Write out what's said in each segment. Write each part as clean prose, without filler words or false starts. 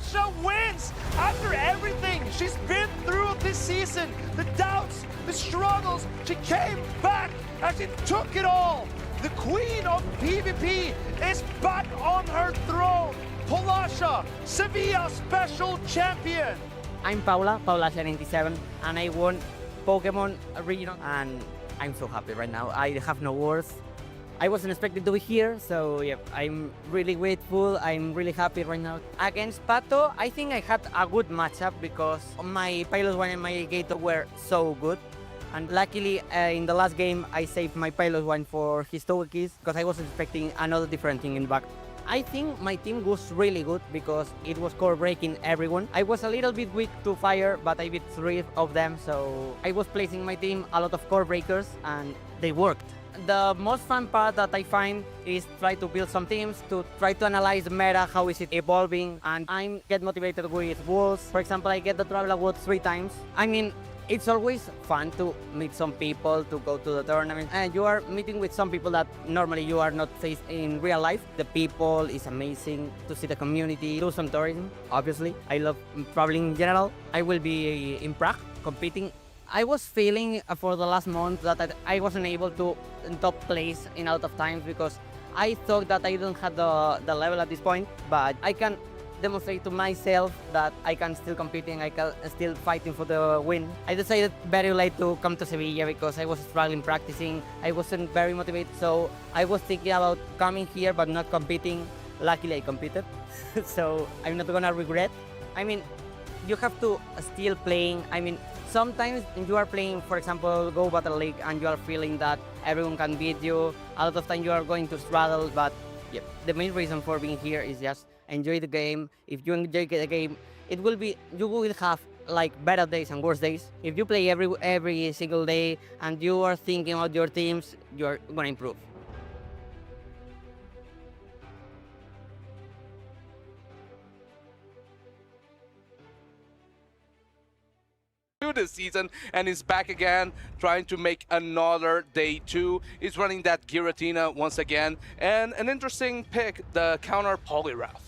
Polasha wins after everything she's been through this season. The doubts, the struggles, she came back and she took it all. The queen of PvP is back on her throne. Polasha, Sevilla Special Champion. I'm Paula97, and I won Pokémon Regional, and I'm so happy right now. I have no words. I wasn't expecting to be here, so yeah, I'm really grateful. I'm really happy right now. Against Pato, I think I had a good matchup because my Pilot 1 and my Gator were so good. And luckily, in the last game, I saved my Pilot 1 for his Togekiss because I was expecting another different thing in back. I think my team was really good because it was core breaking everyone. I was a little bit weak to fire, but I beat 3 of them, so I was placing my team a lot of core breakers and they worked. The most fun part that I find is try to build some teams, to try to analyze the meta, how is it evolving, and I get motivated with walls. For example, I get the Travel Award 3 times. I mean, it's always fun to meet some people, to go to the tournament, and you are meeting with some people that normally you are not faced in real life. The people is amazing, to see the community, do some tourism, obviously. I love traveling in general. I will be in Prague competing. I was feeling for the last month that I wasn't able to top place in a lot of times because I thought that I don't have the level at this point, but I can demonstrate to myself that I can still competing, I can still fighting for the win. I decided very late to come to Sevilla because I was struggling practicing. I wasn't very motivated, so I was thinking about coming here but not competing. Luckily I competed, so I'm not gonna regret. I mean, you have to still playing. I mean, sometimes you are playing, for example, Go Battle League, and you are feeling that everyone can beat you. A lot of time you are going to struggle, but yeah, the main reason for being here is just enjoy the game. If you enjoy the game, it will be, you will have like better days and worse days. If you play every single day and you are thinking about your teams, you're gonna improve. This season, and is back again trying to make another day 2. He's running that Giratina once again, and an interesting pick, the counter Poliwrath.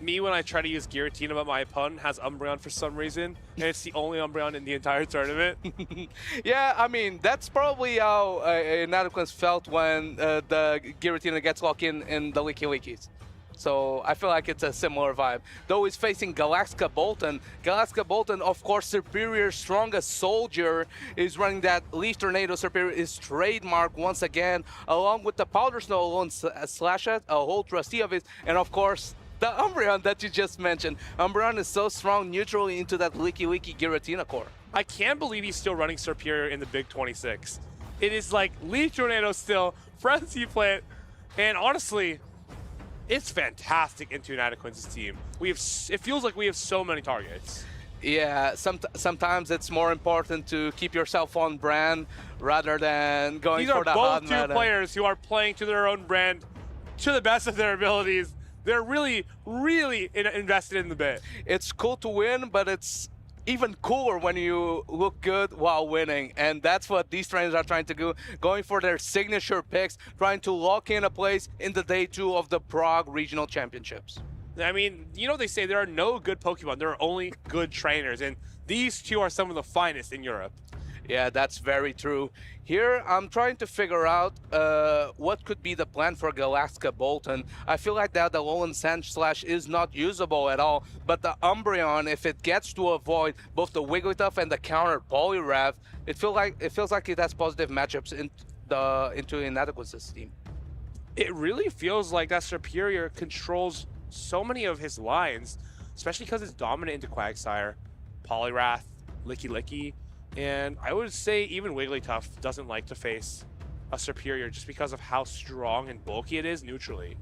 Me, when I try to use Giratina, but my opponent has Umbreon for some reason, and it's the only Umbreon in the entire tournament. Yeah, I mean, that's probably how Inadequance felt when the Giratina gets locked in the Licky Lickies. So I feel like it's a similar vibe. Though he's facing Galactica Bolton. Galactica Bolton, of course, superior, strongest soldier, is running that Leaf Tornado. Superior is trademark once again, along with the Powder Snow alone Slashet, a whole trustee of it, and of course, the Umbreon that you just mentioned. Umbreon is so strong neutrally into that Licky Licky Giratina core. I can't believe he's still running Superior in the Big 26. It is like Leaf Tornado still, Frenzy Plant, and honestly, it's fantastic into Inadequance's team. It feels like we have so many targets. Yeah, sometimes it's more important to keep yourself on brand rather than going for the hot meta. These are both two players who are playing to their own brand to the best of their abilities. They're really, really invested in the bit. It's cool to win, but it's even cooler when you look good while winning, and that's what these trainers are trying to do, going for their signature picks, trying to lock in a place in the day 2 of the Prague Regional Championships. I mean, you know, they say there are no good Pokemon, there are only good trainers, and these two are some of the finest in Europe. Yeah, that's very true. Here, I'm trying to figure out what could be the plan for Galactica Bolton. I feel like that the Alolan Sandslash is not usable at all, but the Umbreon, if it gets to avoid both the Wigglytuff and the counter Poliwrath, it feels like it has positive matchups into Inadequace's team. It really feels like that Superior controls so many of his lines, especially because it's dominant into Quagsire, Poliwrath, Licky Licky. And I would say even Wigglytuff doesn't like to face a Superior just because of how strong and bulky it is neutrally.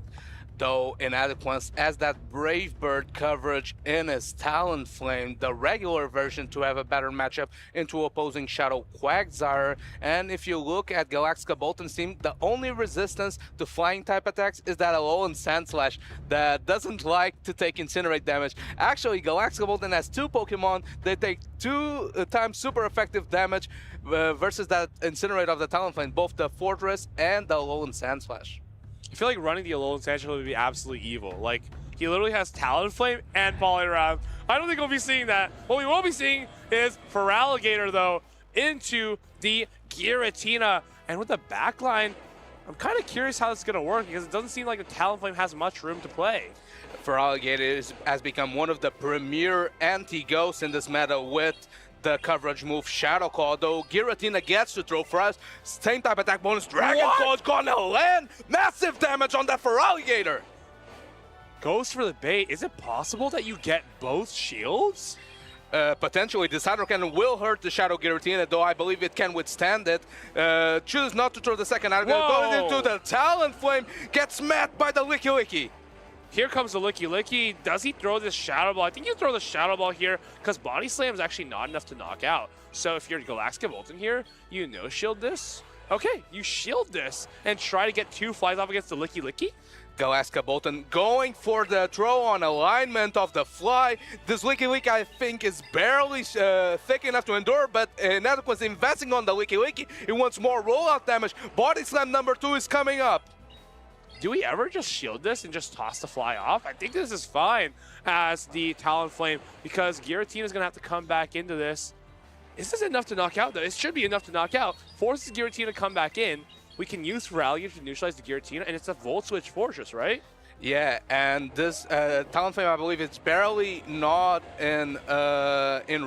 Though Inadequance has that Brave Bird coverage in his Talonflame, the regular version, to have a better matchup into opposing Shadow Quagsire. And if you look at Galactica Bolton's team, the only resistance to flying type attacks is that Alolan Sandslash that doesn't like to take Incinerate damage. Actually, Galactica Bolton has 2 Pokemon that take 2 times super effective damage versus that Incinerate of the Talonflame, both the Fortress and the Alolan Sandslash. I feel like running the Alolan Sandslash would be absolutely evil. Like, He literally has Talonflame and Poliwrath. I don't think we'll be seeing that. What we will be seeing is Feraligatr, though, into the Giratina. And with the backline, I'm kind of curious how this is going to work because it doesn't seem like the Talonflame has much room to play. Feraligatr has become one of the premier anti-ghosts in this meta with the coverage move Shadow Claw, though Giratina gets to throw for us. Same type attack bonus. Dragon Claw is gonna land massive damage on that Feraligatr. Goes for the bait. Is it possible that you get both shields? Potentially, this Hydro Cannon will hurt the Shadow Giratina, though I believe it can withstand it. Choose not to throw the second Hydro Cannon. Goes into the Talonflame, gets met by the Licky Licky. Here comes the Licky Licky. Does he throw this Shadow Ball? I think you throw the Shadow Ball here because Body Slam is actually not enough to knock out. So if you're Galactica Bolton here, you no-shield this. Okay, you shield this and try to get 2 flies off against the Licky Licky. Galactica Bolton going for the throw on alignment of the fly. This Licky Licky, I think, is barely thick enough to endure, but Inadequate's investing on the Licky Licky. He wants more rollout damage. Body Slam number 2 is coming up. Do we ever just shield this and just toss the fly off? I think this is fine as the Talonflame because Giratina is going to have to come back into this. Is this enough to knock out, though? It should be enough to knock out. Forces Giratina to come back in. We can use Feraligatr to neutralize the Giratina, and it's a Volt Switch Fortress, right? Yeah, and this Talonflame, I believe, it's barely not in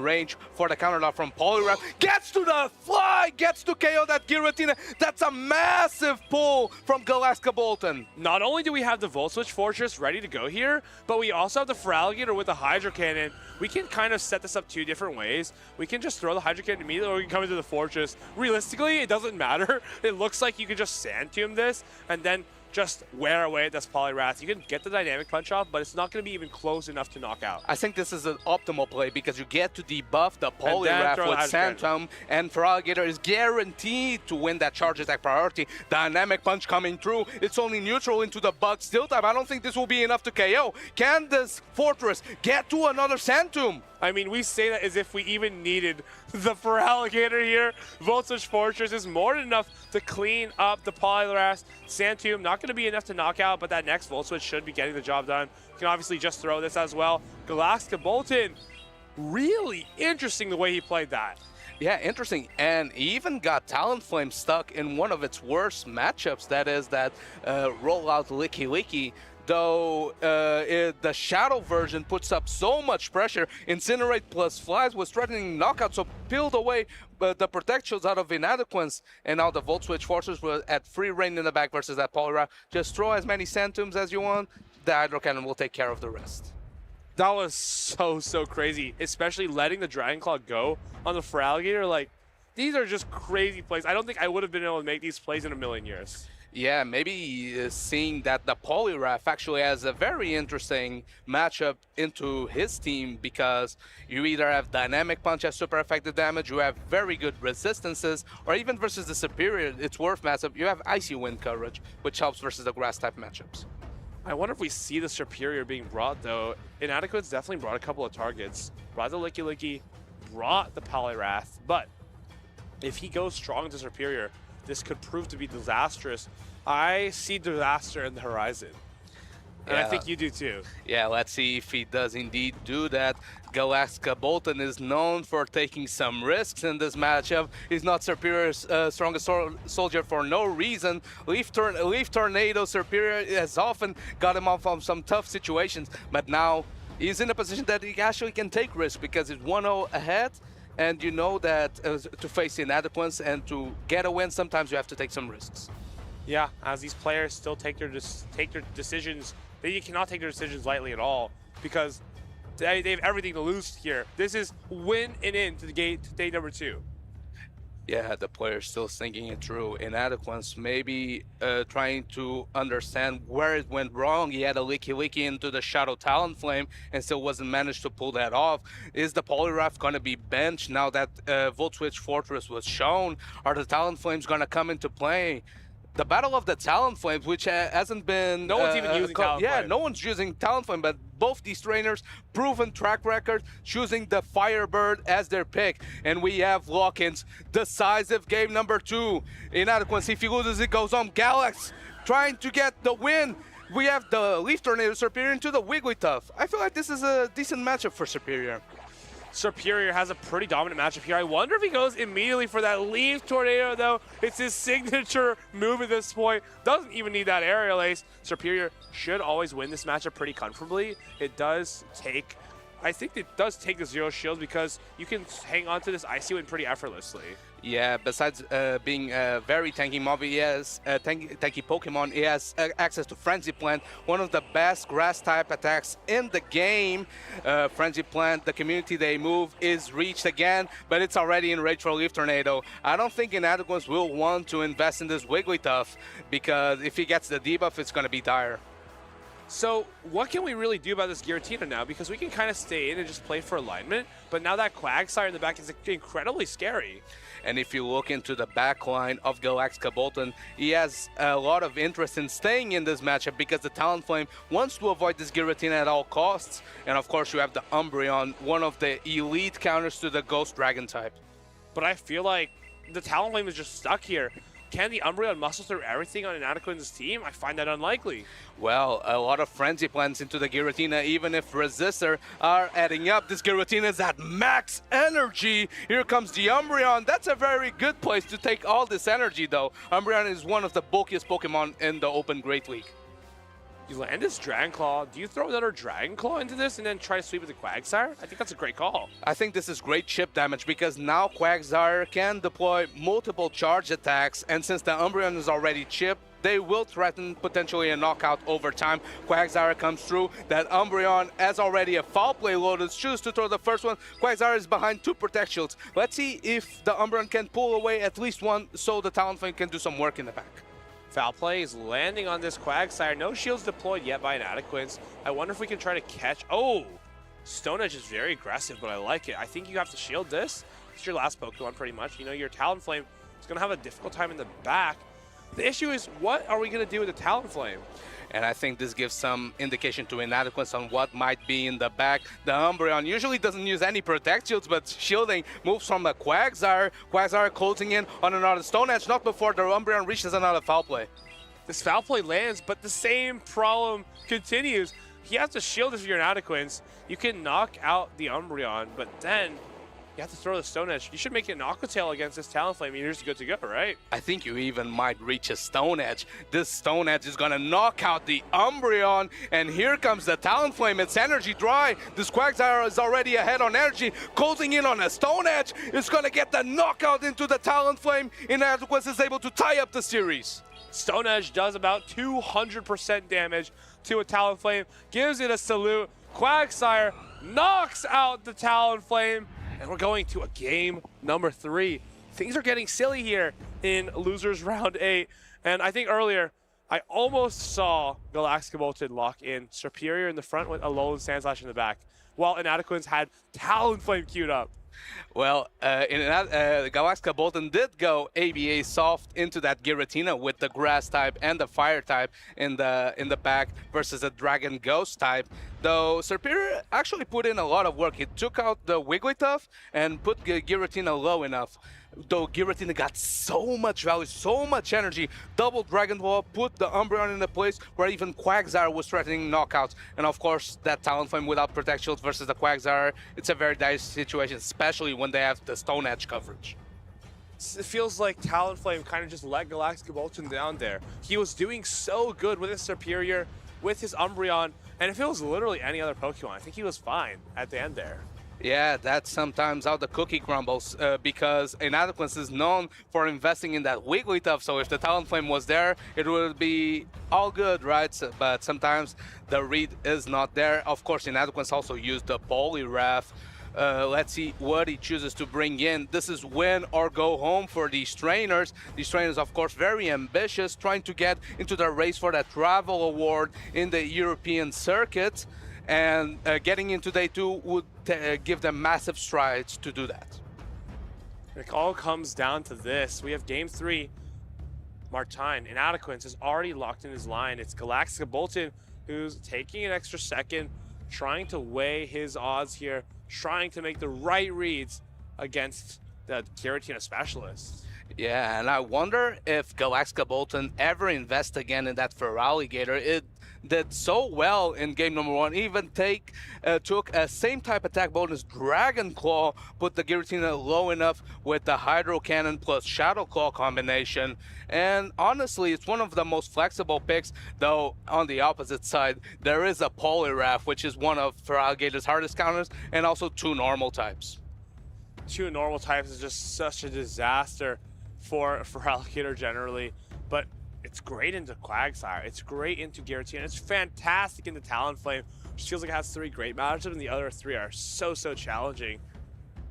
range for the counter knock from Poliwrath. Gets to the fly, gets to KO that Giratina. That's a massive pull from Galactica Bolton. Not only do we have the Volt Switch Fortress ready to go here, but we also have the Feraligatr with the Hydro Cannon. We can kind of set this up 2 different ways. We can just throw the Hydro Cannon immediately, or we can come into the Fortress. Realistically, it doesn't matter. It looks like you could just Sand Tomb this, and then just wear away at this Poliwrath. You can get the Dynamic Punch off, but it's not going to be even close enough to knock out. I think this is an optimal play because you get to debuff the Poliwrath with Sand Tomb, and Feraligatr is guaranteed to win that charge attack priority. Dynamic Punch coming through. It's only neutral into the Bug Steel type. I don't think this will be enough to KO. Can this Fortress get to another Sand Tomb? I mean, we say that as if we even needed the Feraligatr here. Volt Switch Fortress is more than enough to clean up the Poliwrath. Sand Tomb, not going to be enough to knock out, but that next Volt Switch should be getting the job done. You can obviously just throw this as well. Galactica Bolton, really interesting the way he played that. Yeah, interesting. And he even got Talonflame stuck in one of its worst matchups. That is that rollout Licky Licky. Though the Shadow version puts up so much pressure, Incinerate plus Flies was threatening knockout, so peeled away the protections out of Inadequates, and now the Volt Switch Forces were at free reign in the back versus that Poliwrath. Just throw as many Sand Tombs as you want, the Hydro Cannon will take care of the rest. That was so crazy, especially letting the Dragon Claw go on the Feraligatr. Like, these are just crazy plays. I don't think I would have been able to make these plays in a million years. Yeah, maybe seeing that the Poliwrath actually has a very interesting matchup into his team because you either have Dynamic Punch as super effective damage, you have very good resistances, or even versus the Superior, its Worth matchup, you have Icy Wind coverage, which helps versus the Grass type matchups. I wonder if we see the Superior being brought, though. Inadequate's definitely brought a couple of targets. Brought the Licky Licky, brought the Poliwrath, but if he goes strong to Superior, this could prove to be disastrous. I see disaster in the horizon. And I think you do too. Yeah, let's see if he does indeed do that. Galactica Bolton is known for taking some risks in this matchup. He's not Superior's strongest soldier for no reason. Leaf Tornado Superior has often got him off of some tough situations, but now he's in a position that he actually can take risks because he's 1-0 ahead. And you know that to face Inadequates and to get a win, sometimes you have to take some risks. Yeah, as these players still take their decisions, they cannot take their decisions lightly at all because they have everything to lose here. This is win and in to the gate to day number 2. Yeah, the player's still thinking it through. Inadequates maybe trying to understand where it went wrong. He had a Licky Licky into the Shadow Talonflame and still wasn't managed to pull that off. Is the Poliwrath going to be benched now that Volt Switch Fortress was shown? Are the Talonflames going to come into play? The Battle of the Talonflames, which hasn't been... No one's even using Talonflame. Yeah, no one's using Talonflame, but both these trainers, proven track record, choosing the Firebird as their pick. And we have lock-ins. Decisive game number 2. Inadequacy, if he loses, it goes on. Galax trying to get the win. we have the Leaf Tornado Superior into the Wigglytuff. I feel like this is a decent matchup for Superior. Superior has a pretty dominant matchup here. I wonder if he goes immediately for that Leaf Tornado, though. It's his signature move at this point. Doesn't even need that Aerial Ace. Superior should always win this matchup pretty comfortably. It does take, I think it does take the 0 shields because you can hang on to this Icy Wind pretty effortlessly. Yeah, besides being a very tanky mob, he has tanky Pokemon. He has access to Frenzy Plant, one of the best grass-type attacks in the game. Frenzy Plant, the community they move is reached again, but it's already in rage for Leaf Tornado. I don't think Inadequance will want to invest in this Wigglytuff because if he gets the debuff, it's going to be dire. So what can we really do about this Giratina now? Because we can kind of stay in and just play for alignment, but now that Quagsire in the back is incredibly scary. And if you look into the back line of Galactica Bolton, he has a lot of interest in staying in this matchup because the Talonflame wants to avoid this Giratina at all costs. And of course you have the Umbreon, one of the elite counters to the Ghost Dragon type. But I feel like the Talonflame is just stuck here. Can the Umbreon muscle through everything on Inadequate's team? I find that unlikely. Well, a lot of Frenzy Plants into the Giratina, even if Resistor are adding up. This Giratina is at max energy. Here comes the Umbreon. That's a very good place to take all this energy, though. Umbreon is one of the bulkiest Pokemon in the Open Great League. You land this Dragon Claw. Do you throw another Dragon Claw into this and then try to sweep with the Quagsire? I think that's a great call. I think this is great chip damage because now Quagsire can deploy multiple charge attacks, and since the Umbreon is already chipped, they will threaten potentially a knockout over time. Quagsire comes through. That Umbreon has already a foul play loaded. Choose to throw the first one. Quagsire is behind 2 Protect Shields. Let's see if the Umbreon can pull away at least one so the Talonflame can do some work in the back. Foul play is landing on this Quagsire. No shields deployed yet by Inadequates. I wonder if we can try to catch... Oh! Stone Edge is very aggressive, but I like it. I think you have to shield this. It's your last Pokemon, pretty much. You know, your Talonflame is going to have a difficult time in the back. The issue is, what are we going to do with the Talonflame? And I think this gives some indication to Inadequates on what might be in the back. The Umbreon usually doesn't use any Protect Shields, but shielding moves from the Quagsire. Quagsire closing in on another Stone Edge, not before the Umbreon reaches another foul play. This foul play lands, but the same problem continues. He has to shield if you're Inadequates. You can knock out the Umbreon, but then you have to throw the Stone Edge. You should make it an Aqua Tail against this Talonflame, and you're just good to go, right? I think you even might reach a Stone Edge. This Stone Edge is gonna knock out the Umbreon, and here comes the Talonflame. It's energy dry. This Quagsire is already ahead on energy, closing in on a Stone Edge. It's gonna get the knockout into the Talonflame. Inadequates is able to tie up the series. Stone Edge does about 200% damage to a Talonflame, gives it a salute. Quagsire knocks out the Talonflame. And we're going to a game number 3. Things are getting silly here in losers round 8. And I think earlier, I almost saw Galactica Bolton lock in Superior in the front with Alolan Sandslash in the back, while Inadequates had Talonflame queued up. Well, Galactica Bolton did go ABA soft into that Giratina with the grass type and the fire type in the back versus a Dragon Ghost type. Though Superior actually put in a lot of work. He took out the Wigglytuff and put Giratina low enough. Though Giratina got so much value, so much energy, double Dragon Ball, put the Umbreon in a place where even Quagsire was threatening knockouts. And of course, that Talonflame without Protect Shield versus the Quagsire, it's a very dicey situation, especially when they have the Stone Edge coverage. It feels like Talonflame kind of just let Galactica Bolton down there. He was doing so good with his Superior, with his Umbreon, and if it was literally any other Pokemon, I think he was fine at the end there. Yeah, that's sometimes how the cookie crumbles because Inadequates is known for investing in that Wigglytuff, so if the Talonflame was there, it would be all good, right? So, but sometimes the read is not there. Of course, Inadequates also used the Poliwrath. Let's see what he chooses to bring in. This is win or go home for these trainers. These trainers, of course, very ambitious, trying to get into the race for that travel award in the European circuit. And getting into day 2 would give them massive strides to do that. It all comes down to this. We have game 3. Martine, Inadequates, is already locked in his line. It's Galactica Bolton who's taking an extra second, trying to weigh his odds here, trying to make the right reads against the Giratina specialist. Yeah, and I wonder if Galactica Bolton ever invest again in that Feraligatr. It did so well in game number 1. Even took a same type attack bonus Dragon Claw, put the Giratina low enough with the Hydro Cannon plus Shadow Claw combination. And honestly, it's one of the most flexible picks, though on the opposite side, there is a Poliwrath, which is one of Feraligatr's hardest counters, and also 2 normal types. 2 normal types is just such a disaster for Alligator generally, but it's great into Quagsire, it's great into Giratina, it's fantastic into Talonflame, which feels like it has 3 great matchups, and the other 3 are so challenging.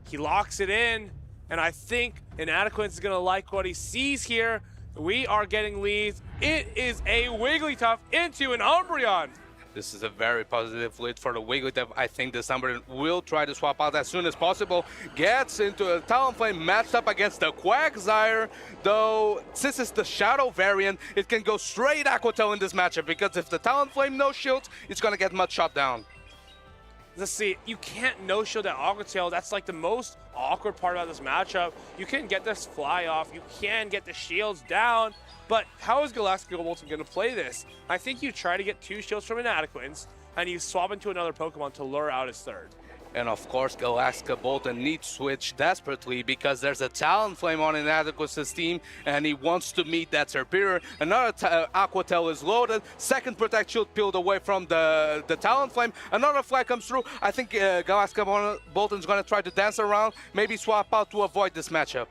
He locks it in, and I think Inadequence is gonna like what he sees here. We are getting leads. It is a Wigglytuff into an Umbreon. This is a very positive lead for the Wigglytuff. I think this Umbreon will try to swap out as soon as possible. Gets into a Talonflame matched up against the Quagsire, though since it's the Shadow variant, it can go straight Aqua Tail in this matchup, because if the Talonflame no shields, it's gonna get much shot down. Let's see, you can't no-shield that Aqua Tail. That's like the most awkward part about this matchup. You can get this fly off, you can get the shields down, but how is Galactica Bolton going to play this? I think you try to get 2 shields from Inadequence, and you swap into another Pokemon to lure out his 3rd. And of course, Galactica Bolton needs switch desperately because there's a Talonflame on Inadequace's team, and he wants to meet that Serperior. Another Aqua Tail is loaded. 2nd Protect Shield peeled away from the Talonflame. Another fly comes through. I think Galactica Bolton's going to try to dance around, maybe swap out to avoid this matchup.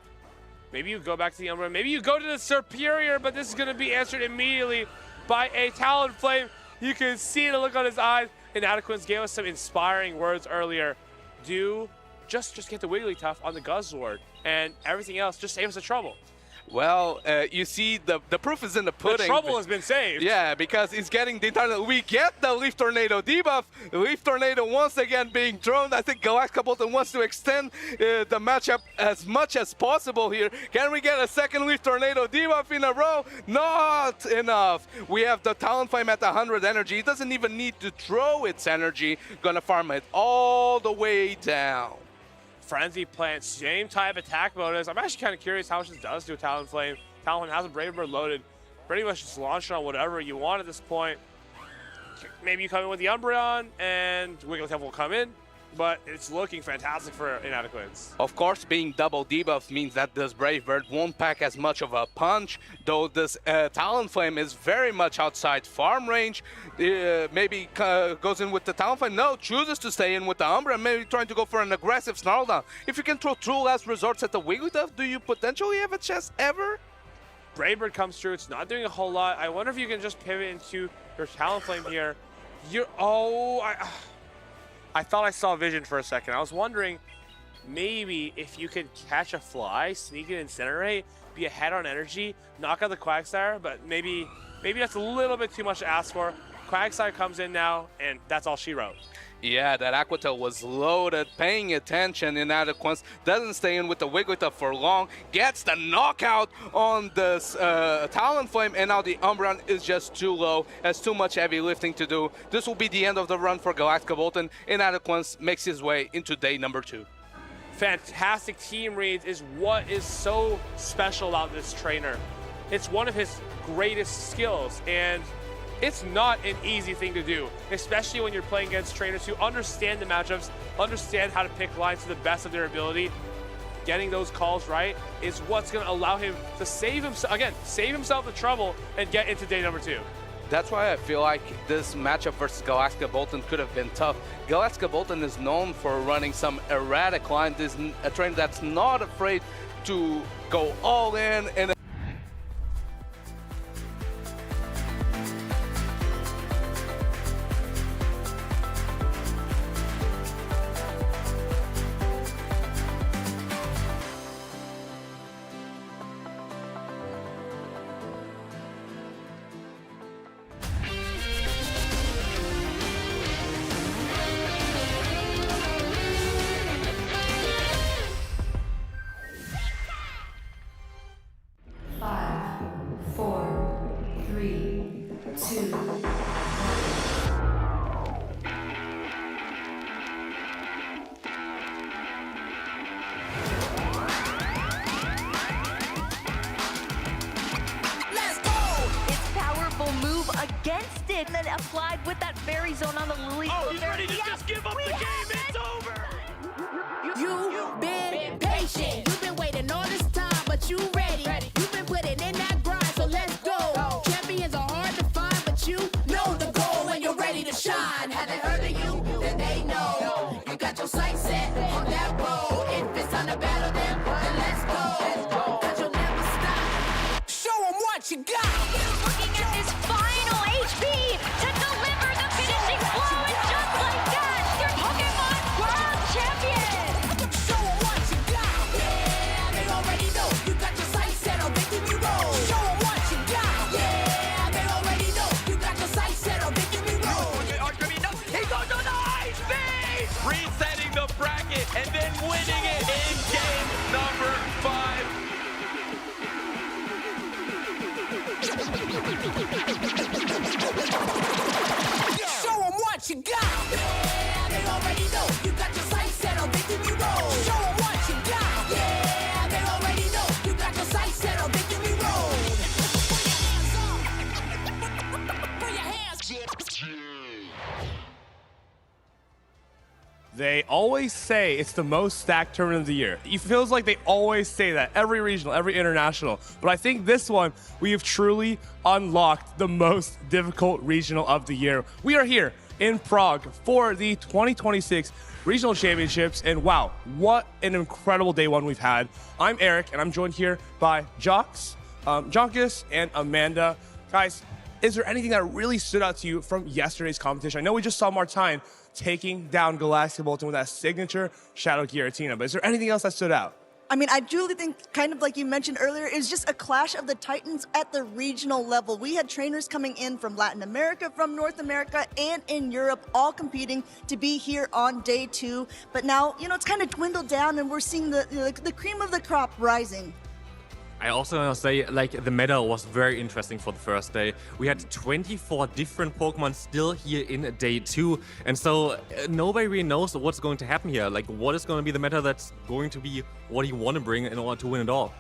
Maybe you go back to the Umbreon. Maybe you go to the Serperior, but this is going to be answered immediately by a Talonflame. You can see the look on his eyes. Inadequence gave us some inspiring words earlier. Just get the Wigglytuff on the Guzzlord, and everything else just save us the trouble. Well, you see, the proof is in the pudding. The trouble has been saved. Yeah, because he's getting the entire... We get the Leaf Tornado debuff. Leaf Tornado once again being thrown. I think Galactica Bolton wants to extend the matchup as much as possible here. Can we get a 2nd Leaf Tornado debuff in a row? Not enough. We have the Talonflame at 100 energy. It doesn't even need to throw its energy. Gonna farm it all the way down. Frenzy Plant, same type attack bonus. I'm actually kind of curious how much this does to a Talonflame. Talonflame has a Brave Bird loaded. Pretty much just launch on whatever you want at this point. Maybe you come in with the Umbreon and Wigglytuff will come in, but it's looking fantastic for Inadequance. Of course, being double debuff means that this Brave Bird won't pack as much of a punch, though this Talonflame is very much outside farm range. Maybe goes in with the Talonflame. No, chooses to stay in with the Umbreon, maybe trying to go for an aggressive Snarl-down. If you can throw 2 last resorts at the Wigglytuff, do you potentially have a chance ever? Brave Bird comes through. It's not doing a whole lot. I wonder if you can just pivot into your Talonflame here. I thought I saw vision for a second. I was wondering maybe if you could catch a fly, sneak it, incinerate, be ahead on energy, knock out the Quagsire, but maybe that's a little bit too much to ask for. Quagsire comes in now, and that's all she wrote. Yeah, that Aqua Tail was loaded, paying attention. Inadequance doesn't stay in with the Wigglytuff for long, gets the knockout on this Talonflame, and now the Umbreon is just too low, has too much heavy lifting to do. This will be the end of the run for Galactica Bolton. Inadequance makes his way into day number 2. Fantastic team reads is what is so special about this trainer. It's one of his greatest skills, and it's not an easy thing to do, especially when you're playing against trainers who understand the matchups, understand how to pick lines to the best of their ability. Getting those calls right is what's going to allow him to save himself the trouble and get into day number 2. That's why I feel like this matchup versus Galactica Bolton could have been tough. Galactica Bolton is known for running some erratic lines. This is a trainer that's not afraid to go all in and against it and then applied with that fairy zone on the Lily. Oh, he's ready to just give up the game. It's over. You've been patient. You've been waiting all this time, but you ready. You've been putting in that grind, so let's go. Champions are hard to find, but you know the goal when you're ready to shine. Have they heard of you? Then they know. You got your sights set on that road. If it's on the battle, then let's go. Cause you'll never stop. Show them what you got. Looking at this final HP to deliver the finishing blow, and just like that, your Pokemon World Champion. Show them what you got. Yeah, they already know. You got your sights set on victory road. Show them what you got. Yeah, they already know. You got your sights set on victory road. He goes on the ice beam! Resetting the bracket and then winning it in game number 5. Show them what you got. Yeah, they already know. You got your sights set on victory road. Show them what you got. Yeah, they already know. You got your sights set on victory road. Put your hands They always say it's the most stacked tournament of the year. It feels like they always say that, every regional, every international. But I think this one, we have truly unlocked the most difficult regional of the year. We are here in Prague for the 2026 Regional Championships, and wow, what an incredible day one we've had. I'm Eric, and I'm joined here by Jox, Jonkus, and Amanda. Guys, is there anything that really stood out to you from yesterday's competition? I know we just saw Martine taking down Galactic Bolton with that signature Shadow Giratina, but is there anything else that stood out? I mean, I truly think, kind of like you mentioned earlier, it's just a clash of the titans at the regional level. We had trainers coming in from Latin America, from North America, and in Europe, all competing to be here on day 2. But now, you know, it's kind of dwindled down, and we're seeing the cream of the crop rising. I also want to say, like, the meta was very interesting for the first day. We had 24 different Pokemon still here in day 2, and so nobody really knows what's going to happen here. Like, what is going to be the meta that's going to be what you want to bring in order to win it all.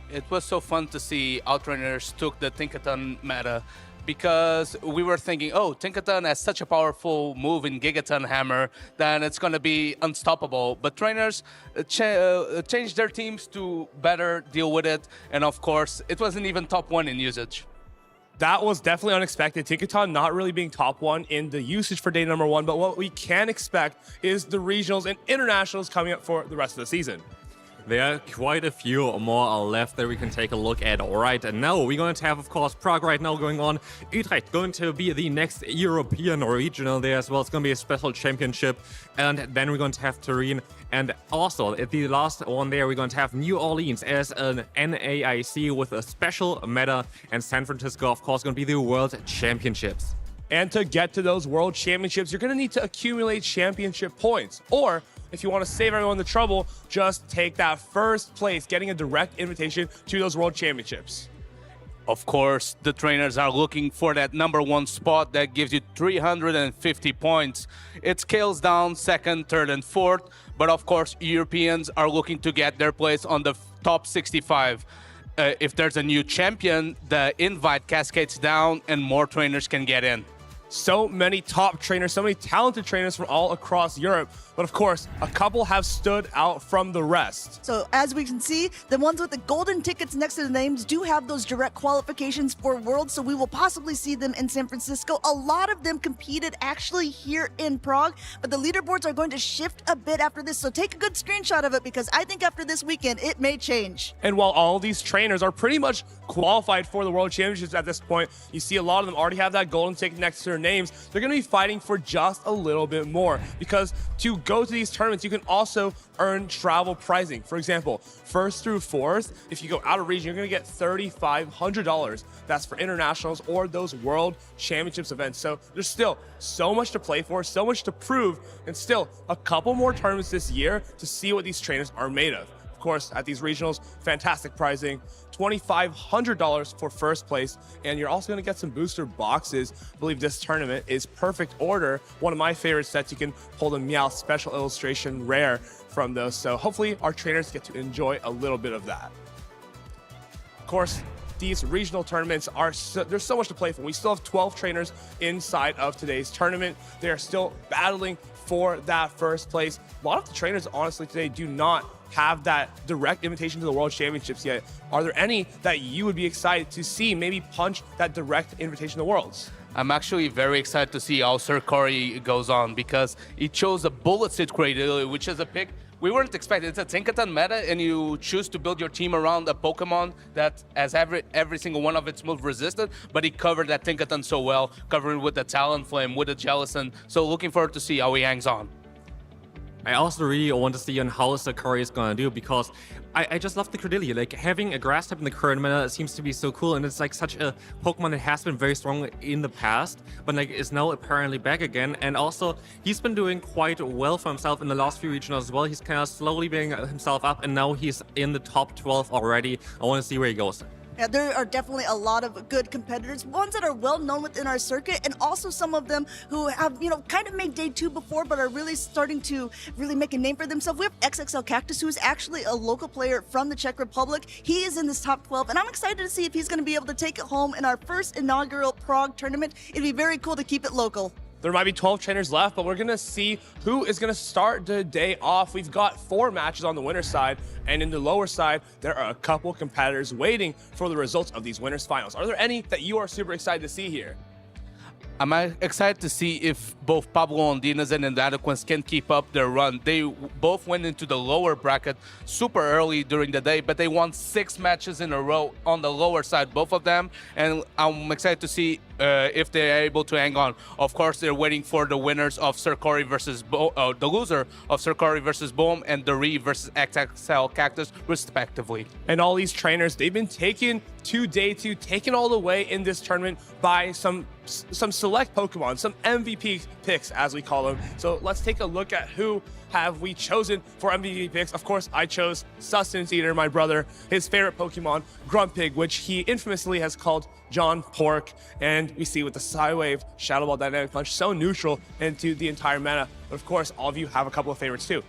It was so fun to see our trainers took the Tinkaton meta, because we were thinking, oh, Tinkaton has such a powerful move in Gigaton Hammer, then it's going to be unstoppable. But trainers changed their teams to better deal with it. And of course, it wasn't even top 1 in usage. That was definitely unexpected. Tinkaton not really being top 1 in the usage for day number 1, but what we can expect is the regionals and internationals coming up for the rest of the season. There are quite a few more left that we can take a look at. All right, and now we're going to have, of course, Prague right now going on. Utrecht going to be the next European regional there as well. It's going to be a special championship. And then we're going to have Turin. And also, at the last one there, we're going to have New Orleans as an NAIC with a special meta. And San Francisco, of course, going to be the World Championships. And to get to those World Championships, you're going to need to accumulate championship points. Or if you want to save everyone the trouble, just take that first place, getting a direct invitation to those World Championships. Of course, the trainers are looking for that number 1 spot that gives you 350 points. It scales down 2nd, 3rd, and 4th. But of course, Europeans are looking to get their place on the top 65. If there's a new champion, the invite cascades down and more trainers can get in. So many top trainers, so many talented trainers from all across Europe. But of course, a couple have stood out from the rest. So as we can see, the ones with the golden tickets next to the names do have those direct qualifications for Worlds, so we will possibly see them in San Francisco. A lot of them competed actually here in Prague, but the leaderboards are going to shift a bit after this, so take a good screenshot of it, because I think after this weekend, it may change. And while all these trainers are pretty much qualified for the World Championships at this point, you see a lot of them already have that golden ticket next to their names. They're going to be fighting for just a little bit more, because to go to these tournaments, you can also earn travel pricing. For example, 1st through 4th, if you go out of region, you're going to get $3,500. That's for internationals or those World Championships events. So there's still so much to play for, so much to prove, and still a couple more tournaments this year to see what these trainers are made of. Of course, at these regionals, fantastic pricing, $2,500 for first place, and you're also going to get some booster boxes. I believe this tournament is Perfect Order, one of my favorite sets. You can pull the Meowth special illustration rare from those, so hopefully our trainers get to enjoy a little bit of that. Of course, these regional tournaments are there's so much to play for. We still have 12 trainers inside of today's tournament. They are still battling for that first place. A lot of the trainers, honestly, today do not have that direct invitation to the World Championships yet. Are there any that you would be excited to see maybe punch that direct invitation to the Worlds? I'm actually very excited to see how Sir Corey goes on because he chose a bullet seed crate, which is a pick we weren't expecting. It's a Tinkaton meta, and you choose to build your team around a Pokemon that has every single one of its moves resisted, but he covered that Tinkaton so well, covering with the Talonflame, with the Jellicent. So looking forward to see how he hangs on. I also really want to see on how Sakura is gonna do, because I just love the Credillia. Like, having a grass type in the current meta seems to be so cool, and it's like such a Pokemon that has been very strong in the past, but like is now apparently back again. And also, he's been doing quite well for himself in the last few regionals as well. He's kind of slowly building himself up, and now he's in the top 12 already. I want to see where he goes. Yeah, there are definitely a lot of good competitors, ones that are well known within our circuit, and also some of them who have, kind of made day 2 before, but are really starting to really make a name for themselves. We have XXL Cactus, who is actually a local player from the Czech Republic. He is in this top 12, and I'm excited to see if he's going to be able to take it home in our first inaugural Prague tournament. It'd be very cool to keep it local. There might be 12 trainers left, but we're going to see who is going to start the day off. We've got 4 matches on the winner's side, and in the lower side, there are a couple competitors waiting for the results of these winners' finals. Are there any that you are super excited to see here? I'm excited to see if both Pablo Ondinas and Inadequance can keep up their run. They both went into the lower bracket super early during the day, but they won 6 matches in a row on the lower side, both of them. And I'm excited to see if they're able to hang on. Of course, they're waiting for the winners of Sir Corey versus the loser of Sir Corey versus Boom and Dori versus XXL Cactus, respectively. And all these trainers, they've been taken to day 2, taken all the way in this tournament by some select Pokemon, some MVP picks, as we call them. So let's take a look at who have we chosen for MVP picks. Of course, I chose Sustenance Eater, my brother, his favorite Pokemon, Grumpig, which he infamously has called John Pork. And we see with the Psywave, Shadow Ball, Dynamic Punch, so neutral into the entire meta. But of course, all of you have a couple of favorites too.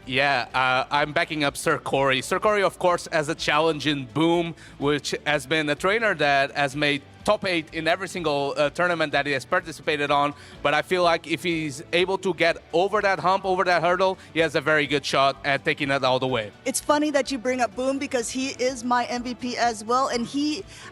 Yeah, I'm backing up Sir Corey. Sir Corey, of course, has a challenge in Boom, which has been a trainer that has made top 8 in every single tournament that he has participated on. But I feel like if he's able to get over that hump, over that hurdle, he has a very good shot at taking it all the way. It's funny that you bring up Boom, because he is my MVP as well, and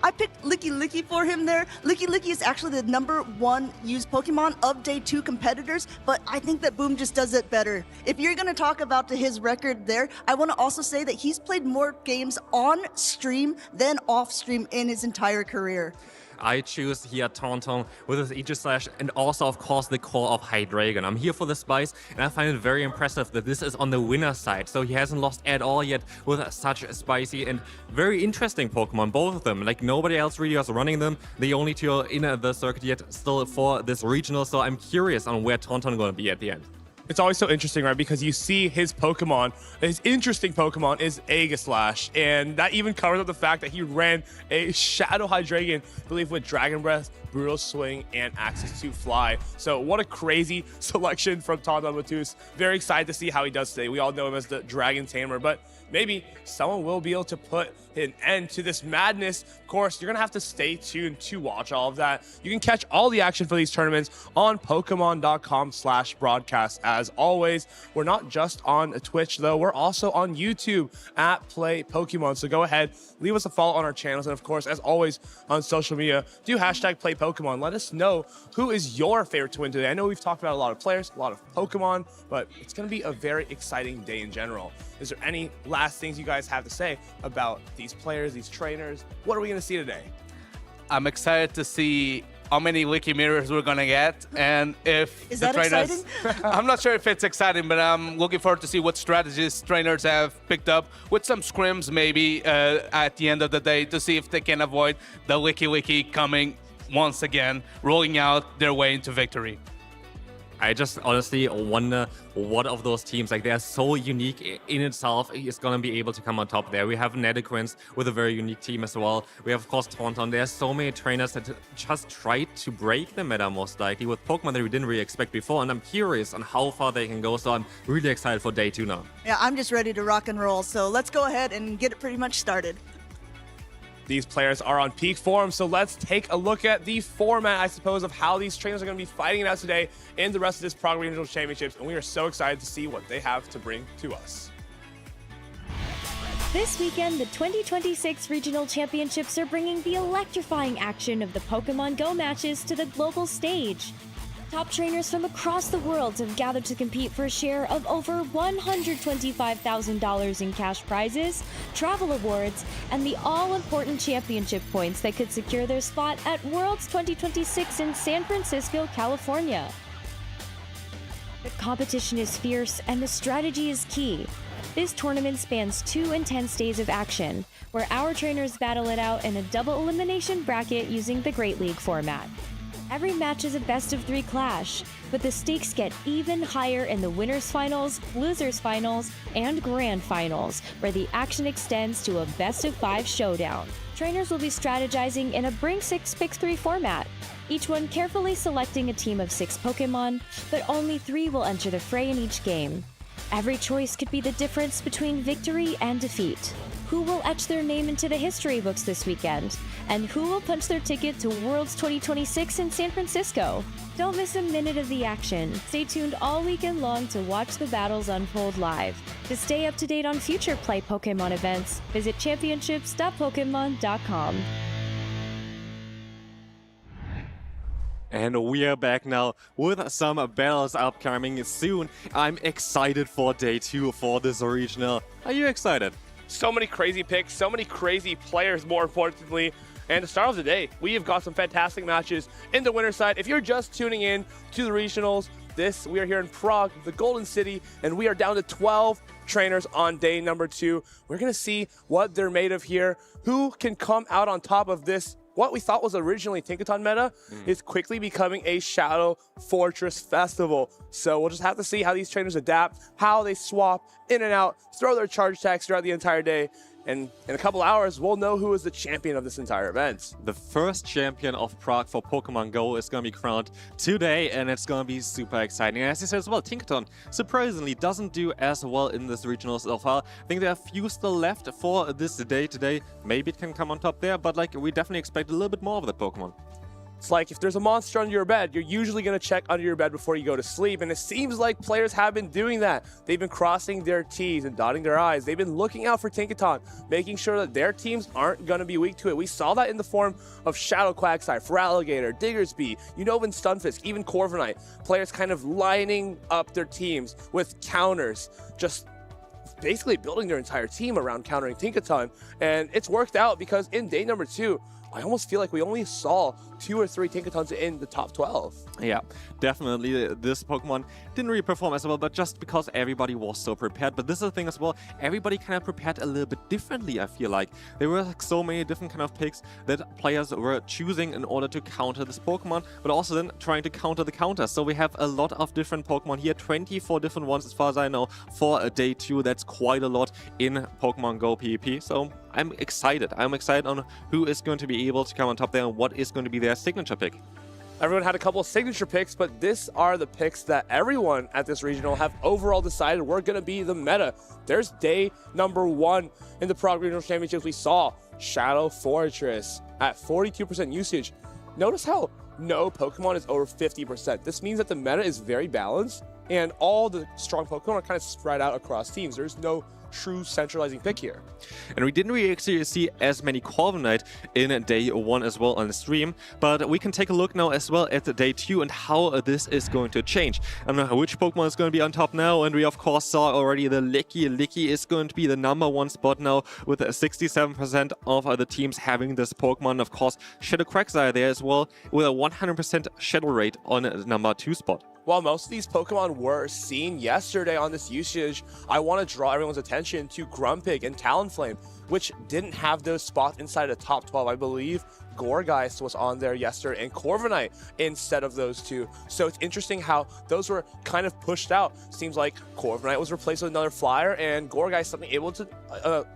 I picked Licky Licky for him there. Licky Licky is actually the #1 used Pokemon of day 2 competitors, but I think that Boom just does it better. If you're going to talk about his record there, I want to also say that he's played more games on stream than off stream in his entire career. I choose here Tauntaun with his Aegislash and also, of course, the core of Hydreigon. I'm here for the spice, and I find it very impressive that this is on the winner side. So he hasn't lost at all yet with such a spicy and very interesting Pokemon, both of them. Like, nobody else really is running them. The only 2 are in the circuit yet still for this regional. So I'm curious on where Tauntaun going to be at the end. It's always so interesting, right? Because you see his Pokemon, his interesting Pokemon is Aegislash, and that even covers up the fact that he ran a Shadow Hydreigon, I believe, with Dragon Breath, Brutal Swing, and Access to Fly. So what a crazy selection from Tauntaun Matus. Very excited to see how he does today. We all know him as the Dragon Tamer, but maybe someone will be able to put an end to this madness. Of course, you're going to have to stay tuned to watch all of that. You can catch all the action for these tournaments on Pokemon.com/broadcast. As always, we're not just on Twitch, though. We're also on YouTube at Play Pokemon. So go ahead, leave us a follow on our channels. And of course, as always, on social media, do #Play Pokemon. Let us know who is your favorite to win today. I know we've talked about a lot of players, a lot of Pokemon, but it's going to be a very exciting day in general. Is there any last things you guys have to say about these players, these trainers? What are we going to see today? I'm excited to see how many Licky Mirrors we're going to get, and if is the that trainers... exciting? I'm not sure if it's exciting, but I'm looking forward to see what strategies trainers have picked up with some scrims maybe at the end of the day to see if they can avoid the Licky coming once again, rolling out their way into victory. I just honestly wonder what of those teams, like, they're so unique in itself, is going to be able to come on top there. We have Inadequance with a very unique team as well. We have, of course, Tauntaun. There's so many trainers that just tried to break the meta, most likely, with Pokemon that we didn't really expect before. And I'm curious on how far they can go. So I'm really excited for day 2 now. Yeah, I'm just ready to rock and roll. So let's go ahead and get it pretty much started. These players are on peak form, so let's take a look at the format, I suppose, of how these trainers are going to be fighting it out today in the rest of this Prague Regional Championships, and we are so excited to see what they have to bring to us. This weekend, the 2026 Regional Championships are bringing the electrifying action of the Pokémon GO matches to the global stage. Top trainers from across the world have gathered to compete for a share of over $125,000 in cash prizes, travel awards, and the all-important championship points that could secure their spot at Worlds 2026 in San Francisco, California. The competition is fierce and the strategy is key. This tournament spans 2 intense days of action, where our trainers battle it out in a double elimination bracket using the Great League format. Every match is a best-of-3 clash, but the stakes get even higher in the winners' finals, losers' finals, and grand finals, where the action extends to a best-of-5 showdown. Trainers will be strategizing in a Bring 6 Pick 3 format, each one carefully selecting a team of 6 Pokemon, but only 3 will enter the fray in each game. Every choice could be the difference between victory and defeat. Who will etch their name into the history books this weekend? And who will punch their ticket to Worlds 2026 in San Francisco? Don't miss a minute of the action. Stay tuned all weekend long to watch the battles unfold live. To stay up to date on future Play Pokemon events, visit championships.pokemon.com. And we are back now with some battles upcoming soon. I'm excited for day 2 for this regional. Are you excited? So many crazy picks, so many crazy players, more importantly. And to start off the day, we have got some fantastic matches in the winner's side. If you're just tuning in to the regionals, we are here in Prague, the Golden City, and we are down to 12 trainers on day number 2. We're going to see what they're made of here, who can come out on top of this. What we thought was originally Tinkaton meta is quickly becoming a Shadow Fortress festival. So we'll just have to see how these trainers adapt, how they swap in and out, throw their charge attacks throughout the entire day. And in a couple hours, we'll know who is the champion of this entire event. The first champion of Prague for Pokemon GO is going to be crowned today, and it's going to be super exciting. And as you said as well, Tinkaton surprisingly doesn't do as well in this regional so far. I think there are a few still left for this day today. Maybe it can come on top there, but like we definitely expect a little bit more of that Pokemon. It's like if there's a monster under your bed, you're usually going to check under your bed before you go to sleep. And it seems like players have been doing that. They've been crossing their T's and dotting their I's. They've been looking out for Tinkaton, making sure that their teams aren't going to be weak to it. We saw that in the form of Shadow Quagsire, Feraligatr, Diggersby, Unova Stunfisk, even Corviknight. Players kind of lining up their teams with counters, just basically building their entire team around countering Tinkaton. And it's worked out because in day number 2, I almost feel like we only saw 2 or 3 Tinkatons in the top 12. Yeah, definitely this Pokemon didn't really perform as well, but just because everybody was so prepared. But this is the thing as well, everybody kind of prepared a little bit differently, I feel like. There were like so many different kind of picks that players were choosing in order to counter this Pokemon, but also then trying to counter the counter. So we have a lot of different Pokemon here, 24 different ones as far as I know for a day 2. That's quite a lot in Pokemon GO PvP. So I'm excited. I'm excited on who is going to be able to come on top there and what is going to be their signature pick. Everyone had a couple of signature picks, but these are the picks that everyone at this regional have overall decided were going to be the meta. There's day number 1 in the Prague Regional Championships. We saw Shadow Fortress at 42% usage. Notice how no Pokemon is over 50%. This means that the meta is very balanced and all the strong Pokemon are kind of spread out across teams. There's no true centralizing pick here. And we didn't really actually see as many Corviknight in day 1 as well on the stream, but we can take a look now as well at the day 2 and how this is going to change. I don't know which Pokemon is going to be on top now, and we of course saw already the Licky. Licky is going to be the number 1 spot now with 67% of the teams having this Pokemon. Of course, Shadow Quagsire there as well with a 100% shadow rate on the number 2 spot. While most of these Pokemon were seen yesterday on this usage, I want to draw everyone's attention to Grumpig and Talonflame, which didn't have those spots inside the top 12. I believe Gourgeist was on there yesterday and Corviknight instead of those 2. So it's interesting how those were kind of pushed out. Seems like Corviknight was replaced with another flyer and Gourgeist suddenly able to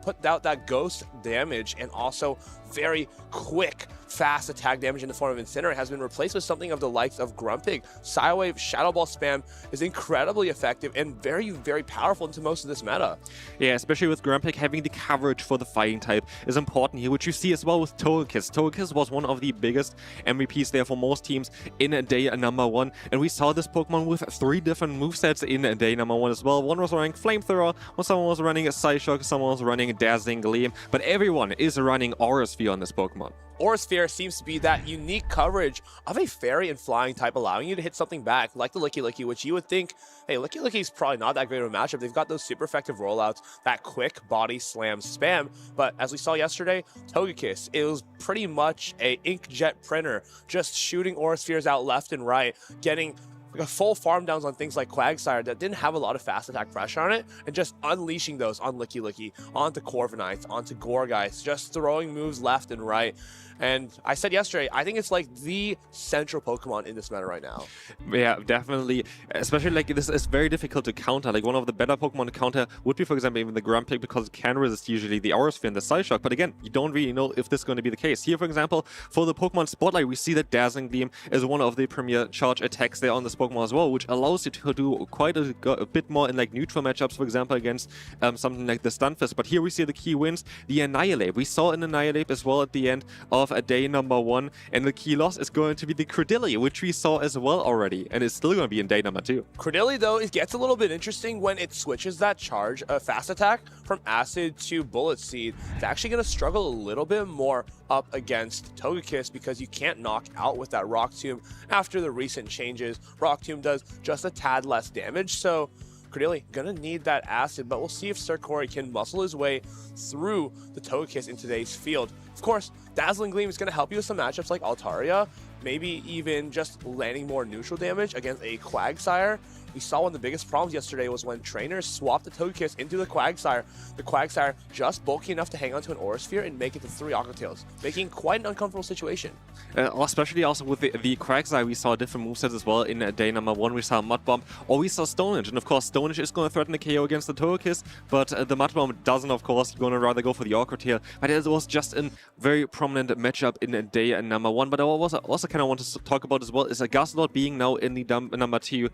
put out that ghost damage and also very quick, fast attack damage in the form of Incinerate has been replaced with something of the likes of Grumpig. Psywave Shadow Ball spam is incredibly effective and very, very powerful into most of this meta. Yeah, especially with Grumpig having the coverage for the the fighting type is important here, which you see as well with Togekiss. Togekiss was one of the biggest MVPs there for most teams in day number 1, and we saw this Pokemon with 3 different movesets in day number 1 as well. One was running Flamethrower, someone was running a Psyshock, someone was running Dazzling Gleam, but everyone is running Aura Sphere on this Pokemon. Aura Sphere seems to be that unique coverage of a fairy and flying type, allowing you to hit something back like the Licky, which you would think, hey, Licky's probably not that great of a matchup. They've got those super effective rollouts, that quick body slam spam. But as we saw yesterday, Togekiss, it was pretty much a inkjet printer, just shooting Aura Spheres out left and right, getting like a full farm downs on things like Quagsire that didn't have a lot of fast attack pressure on it, and just unleashing those on Licky, onto Corviknights, onto Gourgeist, just throwing moves left and right. And I said yesterday, I think it's like the central Pokemon in this meta right now. Yeah, definitely. Especially like this is very difficult to counter. Like one of the better Pokemon to counter would be, for example, even the Grumpig, because it can resist usually the Aura Sphere and the Psyshock. But again, you don't really know if this is going to be the case. Here, for example, for the Pokemon Spotlight, we see that Dazzling Gleam is one of the premier charge attacks there on this Pokemon as well, which allows you to do quite a bit more in like neutral matchups, for example, against something like the Stunfisk. But here we see the key wins, the Annihilate. We saw an Annihilate as well at the end of a day number 1, and the key loss is going to be the Credilli, which we saw as well already, and it's still going to be in day number 2. Credilli, though, it gets a little bit interesting when it switches that charge, fast attack, from Acid to Bullet Seed. It's actually going to struggle a little bit more up against Togekiss because you can't knock out with that Rock Tomb after the recent changes. Rock Tomb does just a tad less damage, so Credilli gonna need that acid, but we'll see if Sir Corey can muscle his way through the Togekiss in today's field. Of course, Dazzling Gleam is gonna help you with some matchups like Altaria, maybe even just landing more neutral damage against a Quagsire. We saw one of the biggest problems yesterday was when trainers swapped the Togekiss into the Quagsire. The Quagsire just bulky enough to hang onto an Aura Sphere and make it to 3 Aqua Tails, making quite an uncomfortable situation. Especially also with the Quagsire, we saw different movesets as well in day number 1. We saw Mud Bomb, or we saw Stonehenge, and of course Stonehenge is going to threaten the KO against the Togekiss, but the Mud Bomb doesn't, of course. You're going to rather go for the Aqua Tail, but it was just a very prominent matchup in day number 1. But I also kind of want to talk about as well is a Guzzlord being now in the number 2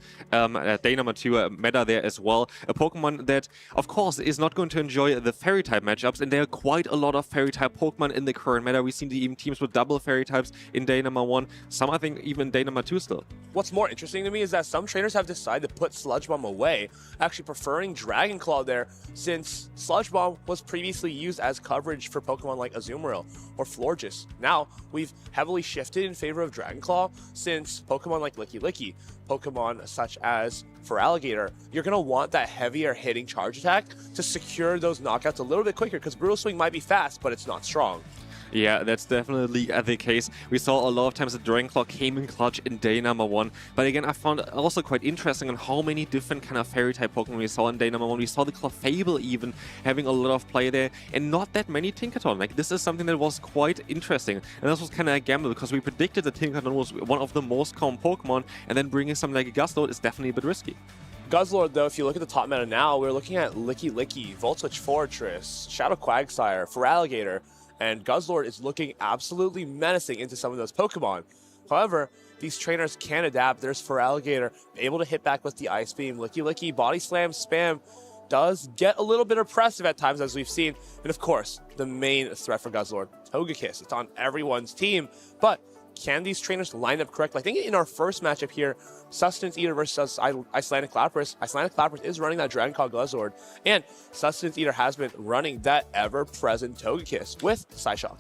day number 2 meta there as well. A Pokemon that, of course, is not going to enjoy the Fairy type matchups, and there are quite a lot of Fairy type Pokemon in the current meta. We've seen even teams with double Fairy types in day number 1. Some, I think, even in day number 2 still. What's more interesting to me is that some trainers have decided to put Sludge Bomb away, actually preferring Dragon Claw there, since Sludge Bomb was previously used as coverage for Pokemon like Azumarill or Florges. Now, we've heavily shifted in favor of Dragon Claw, since Pokemon like Licky, Pokemon such as Feraligatr, you're going to want that heavier hitting charge attack to secure those knockouts a little bit quicker, because Brutal Swing might be fast, but it's not strong. Yeah, that's definitely the case. We saw a lot of times that Dragon Claw came in clutch in day number 1. But again, I found it also quite interesting on how many different kind of Fairy type Pokemon we saw in day number 1. We saw the Clefable even having a lot of play there, and not that many Tinkaton. Like, this is something that was quite interesting. And this was kind of a gamble, because we predicted that Tinkaton was one of the most common Pokemon, and then bringing something like a Guzzlord is definitely a bit risky. Guzzlord, though, if you look at the top meta now, we're looking at Licky, Volt Switch Fortress, Shadow Quagsire, Feraligatr, and Guzzlord is looking absolutely menacing into some of those Pokemon. However, these trainers can adapt. There's Feraligatr able to hit back with the Ice Beam. Licky, Body Slam, Spam does get a little bit oppressive at times, as we've seen. And of course, the main threat for Guzzlord, Togekiss. It's on everyone's team, but can these trainers line up correctly? I think in our first matchup here, Sustenance Eater versus Icelandic Lapras. Icelandic Lapras is running that Dragon Claw Guzzlord, and Sustenance Eater has been running that ever-present Togekiss with Psyshock.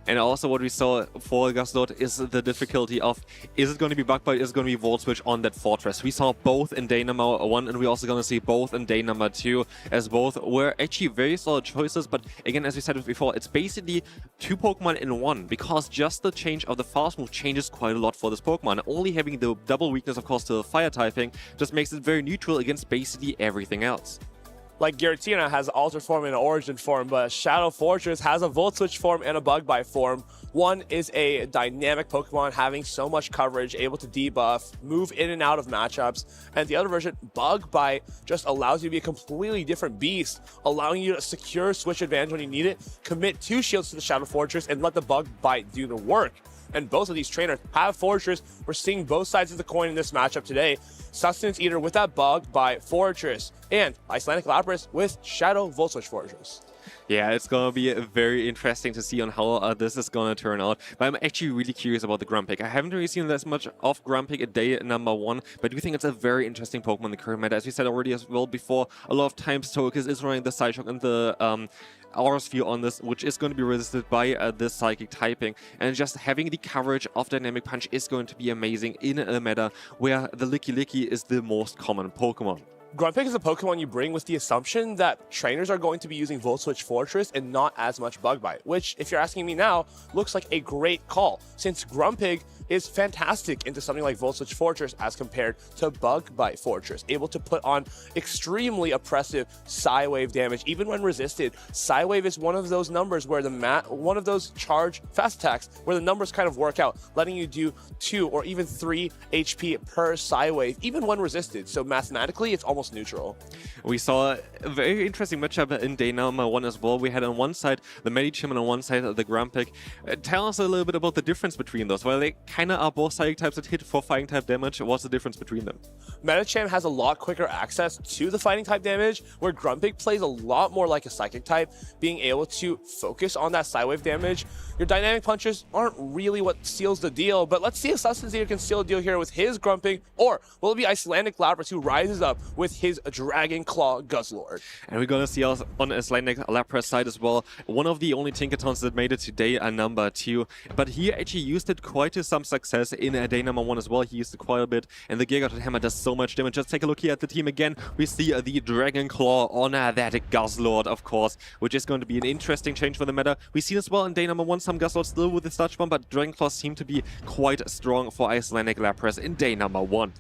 And also what we saw for Guzzlord is the difficulty of, is it going to be Bug Bite, is it going to be Volt Switch on that Fortress? We saw both in day number 1, and we're also going to see both in day number 2, as both were actually very solid choices. But again, as we said before, it's basically 2 Pokemon in 1, because just the change of the fast move changes quite a lot for this Pokemon. Only having the double weakness, of course, to the fire typing just makes it very neutral against basically everything else. Like Giratina has Altered Form and an Origin Form, but Shadow Fortress has a Volt Switch form and a Bug Bite form. One is a dynamic Pokemon having so much coverage, able to debuff, move in and out of matchups, and the other version, Bug Bite, just allows you to be a completely different beast, allowing you to secure switch advantage when you need it, commit 2 shields to the Shadow Fortress, and let the Bug Bite do the work. And both of these trainers have Fortress. We're seeing both sides of the coin in this matchup today. Sustenance Eater with that Bug Bite Fortress, and Icelandic Lapras with Shadow Volt Switch Fortress. Yeah, it's going to be very interesting to see on how this is going to turn out. But I'm actually really curious about the Grumpig. I haven't really seen this much of Grumpig at day number 1, but I do think it's a very interesting Pokemon in the current meta. As we said already as well before, a lot of times Togekiss is running the Psyshock and the Aura Sphere on this, which is going to be resisted by this Psychic typing. And just having the coverage of Dynamic Punch is going to be amazing in a meta where the Licky is the most common Pokemon. Grumpig is a Pokemon you bring with the assumption that trainers are going to be using Volt Switch Fortress and not as much Bug Bite, which, if you're asking me now, looks like a great call, since Grumpig is fantastic into something like Volt Switch Fortress as compared to Bug Bite Fortress, able to put on extremely oppressive Psy-Wave damage, even when resisted. Psy-Wave is one of those numbers where one of those charge fast attacks where the numbers kind of work out, letting you do 2 or even 3 HP per Psy-Wave, even when resisted. So mathematically, it's almost neutral. We saw a very interesting matchup in day number 1 as well. We had on one side the Medichim and on one side the Grumpig. Tell us a little bit about the difference between those. Well, they kind of are both Psychic types that hit for Fighting type damage. What's the difference between them? Medicham has a lot quicker access to the Fighting type damage, where Grumpig plays a lot more like a Psychic type, being able to focus on that Psy-Wave damage. Your Dynamic Punches aren't really what seals the deal, but let's see if Sustenance Eater can seal a deal here with his Grumpig, or will it be Icelandic Lapras who rises up with his Dragon Claw Guzzlord? And we're going to see us on Icelandic Lapras side as well. One of the only Tinkertons that made it to day number 2, but he actually used it quite to some success in day number 1 as well. He used it quite a bit, and the Gigaton Hammer does so much damage. Just take a look here at the team again. We see the Dragon Claw on that Guzzlord, of course, which is going to be an interesting change for the meta. We see as well in day number 1 some Guzzlord still with the Sludge Bomb, but Dragon Claws seem to be quite strong for Icelandic Lapras in day number 1.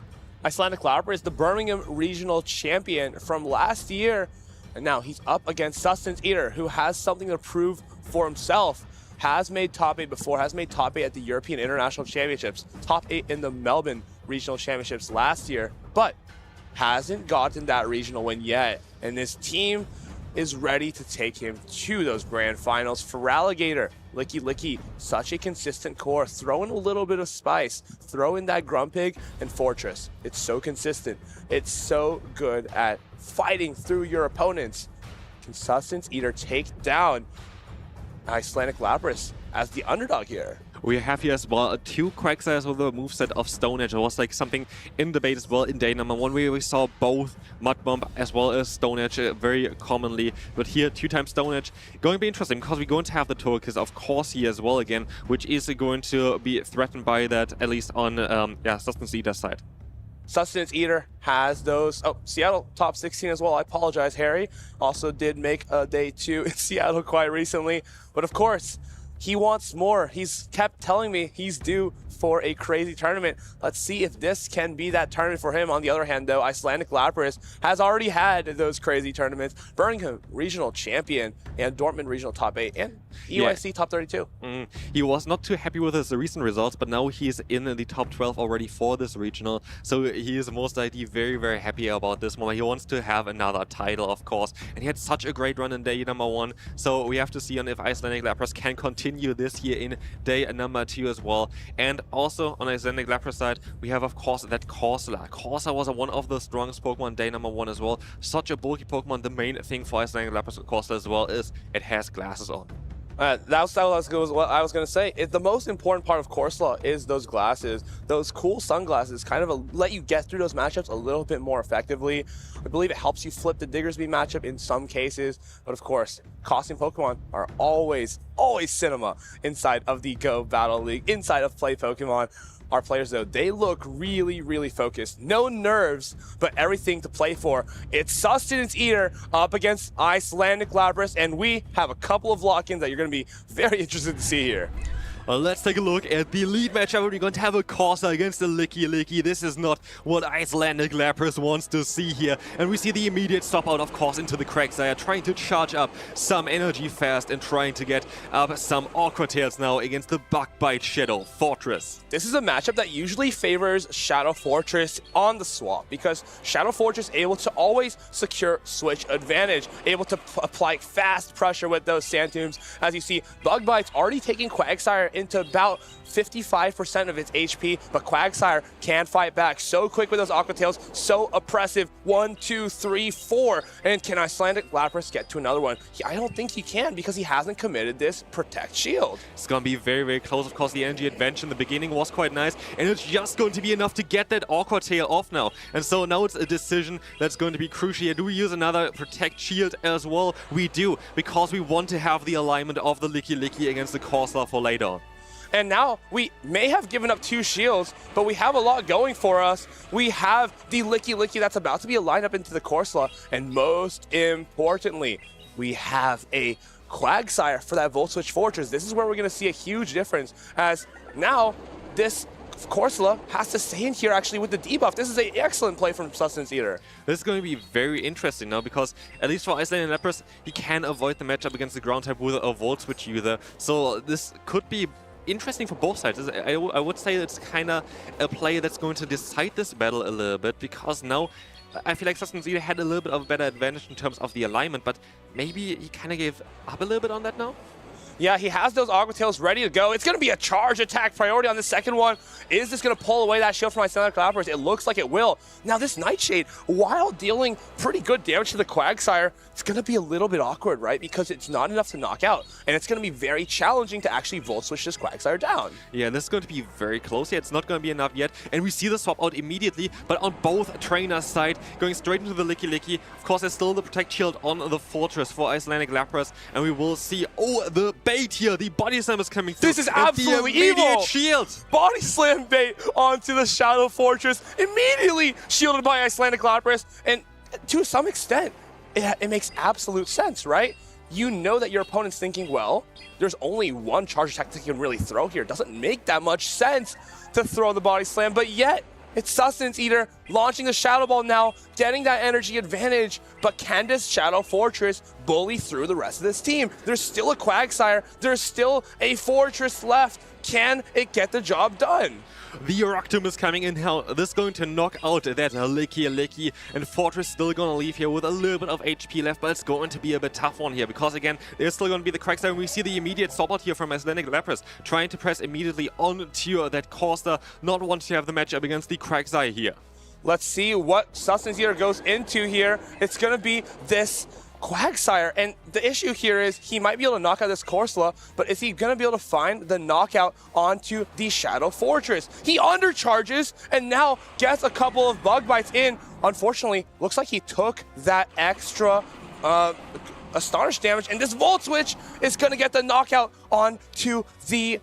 Icelandic Lapras is the Birmingham Regional Champion from last year, and now he's up against Sustenance Eater, who has something to prove for himself. Has made top 8 before, has made top 8 at the European International Championships, top 8 in the Melbourne Regional Championships last year, but hasn't gotten that regional win yet, and this team is ready to take him to those grand finals. For Alligator, Licky, such a consistent core. Throw in a little bit of spice. Throw in that Grumpig and Fortress. It's so consistent. It's so good at fighting through your opponents. Can Sustenance Eater take down Icelandic Lapras as the underdog here? We have here as well 2 Quagsires with a moveset of Stone Edge. It was like something in debate as well in day number 1, where we saw both Mud Bomb as well as Stone Edge very commonly. But here, 2 times Stone Edge. Going to be interesting because we're going to have the Togekiss, of course, here as well again, which is going to be threatened by that, at least on Sustenance Eater's side. Sustenance Eater has those. Oh, Seattle top 16 as well. I apologize, Harry. Also did make a day 2 in Seattle quite recently. But of course, he wants more. He's kept telling me he's due for a crazy tournament. Let's see if this can be that tournament for him. On the other hand, though, Icelandic Lapras has already had those crazy tournaments. Birmingham Regional Champion and Dortmund Regional top 8 and EUIC top 32. He was not too happy with his recent results, but now he's in the top 12 already for this regional. So he is most likely very, very happy about this moment. He wants to have another title, of course. And he had such a great run in day number 1. So we have to see if Icelandic Lapras can continue this here in day number 2 as well. And also on Icelandic Lapras side, we have, of course, that Corsola. Corsola was one of the strongest Pokemon day number 1 as well. Such a bulky Pokemon. The main thing for Icelandic Lapras Corsola as well is it has glasses on. That's what I was going to say. The most important part of Corsola is those glasses. Those cool sunglasses kind of let you get through those matchups a little bit more effectively. I believe it helps you flip the Diggersby matchup in some cases. But of course, costing Pokemon are always cinema inside of the Go Battle League, inside of Play Pokemon. Our players, though, they look really, really focused. No nerves, but everything to play for. It's Sustenance Eater up against Icelandic Lapras, and we have a couple of lock-ins that you're going to be very interested to see here. Well, let's take a look at the lead matchup. We're going to have a Corsa against the Licky. This is not what Icelandic Lapras wants to see here. And we see the immediate stop out, of course, into the Quagsire, trying to charge up some energy fast and trying to get up some Awkward Tails now against the Bug Bite Shadow Fortress. This is a matchup that usually favors Shadow Fortress on the swap, because Shadow Fortress able to always secure switch advantage, able to apply fast pressure with those Sand Tombs. As you see, Bug Bite's already taking Quagsire into about 55% of its HP, but Quagsire can fight back so quick with those Aqua Tails, so oppressive. 1, 2, 3, 4. And can Icelandic Lapras get to another one? I don't think he can because he hasn't committed this Protect Shield. It's going to be very, very close. Of course, the energy advantage in the beginning was quite nice, and it's just going to be enough to get that Aqua Tail off now. And so now it's a decision that's going to be crucial here. Do we use another Protect Shield as well? We do, because we want to have the alignment of the Licky Licky against the Corsola for later on. And now we may have given up 2 shields, but we have a lot going for us. We have the Licky Licky that's about to be aligned up into the Corsola, and most importantly, we have a Quagsire for that Volt Switch Fortress. This is where we're going to see a huge difference, as now this Corsola has to stay in here actually with the debuff. This is an excellent play from Sustenance Eater. This is going to be very interesting now, because at least for Icelandic Lapras, he can avoid the matchup against the ground type with a Volt Switch user. So this could be interesting for both sides. I would say it's kind of a play that's going to decide this battle a little bit, because now I feel like Sustenance Eater had a little bit of a better advantage in terms of the alignment, but maybe he kind of gave up a little bit on that now. Yeah, he has those Aqua Tails ready to go. It's going to be a charge attack priority on the second one. Is this going to pull away that shield from Icelandic Lapras? It looks like it will. Now, this Nightshade, while dealing pretty good damage to the Quagsire, it's going to be a little bit awkward, right? Because it's not enough to knock out. And it's going to be very challenging to actually Volt Switch this Quagsire down. Yeah, this is going to be very close here. It's not going to be enough yet. And we see the swap out immediately, but on both trainers' side, going straight into the Licky Licky. Of course, there's still the Protect Shield on the Fortress for Icelandic Lapras. And we will see, oh, the bait here. The Body Slam is coming through. This is absolutely evil. Shield. Body Slam bait onto the Shadow Fortress. Immediately shielded by Icelandic Lapras. And to some extent, it makes absolute sense, right? You know that your opponent's thinking, well, there's only one charge attack that you can really throw here. It doesn't make that much sense to throw the Body Slam, but yet it's Sustenance Eater launching the Shadow Ball now, getting that energy advantage, but can this Shadow Fortress bully through the rest of this team? There's still a Quagsire, there's still a Fortress left. Can it get the job done? The Oroctum is coming in now. This is going to knock out that Licky Licky, and Fortress still going to leave here with a little bit of HP left, but it's going to be a bit tough one here, because again, there's still going to be the Quagsire, and we see the immediate stop out here from Icelandic Lapras, trying to press immediately onto that Corsa, not wanting to have the matchup against the Quagsire here. Let's see what Sustenance Eater goes into here. It's going to be this Quagsire, and the issue here is he might be able to knock out this Corsola, but is he going to be able to find the knockout onto the Shadow Fortress? He undercharges and now gets a couple of Bug Bites in. Unfortunately, looks like he took that extra Astonish damage, and this Volt Switch is going to get the knockout onto the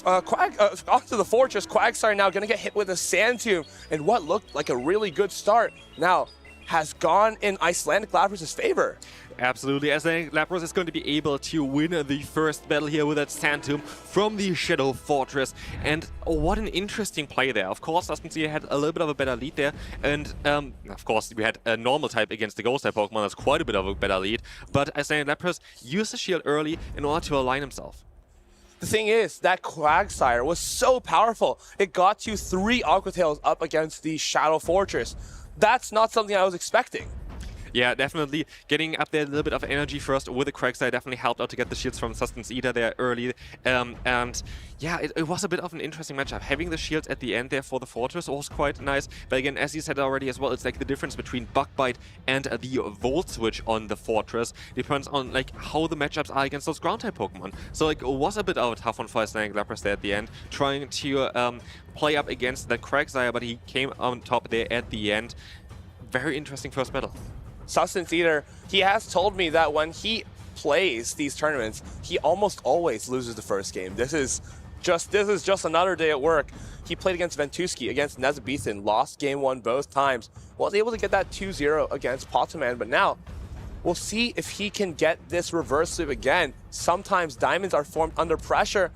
onto the Fortress. Quagsire now going to get hit with a Sand Tomb, and what looked like a really good start now has gone in Icelandic Lapras' favor. Absolutely, Icelandic Lapras is going to be able to win the first battle here with that Sand Tomb from the Shadow Fortress. And what an interesting play there. Of course, Sustenance Eater had a little bit of a better lead there. And of course, we had a normal type against the Ghost type Pokemon. That's quite a bit of a better lead. But Icelandic Lapras used the shield early in order to align himself. The thing is, that Quagsire was so powerful. It got to 3 Aqua Tails up against the Shadow Fortress. That's not something I was expecting. Yeah, definitely getting up there a little bit of energy first with the Quagsire definitely helped out to get the shields from Sustenance Eater there early. And yeah, it was a bit of an interesting matchup. Having the shields at the end there for the Fortress was quite nice. But again, as you said already as well, it's like the difference between Bug Bite and the Volt Switch on the Fortress depends on like how the matchups are against those ground type Pokemon. So like it was a bit of a tough one for Icelandic Lapras there at the end, trying to play up against that Quagsire, but he came on top there at the end. Very interesting first battle. Sustenance Eater, he has told me that when he plays these tournaments, he almost always loses the first game. This is just another day at work. He played against Ventusky, against Nezabethan, lost game 1 both times. Was able to get that 2-0 against Pokémon, but now we'll see if he can get this reverse sweep again. Sometimes diamonds are formed under pressure.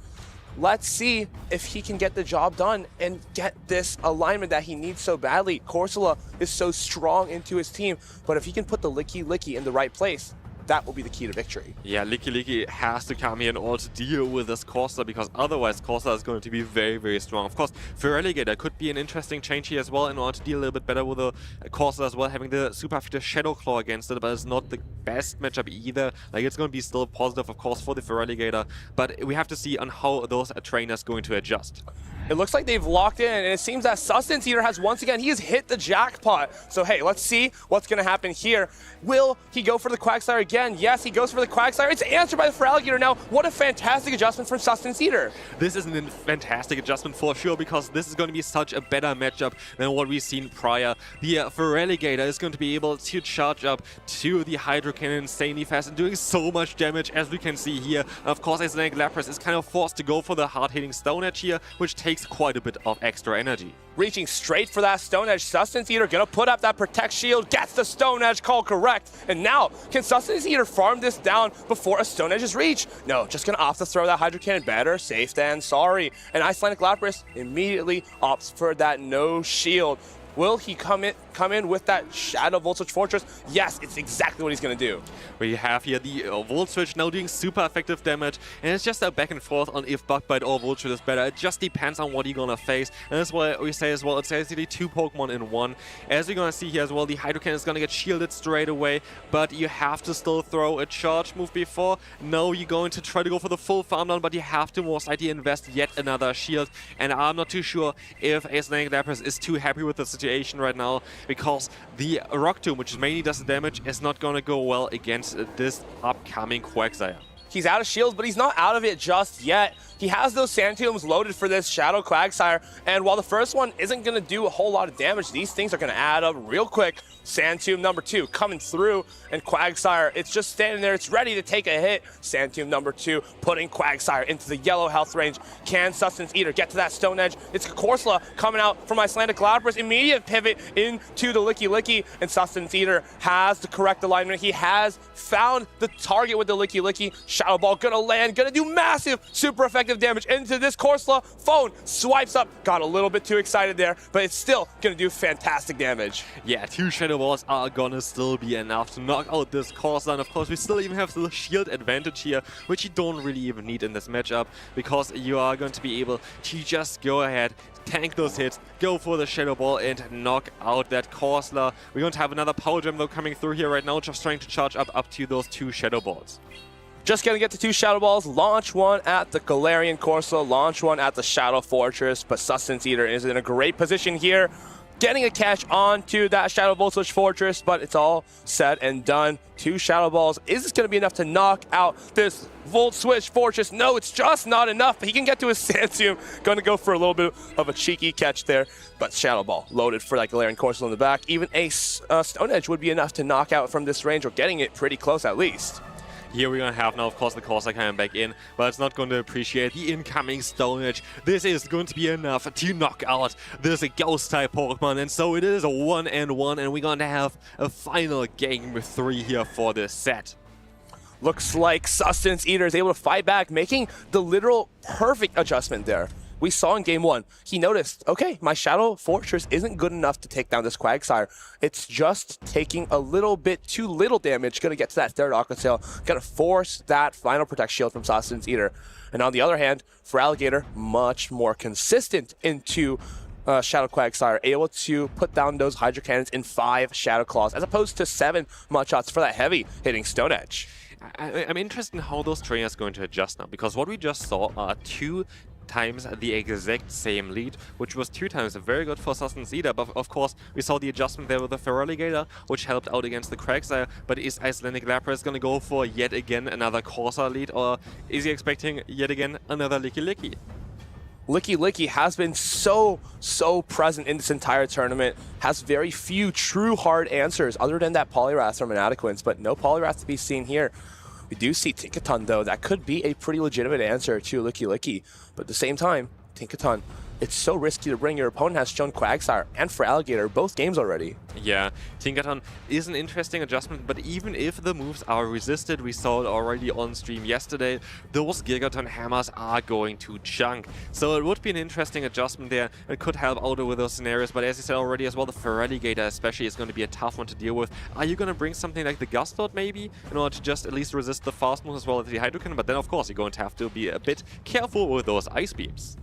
Let's see if he can get the job done and get this alignment that he needs so badly. Corsola is so strong into his team, but if he can put the Licky Licky in the right place, that will be the key to victory. Yeah, Licky has to come here in order to deal with this Corsair, because otherwise Corsair is going to be very, very strong. Of course, Feraligatr could be an interesting change here as well in order to deal a little bit better with the Corsair as well, having the super effective Shadow Claw against it, but it's not the best matchup either. Like, it's going to be still positive, of course, for the Feraligatr, but we have to see on how those trainers going to adjust. It looks like they've locked in, and it seems that Sustenance Eater has once again, he has hit the jackpot. So hey, let's see what's going to happen here. Will he go for the Quagsire again? Yes, he goes for the Quagsire. It's answered by the Feraligatr now. What a fantastic adjustment from Sustenance Eater. This is a fantastic adjustment for sure, because this is going to be such a better matchup than what we've seen prior. The Feraligatr is going to be able to charge up to the Hydro Cannon insanely fast and doing so much damage, as we can see here. Of course, Icelandic Lapras is kind of forced to go for the hard-hitting Stone Edge here, which takes quite a bit of extra energy. Reaching straight for that Stone Edge. Sustenance Eater gonna put up that Protect Shield, gets the Stone Edge call correct. And now, can Sustenance Eater farm this down before a Stone Edge is reached? No, just gonna opt to throw that Hydro Cannon. Better safe than sorry. And Icelandic Lapras immediately opts for that no shield. Will he come in with that Shadow Volt Switch Fortress? Yes, it's exactly what he's going to do. We have here the Volt Switch now doing super effective damage, and it's just a back and forth on if Bug Bite or Volt Switch is better. It just depends on what you're going to face, and that's why we say as well, it's basically two Pokemon in one. As we're going to see here as well, the Hydro Cannon is going to get shielded straight away, but you have to still throw a charge move before. No, you're going to try to go for the full farm down, but you have to most likely invest yet another shield, and I'm not too sure if Icelandic Lapras is too happy with the situation right now, because the Rock Tomb, which mainly does the damage, is not going to go well against this upcoming Quagsire. He's out of shields, but he's not out of it just yet. He has those Sand Tombs loaded for this Shadow Quagsire, and while the first one isn't going to do a whole lot of damage, these things are going to add up real quick. Sand Tomb number 2 coming through, and Quagsire, it's just standing there. It's ready to take a hit. Sand Tomb number 2 putting Quagsire into the yellow health range. Can Sustenance Eater get to that Stone Edge? It's Corsola coming out from Icelandic Lapras. Immediate pivot into the Licky, and Sustenance Eater has the correct alignment. He has found the target with the Licky. Shadow Ball gonna land, gonna do massive, super effective damage into this Corsola. Phone swipes up, got a little bit too excited there, but it's still gonna do fantastic damage. Yeah, 2 Shadow Balls are gonna still be enough to knock out this Corsola, and of course we still even have the shield advantage here, which you don't really even need in this matchup, because you are going to be able to just go ahead, tank those hits, go for the Shadow Ball and knock out that Corsola. We're going to have another Power Gem though coming through here right now, just trying to charge up to those 2 Shadow Balls. Just gonna get the 2 Shadow Balls, launch one at the Galarian Corsola, launch one at the Shadow Fortress, but Sustenance Eater is in a great position here, getting a catch onto that Shadow Volt Switch Fortress, but it's all said and done. 2 Shadow Balls, is this gonna be enough to knock out this Volt Switch Fortress? No, it's just not enough, but he can get to his Sand Tomb. Gonna go for a little bit of a cheeky catch there, but Shadow Ball loaded for that Galarian Corsola in the back. Even a Stone Edge would be enough to knock out from this range, or getting it pretty close at least. Here we're going to have now, of course, the Corsair coming back in, but it's not going to appreciate the incoming Stone Edge. This is going to be enough to knock out this Ghost-type Pokemon, and so it is a 1-1, and we're going to have a final game 3 here for this set. Looks like Sustenance Eater is able to fight back, making the literal perfect adjustment there. We saw in game 1, he noticed, okay, my Shadow Fortress isn't good enough to take down this Quagsire. It's just taking a little bit too little damage. Gonna get to that third Aqua Tail, gonna force that final Protect Shield from Sustenance Eater. And on the other hand, Feraligatr, much more consistent into Shadow Quagsire, able to put down those Hydro Cannons in 5 Shadow Claws, as opposed to 7 Mudshots for that heavy hitting Stone Edge. I'm interested in how those trainers are going to adjust now, because what we just saw are 2 times the exact same lead, which was 2 times very good for Sustenance Eater, but of course we saw the adjustment there with the Feraligatr, which helped out against the Quagsire. But is Icelandic Lapras going to go for yet again another Corsair lead, or is he expecting yet again another Licky? Licky has been so present in this entire tournament, has very few true hard answers other than that Poliwrath from Inadequance, but no Poliwrath to be seen here. We do see Tinkaton though, that could be a pretty legitimate answer to Licky, but at the same time, Tinkaton it's so risky to bring. Your opponent has shown Quagsire and for Alligator both games already. Yeah, Tinkaton is an interesting adjustment, but even if the moves are resisted, we saw it already on stream yesterday, those Gigaton hammers are going to chunk. So it would be an interesting adjustment there. It could help out with those scenarios, but as you said already as well, the Feraligatr especially is going to be a tough one to deal with. Are you going to bring something like the Gust Lord maybe in order to just at least resist the fast moves as well as the Hydro Cannon? But then of course you're going to have to be a bit careful with those Ice Beams.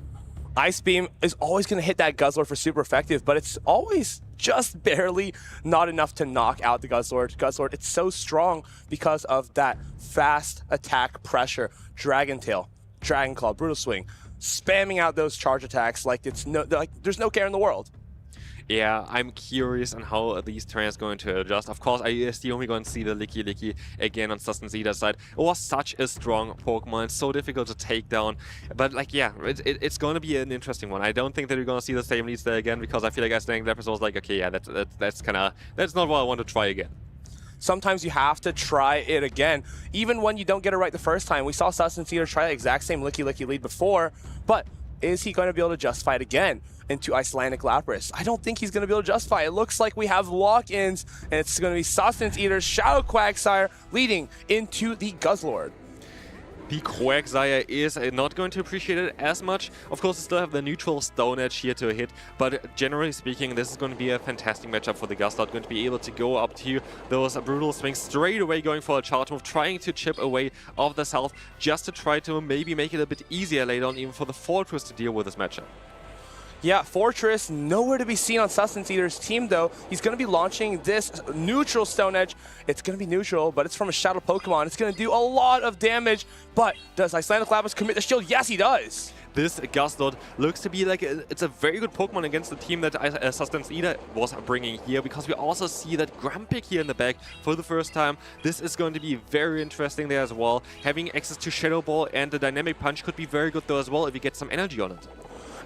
Ice Beam is always going to hit that Guzzlord for super effective, but it's always just barely not enough to knock out the Guzzlord. Guzzlord, it's so strong because of that fast attack pressure. Dragon Tail, Dragon Claw, Brutal Swing, spamming out those charge attacks like there's no care in the world. Yeah, I'm curious on how these terrains are going to adjust. Of course, I assume we're going to see the Licky again on Sustenance Eater's side. It was such a strong Pokemon. It's so difficult to take down. But, like, yeah, it's going to be an interesting one. I don't think that we're going to see the same leads there again because I feel like Icelandic Leopard was like, okay, yeah, that's not what I want to try again. Sometimes you have to try it again, even when you don't get it right the first time. We saw Sustenance Eater try the exact same Licky lead before, but is he going to be able to justify it again into Icelandic Lapras? I don't think he's going to be able to justify it. It looks like we have lock-ins, and it's going to be Sustenance Eater, Shadow Quagsire leading into the Guzzlord. The Quagsire is not going to appreciate it as much. Of course, we still have the neutral Stone Edge here to hit, but generally speaking, this is going to be a fantastic matchup for the Guzzlord. Going to be able to go up to those brutal swings straight away, going for a charge move, trying to chip away off the health, just to try to maybe make it a bit easier later on, even for the Fortress to deal with this matchup. Yeah, Fortress, nowhere to be seen on Sustenance Eater's team, though. He's going to be launching this neutral Stone Edge. It's going to be neutral, but it's from a Shadow Pokemon. It's going to do a lot of damage, but does Icelandic Lapras commit the shield? Yes, he does. This Guzzlord looks to be like it's a very good Pokemon against the team that Sustenance Eater was bringing here, because we also see that Grumpig here in the back for the first time. This is going to be very interesting there as well. Having access to Shadow Ball and the Dynamic Punch could be very good though as well if you get some energy on it.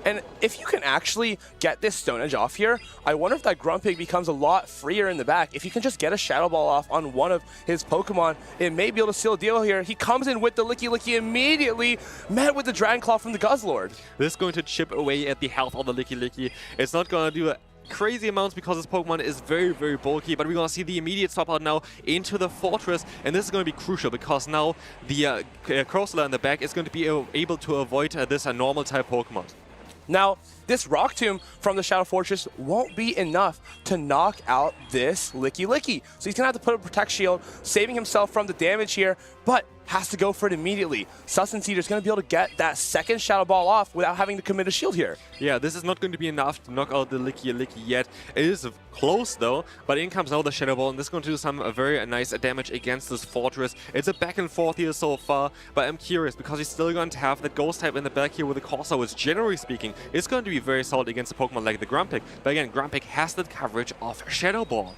And if you can actually get this Stone Edge off here, I wonder if that Grumpig becomes a lot freer in the back. If you can just get a Shadow Ball off on one of his Pokemon, it may be able to seal a deal here. He comes in with the Licky immediately, met with the Dragon Claw from the Guzzlord. This is going to chip away at the health of the Licky. It's not going to do crazy amounts because this Pokemon is very, very bulky, but we're going to see the immediate swap out now into the Fortress, and this is going to be crucial because now the Crowsler in the back is going to be able to avoid this normal type Pokemon. Now, this Rock Tomb from the Shadow Fortress won't be enough to knock out this Licky. So he's going to have to put a Protect Shield, saving himself from the damage here, but has to go for it immediately. Sustenance Eater is going to be able to get that second Shadow Ball off without having to commit a shield here. Yeah, this is not going to be enough to knock out the Licky yet. It is close though, but in comes now the Shadow Ball, and this is going to do some very nice damage against this Fortress. It's a back and forth here so far, but I'm curious because he's still going to have the Ghost type in the back here with the Corsair, which generally speaking is going to be very solid against a Pokemon like the Grumpig. But again, Grumpig has the coverage of Shadow Ball.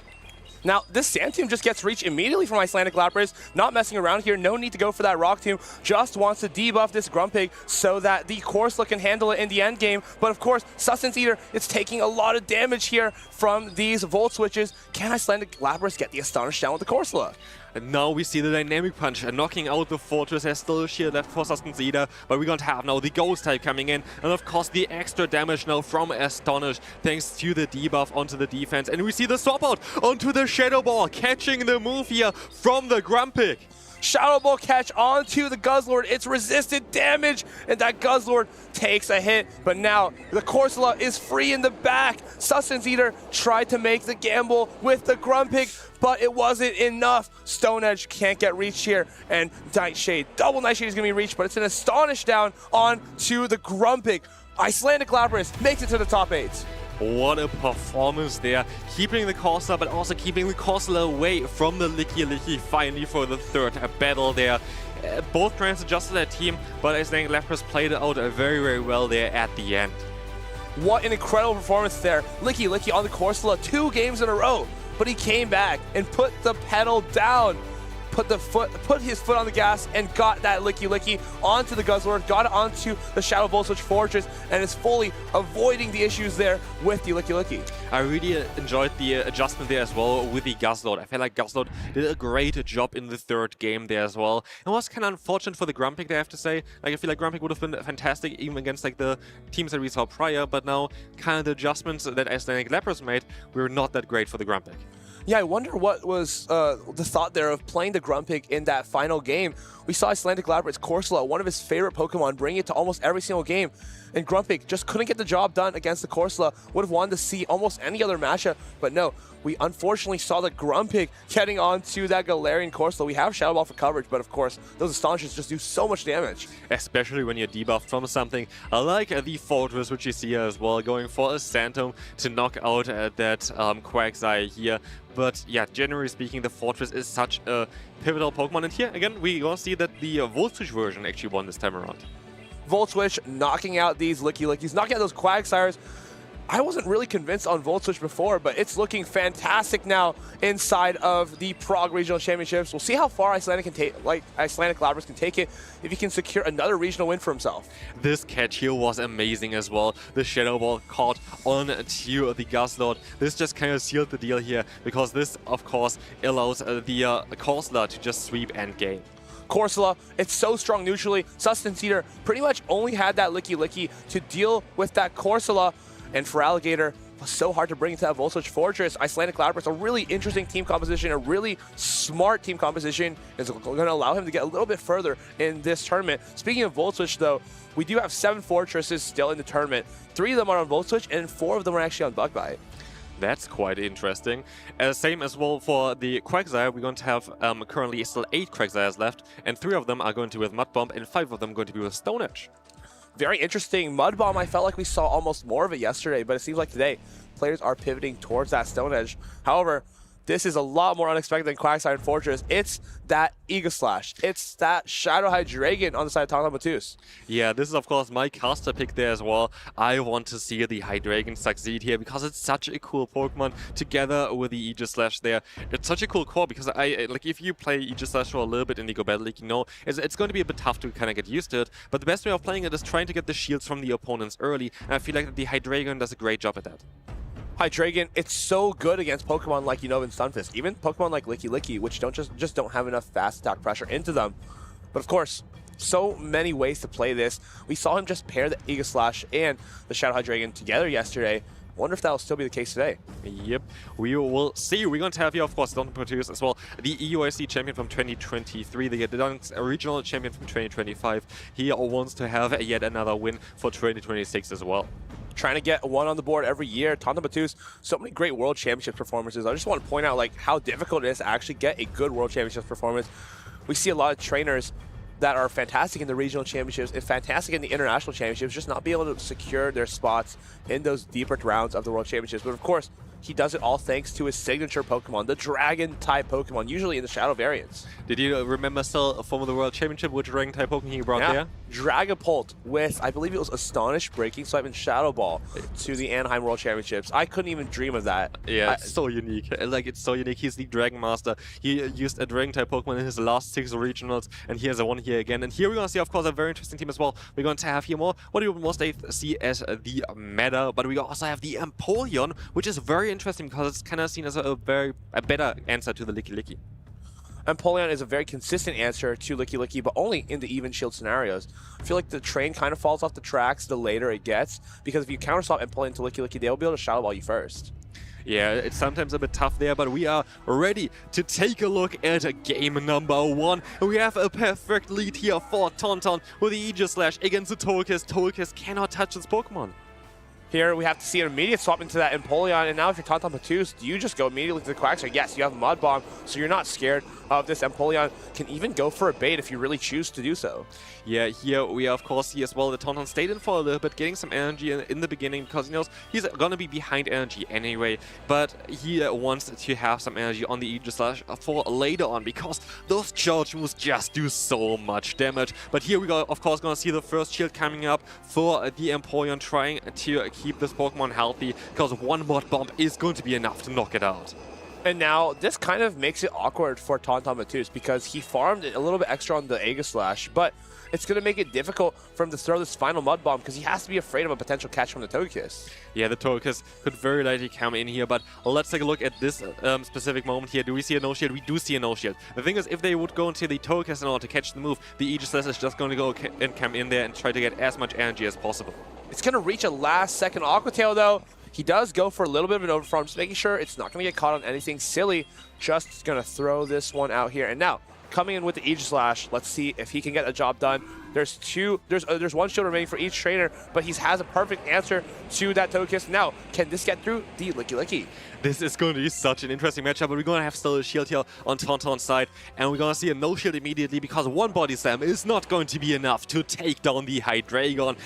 Now, this Sand Tomb just gets reach immediately from Icelandic Lapras. Not messing around here. No need to go for that Rock Tomb. Just wants to debuff this Grumpig so that the Corsola can handle it in the end game. But of course, Sustenance Eater is taking a lot of damage here from these Volt Switches. Can Icelandic Lapras get the Astonish down with the Corsola? And now we see the Dynamic Punch knocking out the Fortress. There's still a shield left for Sustenance Eater, but we're going to have now the Ghost type coming in. And of course the extra damage now from Astonish thanks to the debuff onto the defense. And we see the swap out onto the Shadow Ball, catching the move here from the Grumpig. Shadow Ball catch onto the Guzzlord. It's resisted damage, and that Guzzlord takes a hit. But now the Corsola is free in the back. Sustenance Eater tried to make the gamble with the Grumpig, but it wasn't enough. Stone Edge can't get reached here, and Nightshade, double Nightshade is going to be reached, but it's an Astonish down onto the Grumpig. Icelandic Lapras makes it to the top 8. What a performance there, keeping the Corsair but also keeping the Corsola away from the Licky finally for the third battle there. Both trans adjusted their team, but Icelandic Lapras played it out very, very well there at the end. What an incredible performance there. Licky on the Corsola 2 games in a row, but he came back and put the pedal down. put his foot on the gas and got that Licky onto the Guzzlord, got it onto the Shadow Voltage Fortress, and is fully avoiding the issues there with the Licky. I really enjoyed the adjustment there as well with the Guzzlord. I felt like Guzzlord did a great job in the third game there as well. It was kind of unfortunate for the Grumpig, I have to say. Like, I feel like Grumpig would have been fantastic even against like the teams that we saw prior, but now kind of the adjustments that Icelandic Leopards made were not that great for the Grumpig. Yeah, I wonder what was the thought there of playing the Grumpig in that final game. We saw Icelandic Leopards Corsola, one of his favorite Pokemon, bring it to almost every single game. And Grumpig just couldn't get the job done against the Corsola. Would have wanted to see almost any other matchup, but no. We unfortunately saw the Grumpig getting onto that Galarian Corsola. We have Shadow Ball for coverage, but of course, those Astonishers just do so much damage. Especially when you're debuffed from something like the Fortress, which you see here as well, going for a Phantom to knock out that Quagsire here. But yeah, generally speaking, the Fortress is such a pivotal Pokemon. And here, again, we gonna see that the Volt Switch version actually won this time around. Volt Switch knocking out these Lickies, knocking out those Quagsires. I wasn't really convinced on Volt Switch before, but it's looking fantastic now inside of the Prague Regional Championships. We'll see how far Icelandic Leopards can take it if he can secure another regional win for himself. This catch here was amazing as well. The Shadow Ball caught on to the Guzzlord. This just kind of sealed the deal here, because this, of course, allows the Corsola to just sweep endgame. Corsola, it's so strong neutrally. Sustenance Eater pretty much only had that Licky to deal with that Corsola. And for Alligator, it was so hard to bring into that Volt Switch Fortress. Icelandic Leopards, a really interesting team composition, a really smart team composition, is going to allow him to get a little bit further in this tournament. Speaking of Volt Switch, though, we do have 7 Fortresses still in the tournament. 3 of them are on Volt Switch, and 4 of them are actually on Bug Bite. That's quite interesting. Same as well for the Quagsire. We're going to have currently still 8 Quagsires left, and 3 of them are going to be with Mud Bomb, and 5 of them going to be with Stone Edge. Very interesting. Mud Bomb, I felt like we saw almost more of it yesterday, but it seems like today players are pivoting towards that Stone Edge. However, this is a lot more unexpected than Quagsire and Fortress. It's that Aegislash. It's that Shadow Hydreigon on the side of Tonton Matus. Yeah, this is of course my caster pick there as well. I want to see the Hydreigon succeed here because it's such a cool Pokemon together with the Aegislash there. It's such a cool core because like if you play Aegislash for a little bit in the Go Battle League, you know it's going to be a bit tough to kind of get used to it. But the best way of playing it is trying to get the shields from the opponents early, and I feel like the Hydreigon does a great job at that. Hydreigon, it's so good against Pokemon like Unova and Stunfisk, even Pokemon like Licky, which just don't have enough fast attack pressure into them. But of course, so many ways to play this. We saw him just pair the Aegislash and the Shadow Hydreigon together yesterday. Wonder if that will still be the case today. Yep, we will see. We're going to have here, of course, Tonton Matus as well, the EUIC champion from 2023, the Dunks regional champion from 2025. He wants to have yet another win for 2026 as well. Trying to get one on the board every year. Tonton Matus, so many great World Championship performances. I just want to point out like how difficult it is to actually get a good World Championship performance. We see a lot of trainers that are fantastic in the regional championships and fantastic in the international championships, just not be able to secure their spots in those deeper rounds of the World Championships. But of course, he does it all thanks to his signature Pokemon, the Dragon-type Pokemon, usually in the Shadow variants. Did you remember still from the World Championship which Dragon-type Pokemon he brought there? Dragapult with, I believe it was Astonish, Breaking Swipe, and Shadow Ball to the Anaheim World Championships. I couldn't even dream of that. Yeah, it's so unique. Like, it's so unique. He's the Dragon Master. He used a Dragon-type Pokemon in his last 6 regionals, and he has a one here again. And here we're going to see, of course, a very interesting team as well. We're going to have here more, what you mostly see as the meta, but we also have the Empoleon, which is very interesting because it's kind of seen as a better answer to the Licky. Empoleon is a very consistent answer to Licky, but only in the even shield scenarios. I feel like the train kind of falls off the tracks the later it gets, because if you counterswap Empoleon to Licky, they'll be able to Shadow Ball you first. Yeah, it's sometimes a bit tough there, but we are ready to take a look at game number 1. We have a perfect lead here for Tonton with the Aegislash against the Togekiss. Togekiss cannot touch this Pokemon. Here we have to see an immediate swap into that Empoleon, and now if you're Tonton Matus, do you just go immediately to the Quagsire? Yes, you have Mud Bomb, so you're not scared of this Empoleon. Can even go for a bait if you really choose to do so. Yeah, here we of course see as well that Tonton stayed in for a little bit, getting some energy in the beginning because he knows he's gonna be behind energy anyway, but he wants to have some energy on the Aegislash for later on because those charge moves just do so much damage. But here we go, of course, gonna see the first shield coming up for the Empoleon, trying to keep this Pokemon healthy because one Mud Bomb is going to be enough to knock it out. And now this kind of makes it awkward for Tauntaun Battus because he farmed a little bit extra on the Aegislash, but it's going to make it difficult for him to throw this final Mud Bomb because he has to be afraid of a potential catch from the Togekiss. Yeah, the Togekiss could very likely come in here, but let's take a look at this specific moment here. Do we see a no-shield? We do see a no-shield. The thing is, if they would go into the Togekiss in order to catch the move, the Aegislash is just going to go and come in there and try to get as much energy as possible. It's going to reach a last-second Aqua Tail, though. He does go for a little bit of an overfarm, just making sure it's not going to get caught on anything silly. Just going to throw this one out here. And now, coming in with the Aegislash, let's see if he can get a job done. There's one shield remaining for each trainer, but he has a perfect answer to that Togekiss. Now, can this get through the Licky Licky? This is going to be such an interesting matchup, but we're going to have still a shield here on Tauntaun's side, and we're going to see a no-shield immediately because one body slam is not going to be enough to take down the Hydreigon.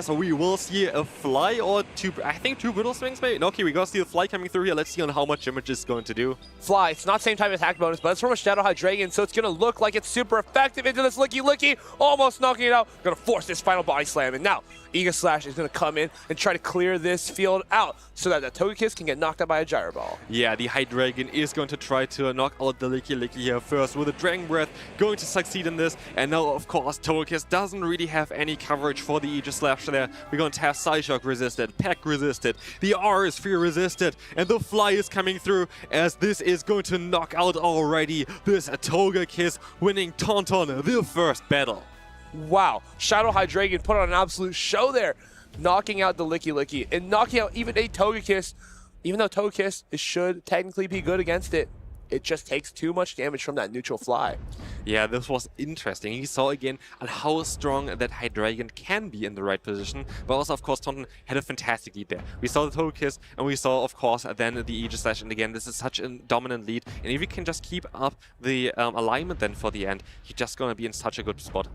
So we will see a fly or two, I think 2 Brittle Swings maybe? No, okay, we're going to see the fly coming through here. Let's see on how much damage it's going to do. Fly, it's not same type of attack bonus, but it's from a Shadow Hydreigon, so it's going to look like it's super effective into this Licky Licky, almost knocking it out. Going to force this final body slam, and now Aegislash is going to come in and try to clear this field out so that the Togekiss can get knocked out by a Gyro Ball. Yeah, the Hydreigon is going to try to knock out the Licky Licky here first with a Dragon Breath, going to succeed in this. And now, of course, Togekiss doesn't really have any coverage for the Aegislash there. We're going to have Psyshock resisted, Peck resisted, the R Sphere resisted, and the Fly is coming through as this is going to knock out already this Togekiss, winning Tauntaun the first battle. Wow, Shadow Hydreigon put on an absolute show there, knocking out the Licky Licky and knocking out even a Togekiss. Even though Togekiss should technically be good against it, it just takes too much damage from that neutral Fly. Yeah, this was interesting. You saw again on how strong that Hydreigon can be in the right position, but also, of course, Tauntaun had a fantastic lead there. We saw the Togekiss, and we saw, of course, then the Aegislash, and again, this is such a dominant lead, and if you can just keep up the alignment then for the end, you're just going to be in such a good spot.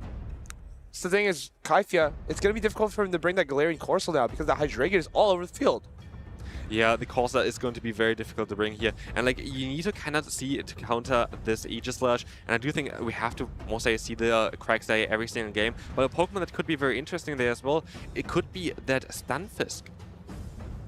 So the thing is, Kaifia, it's going to be difficult for him to bring that Galarian Corsola now because the Hydreigon is all over the field. Yeah, the Corsa is going to be very difficult to bring here. And like, you need to kind of see it to counter this Aegislash. And I do think we have to mostly see the Quagsire every single game. But a Pokemon that could be very interesting there as well, it could be that Stunfisk.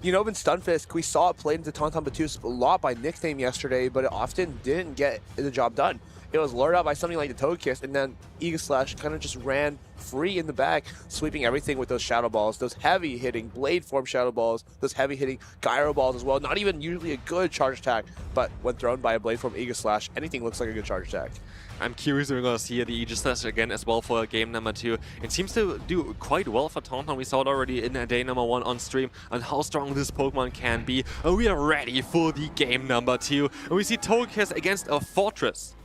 You know, in Stunfisk, we saw it played into Tauntaun Battus a lot by nickname yesterday, but it often didn't get the job done. It was lured out by something like the Togekiss, and then Aegislash kind of just ran free in the back, sweeping everything with those Shadow Balls, those heavy-hitting Blade Form Shadow Balls, those heavy-hitting Gyro Balls as well. Not even usually a good charge attack, but when thrown by a Blade Form Aegislash, anything looks like a good charge attack. I'm curious if we're going to see the Aegislash again as well for game number 2. It seems to do quite well for Tauntaun. We saw it already in day number 1 on stream on how strong this Pokemon can be. And we are ready for the game number 2. And we see Togekiss against a Fortress.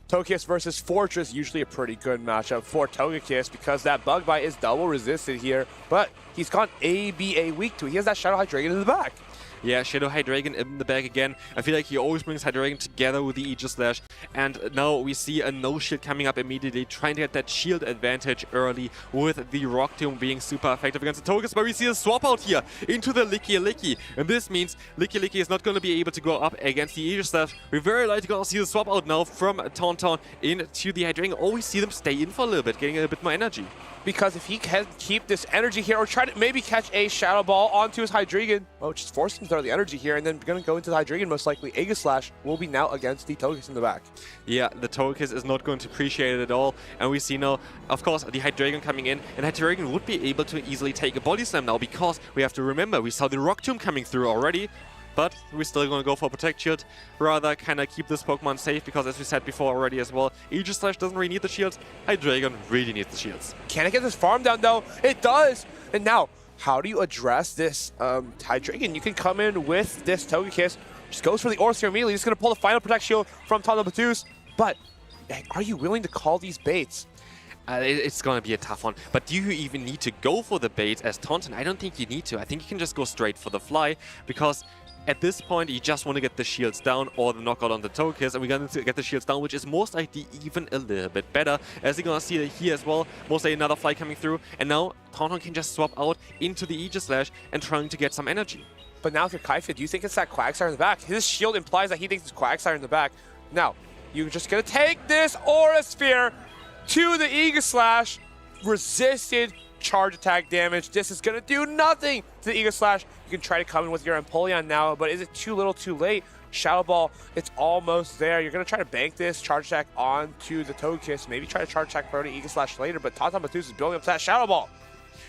Togekiss versus Fortress, usually a pretty good matchup for Togekiss because that Bug Bite is double resisted here, but he's got ABA weak to it. He has that Shadow Hydreigon in the back. Yeah, Shadow Hydreigon in the back again. I feel like he always brings Hydreigon together with the Aegislash. And now we see a no-shield coming up immediately, trying to get that shield advantage early with the Rock Tomb being super effective against the Togekiss. But we see a swap out here into the Licky Licky. And this means Licky Licky is not going to be able to go up against the Aegislash. We're very likely going to see the swap out now from Tauntaun into the Hydreigon. Always see them stay in for a little bit, getting a bit more energy. Because if he can keep this energy here, or try to maybe catch a Shadow Ball onto his Hydreigon, oh, just force him to throw the energy here, and then going to go into the Hydreigon most likely. Aegislash will be now against the Togekiss in the back. Yeah, the Togekiss is not going to appreciate it at all, and we see now, of course, the Hydreigon coming in, and Hydreigon would be able to easily take a Body Slam now, because we have to remember, we saw the Rock Tomb coming through already. But we're still going to go for Protect Shield, rather kind of keep this Pokemon safe, because as we said before already as well, Aegislash doesn't really need the shields, Hydreigon really needs the shields. Can it get this farm down though? It does! And now, how do you address this Hydreigon? You can come in with this Togekiss, just goes for the Aura Sphere immediately, just going to pull the final Protect Shield from Tauntaun Battus, but are you willing to call these baits? It's going to be a tough one. But do you even need to go for the bait as Tauntaun? I don't think you need to. I think you can just go straight for the Fly, because at this point, you just want to get the shields down or the knockout on the Togekiss, and we're going to get the shields down, which is most likely even a little bit better. As you're going to see here as well, most likely another Fly coming through, and now Tauntaun can just swap out into the Aegislash and trying to get some energy. But now if you're Kaifia, do you think it's that Quagsire in the back? His shield implies that he thinks it's Quagsire in the back. Now, you're just going to take this Aura Sphere to the Aegislash, resisted charge attack damage. This is going to do nothing to the Aegislash. You can try to come in with your Empoleon now, but is it too little too late? Shadow Ball, it's almost there. You're going to try to bank this, charge attack onto the Togekiss, maybe try to charge attack Brody Eagle Slash later, but Tauntaun Battus is building up to that Shadow Ball.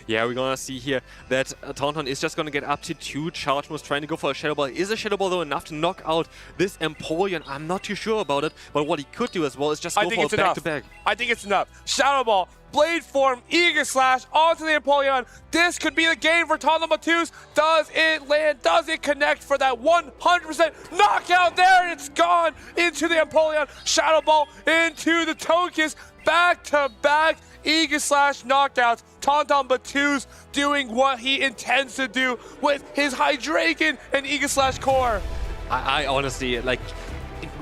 Yeah, we're gonna see here that Tauntaun is just gonna get up to 2 charge moves, trying to go for a Shadow Ball. Is a Shadow Ball though enough to knock out this Empoleon? I'm not too sure about it, but what he could do as well is just go for a back-to-back. I think it's enough. Shadow Ball, Blade Form, Eagle Slash onto the Empoleon. This could be the game for Tauntaun Battus. Does it land? Does it connect for that 100% knockout there? And it's gone into the Empoleon. Shadow Ball into the Togekiss. Back-to-back Eagle Slash knockouts. Tauntaun Battus doing what he intends to do with his Hydreigon and Eagle Slash core. I honestly, like,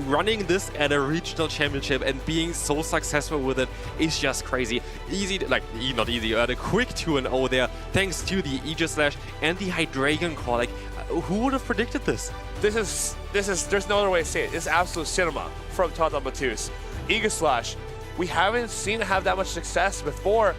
running this at a regional championship and being so successful with it is just crazy. Easy, like, not easy, a quick 2-0 there, thanks to the Aegis Slash and the Hydreigon core. Like, who would have predicted this? This is, there's no other way to say it. This is absolute cinema from Tauntaun Battus. Eagle Slash, we haven't seen it have that much success before.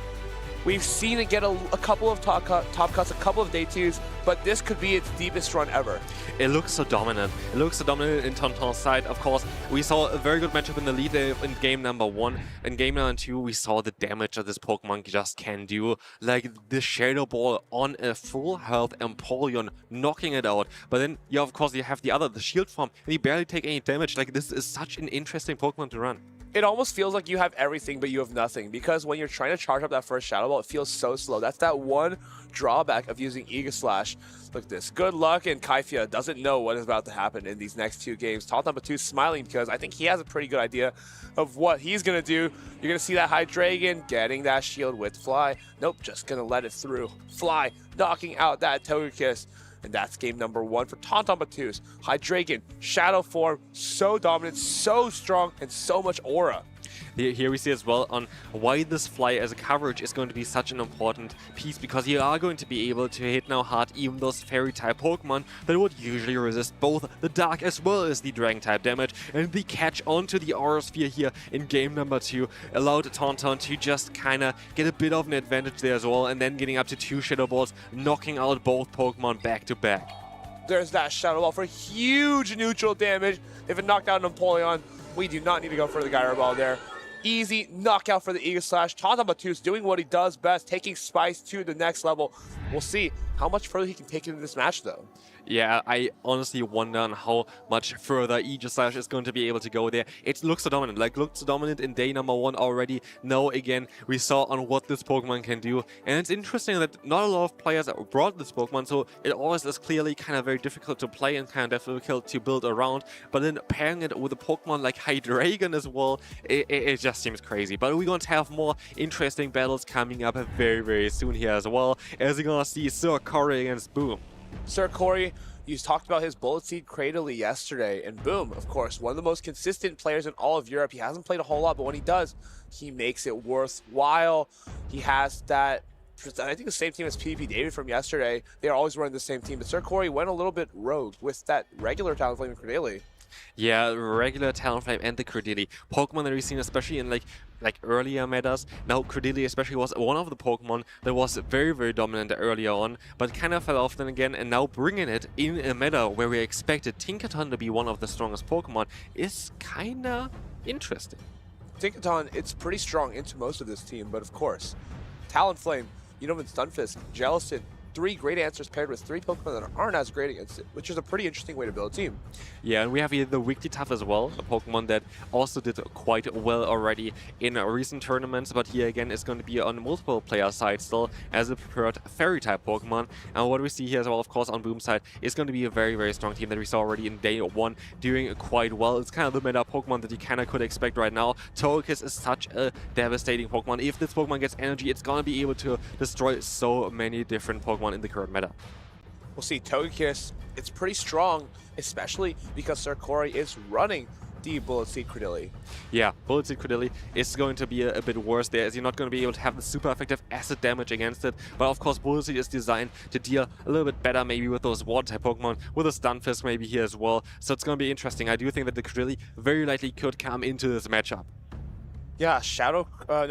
We've seen it get a couple of top cuts, a couple of day 2s, but this could be its deepest run ever. It looks so dominant. It looks so dominant in Tauntaun's side. Of course, we saw a very good matchup in the lead in game number 1. In game number 2, we saw the damage that this Pokemon just can do. Like the Shadow Ball on a full health Empoleon, knocking it out. But then, yeah, of course, you have the Shield form, and you barely take any damage. Like, this is such an interesting Pokemon to run. It almost feels like you have everything, but you have nothing. Because when you're trying to charge up that first Shadow Ball, it feels so slow. That's that one drawback of using Eagle Slash. Look at this. Good luck, and Kaifia doesn't know what is about to happen in these next 2 games. Tauntaun Battus smiling because I think he has a pretty good idea of what he's going to do. You're going to see that Hydreigon getting that shield with Fly. Nope, just going to let it through. Fly knocking out that Togekiss. And that's game number 1 for Tauntaun Battus. Hydreigon, Shadow Form, so dominant, so strong, and so much aura. Here we see as well on why this Fly as a coverage is going to be such an important piece, because you are going to be able to hit now hard even those Fairy-type Pokemon that would usually resist both the Dark as well as the Dragon-type damage. And the catch onto the Aura Sphere here in game number 2 allowed Tauntaun to just kind of get a bit of an advantage there as well, and then getting up to 2 Shadow Balls, knocking out both Pokemon back-to-back. There's that Shadow Ball for huge neutral damage. If it knocked out an Empoleon, we do not need to go for the Gyro Ball there. Easy knockout for the Eagle Slash. Tauntaun Battus doing what he does best, taking Spice to the next level. We'll see how much further he can take it in this match, though. Yeah, I honestly wonder on how much further Aegis Slash is going to be able to go there. It looks so dominant, like looked so dominant in day number 1 already. Now again, we saw on what this Pokemon can do. And it's interesting that not a lot of players brought this Pokemon, so it always is clearly kind of very difficult to play and kind of difficult to build around. But then pairing it with a Pokemon like Hydreigon as well, it just seems crazy. But we're going to have more interesting battles coming up very, very soon here as well, as you're going to see Sir Corey against Boom. Sir Corey, you talked about his Bullet Seed Cradily yesterday, and Boom, of course, one of the most consistent players in all of Europe. He hasn't played a whole lot, but when he does, he makes it worthwhile. He has that, I think, the same team as PvP David from yesterday. They are always running the same team, but Sir Corey went a little bit rogue with that regular Talonflame and Cradily. Yeah, regular Talonflame and the Cradily. Pokemon that we've seen, especially in like earlier metas. Now, Cradily especially was one of the Pokemon that was very, very dominant earlier on, but kind of fell off then again, and now bringing it in a meta where we expected Tinkaton to be one of the strongest Pokemon is kind of interesting. Tinkaton, it's pretty strong into most of this team, but of course, Talonflame, Unova, Stunfisk, Jellicent, 3 great answers paired with 3 Pokemon that aren't as great against it, which is a pretty interesting way to build a team. Yeah, and we have here the Wigglytuff as well, a Pokemon that also did quite well already in recent tournaments, but here again is going to be on multiple player side still as a preferred Fairy-type Pokemon. And what we see here as well, of course, on Boom's side is going to be a very, very strong team that we saw already in day 1 doing quite well. It's kind of the meta Pokemon that you kind of could expect right now. Togekiss is such a devastating Pokemon. If this Pokemon gets energy, it's going to be able to destroy so many different Pokemon in the current meta. We'll see. Togekiss, it's pretty strong, especially because Sir Corey is running the Bullet Seed Cradily. Yeah, Bullet Seed Cradily is going to be a bit worse there, as you're not going to be able to have the super effective acid damage against it. But of course, Bullet Seed is designed to deal a little bit better maybe with those water-type Pokemon, with a Stunfisk maybe here as well. So it's going to be interesting. I do think that the Cradily very likely could come into this matchup. Yeah,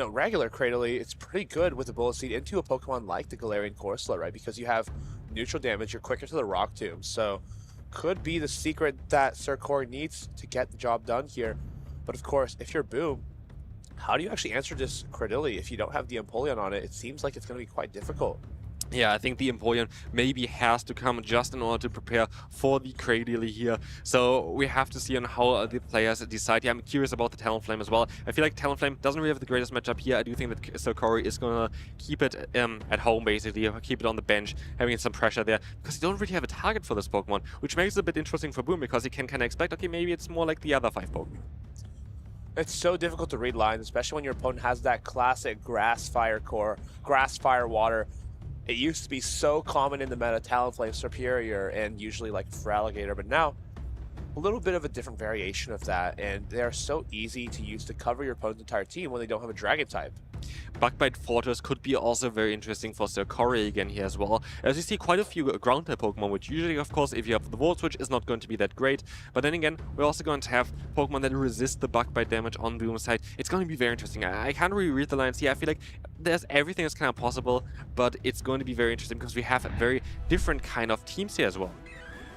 regular Cradily, it's pretty good with the Bullet Seed into a Pokemon like the Galarian Corsola, right? Because you have neutral damage, you're quicker to the Rock Tomb. So could be the secret that Sir Corey needs to get the job done here. But of course, if you're Boom, how do you actually answer this Credility if you don't have the Empoleon on it? It seems like it's going to be quite difficult. Yeah, I think the Empoleon maybe has to come just in order to prepare for the Cradily here. So we have to see on how the players decide. Yeah, I'm curious about the Talonflame as well. I feel like Talonflame doesn't really have the greatest matchup here. I do think that Sir Corey is going to keep it at home, basically, or keep it on the bench, having some pressure there, because you don't really have a target for this Pokemon, which makes it a bit interesting for Boom, because he can kind of expect, okay, maybe it's more like the other 5 Pokemon. It's so difficult to read lines, especially when your opponent has that classic Grass Fire core, Grass Fire Water. It used to be so common in the meta, Talonflame Superior, and usually like Feraligatr, but now a little bit of a different variation of that, and they're so easy to use to cover your opponent's entire team when they don't have a Dragon type. Bug-Bite Fortress could be also very interesting for Sir Corey again here as well, as you see quite a few ground type Pokemon, which usually, of course, if you have the Volt Switch, is not going to be that great. But then again, we're also going to have Pokemon that resist the Bug-Bite damage on Boom's side. It's going to be very interesting. I can't really read the lines here. I feel like there's everything that's kind of possible, but it's going to be very interesting because we have a very different kind of teams here as well.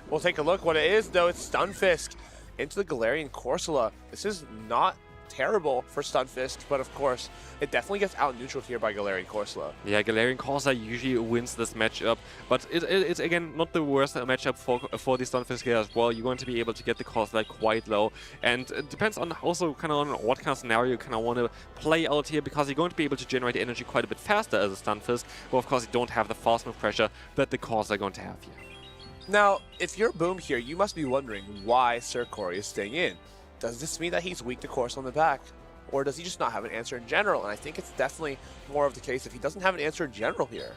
We'll take a look. What it is, though, it's Stunfisk into the Galarian Corsola. This is not terrible for Stunfisk, but of course, it definitely gets out-neutraled here by Galarian Corsola. Yeah, Galarian Corsola usually wins this matchup, but it's again not the worst matchup for the Stunfisk here as well. You're going to be able to get the Corsola quite low, and it depends on also kind of on what kind of scenario you kind of want to play out here, because you're going to be able to generate energy quite a bit faster as a Stunfisk, but of course you don't have the fast move pressure that the Corsola are going to have here. Now, if you're Boom here, you must be wondering why Sir Corey is staying in. Does this mean that he's weak to Corsola on the back? Or does he just not have an answer in general? And I think it's definitely more of the case if he doesn't have an answer in general here.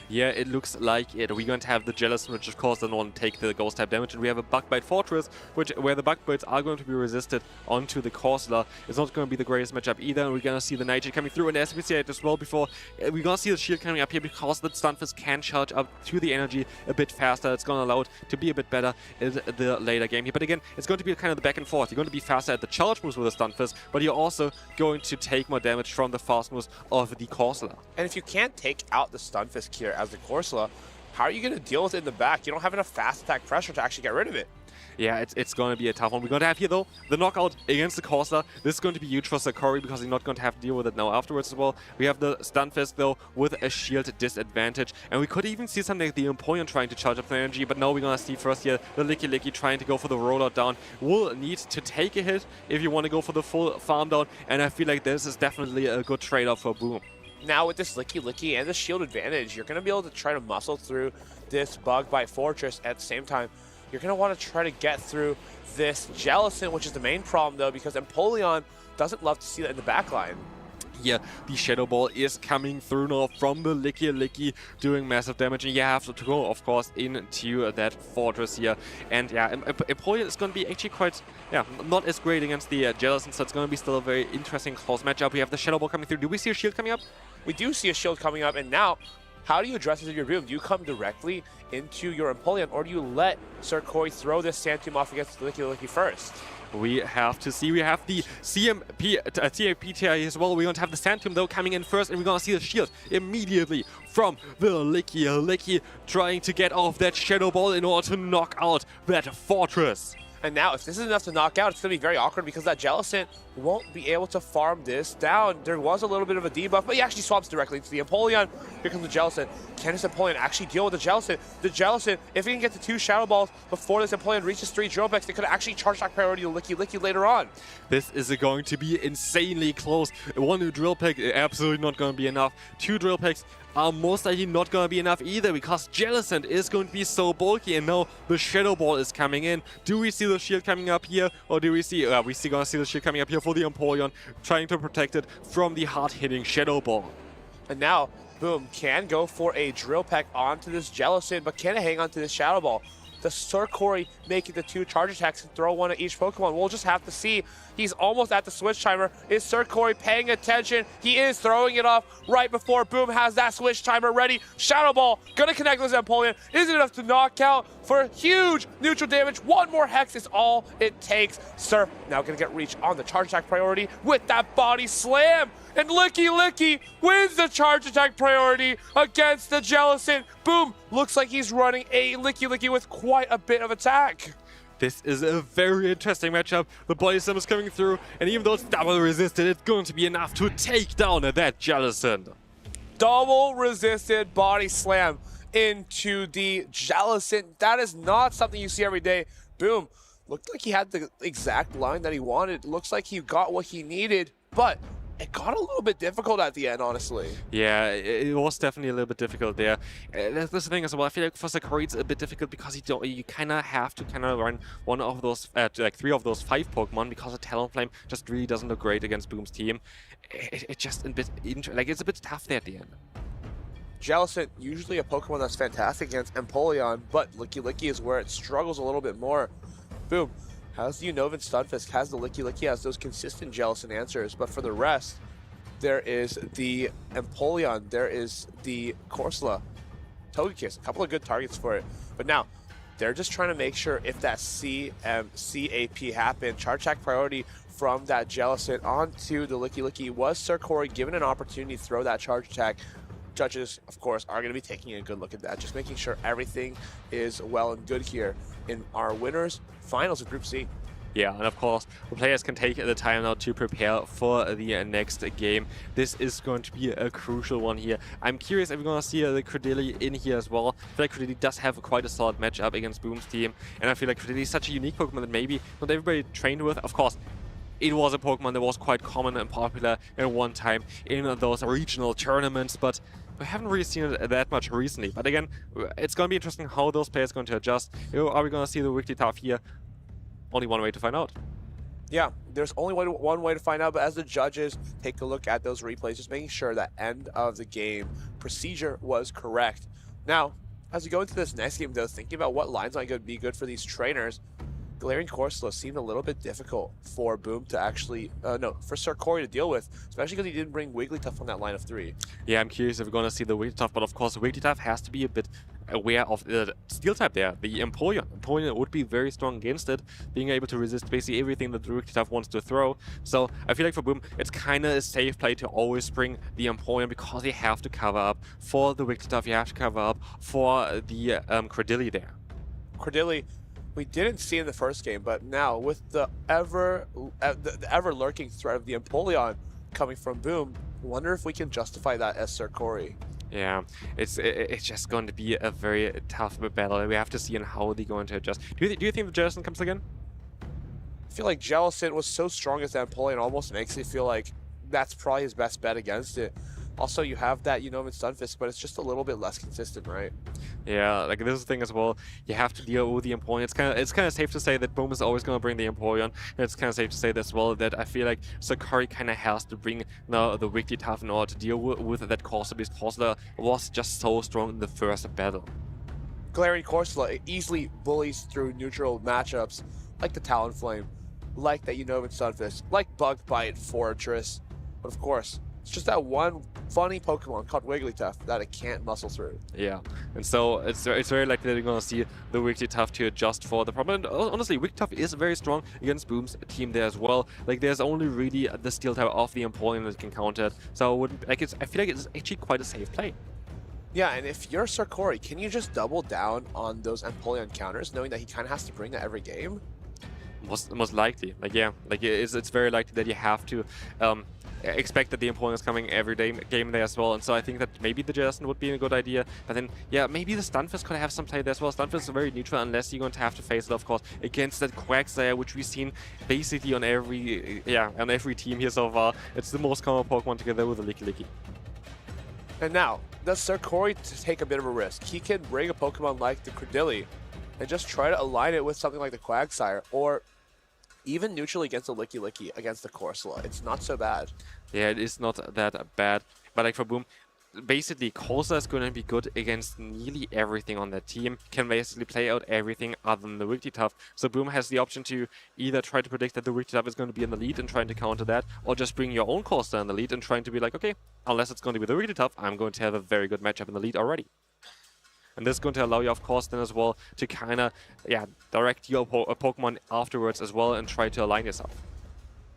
Yeah, it looks like it. We're going to have the Jellicent, which of course doesn't want to take the Ghost type damage, and we have a Bug-Bite Fortress, where the Bug-Bites are going to be resisted onto the Corsola. It's not going to be the greatest matchup either, and we're going to see the Nightshade coming through, and as we said as well before, we're going to see the shield coming up here because the Stunfisk can charge up to the energy a bit faster. It's going to allow it to be a bit better in the later game here. But again, it's going to be kind of the back and forth. You're going to be faster at the charge moves with the Stunfisk, but you're also going to take more damage from the fast moves of the Corsola. And if you can't take out the Stunfisk here as the Corsola, how are you going to deal with it in the back? You don't have enough fast attack pressure to actually get rid of it. Yeah, it's going to be a tough one. We're going to have here, though, the knockout against the Corsola. This is going to be huge for Sir Corey because he's not going to have to deal with it now afterwards as well. We have the Stunfisk, though, with a shield disadvantage. And we could even see something like the Empoleon trying to charge up the energy. But now we're going to see first here the Licky trying to go for the rollout down. Will need to take a hit if you want to go for the full farm down. And I feel like this is definitely a good trade-off for Boom. Now with this Licky and the shield advantage, you're going to be able to try to muscle through this Bug-Bite Fortress. At the same time, you're going to want to try to get through this Jellicent, which is the main problem, though, because Empoleon doesn't love to see that in the backline. Yeah, the Shadow Ball is coming through now from the Licky, doing massive damage, and you have to go, of course, into that Fortress here. And yeah, Empoleon is going to be actually quite, not as great against the Jellicent, so it's going to be still a very interesting close matchup. We have the Shadow Ball coming through. Do we see a shield coming up? We do see a shield coming up, and now, how do you address this in your Boom? Do you come directly into your Empoleon, or do you let Sir Corey throw this Sand Tomb off against the Licky first? We have to see. We have the TAPTI as well. We're going to have the Sand Tomb, though, coming in first, and we're going to see the shield immediately from the Licky trying to get off that Shadow Ball in order to knock out that Fortress. And now, if this is enough to knock out, it's going to be very awkward because that Jellicent won't be able to farm this down. There was a little bit of a debuff, but he actually swaps directly into the Empoleon. Here comes the Jellicent. Can this Empoleon actually deal with the Jellicent? The Jellicent, if he can get to 2 Shadow Balls before this Empoleon reaches 3 Drill Pecks, they could actually charge that priority to Licky later on. This is going to be insanely close. 1 new Drill Peck, absolutely not going to be enough. 2 Drill Pecks are most likely not going to be enough either because Jellicent is going to be so bulky, and now the Shadow Ball is coming in. Do we see the shield coming up here, or do we see, going to see the shield coming up here for the Empoleon, trying to protect it from the hard-hitting Shadow Ball. And now, Boom can go for a Drill Peck onto this Jellicent, but can it hang on to this Shadow Ball? Does Sir Corey make it the 2 charge attacks and throw 1 at each Pokemon? We'll just have to see. He's almost at the switch timer. Is Sir Corey paying attention? He is throwing it off right before Boom has that switch timer ready. Shadow Ball gonna connect with Empoleon. Is it enough to knock out for huge neutral damage? 1 more Hex is all it takes. Sir now gonna get reach on the charge attack priority with that body slam. and Licky wins the charge attack priority against the Jellicent. Boom, looks like he's running a Licky with quite a bit of attack. This is a very interesting matchup. The body slam is coming through, and even though it's double resisted, it's going to be enough to take down that Jellicent. Double resisted body slam into the Jellicent. That is not something you see every day. Boom. Looked like he had the exact line that he wanted. Looks like he got what he needed, but it got a little bit difficult at the end, honestly. Yeah, it was definitely a little bit difficult there. That's the thing as well. I feel like for Sakura it's a bit difficult because you kind of have to run one of those, like 3 of those 5 Pokemon, because the Talonflame just really doesn't look great against Boom's team. It's just a bit, it's a bit tough there at the end. Jellicent, usually a Pokemon that's fantastic against Empoleon, but Licky is where it struggles a little bit more. Boom. Has the Unova and Stunfisk, has the Licky, has those consistent Jellicent answers, but for the rest, there is the Empoleon, there is the Corsola, Togekiss, a couple of good targets for it. But now, they're just trying to make sure if that CAP happened, charge attack priority from that Jellicent onto the Licky. Was Sarkori given an opportunity to throw that charge attack? Judges, of course, are going to be taking a good look at that, just making sure everything is well and good here in our winners finals of Group C. Yeah, and of course, the players can take the time now to prepare for the next game. This is going to be a crucial one here. I'm curious if we're going to see the Credilli in here as well. I feel like Credilli does have quite a solid matchup against Boom's team, and I feel like Credilli is such a unique Pokemon that maybe not everybody trained with. Of course, it was a Pokemon that was quite common and popular at one time in those regional tournaments, but we haven't really seen it that much recently. But again, it's going to be interesting how those players are going to adjust. Are we going to see the Wigglytuff here? Only one way to find out. Yeah, there's only one way to find out, but as the judges take a look at those replays, just making sure that end of the game procedure was correct. Now, as we go into this next game, though, thinking about what lines might be good for these trainers, Galarian Corsola seemed a little bit difficult for Boom to actually, for Sarkori to deal with, especially because he didn't bring Wigglytuff on that line of 3. Yeah, I'm curious if we're going to see the Wigglytuff, but of course Wigglytuff has to be a bit aware of the steel type there, the Empoleon. Empoleon would be very strong against it, being able to resist basically everything that the Wigglytuff wants to throw. So I feel like for Boom, it's kind of a safe play to always bring the Empoleon, because you have to cover up for the Wigglytuff, you have to cover up for the Credilli there. Credilli, we didn't see in the first game, but now with the ever lurking threat of the Empoleon coming from Boom, wonder if we can justify that as Sarkori. Yeah, it's just going to be a very tough battle. We have to see how they're going to adjust. Do you think the Jellicent comes again? I feel like Jellicent was so strong as that Empoleon, almost makes me feel like that's probably his best bet against it. Also, you have that Unova and Stunfisk, but it's just a little bit less consistent, right? Yeah, like this is the thing as well. You have to deal with the Empoleon. It's kind of safe to say that Boom is always going to bring the Empoleon. And it's kind of safe to say as well that I feel like Sakari kind of has to bring now the Wigglytuff in order to deal with that Corsola, because Corsola was just so strong in the first battle. Galarian Corsola easily bullies through neutral matchups like the Talonflame, like that Unova and Stunfisk, like Bug Bite, Fortress. But of course, it's just that one funny Pokemon called Wigglytuff that it can't muscle through. Yeah, and so it's very likely that you're going to see the Wigglytuff to adjust for the problem. And honestly, Wigglytuff is very strong against Boom's team there as well. Like, there's only really the Steel type of the Empoleon that can counter it. So I feel like it's actually quite a safe play. Yeah, and if you're Sarkori, can you just double down on those Empoleon counters, knowing that he kind of has to bring that every game? Most likely. Like, yeah, like it's very likely that you have to expect that the Empoleon is coming every game there as well. And so I think that maybe the Jellicent would be a good idea. But then, yeah, maybe the Stunfisk could have some play there as well. Stunfisk is very neutral unless you're going to have to face it, of course, against that Quagsire, which we've seen basically on every team here so far. It's the most common Pokemon together with the Licky. And now, does Sarkori take a bit of a risk? He can bring a Pokemon like the Credilli and just try to align it with something like the Quagsire, or even neutrally against the Licky against the Corsola. It's not so bad. Yeah, it is not that bad. But like for Boom, basically Corsola is going to be good against nearly everything on that team. Can basically play out everything other than the Wigglytuff. So Boom has the option to either try to predict that the Wigglytuff is going to be in the lead and trying to counter that, or just bring your own Corsola in the lead and trying to be like, okay, unless it's going to be the Wigglytuff, I'm going to have a very good matchup in the lead already. And this is going to allow you, of course, then as well to kind of, direct your Pokemon afterwards as well and try to align yourself.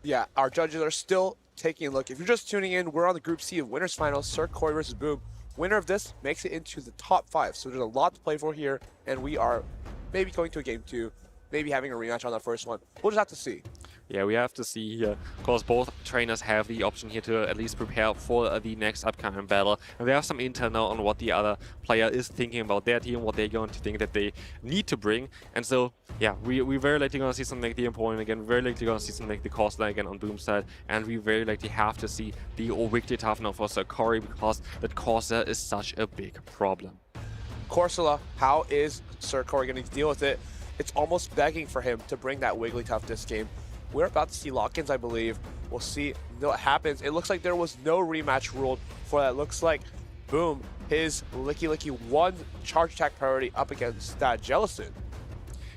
Yeah, our judges are still taking a look. If you're just tuning in, we're on the Group C of Winners Finals, Sir Corey versus Boom. Winner of this makes it into the top 5. So there's a lot to play for here, and we are maybe going to a game 2, maybe having a rematch on that first one. We'll just have to see. Yeah, we have to see here. Of course, both trainers have the option here to at least prepare for the next upcoming battle. And they have some intel now on what the other player is thinking about their team, what they're going to think that they need to bring. And so, yeah, we very likely going to see something like the opponent again. We're very likely going to see something like the Costa again on Boom's side. And we very likely have to see the EUIC tough now for Sir Corey, because that Costa is such a big problem. Corsola, how is Sir Corey going to deal with it? It's almost begging for him to bring that Wigglytuff this game. We're about to see lock-ins, I believe. We'll see what happens. It looks like there was no rematch ruled for that. Looks like, Boom, his Licky one charge attack priority up against that Jellicent.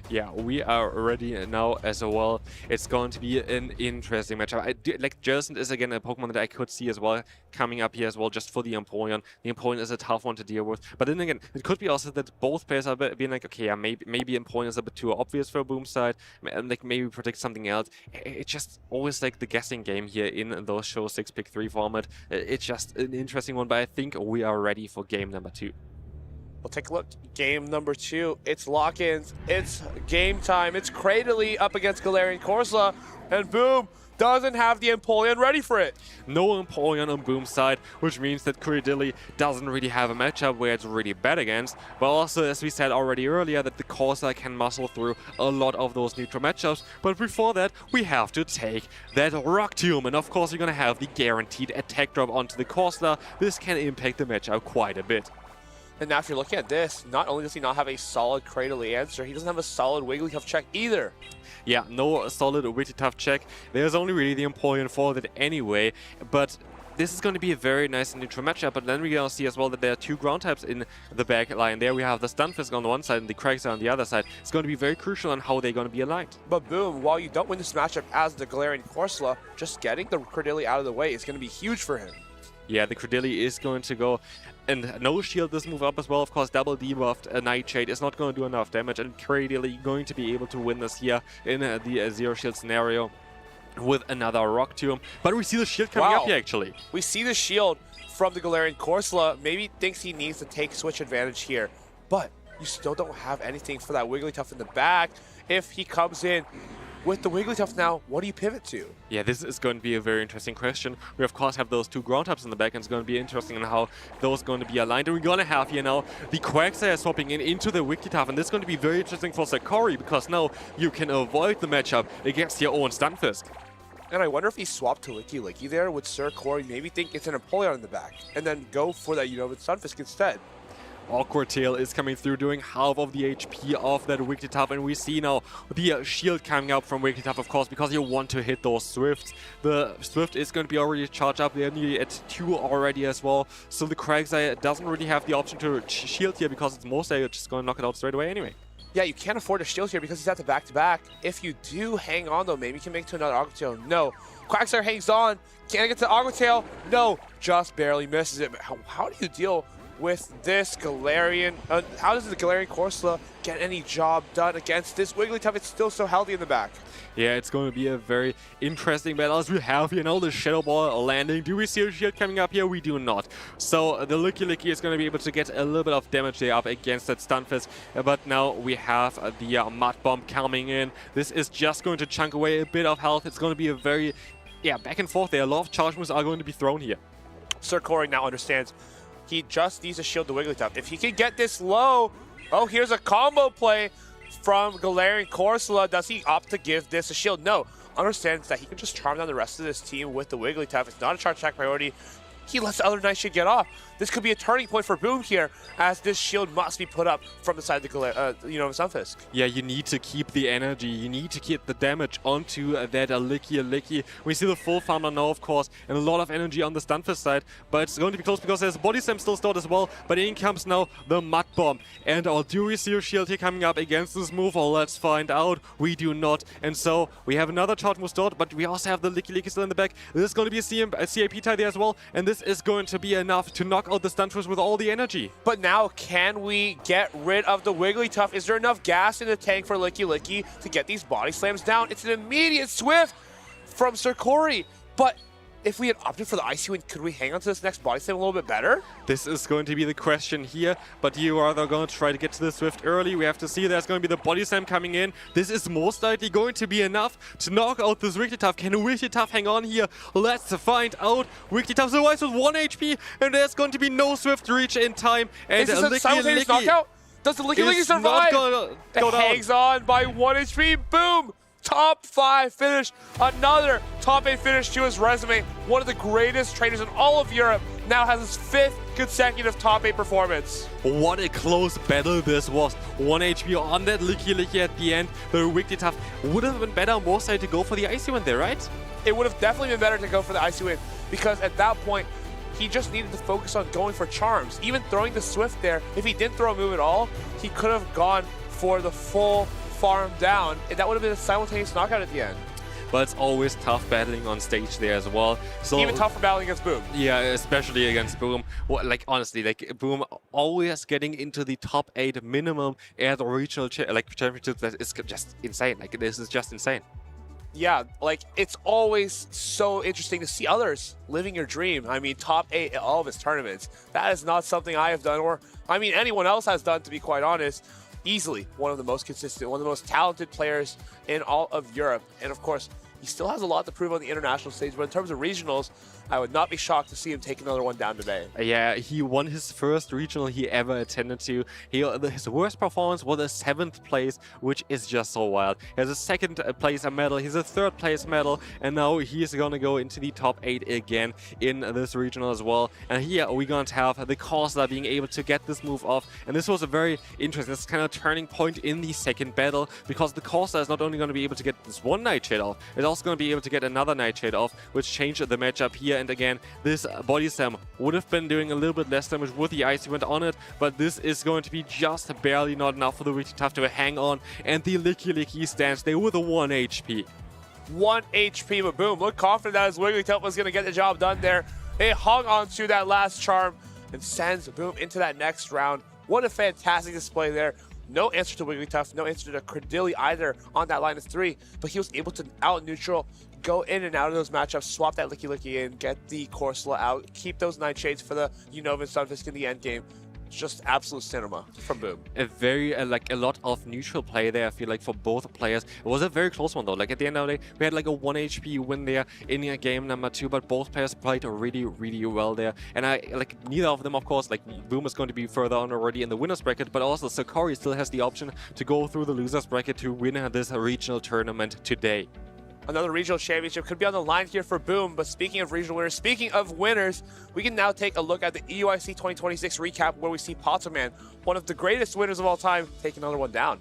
Yeah, we are ready now as well. It's going to be an interesting matchup. Like, Jellicent is again a Pokemon that I could see as well coming up here as well, just for the Empoleon. The Empoleon is a tough one to deal with. But then again, it could be also that both players are being like, okay, yeah, maybe Empoleon is a bit too obvious for Boom's side, and like maybe predict something else. It's just always like the guessing game here in those show 6-pick-3 format. It's just an interesting one, but I think we are ready for game number 2. We'll take a look. Game number 2. It's lock-ins. It's game time. It's Cradily up against Galarian Corsola. And Boom doesn't have the Empoleon ready for it. No Empoleon on Boom's side, which means that Cradily doesn't really have a matchup where it's really bad against. But also, as we said already earlier, that the Corsa can muscle through a lot of those neutral matchups. But before that, we have to take that Rock Tomb. And of course, you're going to have the guaranteed attack drop onto the Corsa. This can impact the matchup quite a bit. And now if you're looking at this, not only does he not have a solid Cradily answer, he doesn't have a solid Wigglytuff check either. Yeah, no solid Wigglytuff check. There's only really the Empoleon for that anyway, but this is going to be a very nice and neutral matchup. But then we're going to see as well that there are 2 ground types in the back line. There we have the Stunfisk on the one side and the Quagsire on the other side. It's going to be very crucial on how they're going to be aligned. But Boom, while you don't win this matchup as the Galarian Corsola, just getting the Cradily out of the way is going to be huge for him. Yeah, the Cradily is going to go. And no shield this move up as well. Of course, double debuffed Nightshade is not going to do enough damage. And Cradily going to be able to win this here in the zero shield scenario with another Rock Tomb. But we see the shield coming up here, actually. We see the shield from the Galarian Corsola. Maybe thinks he needs to take switch advantage here. But you still don't have anything for that Wigglytuff in the back. If he comes in with the Wigglytuff now, what do you pivot to? Yeah, this is going to be a very interesting question. We, of course, have those 2 ground types in the back, and it's going to be interesting in how those are going to be aligned. And we're going to have here now the Quagsire swapping into the Wigglytuff, and this is going to be very interesting for Sir Corey, because now you can avoid the matchup against your own Stunfisk. And I wonder if he swapped to Licky there, would Sir Corey maybe think it's an Empoleon in the back, and then go for that, with Stunfisk instead. Awkward Tail is coming through, doing half of the HP of that Wigglytuff, and we see now the shield coming up from Wigglytuff, of course, because you want to hit those Swifts. The Swift is going to be already charged up. They're nearly at 2 already as well, so the Quagsire doesn't really have the option to shield here, because it's most likely just going to knock it out straight away anyway. Yeah, you can't afford a shield here because he's at the back-to-back. If you do hang on, though, maybe you can make it to another Aqua Tail. No. Quagsire hangs on. Can I get to Aqua Tail? No. Just barely misses it. But how do you deal with this Galarian? How does the Galarian Corsola get any job done against this Wigglytuff? It's still so healthy in the back. Yeah, it's going to be a very interesting battle as we have, the Shadow Ball landing. Do we see a shield coming up here? We do not. So the Licky is going to be able to get a little bit of damage there up against that Stunfisk. But now we have the Mud Bomb coming in. This is just going to chunk away a bit of health. It's going to be a very, back and forth there. A lot of charge moves are going to be thrown here. Sir Corey now understands he just needs to shield the Wigglytuff. If he can get this low, oh, here's a combo play from Galarian Corsola. Does he opt to give this a shield? No. Understands that he can just charm down the rest of this team with the Wigglytuff. It's not a charge attack priority. He lets the other Nightshade get off. This could be a turning point for Boom here, as this shield must be put up from the side of the Stunfisk. Yeah, you need to keep the energy. You need to keep the damage onto that Licky. We see the full farmer now, of course, and a lot of energy on the Stunfisk side, but it's going to be close because there's a Body Slam still stored as well. But in comes now the Mud Bomb. And do we see a shield here coming up against this move? Well, let's find out. We do not. And so we have another charge move stored, but we also have the Licky still in the back. This is going to be a CAP tie there as well, and this is going to be enough to knock out the Stunfisk with all the energy. But now, can we get rid of the Wigglytuff? Is there enough gas in the tank for Licky to get these body slams down? It's an immediate Swift from Sir Corey, but if we had opted for the icy win, could we hang on to this next body slam a little bit better? This is going to be the question here, but you are going to try to get to the Swift early. We have to see there's going to be the body slam coming in. This is most likely going to be enough to knock out this Wigglytuff. Can Wigglytuff hang on here? Let's find out. Wigglytuff survives with 1 HP, and there's going to be no Swift reach in time. And is this a simultaneous knockout? Does the Licky Licky survive? It hangs on by 1 HP. Boom! Top 5 finish. Another top 8 finish to his resume. One of the greatest trainers in all of Europe. Now has his 5th consecutive top 8 performance. What a close battle this was. 1 HP on that Licky Licky at the end. The Wigglytuff would have been better on both sides to go for the icy one there, right? It would have definitely been better to go for the icy win, because at that point, he just needed to focus on going for charms. Even throwing the Swift there, if he didn't throw a move at all, he could have gone for the full farm down, and that would have been a simultaneous knockout at the end. But it's always tough battling on stage there as well. So even tougher battling against Boom. Yeah, especially against Boom. Well, like honestly, like Boom always getting into the top 8 minimum at the regional championships. That is just insane. Like this is just insane. Yeah, like it's always so interesting to see others living your dream. I mean, top 8 at all of his tournaments. That is not something I have done, or I mean anyone else has done, to be quite honest. Easily one of the most consistent, one of the most talented players in all of Europe. And of course, he still has a lot to prove on the international stage, but in terms of regionals, I would not be shocked to see him take another one down today. Yeah, he won his first regional he ever attended to. His worst performance was a 7th place, which is just so wild. He has a 2nd place medal, he's a 3rd place medal, and now he's gonna go into the top 8 again in this regional as well. And here we're going to have the Corsair being able to get this move off. And this was a very interesting, this kind of turning point in the 2nd battle, because the Corsair is not only going to be able to get this one Nightshade off, it's also going to be able to get another Nightshade off, which changed the matchup here. And again, this body slam would have been doing a little bit less damage with the icy wind on it, but this is going to be just barely not enough for the Wigglytuff to hang on, and the Licky Licky stands there with a 1 HP. 1 HP, but Boom looked confident that his Wigglytuff was going to get the job done there. It hung on to that last charm and sends Boom into that next round. What a fantastic display there. No answer to Wigglytuff, no answer to Credilli either on that line of 3, but he was able to out-neutral, go in and out of those matchups, swap that Licky Licky in, get the Corsola out, keep those Nightshades for the Unova and Stunfisk in the end game. Just absolute cinema from Boom. A very, like a lot of neutral play there, I feel like, for both players. It was a very close one though. Like at the end of the day, we had like a 1 HP win there in game number 2, but both players played really, really well there. And neither of them, of course, like Boom is going to be further on already in the winner's bracket, but also Sakori still has the option to go through the loser's bracket to win this regional tournament today. Another regional championship could be on the line here for Boom, but speaking of regional winners, speaking of winners, we can now take a look at the EUIC 2026 recap, where we see Pokémon, one of the greatest winners of all time, take another one down.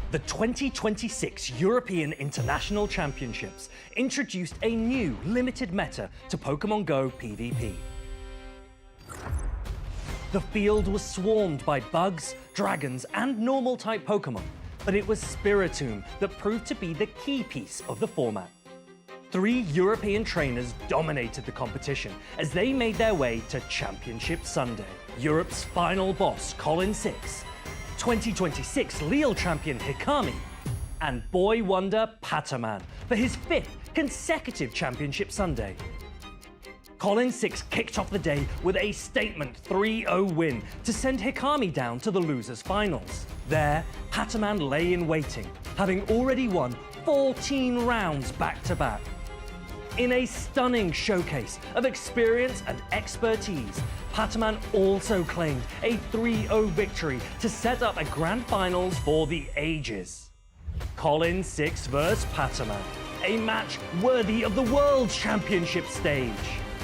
The 2026 European International Championships introduced a new limited meta to Pokémon GO PvP. The field was swarmed by bugs, dragons, and normal type Pokémon, but it was Spiritomb that proved to be the key piece of the format. 3 European trainers dominated the competition as they made their way to Championship Sunday. Europe's final boss, Colin 6, 2026 Lille champion Hikami, and boy wonder Pataman for his 5th consecutive Championship Sunday. Colin 6 kicked off the day with a statement 3-0 win to send Hikami down to the losers finals. There, Pataman lay in waiting, having already won 14 rounds back-to-back. In a stunning showcase of experience and expertise, Pataman also claimed a 3-0 victory to set up a grand finals for the ages. Colin 6 vs Pataman, a match worthy of the World Championship stage.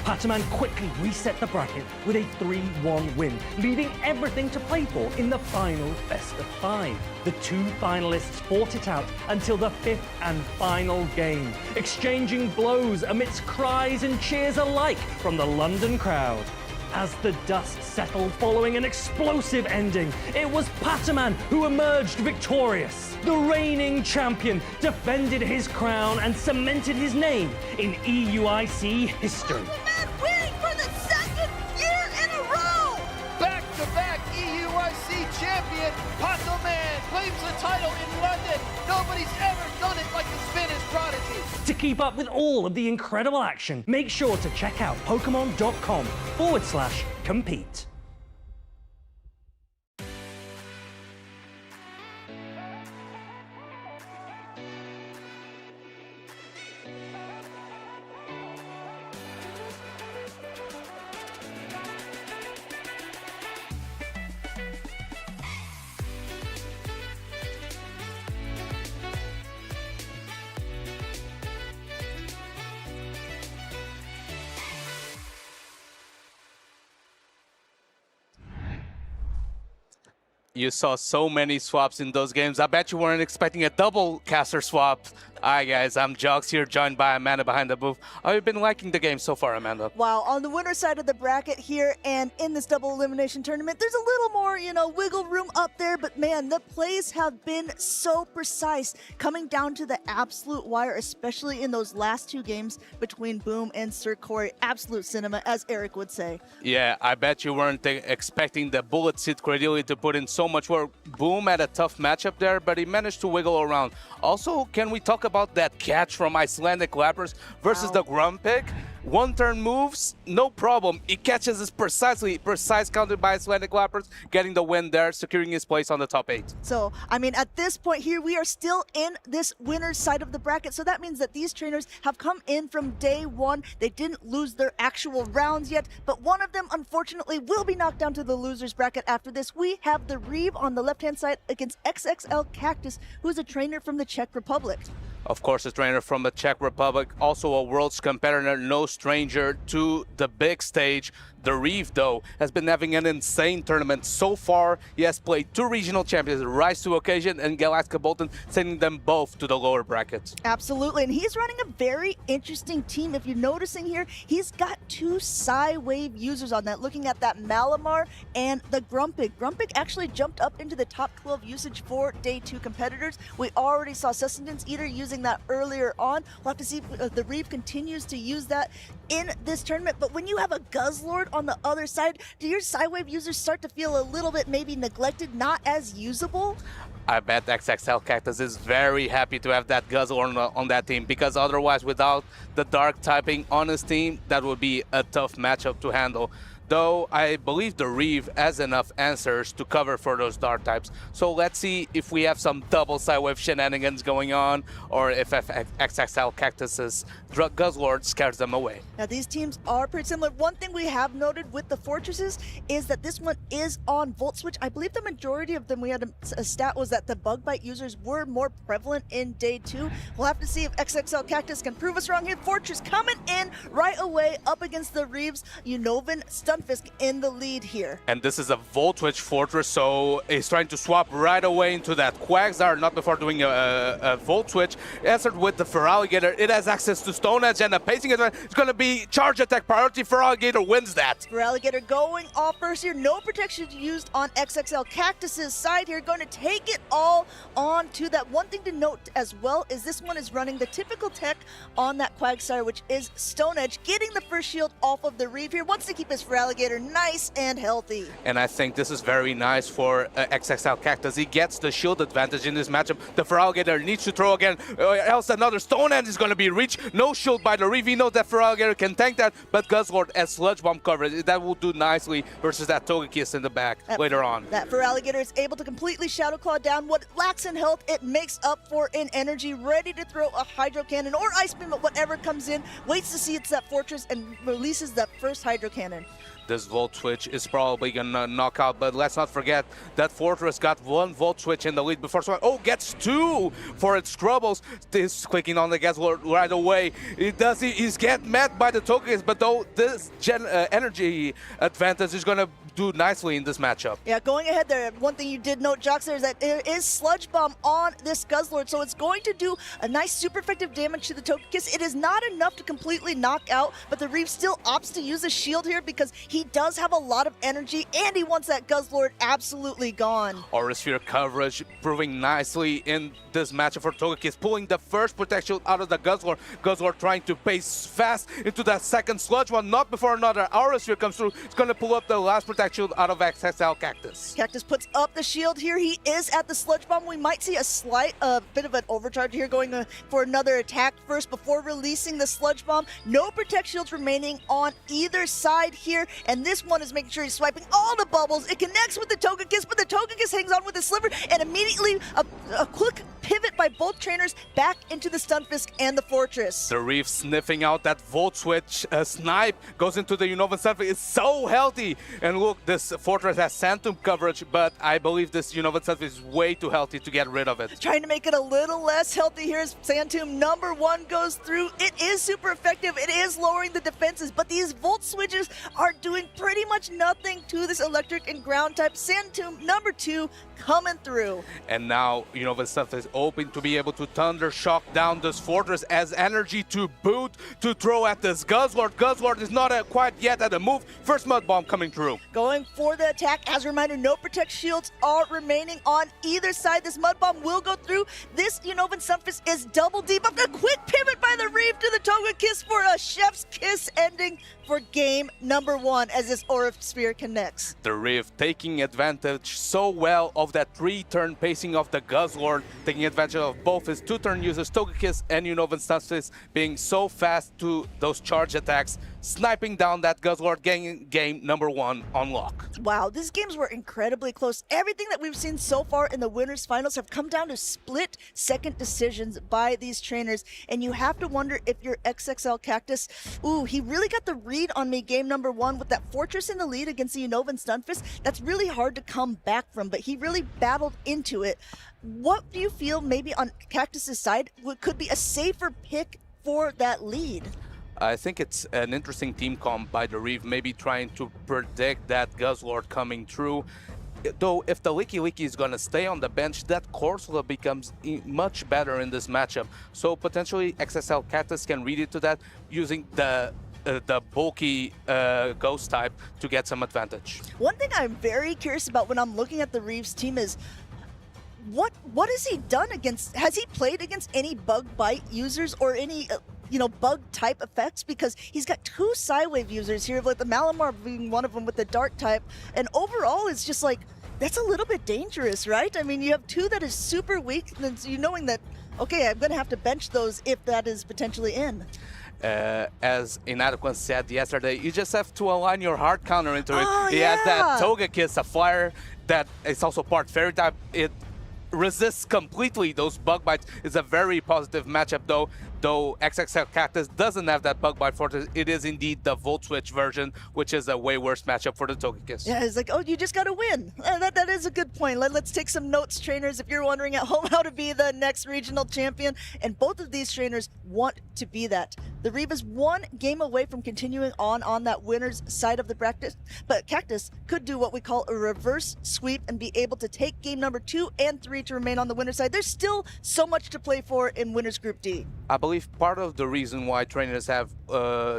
Pataman quickly reset the bracket with a 3-1 win, leaving everything to play for in the final best of 5. The 2 finalists fought it out until the 5th and final game, exchanging blows amidst cries and cheers alike from the London crowd. As the dust settled following an explosive ending, it was Pataman who emerged victorious. The reigning champion defended his crown and cemented his name in EUIC history. Pataman winning for the 2nd year in a row! Back-to-back EUIC champion, Pataman claims the title in London. Nobody's ever done it like the Spanish prodigy. To keep up with all of the incredible action, make sure to check out Pokemon.com/compete. You saw so many swaps in those games. I bet you weren't expecting a double caster swap. Hi guys, I'm Jox here, joined by Amanda behind the booth. How have you been liking the game so far, Amanda? Wow, on the winner side of the bracket here and in this double elimination tournament, there's a little more, wiggle room up there, but man, the plays have been so precise, coming down to the absolute wire, especially in those last two games between Boom and Sir Corey. Absolute cinema, as Eric would say. Yeah, I bet you weren't expecting the bullet seed Credility to put in so much work. Boom had a tough matchup there, but he managed to wiggle around. Also, can we talk about that catch from Icelandic Lappers versus the Grumpig? One turn moves, no problem. He catches this precise counter by Icelandic Lappers, getting the win there, securing his place on the top 8. So, I mean, at this point here, we are still in this winner's side of the bracket. So that means that these trainers have come in from day one. They didn't lose their actual rounds yet, but one of them, unfortunately, will be knocked down to the loser's bracket after this. We have the Reeve on the left-hand side against XXL Cactus, who's a trainer from the Czech Republic. Of course, a trainer from the Czech Republic, also a Worlds competitor, no stranger to the big stage. The Reeve, though, has been having an insane tournament so far. He has played 2 regional champions, Rise to Occasion and Galactica Bolton, sending them both to the lower brackets. Absolutely, and he's running a very interesting team. If you're noticing here, he's got 2 Psy-Wave users on that, looking at that Malamar and the Grumpig. Grumpig actually jumped up into the top 12 usage for Day 2 competitors. We already saw Sustenance Eater using that earlier on. We'll have to see if the Reeve continues to use that in this tournament, but when you have a Guzzlord on the other side, do your Psy-Wave users start to feel a little bit maybe neglected, not as usable? I bet XXL Cactus is very happy to have that Guzzlord on that team, because otherwise, without the Dark typing on his team, that would be a tough matchup to handle. Though I believe the Reeve has enough answers to cover for those Dark types. So let's see if we have some double Psy-Wave shenanigans going on, or if XXL Cactus's Guzzlord scares them away. Now these teams are pretty similar. One thing we have noted with the Fortresses is that this one is on Volt Switch. I believe the majority of them, we had a stat was that the Bug Bite users were more prevalent in Day 2. We'll have to see if XXL Cactus can prove us wrong here. Fortress coming in right away up against the Reeves. Unnovan, Stunfisk in the lead here. And this is a Volt Switch Fortress, so he's trying to swap right away into that Quagsire, not before doing a Volt Switch. Answered with the Feraligatr. It has access to Stone Edge and a pacing advantage. It's going to be charge attack priority. Feraligatr wins that. Feraligatr going off first here. No protection used on XXL Cactus's side here. Going to take it all on to that. One thing to note as well is this one is running the typical tech on that Quagsire, which is Stone Edge, getting the first shield off of the Reeve here. Wants to keep his Feraligatr nice and healthy. And I think this is very nice for XXL Cactus. He gets the shield advantage in this matchup. The Feraligatr needs to throw again, else another Stone Edge is going to be reached. No shield by the Reeve. He knows that Feraligatr can tank that, but Guzzlord has Sludge Bomb coverage. That will do nicely versus that Togekiss in the back later on. That Feraligatr is able to completely Shadow Claw down. What it lacks in health, it makes up for in energy. Ready to throw a Hydro Cannon or Ice Beam at whatever comes in. Waits to see it's that Fortress and releases that first Hydro Cannon. This Volt Switch is probably gonna knock out, but let's not forget that Fortress got 1 Volt Switch in the lead before. Gets 2 for its Scrubbles. This clicking on the Guzzlord right away. He's get met by the Togekiss, but though this energy advantage is gonna do nicely in this matchup. Yeah, going ahead there, one thing you did note, Jox, there is that there is Sludge Bomb on this Guzzlord, so it's going to do a nice super effective damage to the Togekiss. It is not enough to completely knock out, but the Reeve still opts to use a shield here because he he does have a lot of energy, and he wants that Guzzlord absolutely gone. Aura Sphere coverage proving nicely in this matchup for Togekiss, pulling the first Protect Shield out of the Guzzlord. Guzzlord trying to pace fast into that second Sludge Bomb, not before another Aura Sphere comes through. It's going to pull up the last Protect Shield out of XXL Cactus. Cactus puts up the shield here. He is at the Sludge Bomb. We might see a slight bit of an overcharge here, going for another attack first before releasing the Sludge Bomb. No Protect Shields remaining on either side here, and this one is making sure he's swiping all the bubbles. It connects with the Togekiss, but the Togekiss hangs on with the Sliver, and immediately a quick pivot by both trainers back into the Stunfisk and the Fortress. The Reef sniffing out that Volt Switch snipe, goes into the Unova Stunfisk. It's so healthy. And look, this Fortress has Santum coverage, but I believe this Unova Stunfisk is way too healthy to get rid of it. Trying to make it a little less healthy here as Santum number 1 goes through. It is super effective. It is lowering the defenses, but these Volt Switches are doing pretty much nothing to this electric and ground type. Santum number 2 coming through. And now Unova Stunfisk is open to be able to Thunder Shock down this Fortress as energy to boot to throw at this Guzzlord. Guzzlord is not quite yet at a move. First Mud Bomb coming through. Going for the attack. As a reminder, no Protect Shields are remaining on either side. This Mud Bomb will go through. This Unova Stunfisk is double deep. A quick pivot by the Reef to the Togekiss for a Chef's Kiss ending for game number 1 as this Aura Sphere connects. The Rift taking advantage so well of that 3-turn pacing of the Guzzlord, taking advantage of both his 2-turn users, Togekiss and Unova Stunfisk, being so fast to those charge attacks, sniping down that Guzzlord, getting game number 1 on lock. Wow, these games were incredibly close. Everything that we've seen so far in the winners finals have come down to split second decisions by these trainers, and you have to wonder if your XXL Cactus, ooh, he really got the read on me game number 1 with that Fortress in the lead against the Unova and Stunfisk. That's really hard to come back from, but he really battled into it. What do you feel maybe on Cactus's side could be a safer pick for that lead? I think it's an interesting team comp by the Reef, maybe trying to predict that Guzzlord coming through. Though if the Licky is going to stay on the bench, that Corsola becomes much better in this matchup. So potentially XSL Cactus can read it to that using the bulky Ghost type to get some advantage. One thing I'm very curious about when I'm looking at the Reeves team is what has he done against, has he played against any bug bite users or any bug type effects? Because he's got 2 Psywave users here, like the Malamar being one of them with the Dark type, and overall it's just like, that's a little bit dangerous, right? I mean, you have 2 that is super weak, and you knowing that, okay, I'm gonna have to bench those if that is potentially in. As Inadequate said yesterday, you just have to align your hard counter into it. Oh, he has that Togekiss, a flyer that is also part fairy type. It resists completely those bug bites. It's a very positive matchup though XXL Cactus doesn't have that bug bite Fortress. It is indeed the Volt Switch version, which is a way worse matchup for the Togekiss. Yeah, it's like, oh, you just gotta win. That is a good point. Let's take some notes, trainers, if you're wondering at home how to be the next regional champion, and both of these trainers want to be that. The Reeve is 1 game away from continuing on that winner's side of the bracket, but Cactus could do what we call a reverse sweep and be able to take game number 2 and 3 to remain on the winner's side. There's still so much to play for in Winners Group D. I believe part of the reason why trainers have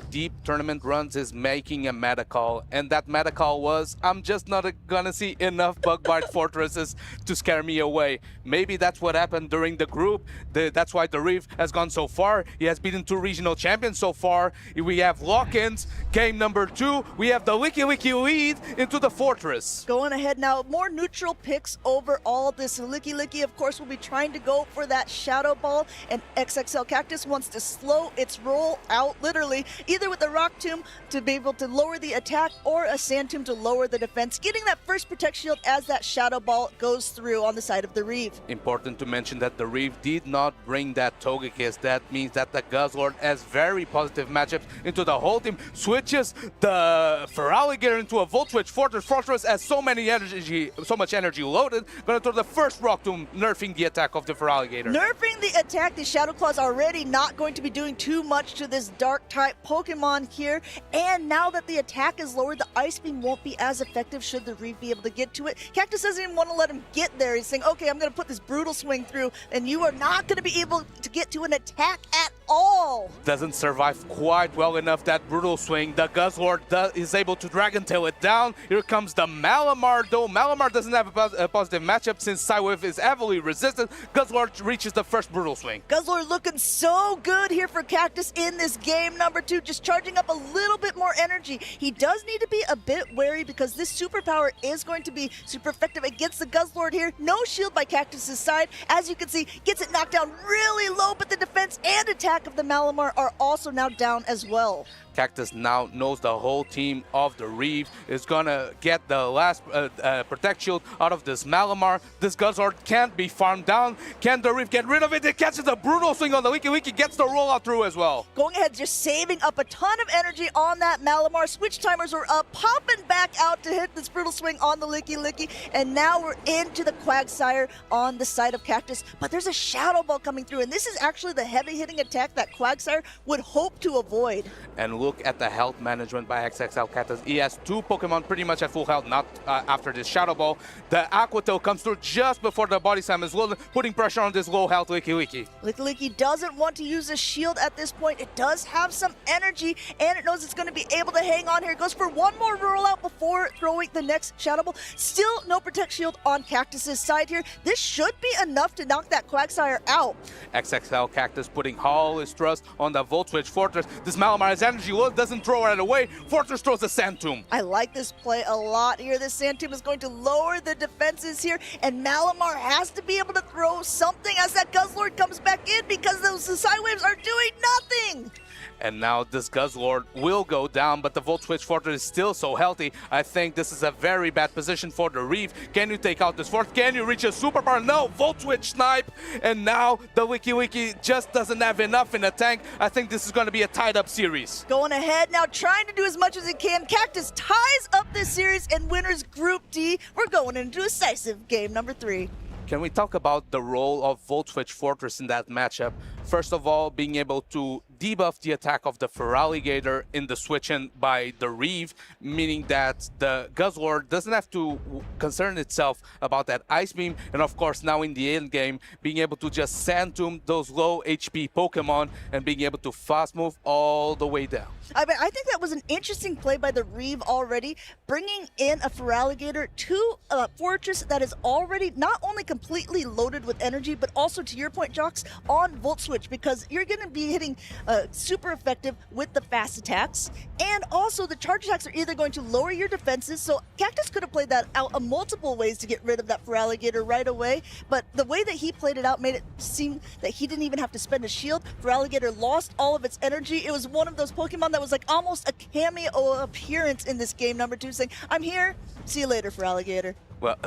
deep tournament runs is making a meta call, and that meta call was, I'm just not gonna see enough bug bite fortresses to scare me away. Maybe that's what happened during the group. That's why the Reeve has gone so far. He has beaten 2 regional champions so far. We have lock-ins, game number 2. We have the Licky lead into the Fortress. Going ahead now, more neutral picks overall. This Licky, of course, will be trying to go for that Shadow Ball, and XXL Cactus wants to slow its roll out, literally, either with the Rock Tomb to be able to lower the attack or a Sand Tomb to lower the defense, getting that first Protect Shield as that Shadow Ball goes through on the side of the Reeve. Important to mention that the Reeve did not bring that Togekiss. That means that the Guzzlord has very positive matchups into the whole team. Switches the Feraligatr into a Volt Switch. Fortress has so much energy loaded. Gonna throw the first Rock Tomb, nerfing the attack of the Feraligatr. Nerfing the attack, the Shadow Claw's already not going to be doing too much to this Dark type Pokemon here. And now that the attack is lowered, the Ice Beam won't be as effective should the Reeve be able to get to it. Cactus doesn't even want to let him get there. He's saying, okay, I'm going to put this Brutal Swing through, and you are not going to be able to get to an attack at all. Doesn't survive quite well enough that brutal swing. The Guzzlord is able to Dragon Tail it down. Here comes the Malamar, though. Malamar doesn't have a positive matchup since Psywave is heavily resisted. Guzzlord reaches the first brutal swing. Guzzlord looking so good here for Cactus in this game number 2, just charging up a little bit more energy. He does need to be a bit wary because this superpower is going to be super effective against the Guzzlord here. No shield by Cactus's side. As you can see, gets it knocked down really low, but the defense and attack of the Malamar are also now down as well. Cactus now knows the whole team of the Reeve is gonna get the last Protect Shield out of this Malamar. This Guzzlord can't be farmed down. Can the Reeve get rid of it? It catches a brutal swing on the Leaky. Leaky gets the rollout through as well. Going ahead, just saving up a ton of energy on that Malamar. Switch timers were up, popping back out to hit this brutal swing on the Licky, and now we're into the Quagsire on the side of Cactus. But there's a Shadow Ball coming through, and this is actually the heavy-hitting attack that Quagsire would hope to avoid. And look at the health management by XXL Cactus. He has 2 Pokemon pretty much at full health, not after this Shadow Ball. The Aqua Tail comes through just before the Body Slam is loaded, putting pressure on this low health Licky. Licky doesn't want to use a shield at this point. It does have some energy, and it knows it's going to be able to hang on here. It goes for one more rollout before throwing the next Shadow Ball. Still no Protect Shield on Cactus's side here. This should be enough to knock that Quagsire out. XXL Cactus putting all his trust on the Volt Switch Fortress. This Malamar has energy low, doesn't throw it away. Fortress throws the Sand Tomb. I like this play a lot here. This Sand Tomb is going to lower the defenses here, and Malamar has to be able to throw something as that Guzzlord comes back in because those Psywaves are doing nothing. And now this Guzzlord will go down, but the Volt Switch Fortress is still so healthy. I think this is a very bad position for the Reeve. Can you take out this fort? Can you reach a superpower? No, Volt Switch Snipe. And now the Licky just doesn't have enough in the tank. I think this is going to be a tied-up series. Going ahead now, trying to do as much as he can. Cactus ties up this series and winners Group D. We're going into Decisive game number 3. Can we talk about the role of Volt Switch Fortress in that matchup? First of all, being able to debuff the attack of the Feraligatr in the switch-in by the Reeve, meaning that the Guzzlord doesn't have to concern itself about that Ice Beam, and of course now in the end game, being able to just Sand Tomb those low HP Pokemon and being able to fast move all the way down. I think that was an interesting play by the Reeve already, bringing in a Feraligatr to a Fortress that is already not only completely loaded with energy, but also, to your point, Jocks, on Volt Switch, because you're going to be hitting super effective with the fast attacks, and also the charge attacks are either going to lower your defenses, so Cactus could have played that out multiple ways to get rid of that Feraligatr right away, but the way that he played it out made it seem that he didn't even have to spend a shield. Feraligatr lost all of its energy. It was one of those Pokemon that was like almost a cameo appearance in this game number 2, saying, I'm here, see you later, Feraligatr. Well,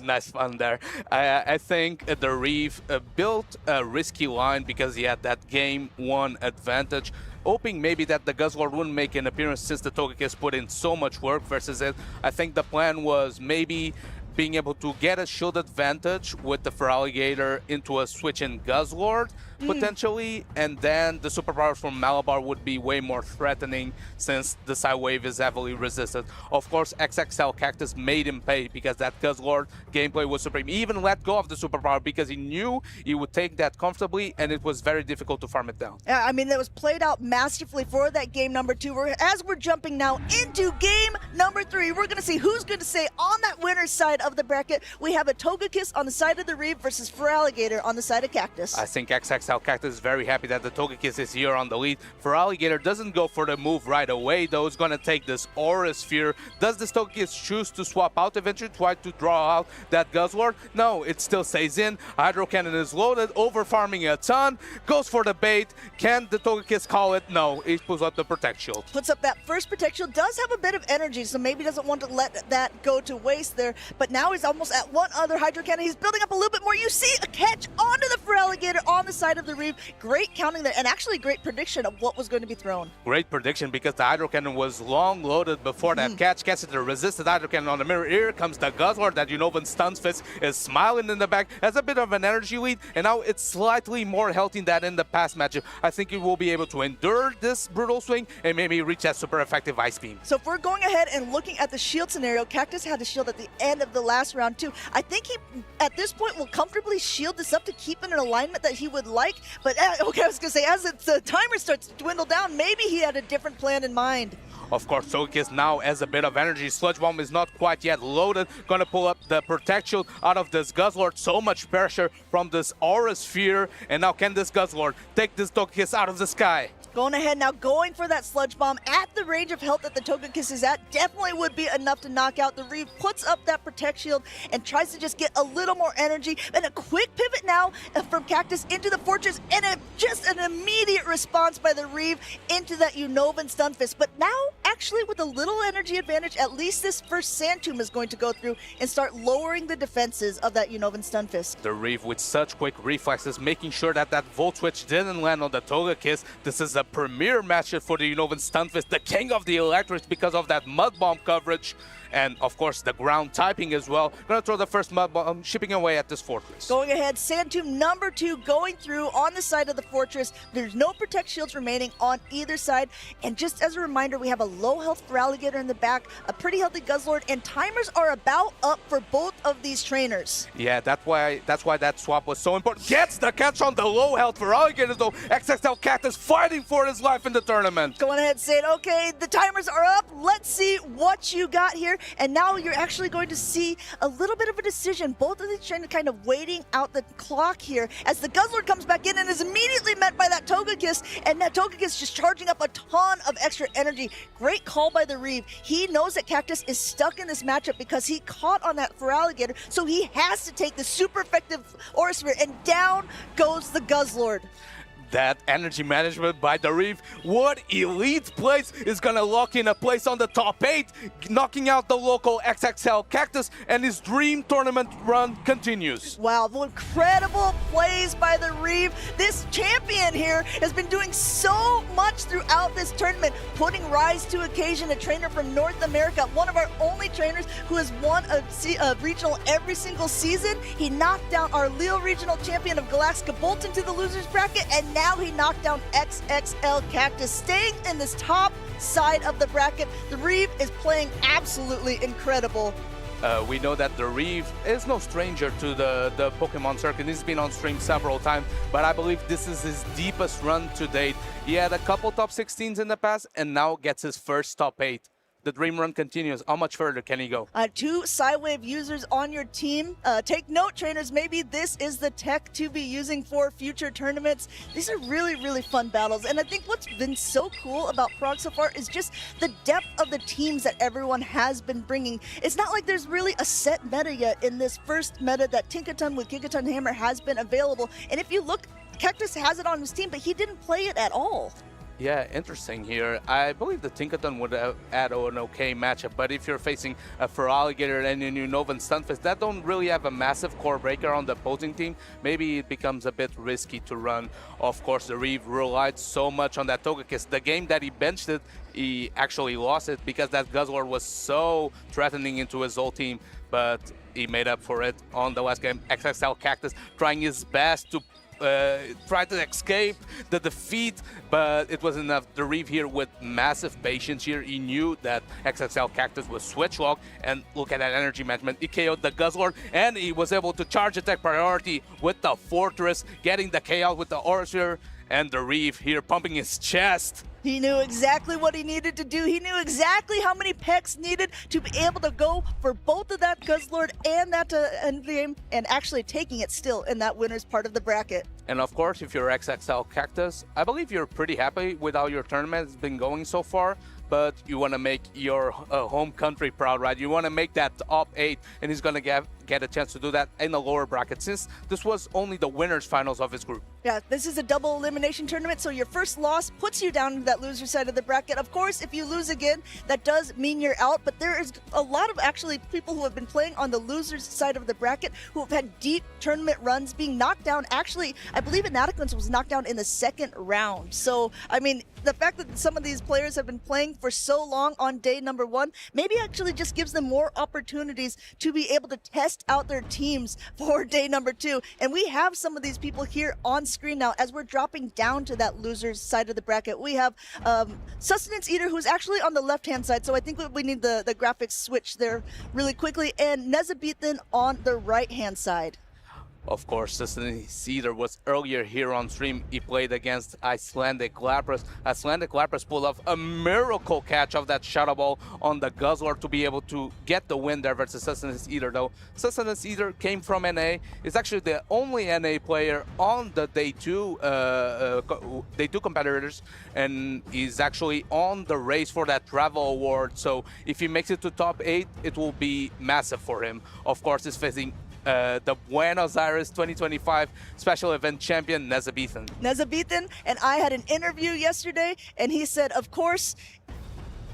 nice fun there. I think the Reeve built a risky line because he had that game 1 advantage, hoping maybe that the Guzzlord wouldn't make an appearance since the Togekiss put in so much work versus it. I think the plan was maybe being able to get a shield advantage with the Feraligatr into a switch-in Guzzlord, potentially, and then the superpowers from Malabar would be way more threatening since the Psywave is heavily resisted. Of course, XXL Cactus made him pay because that Guzzlord gameplay was supreme. He even let go of the superpower because he knew he would take that comfortably, and it was very difficult to farm it down. Yeah, I mean, that was played out masterfully for that game number 2. As we're jumping now into game number 3, we're going to see who's going to say on that winner's side of the bracket. We have a Togekiss on the side of the Reeve versus Feraligatr on the side of Cactus. I think XXL Cactus is very happy that the Togekiss is here on the lead. Feraligatr doesn't go for the move right away, though. It's going to take this Aura Sphere. Does this Togekiss choose to swap out eventually, try to draw out that Guzzlord? No, it still stays in. Hydro Cannon is loaded, over farming a ton, goes for the bait. Can the Togekiss call it? No, he pulls up the Protect Shield. Puts up that first Protect Shield, does have a bit of energy, so maybe doesn't want to let that go to waste there, but now he's almost at one other Hydro Cannon. He's building up a little bit more. You see a catch onto the Feraligatr on the side of the Reeve. Great counting there, and actually great prediction of what was going to be thrown. Great prediction because the Hydro Cannon was long loaded before that catch. Catches the resisted Hydro Cannon on the mirror. Here comes the Guzzlord that Unovan Stuns Fist is smiling in the back. Has a bit of an energy lead, and now it's slightly more healthy than in the past matchup. I think he will be able to endure this brutal swing and maybe reach that super effective Ice Beam. So if we're going ahead and looking at the shield scenario, Cactus had a shield at the end of the last round too. I think he, at this point, will comfortably shield this up to keep in an alignment that he would would like. But okay, I was gonna say, as the timer starts to dwindle down, maybe he had a different plan in mind. Of course, Togekiss now has a bit of energy. Sludge Bomb is not quite yet loaded. Gonna pull up the Protect Shield out of this Guzzlord. So much pressure from this Aura Sphere. And now can this Guzzlord take this Togekiss out of the sky? Going ahead now, going for that Sludge Bomb at the range of health that the Togekiss is at. Definitely would be enough to knock out the Reeve. Puts up that Protect Shield and tries to just get a little more energy. And a quick pivot now from Cactus into the Fortress. And just an immediate response by the Reeve into that Unovan Stunfisk. But now, actually, with a little energy advantage, at least this first Sand Tomb is going to go through and start lowering the defenses of that Unovan Stunfisk. The Reeve with such quick reflexes, making sure that that Volt Switch didn't land on the Togekiss. This is a premier matchup for the Unovan Stunfisk, the king of the electrics, because of that Mud Bomb coverage. And of course the ground typing as well. Gonna throw the first Mud Bomb, chipping away at this Fortress. Going ahead, Sand Tomb number 2 going through on the side of the Fortress. There's no Protect Shields remaining on either side. And just as a reminder, we have a low health Feraligatr in the back, a pretty healthy Guzzlord, and timers are about up for both of these trainers. Yeah, that's why that swap was so important. Gets the catch on the low health Feraligatr though. XXL Cactus fighting for his life in the tournament. Going ahead, saying, okay, the timers are up. Let's see what you got here. And now you're actually going to see a little bit of a decision. Both of these trainers kind of waiting out the clock here as the Guzzlord comes back in and is immediately met by that Togekiss. And that Togekiss just charging up a ton of extra energy. Great call by the Reeve. He knows that Cactus is stuck in this matchup because he caught on that Feraligatr. So he has to take the super effective Aura Sphere, and down goes the Guzzlord. That energy management by the Reeve. What elite place is gonna lock in a place on the top 8, knocking out the local XXL Cactus, and his dream tournament run continues. Wow, incredible plays by the Reeve. This champion here has been doing so much throughout this tournament, putting rise to occasion, a trainer from North America, one of our only trainers who has won a regional every single season. He knocked down our Lille regional champion of Galactica Bolton to the losers bracket, and now he knocked down XXL Cactus, staying in this top side of the bracket. The Reeve is playing absolutely incredible. We know that the Reeve is no stranger to the Pokemon circuit. He's been on stream several times, but I believe this is his deepest run to date. He had a couple top 16s in the past and now gets his first top 8. The dream run continues. How much further can he go? 2 Psywave users on your team. Take note, trainers. Maybe this is the tech to be using for future tournaments. These are really, really fun battles. And I think what's been so cool about Prague so far is just the depth of the teams that everyone has been bringing. It's not like there's really a set meta yet in this first meta that Tinkaton with Gigaton Hammer has been available. And if you look, Cactus has it on his team, but he didn't play it at all. Yeah, interesting here. I believe the Tinkaton would add an okay matchup, but if you're facing a Feraligatr and a Unovan Stunfisk that don't really have a massive core breaker on the opposing team, maybe it becomes a bit risky to run. Of course, the Reeve relied so much on that Togekiss. The game that he benched it, he actually lost it because that Guzzlord was so threatening into his whole team, but he made up for it on the last game. XXL Cactus trying his best to try to escape the defeat, but it wasn't enough. The Reeve here with massive patience here. He knew that XXL Cactus was switch lock, and look at that energy management. He KO'd the Guzzlord, and he was able to charge attack priority with the Fortress, getting the KO with the Aura Sphere, and the Reeve here pumping his chest. He knew exactly what he needed to do. He knew exactly how many pecks needed to be able to go for both of that Guzzlord and that endgame, and actually taking it still in that winner's part of the bracket. And of course, if you're XXL Cactus, I believe you're pretty happy with how your tournament has been going so far, but you want to make your home country proud, right? You want to make that top 8, and he's going to get a chance to do that in the lower bracket, since this was only the winners finals of his group. Yeah, this is a double elimination tournament, so your first loss puts you down to that loser side of the bracket. Of course, if you lose again, that does mean you're out, but there is a lot of actually people who have been playing on the losers side of the bracket who have had deep tournament runs, being knocked down. Actually, I believe Inadequance was knocked down in the second round. So, I mean, the fact that some of these players have been playing for so long on day number 1 maybe actually just gives them more opportunities to be able to test out their teams for day number 2. And we have some of these people here on screen now as we're dropping down to that losers side of the bracket. We have Sustenance Eater, who's actually on the left-hand side, so I think we need the graphics switch there really quickly, and Nezabethan on the right-hand side. Of course, Decisive was earlier here on stream. He played against Icelandic Lapras. Icelandic Lapras pulled off a miracle catch of that Shadow Ball on the Guzzler to be able to get the win there versus Decisive though. Decisive came from NA. Is actually the only NA player on the day two competitors, and he's actually on the race for that travel award. So if he makes it to top 8, it will be massive for him. Of course, he's facing the Buenos Aires 2025 special event champion, Nezabethan. Nezabethan and I had an interview yesterday, and he said, of course,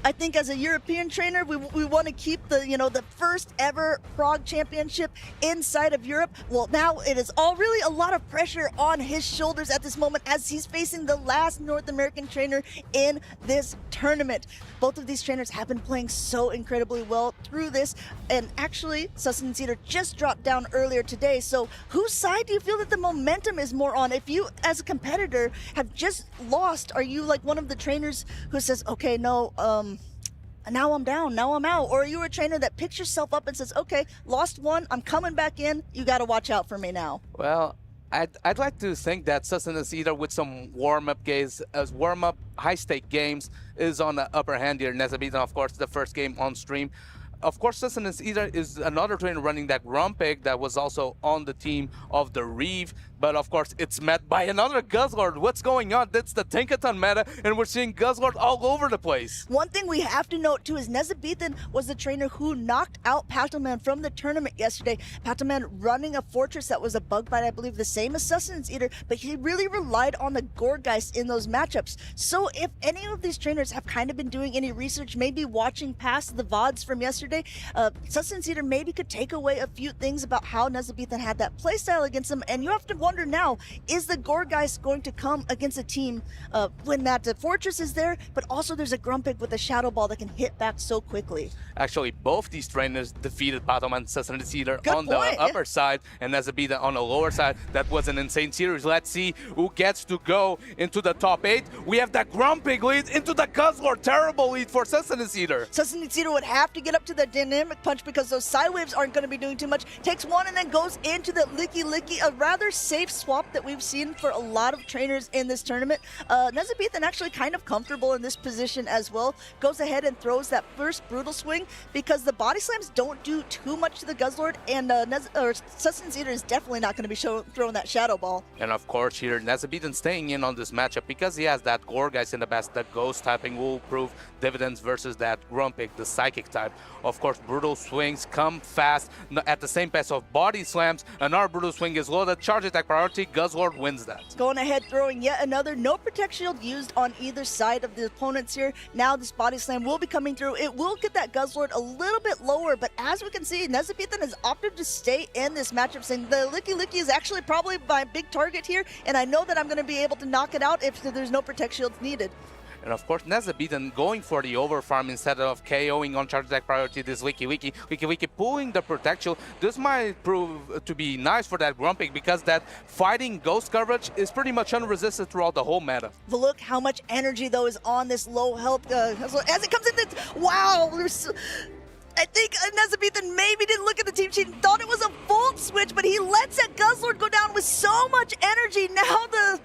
I think as a European trainer, we want to keep the first ever Prague Championship inside of Europe. Well, now it is really a lot of pressure on his shoulders at this moment as he's facing the last North American trainer in this tournament. Both of these trainers have been playing so incredibly well through this, and actually, Sussen Cedar just dropped down earlier today. So whose side do you feel that the momentum is more on? If you, as a competitor, have just lost, are you like one of the trainers who says, okay, no, now I'm down, now I'm out? Or are you a trainer that picks yourself up and says, okay, lost one, I'm coming back in, you got to watch out for me now? Well, I'd like to think that Sussen Cedar with some warm-up games, warm-up high-stake games is on the upper hand here. Nezabethan, of course, the first game on stream. Of course, Sussen Cedar is another trainer running that Grumpig that was also on the team of the Reeve. But of course, it's met by another Guzzlord. What's going on? That's the Tinkaton meta, and we're seeing Guzzlord all over the place. One thing we have to note too is Nezabethan was the trainer who knocked out Patoman from the tournament yesterday. Patoman running a Fortress that was a bug bite, I believe, the same as Sussen Cedar, but he really relied on the Gourgeist in those matchups. So if any of these trainers have kind of been doing any research, maybe watching past the VODs from yesterday, Sussen Cedar maybe could take away a few things about how Nezabethan had that playstyle against him, and you have to wonder now, is the Gourgeist going to come against a team when that Fortress is there, but also there's a Grumpig with a Shadow Ball that can hit back so quickly? Actually, both these trainers defeated Patoman and Sussen Cedar on the point, upper side, and Nezabethan on the lower side. That was an insane series. Let's see who gets to go into the top 8. We have that Grumpig lead into the Guzzlord. Terrible lead for Sussen Cedar. Sussen Cedar would have to get up to the Dynamic Punch because those side waves aren't going to be doing too much. Takes one and then goes into the Licky Licky, a rather safe swap that we've seen for a lot of trainers in this tournament. Nezabethan actually kind of comfortable in this position as well. Goes ahead and throws that first Brutal Swing because the Body Slams don't do too much to the Guzzlord, and Sussen Cedar is definitely not going to be throwing that Shadow Ball. And of course here, Nezabethan staying in on this matchup because he has that Gourgeist in the best. That Ghost typing will prove dividends versus that Grumpig, the Psychic type. Of course, Brutal Swings come fast at the same pace of Body Slams. Another Brutal Swing is loaded, charge attack priority, Guzzlord wins that. Going ahead, throwing yet another. No Protect Shield used on either side of the opponents here. Now this Body Slam will be coming through. It will get that Guzzlord a little bit lower, but as we can see, Nezabethan has opted to stay in this matchup, saying the Licky Licky is actually probably my big target here, and I know that I'm going to be able to knock it out if there's no Protect Shields needed. And of course, Nezabethan going for the overfarm instead of KOing on charge attack priority this Licky Licky. Licky Licky pulling the Protection. This might prove to be nice for that Grumpig because that fighting Ghost coverage is pretty much unresisted throughout the whole meta. But look how much energy, though, is on this low health. As it comes in, wow! I think Nezabethan maybe didn't look at the team sheet and thought it was a Volt Switch, but he lets that Guzzlord go down with so much energy. Now the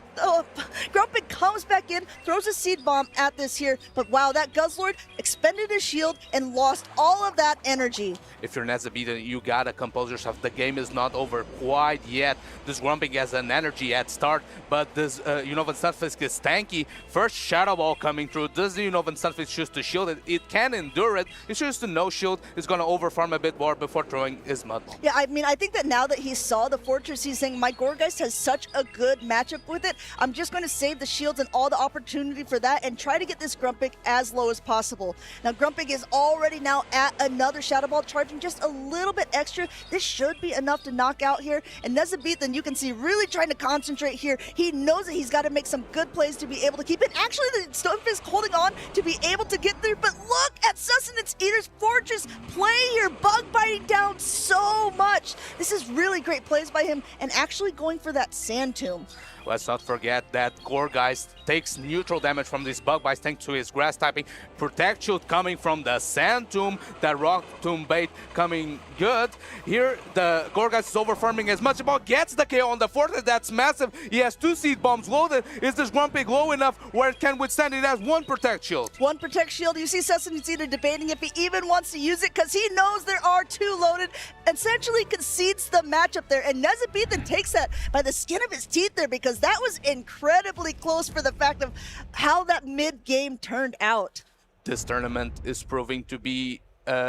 Grumpig comes back in, throws a Seed Bomb at this here, but wow, that Guzzlord expended his shield and lost all of that energy. If you're Nezabethan, you gotta compose yourself. The game is not over quite yet. This Grumpig has an energy at start, but this Unova Stunfisk is tanky. First Shadow Ball coming through. Does the Unova Stunfisk choose to shield it? It can endure it. It chooses to no shield. It's gonna overfarm a bit more before throwing his Mud Ball. Yeah, I mean, I think that now that he saw the Fortress, he's saying, my Gourgeist has such a good matchup with it. I'm just going to save the shields and all the opportunity for that and try to get this Grumpig as low as possible. Now, Grumpig is already now at another Shadow Ball, charging just a little bit extra. This should be enough to knock out here. And Nezabethan, you can see, really trying to concentrate here. He knows that he's got to make some good plays to be able to keep it. Actually, the Stunfisk holding on to be able to get through, but look at Sussen Cedars Fortress play here, bug biting down so much. This is really great plays by him and actually going for that Sand Tomb. Let's not forget that Gourgeist takes takes neutral damage from these bug bites thanks to his grass typing. Protect shield coming from the Sand Tomb, that Rock Tomb bait coming good. Here, the Gorgeist is over farming as much, but gets the KO on the Fortress. That's massive. He has 2 seed bombs loaded. Is this Grumpig low enough where it can withstand? It has 1 Protect Shield. 1 Protect Shield. You see Sustenance Eater debating if he even wants to use it because he knows there are 2 loaded. Essentially concedes the matchup there, and Nezabethan takes that by the skin of his teeth there because that was incredibly close for the fact of how that mid-game turned out. This tournament is proving to be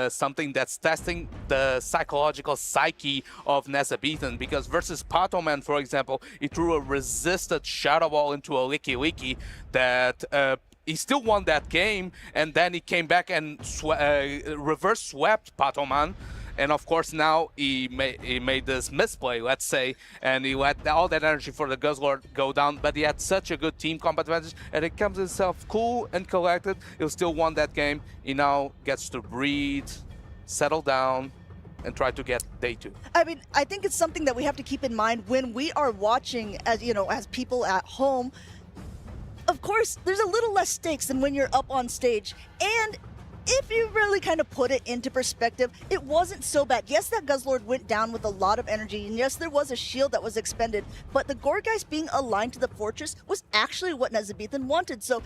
something that's testing the psychological psyche of Nezabethan, because versus Patoman, for example, he threw a resisted Shadow Ball into a Licky that he still won that game, and then he came back and reverse swept Patoman. And of course now he made this misplay, let's say, and he let all that energy for the Guzzlord go down, but he had such a good team comp advantage, and it comes himself cool and collected. He'll still won that game. He now gets to breathe, settle down, and try to get day 2. I mean, I think it's something that we have to keep in mind when we are watching, as you know, as people at home. Of course, there's a little less stakes than when you're up on stage, and if you really kind of put it into perspective, it wasn't so bad. Yes, that Guzzlord went down with a lot of energy, and yes, there was a shield that was expended, but the Gorgeist being aligned to the Fortress was actually what Nezabethan wanted. So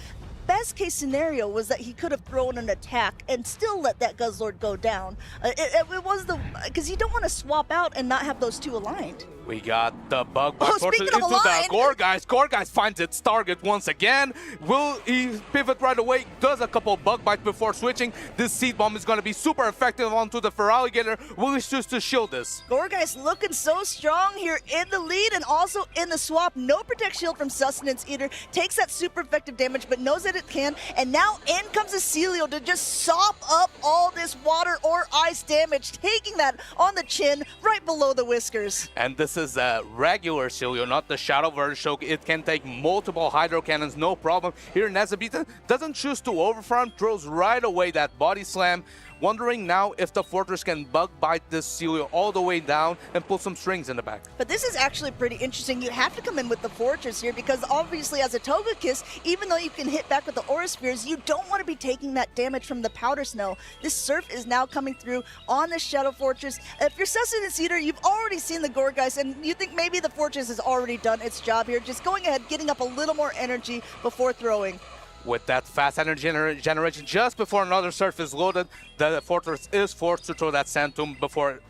best case scenario was that he could have thrown an attack and still let that Guzzlord go down. It was because you don't want to swap out and not have those 2 aligned. We got the bug bite speaking into of the aligned. Gorgeist. Gorgeist finds its target once again. Will he pivot right away? Does a couple bug bites before switching. This seed bomb is going to be super effective onto the Feraligatr. Will he choose to shield this? Gorgeist looking so strong here in the lead and also in the swap. No Protect Shield from Sustenance Eater. Takes that super effective damage, but knows that it can. And now in comes a Celio to just sop up all this water or ice damage, taking that on the chin right below the whiskers. And this is a regular Celio, not the Shadow version, so it can take multiple Hydro Cannons, no problem. Here Nezabethan doesn't choose to overfarm, throws right away that Body Slam. Wondering now if the Fortress can bug bite this Celio all the way down and pull some strings in the back. But this is actually pretty interesting. You have to come in with the Fortress here because obviously as a Togekiss, even though you can hit back with the Aura Spheres, you don't want to be taking that damage from the Powder Snow. This Surf is now coming through on the Shadow Fortress. If you're Sustenance Eater, you've already seen the Gorgeist and you think maybe the Fortress has already done its job here. Just going ahead, getting up a little more energy before throwing. With that fast energy generation just before another Surf is loaded, the Fortress is forced to throw that Sand Tomb before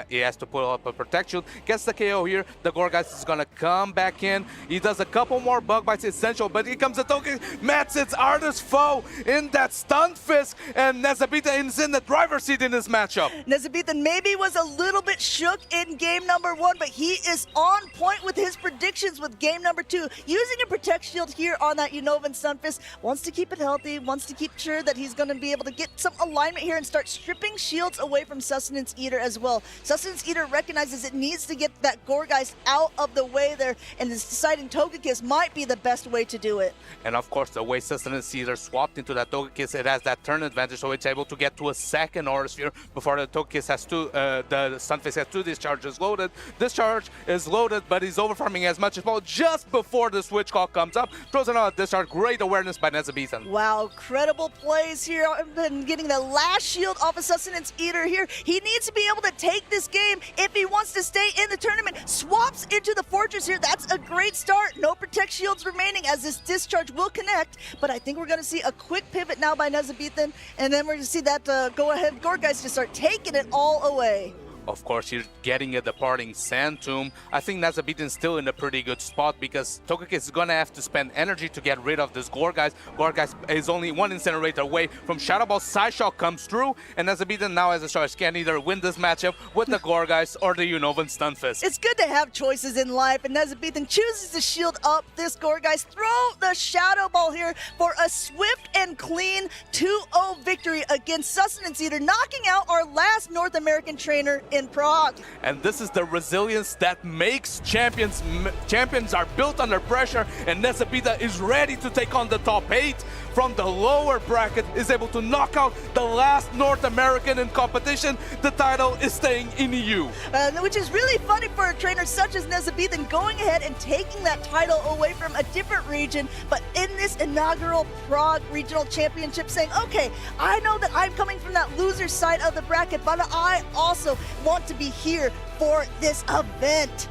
he has to pull up a Protect Shield. Gets the KO here. The Gorgeist is going to come back in. He does a couple more bug bites, essential, but here comes the Togekiss. Mats its hardest foe in that Stunfisk, and Nezabethan is in the driver's seat in this matchup. Nezabethan maybe was a little bit shook in game number 1, but he is on point with his predictions with game number 2. Using a Protect Shield here on that Unovan Stunfisk, wants to keep it healthy, wants to keep sure that he's going to be able to get some alignment here and start stripping shields away from Sustenance Eater as well. Sustenance Eater recognizes it needs to get that Gorgeist out of the way there and is deciding Togekiss might be the best way to do it. And of course, the way Sustenance Eater swapped into that Togekiss, it has that turn advantage, so it's able to get to a second Aura Sphere before the Togekiss has the Stunfisk has 2 discharges loaded. Discharge is loaded, but he's overfarming as much as possible just before the switch call comes up. Throws another discharge. Great awareness by Nezabethan. Wow, credible plays here and getting the last shield off of Sustenance Eater here. He needs to be able to take this game if he wants to stay in the tournament. Swaps into the Fortress here. That's a great start. No Protect Shields remaining as this discharge will connect, but I think we're going to see a quick pivot now by Nezabethan, and then we're going to see that go-ahead Gorgeist to start taking it all away. Of course, you're getting a departing Sand Tomb. I think Nezabethan's still in a pretty good spot because Togekiss is going to have to spend energy to get rid of this Gorgeist. Gorgeist is only 1 Incinerator away from Shadow Ball. Psyshock comes through, and Nezabethan now has a choice. Can either win this matchup with the Gorgeist or the Unovan Stunfisk. It's good to have choices in life, and Nezabethan chooses to shield up this Gorgeist. Throw the Shadow Ball here for a swift and clean 2-0 victory against Sustenance Eater, knocking out our last North American trainer in Prague. And this is the resilience that makes champions. Champions are built under pressure, and Nezabita is ready to take on the top 8 from the lower bracket, is able to knock out the last North American in competition. The title is staying in EU. Which is really funny for a trainer such as Nezabita going ahead and taking that title away from a different region, but in this inaugural Prague Regional Championship saying, okay, I know that I'm coming from that loser side of the bracket, but I also want to be here for this event.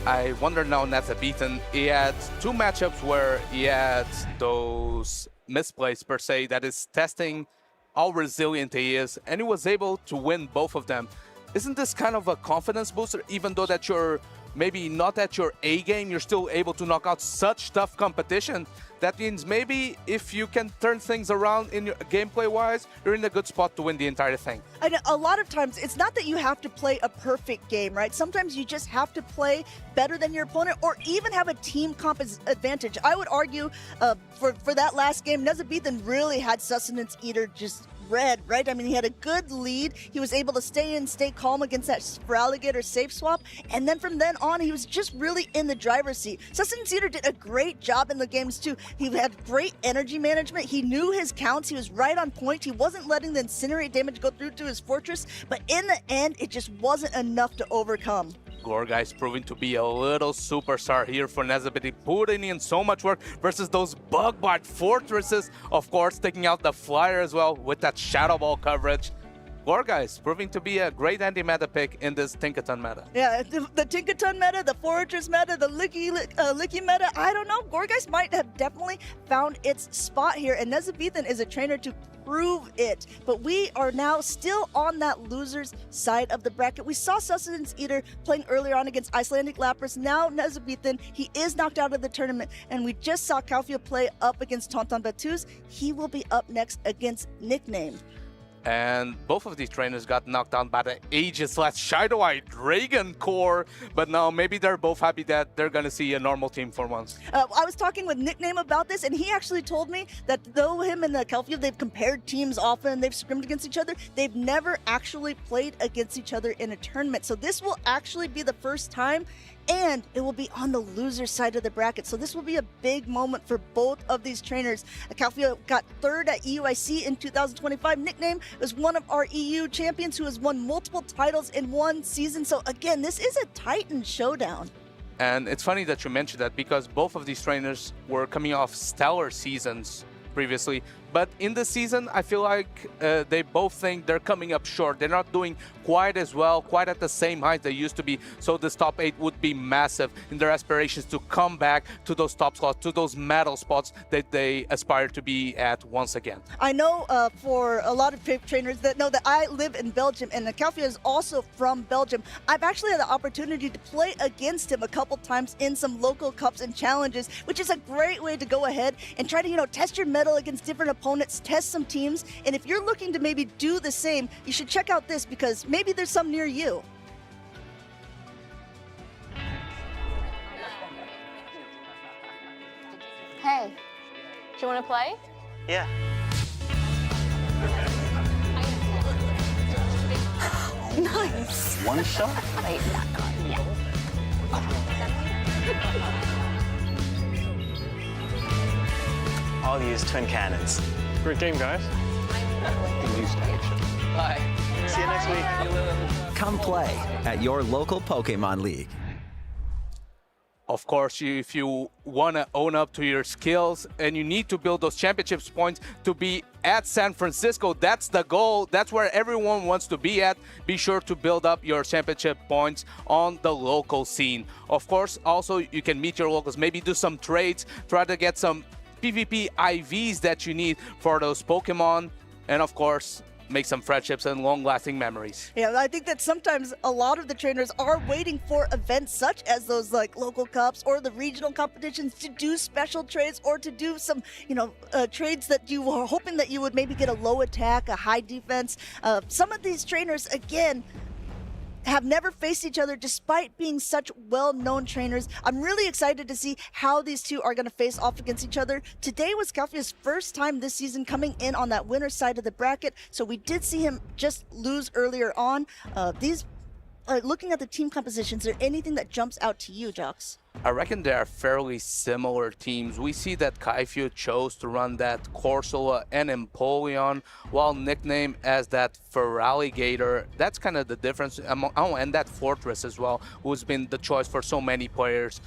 I wonder now, Nezabita, he had 2 matchups where he had those misplays per se that is testing how resilient he is, and he was able to win both of them. Isn't this kind of a confidence booster, even though that you're maybe not at your A game, you're still able to knock out such tough competition? That means maybe if you can turn things around in your gameplay-wise, you're in a good spot to win the entire thing. And a lot of times, it's not that you have to play a perfect game, right? Sometimes you just have to play better than your opponent or even have a team comp advantage. I would argue for that last game, Nezabita really had Sustenance Eater just red, right? I mean, he had a good lead. He was able to stay calm against that Spralligator safe swap. And then from then on, he was just really in the driver's seat. Sustenance Eater did a great job in the games too. He had great energy management. He knew his counts. He was right on point. He wasn't letting the Incinerate damage go through to his fortress. But in the end, it just wasn't enough to overcome. Gorga is proving to be a little superstar here for Nezabita, putting in so much work versus those bug-bite fortresses. Of course, taking out the flyer as well with that Shadow Ball coverage. Gorga is proving to be a great anti-meta pick in this Tinkaton meta. Yeah, the Tinkaton meta, the Fortress meta, the Licky meta, I don't know. Gorgeist might have definitely found its spot here, and Nezabita is a trainer to prove it. But we are now still on that loser's side of the bracket. We saw Sustenance Eater playing earlier on against Icelandic Lapras. Now Nezabita, he is knocked out of the tournament, and we just saw Kalfia play up against Tonton Batuz. He will be up next against Nickname. And both of these trainers got knocked down by the Aegis/Shadoweye Dragon core, but now maybe they're both happy that they're gonna see a normal team for once. I was talking with Nickname about this, and he actually told me that though him and the Kalfia, they've compared teams often, they've scrimmed against each other, they've never actually played against each other in a tournament. So this will actually be the first time, and it will be on the loser side of the bracket. So this will be a big moment for both of these trainers. Kalfia got 3rd at EUIC in 2025. Nickname was one of our EU champions who has won multiple titles in one season. So again, this is a Titan showdown. And it's funny that you mentioned that because both of these trainers were coming off stellar seasons previously. But in this season, I feel like they both think they're coming up short. They're not doing quite as well, quite at the same height they used to be. So this top 8 would be massive in their aspirations to come back to those top slots, to those medal spots that they aspire to be at once again. I know for a lot of trainers that know that I live in Belgium, and Kalfia is also from Belgium. I've actually had the opportunity to play against him a couple times in some local cups and challenges, which is a great way to go ahead and try to, test your mettle against different opponents, test some teams. And if you're looking to maybe do the same, you should check out this because maybe there's some near you. Hey, do you want to play? Yeah. Nice. One shot? Wait, not yet. I'll use twin cannons. Great game, guys. Bye. See you next week. Come play at your local Pokémon League. Of course, if you want to own up to your skills and you need to build those championships points to be at San Francisco, that's the goal. That's where everyone wants to be at. Be sure to build up your championship points on the local scene. Of course, also you can meet your locals, maybe do some trades, try to get some PvP IVs that you need for those Pokemon, and of course, make some friendships and long-lasting memories. Yeah, I think that sometimes a lot of the trainers are waiting for events such as those like local cups or the regional competitions to do special trades or to do some, trades that you were hoping that you would maybe get a low attack, a high defense. Some of these trainers, again, have never faced each other despite being such well-known trainers. I'm really excited to see how these two are going to face off against each other. Today was Calfia's first time this season coming in on that winner's side of the bracket, so we did see him just lose earlier on. Looking at the team compositions, is there anything that jumps out to you, Jox? I reckon they are fairly similar teams. We see that Kaifio chose to run that Corsola and Empoleon, while nickname as that Feraligatr. That's kind of the difference. And that Fortress as well, who's been the choice for so many players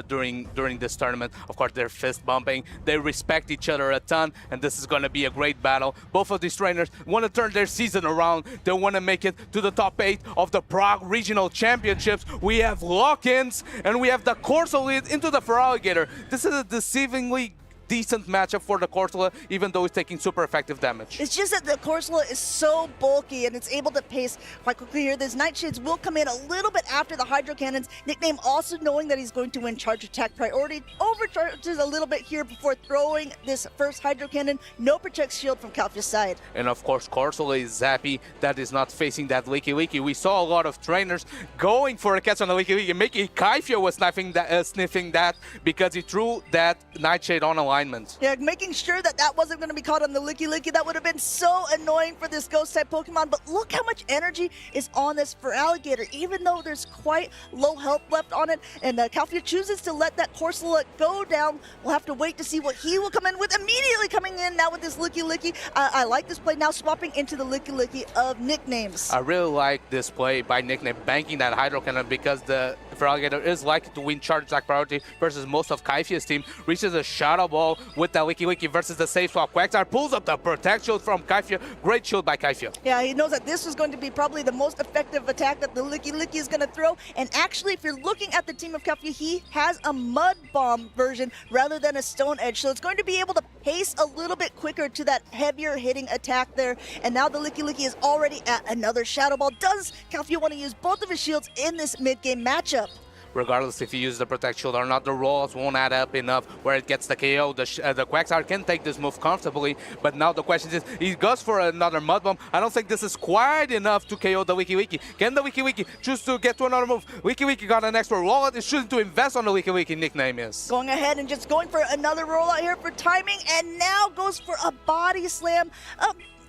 during this tournament. Of course, they're fist bumping. They respect each other a ton, and this is going to be a great battle. Both of these trainers want to turn their season around. They want to make it to the top 8 of the Prague Regional Championships. We have lock-ins, and we have the Corsola lead into the Feraligatr. This is a deceivingly decent matchup for the Corsola, even though it's taking super effective damage. It's just that the Corsola is so bulky and it's able to pace quite quickly here. These Nightshades will come in a little bit after the Hydro Cannons. Nickname also knowing that he's going to win charge attack priority, overcharges a little bit here before throwing this first Hydro Cannon. No protect shield from Calfia's side. And of course, Corsola is happy that is not facing that Licky Licky. We saw a lot of trainers going for a catch on the Licky Licky. Mickey Kaifio was sniffing that because he threw that Nightshade on a line. Yeah, making sure that that wasn't going to be caught on the Licky Licky. That would have been so annoying for this Ghost-type Pokemon. But look how much energy is on this Feraligatr, even though there's quite low health left on it. And Calfia chooses to let that Corsola go down. We'll have to wait to see what he will come in with. Immediately coming in now with this Licky Licky. I like this play now, swapping into the Licky Licky of nicknames. I really like this play by Nickname, banking that Hydro Cannon, because the Feraligatr is likely to win charge attack priority versus most of Kaifia's team. Reaches a Shadow Ball with that Licky Licky versus the safe swap. Quagsire pulls up the protect shield from Kaifia. Great shield by Kaifia. Yeah, he knows that this is going to be probably the most effective attack that the Licky Licky is going to throw. And actually, if you're looking at the team of Kaifia, he has a Mud Bomb version rather than a Stone Edge. So it's going to be able to pace a little bit quicker to that heavier hitting attack there. And now the Licky Licky is already at another Shadow Ball. Does Calfia want to use both of his shields in this mid-game matchup? Regardless if you use the Protect Shield or not, the rollouts won't add up enough where it gets the KO. The Quagsire can take this move comfortably, but now the question is, he goes for another Mud Bomb. I don't think this is quite enough to KO the Licky Licky. Can the Licky Licky choose to get to another move? Licky Licky got an extra rollout. It's choosing to invest on the Licky Licky, nickname is. Going ahead and just going for another rollout here for timing, and now goes for a Body Slam.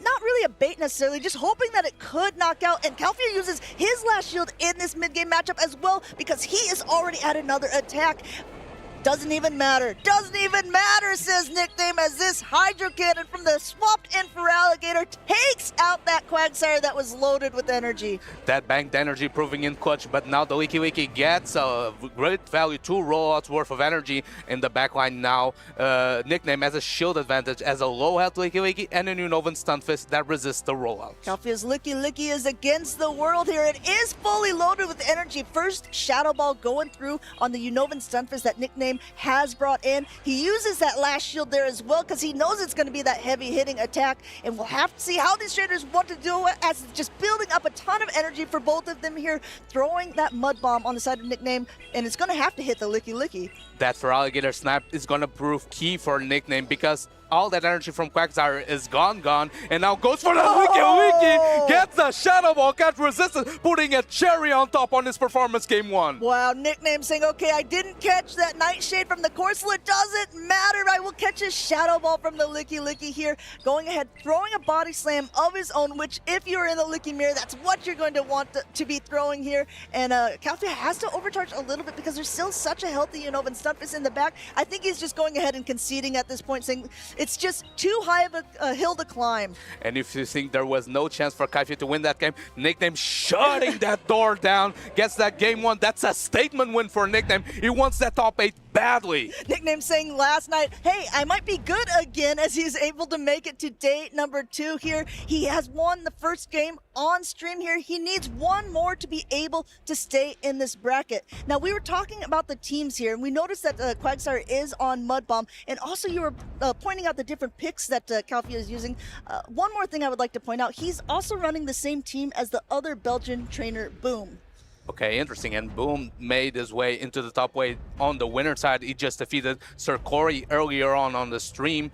Not really a bait necessarily, just hoping that it could knock out. And Calfia uses his last shield in this mid-game matchup as well because he is already at another attack. Doesn't even matter. Doesn't even matter, says Nickname, as this Hydro Cannon from the swapped-in Feraligatr takes out that Quagsire that was loaded with energy. That banked energy proving in clutch, but now the Licky Licky gets a great value, 2 rollouts worth of energy in the backline now. Nickname has a shield advantage as a low-health Licky Licky and a Unnovan Stunfisk that resists the rollout. Calfia's Licky Licky is against the world here. It is fully loaded with energy. First Shadow Ball going through on the Unnovan Stunfisk that Nickname has brought in. He uses that last shield there as well because he knows it's going to be that heavy hitting attack, and we'll have to see how these trainers want to do it, as it's just building up a ton of energy for both of them here, throwing that Mud Bomb on the side of Nickname, and it's going to have to hit the Licky Licky. That Feraligatr snap is going to prove key for Nickname because all that energy from Quagsire is gone, and now goes for the Licky Licky, gets the Shadow Ball, gets resistance, putting a cherry on top on his performance game 1. Wow, Nickname saying, okay, I didn't catch that Nightshade from the Corsola, it doesn't matter, I will catch a Shadow Ball from the Licky Licky here, going ahead, throwing a Body Slam of his own, which if you're in the Licky Mirror, that's what you're going to want to be throwing here, and Calfia has to overcharge a little bit because there's still such a healthy Unnovan Stunfisk in the back. I think he's just going ahead and conceding at this point, saying, it's just too high of a hill to climb. And if you think there was no chance for Kaifia to win that game, Nickname shutting that door down, gets that game 1. That's a statement win for Nickname. He wants that top 8 badly. Nickname saying last night, hey, I might be good again, as he's able to make it to day number 2 here. He has won the first game on stream here. He needs one more to be able to stay in this bracket. Now, we were talking about the teams here, and we noticed that Quagsire is on Mud Bomb, and also you were pointing out the different picks that Calfia is using. One more thing I would like to point out, he's also running the same team as the other Belgian trainer, Boom. Okay, interesting. And Boom made his way into the top 8 on the winner side. He just defeated Sir Corey earlier on the stream.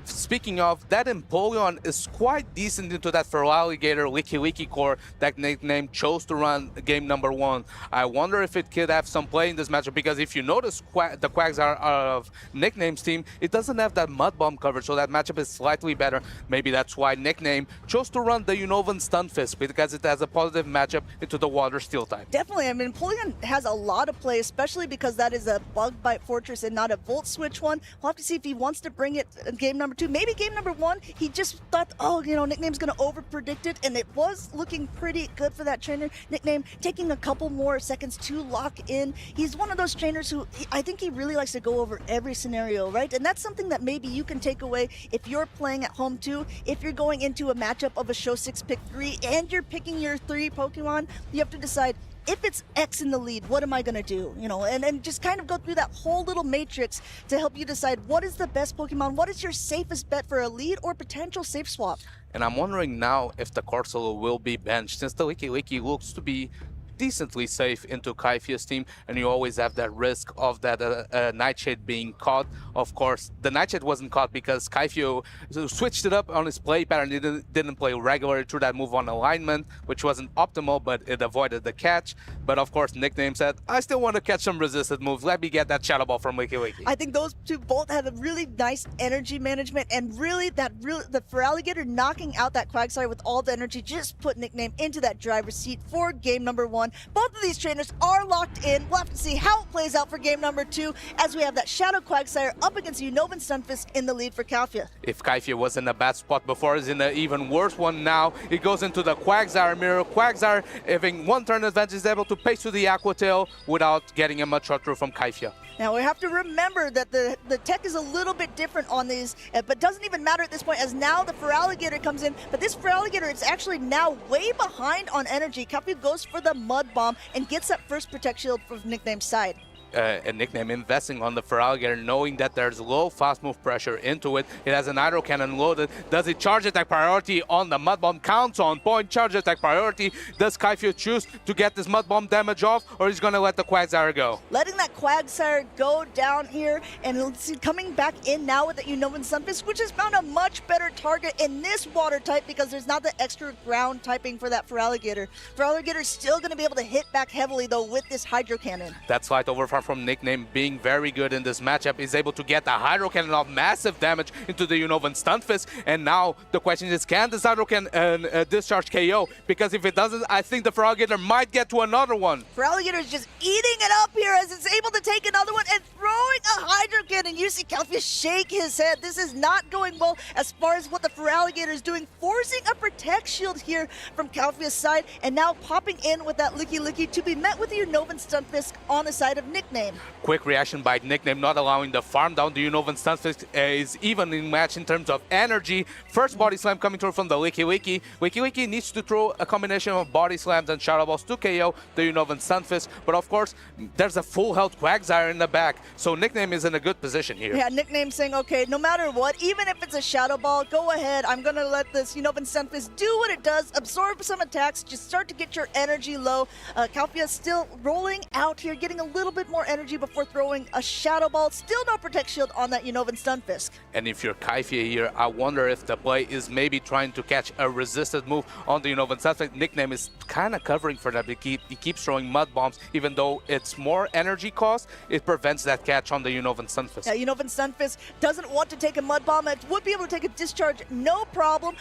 Speaking of, that Empoleon is quite decent into that Feraligatr Licky core that Nickname chose to run game number 1. I wonder if it could have some play in this matchup, because if you notice the Quagsire of Nickname's team, it doesn't have that Mud Bomb coverage, so that matchup is slightly better. Maybe that's why Nickname chose to run the Unova Stunfisk, because it has a positive matchup into the Water Steel type. Definitely. I mean, Empoleon has a lot of play, especially because that is a Bug Bite Fortress and not a Volt Switch one. We'll have to see if he wants to bring it in game number 2. Maybe game number 1, he just thought, oh, you know, Nickname's going to over-predict it, and it was looking pretty good for that trainer. Nickname taking a couple more seconds to lock in. He's one of those trainers who, I think he really likes to go over every scenario, right? And that's something that maybe you can take away if you're playing at home too. If you're going into a matchup of a show 6 pick 3 and you're picking your 3 Pokemon, you have to decide, if it's X in the lead, what am I going to do? You know, and just kind of go through that whole little matrix to help you decide what is the best Pokemon, what is your safest bet for a lead or potential safe swap. And I'm wondering now if the Corsola will be benched, since the Licky looks to be decently safe into Kaifia's team, and you always have that risk of that Nightshade being caught. Of course, the Nightshade wasn't caught because Kaifio switched it up on his play pattern. He didn't play regularly through that move on alignment, which wasn't optimal, but it avoided the catch. But of course, Nickname said, I still want to catch some resisted moves. Let me get that Shadow Ball from Licky. I think those two both have a really nice energy management, and really the Feraligatr knocking out that Quagsire with all the energy just put Nickname into that driver's seat for game number 1. Both of these trainers are locked in. We'll have to see how it plays out for game number 2 as we have that Shadow Quagsire up against Unova Stunfisk in the lead for Kaifia. If Kaifia was in a bad spot before, is in an even worse one now. It goes into the Quagsire mirror. Quagsire, having one turn advantage, is able to pace to the Aqua Tail without getting a much shot through from Kaifia. Now we have to remember that the tech is a little bit different on these, but doesn't even matter at this point, as now the Feraligatr comes in, but this Feraligatr is actually now way behind on energy. Kaifia goes for the Mud Bomb and gets that first Protect Shield from Nickname's side. A Nickname investing on the Feraligatr, knowing that there's low fast move pressure into it. It has an Hydro Cannon loaded. Does it charge attack priority on the Mud Bomb? Counts on point, charge attack priority. Does Kaifia choose to get this Mud Bomb damage off, or is he going to let the Quagsire go? Letting that Quagsire go down here, and let's see, coming back in now with the Unova Stunfisk, which has found a much better target in this water type because there's not the extra ground typing for that Feraligatr. Feraligatr is still going to be able to hit back heavily though with this Hydro Cannon. That Slight Overfire from Nickname being very good in this matchup, is able to get the Hydro Cannon off massive damage into the Unova Stunfisk, and now the question is, can this Hydro Cannon discharge KO? Because if it doesn't, I think the Feraligatr might get to another one. Feraligatr is just eating it up here as it's able to take another one and throwing a Hydro Cannon. You see Kaifia shake his head. This is not going well as far as what the Feraligatr is doing, forcing a Protect Shield here from Kaifia's side, and now popping in with that Licky to be met with the Unova Stunfisk on the side of Nickname. Quick reaction by Nickname, not allowing the farm down. The Unova Stunfisk is evenly matched in terms of energy. First Body Slam coming through from the Licky. Licky needs to throw a combination of Body Slams and Shadow Balls to KO the Unova Stunfisk, but of course, there's a full health Quagsire in the back, so Nickname is in a good position here. Yeah, Nickname saying, okay, no matter what, even if it's a Shadow Ball, go ahead. I'm going to let this Unova Stunfisk do what it does, absorb some attacks, just start to get your energy low. Kaifia still rolling out here, getting a little bit more energy before throwing a Shadow Ball. Still no Protect Shield on that Unova Stunfisk. And if you're Kaifia here, I wonder if the play is maybe trying to catch a resisted move on the Unova Stunfisk. Nickname is kind of covering for that. He keeps throwing Mud Bombs, even though it's more energy cost, it prevents that catch on the Unova Stunfisk. Yeah, Unova Stunfisk doesn't want to take a Mud Bomb. It would be able to take a discharge, no problem.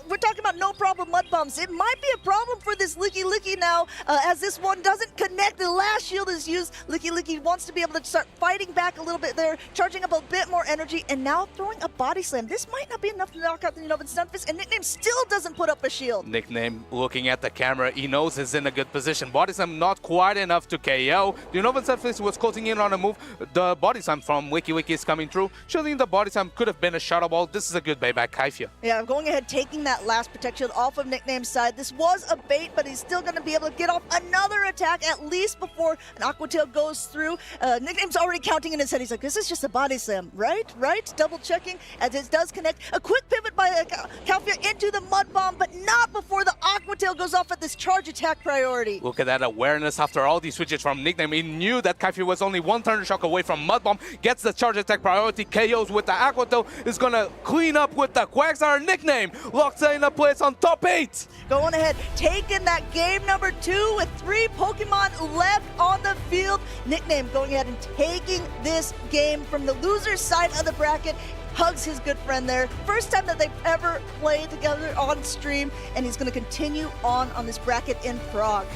We're talking about no problem Mud Bombs. It might be a problem for this Licky now, as this one doesn't connect. The last shield is used. Licky wants to be able to start fighting back a little bit there, charging up a bit more energy, and now throwing a Body Slam. This might not be enough to knock out the Unova Stunfisk, and Nickname still doesn't put up a shield. Nickname looking at the camera, he knows he's in a good position. Body Slam not quite enough to KO. The Unova Stunfisk was closing in on a move. The Body Slam from Licky is coming through. Shielding the Body Slam could have been a Shadow Ball. This is a good bait by Kaifia. Yeah, going ahead, taking that last Protect Shield off of Nickname's side. This was a bait, but he's still going to be able to get off another attack at least before an Aqua Tail goes through. Nickname's already counting in his head. He's like, this is just a Body Slam, right? Double checking as it does connect. A quick pivot by Kaifia into the Mud Bomb, but not before the Aqua Tail goes off at this charge attack priority. Look at that awareness after all these switches from Nickname. He knew that Kaifia was only one Thunder Shock away from Mud Bomb. Gets the charge charge attack priority, KOs with the Aqua Tail, is gonna clean up with the Quagsire nickname. Locks in a place on top 8. Going ahead, taking that game number 2 with 3 Pokemon left on the field. Nickname going ahead and taking this game from the loser's side of the bracket. Hugs his good friend there. First time that they've ever played together on stream, and he's going to continue on this bracket in Prague.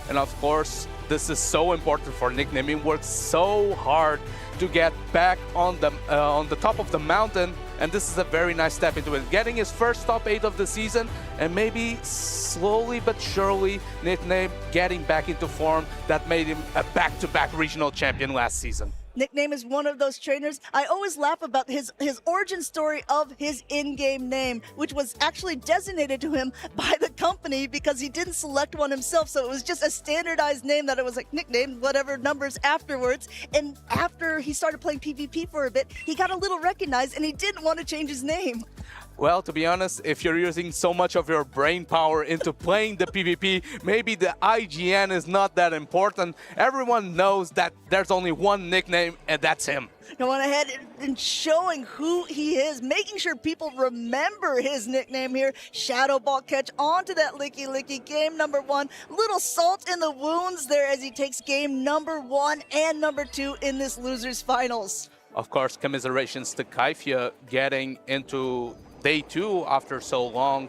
And of course, this is so important for Nickname. He works so hard to get back on the top of the mountain, and this is a very nice step into it. Getting his first top 8 of the season, and maybe slowly but surely, Nickname getting back into form that made him a back-to-back regional champion last season. Nickname is one of those trainers. I always laugh about his origin story of his in-game name, which was actually designated to him by the company because he didn't select one himself. So it was just a standardized name that it was like nickname, whatever numbers afterwards. And after he started playing PvP for a bit, he got a little recognized and he didn't want to change his name. Well, to be honest, if you're using so much of your brain power into playing the PvP, maybe the IGN is not that important. Everyone knows that there's only one nickname, and that's him. Going ahead and showing who he is, making sure people remember his nickname here. Shadow Ball catch onto that Licky Licky. Game number 1. Little salt in the wounds there as he takes game number 1 and number 2 in this losers finals. Of course, commiserations to Kaifia getting into day 2 after so long.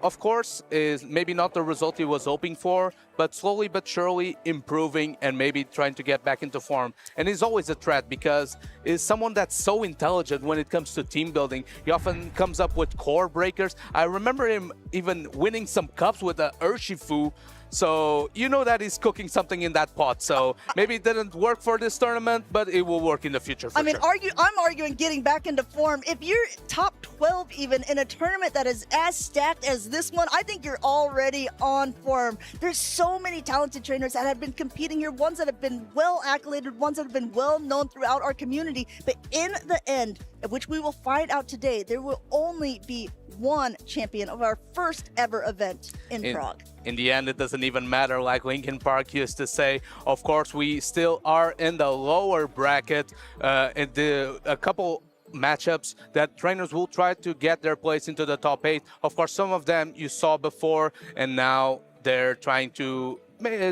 Of course, is maybe not the result he was hoping for, but slowly but surely improving and maybe trying to get back into form. And he's always a threat because he's someone that's so intelligent when it comes to team building. He often comes up with core breakers. I remember him even winning some cups with the Urshifu. So you know that he's cooking something in that pot. So maybe it didn't work for this tournament, but it will work in the future for sure. I'm arguing getting back into form. If you're top 12 even in a tournament that is as stacked as this one, I think you're already on form. There's so many talented trainers that have been competing here, ones that have been well accoladed, ones that have been well known throughout our community. But in the end, which we will find out today, there will only be one champion of our first ever event in Prague. In the end, it doesn't even matter, like Linkin Park used to say. Of course, we still are in the lower bracket. A couple matchups that trainers will try to get their place into the top 8. Of course, some of them you saw before, and now they're trying to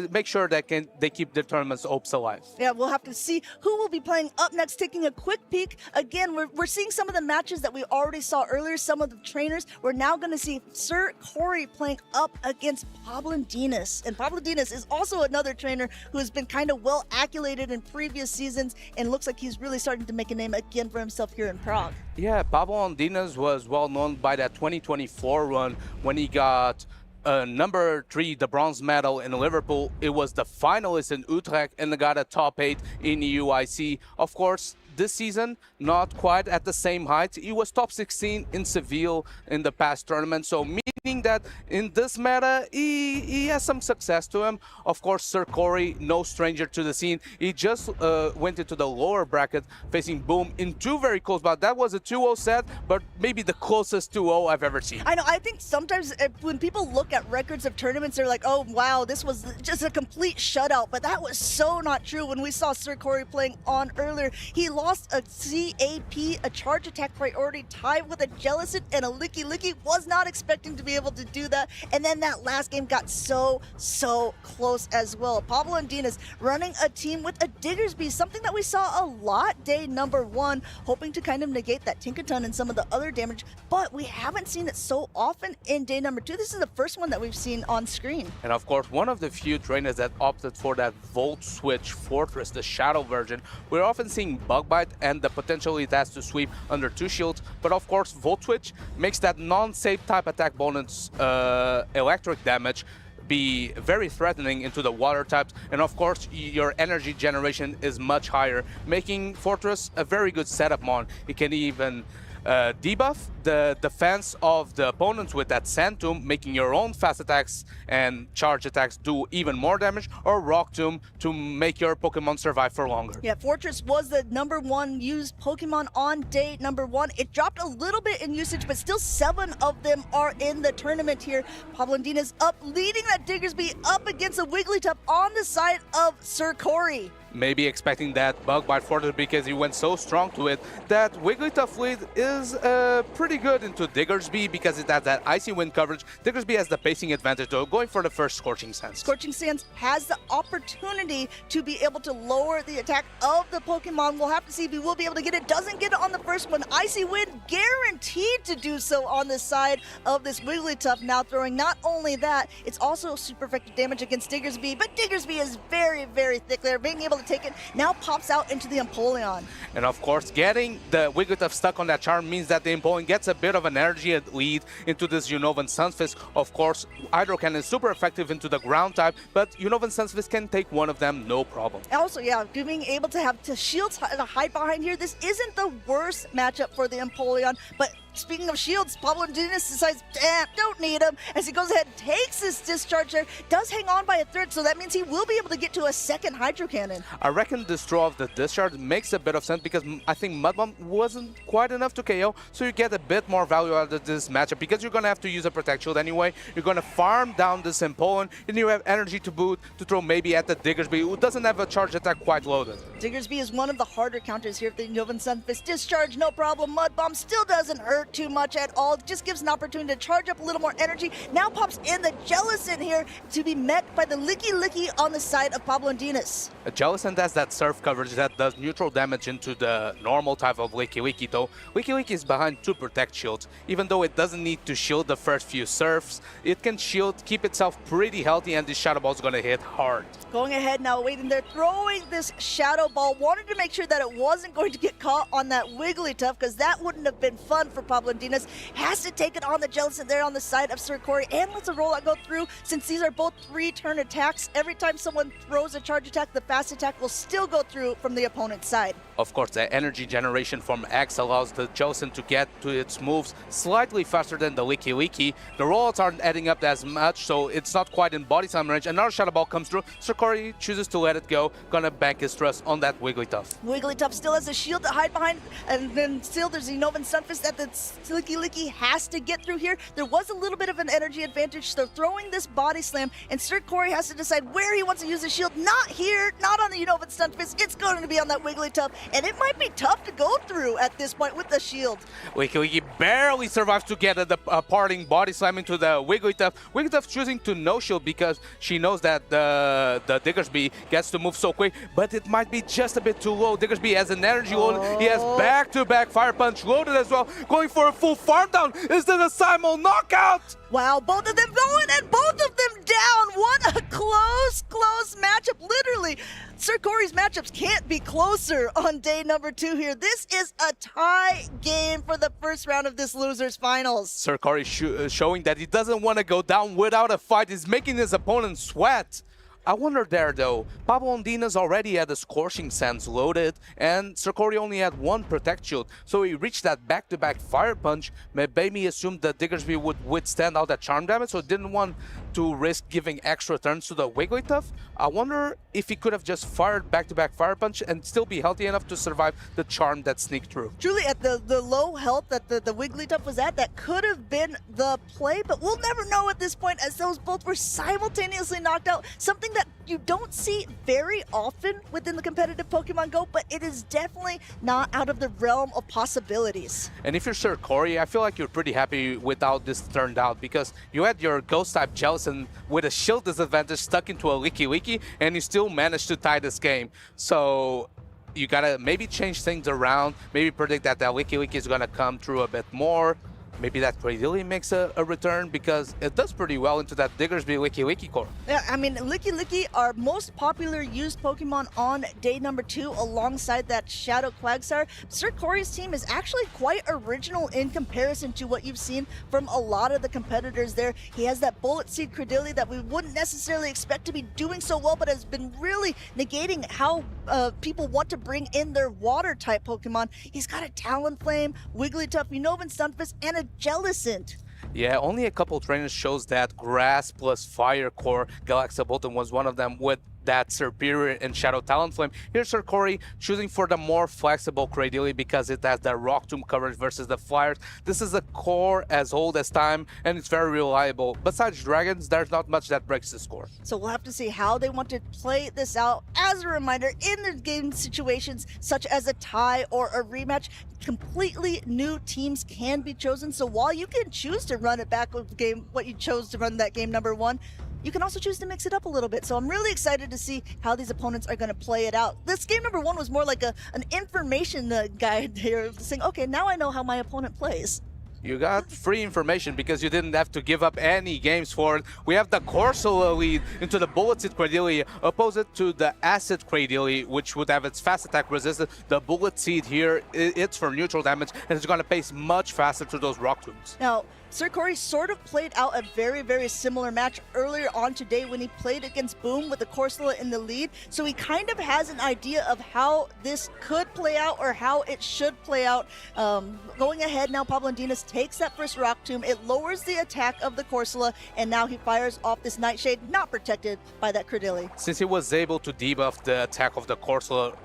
make sure that they keep their tournament's hopes alive. Yeah, we'll have to see who will be playing up next. Taking a quick peek. Again, we're seeing some of the matches that we already saw earlier, some of the trainers. We're now going to see Sir Corey playing up against Pablindinas. And Pablindinas is also another trainer who has been kind of well accoladed in previous seasons and looks like he's really starting to make a name again for himself here in Prague. Yeah, Pablindinas was well known by that 2024 run when he got number 3, the bronze medal in Liverpool. It was the finalist in Utrecht and got a top 8 in EUIC. Of course, this season, not quite at the same height. He was top 16 in Seville in the past tournament, so meaning that in this meta, he has some success to him. Of course, Sir Corey, no stranger to the scene. He just went into the lower bracket facing Boom in 2 very close, but that was a 2-0 set, but maybe the closest 2-0 I've ever seen. I know, I think sometimes when people look at records of tournaments, they're like, oh wow, this was just a complete shutout, but that was so not true. When we saw Sir Corey playing on earlier, he lost a CAP, a charge attack priority, tied with a Jellicent and a Licky Licky. Was not expecting to be able to do that. And then that last game got so close as well. Pablindinas running a team with a Diggersby, something that we saw a lot day number 1, hoping to kind of negate that Tinkaton and some of the other damage, but we haven't seen it so often in day number 2. This is the first one that we've seen on screen. And of course, one of the few trainers that opted for that Volt Switch Fortress, the Shadow version. We're often seeing Bug Bite and the potential it has to sweep under 2 shields, but of course Volt Switch makes that non-safe type attack bonus electric damage be very threatening into the water types, and of course your energy generation is much higher, making Fortress a very good setup mon. It can even debuff the defense of the opponents with that Sand Tomb, making your own fast attacks and charge attacks do even more damage, or Rock Tomb to make your Pokemon survive for longer. Yeah, Fortress was the number 1 used Pokemon on day number 1. It dropped a little bit in usage, but still 7 of them are in the tournament here. Pablindinas up, leading that Diggersby up against a Wigglytuff on the side of Sir Corey. maybe expecting that bug bite further because he went so strong to it. That Wigglytuff lead is pretty good into Diggersby because it has that Icy Wind coverage. Diggersby has the pacing advantage though, going for the first Scorching Sands. Scorching Sands has the opportunity to be able to lower the attack of the Pokemon. We'll have to see if he will be able to get it. Doesn't get it on the first one. Icy Wind guaranteed to do so on the side of this Wigglytuff. Now throwing not only that, it's also super effective damage against Diggersby, but Diggersby is very, very thick there. Being able to take it now pops out into the Empoleon. And of course, getting the Wigglytuff stuck on that charm means that the Empoleon gets a bit of an energy lead into this Unovan Sunfist. Of course, Hydro Cannon is super effective into the ground type, but Unovan Sunfist can take one of them, no problem. Also, yeah, being able to have shields to hide behind here, this isn't the worst matchup for the Empoleon, but speaking of shields, Pablo Dinas decides, don't need him, as he goes ahead and takes his discharge there, does hang on by a third, so that means he will be able to get to a second Hydro Cannon. I reckon this draw of the discharge makes a bit of sense because I think Mud Bomb wasn't quite enough to KO, so you get a bit more value out of this matchup because you're going to have to use a Protect Shield anyway. You're going to farm down this Empoleon, and you have energy to boot to throw maybe at the Diggersby, who doesn't have a charge attack quite loaded. Diggersby is one of the harder counters here for the Unovan Sunfist. Discharge, no problem. Mud Bomb still doesn't hurt too much at all. Just gives an opportunity to charge up a little more energy. Now pops in the Jellicent here to be met by the Licky Licky on the side of Pablo Dinas. A Jellicent has that surf coverage that does neutral damage into the normal type of Licky Licky though. Licky Licky is behind 2 Protect Shields. Even though it doesn't need to shield the first few surfs, it can shield, keep itself pretty healthy, and this Shadow Ball is going to hit hard. Going ahead now, waiting there, throwing this Shadow Ball. Wanted to make sure that it wasn't going to get caught on that Wigglytuff because that wouldn't have been fun for Pablo Dinas. Has to take it on the Jellicent there on the side of Sir Corey and lets a rollout go through. Since these are both 3-turn attacks, every time someone throws a charge attack, the fast attack will still go through from the opponent's side. Of course, the energy generation from X allows the Jellicent to get to its moves slightly faster than the Licky Licky. The rollouts aren't adding up as much, so it's not quite in body slam range. Another Shadow Ball comes through. Sir Corey chooses to let it go. Gonna bank his trust on that Wigglytuff. Wigglytuff still has a shield to hide behind, and then still there's Unovan Sunfist that the Licky Licky has to get through here. There was a little bit of an energy advantage, so throwing this body slam, and Sir Corey has to decide where he wants to use his shield. Not here, not on the Unovan Sunfist. It's going to be on that Wigglytuff, and it might be tough to go through at this point with the shield. Licky Licky barely survives to get the parting body slam into the Wigglytuff. Wigglytuff choosing to no shield because she knows that the Diggersby gets to move so quick, but it might be just a bit too low. Diggersby has an energy load. He has back-to-back Fire Punch loaded as well. Going for a full farm down. Is this a simul knockout? Wow, both of them going and both of them down. What a close matchup. Literally, Sir Corey's matchups can't be closer on day number 2 here. This is a tie game for the first round of this losers finals. Sir Corey showing that he doesn't want to go down without a fight. He's making his opponent sweat. I wonder there though, Pablo Dinas already had the Scorching Sands loaded and Sir Corey only had 1 Protect Shield, so he reached that back-to-back Fire Punch. Made me assume that Diggersby would withstand all that charm damage, so didn't want to risk giving extra turns to the Wigglytuff. I wonder if he could have just fired back-to-back Fire Punch and still be healthy enough to survive the charm that sneaked through. Truly, at the low health that the Wigglytuff was at, that could have been the play, but we'll never know at this point as those both were simultaneously knocked out. Something that you don't see very often within the competitive Pokemon Go, but it is definitely not out of the realm of possibilities. And if you're Sir Corey, I feel like you're pretty happy with how this turned out because you had your Ghost-type Jellicent with a shield disadvantage stuck into a Licky Licky, and you still managed to tie this game. So you gotta maybe change things around, maybe predict that Licky Licky is gonna come through a bit more. Maybe that Cradily makes a return because it does pretty well into that Diggersby Licky Licky core. Yeah, I mean, Licky Licky, our most popular used Pokemon on day number 2 alongside that Shadow Quagsire. Sir Corey's team is actually quite original in comparison to what you've seen from a lot of the competitors there. He has that Bullet Seed Cradily that we wouldn't necessarily expect to be doing so well, but has been really negating how people want to bring in their water-type Pokemon. He's got a Talonflame, Wigglytuff, Unovan Sunfist, and a Jellicent. Yeah, only a couple trainers shows that Grass plus Fire core. Galaxy Bolton was one of them with that superior and Shadow Talonflame. Here's Sarkori choosing for the more flexible Cradily because it has the Rock Tomb coverage versus the Flyers. This is a core as old as time, and it's very reliable. Besides Dragons, there's not much that breaks the score. So we'll have to see how they want to play this out. As a reminder, in the game situations such as a tie or a rematch, completely new teams can be chosen. So while you can choose to run it back with the game, what you chose to run that game number one, you can also choose to mix it up a little bit. So I'm really excited to see how these opponents are going to play it out. This game number one was more like an information guide here, saying, okay, now I know how my opponent plays. You got free information because you didn't have to give up any games for it. We have the Corsola lead into the Bullet Seed Cradily, opposite to the Acid Cradily, which would have its fast attack resistant. The Bullet Seed here, it's for neutral damage, and it's going to pace much faster to those Rock Tombs. Now, Sarkori sort of played out a very, very similar match earlier on today when he played against Boom with the Corsola in the lead. So he kind of has an idea of how this could play out or how it should play out. Going ahead now, Pablo Dinas takes that first Rock Tomb. It lowers the attack of the Corsola, and now he fires off this Nightshade, not protected by that Cradily. Since he was able to debuff the attack of the Corsola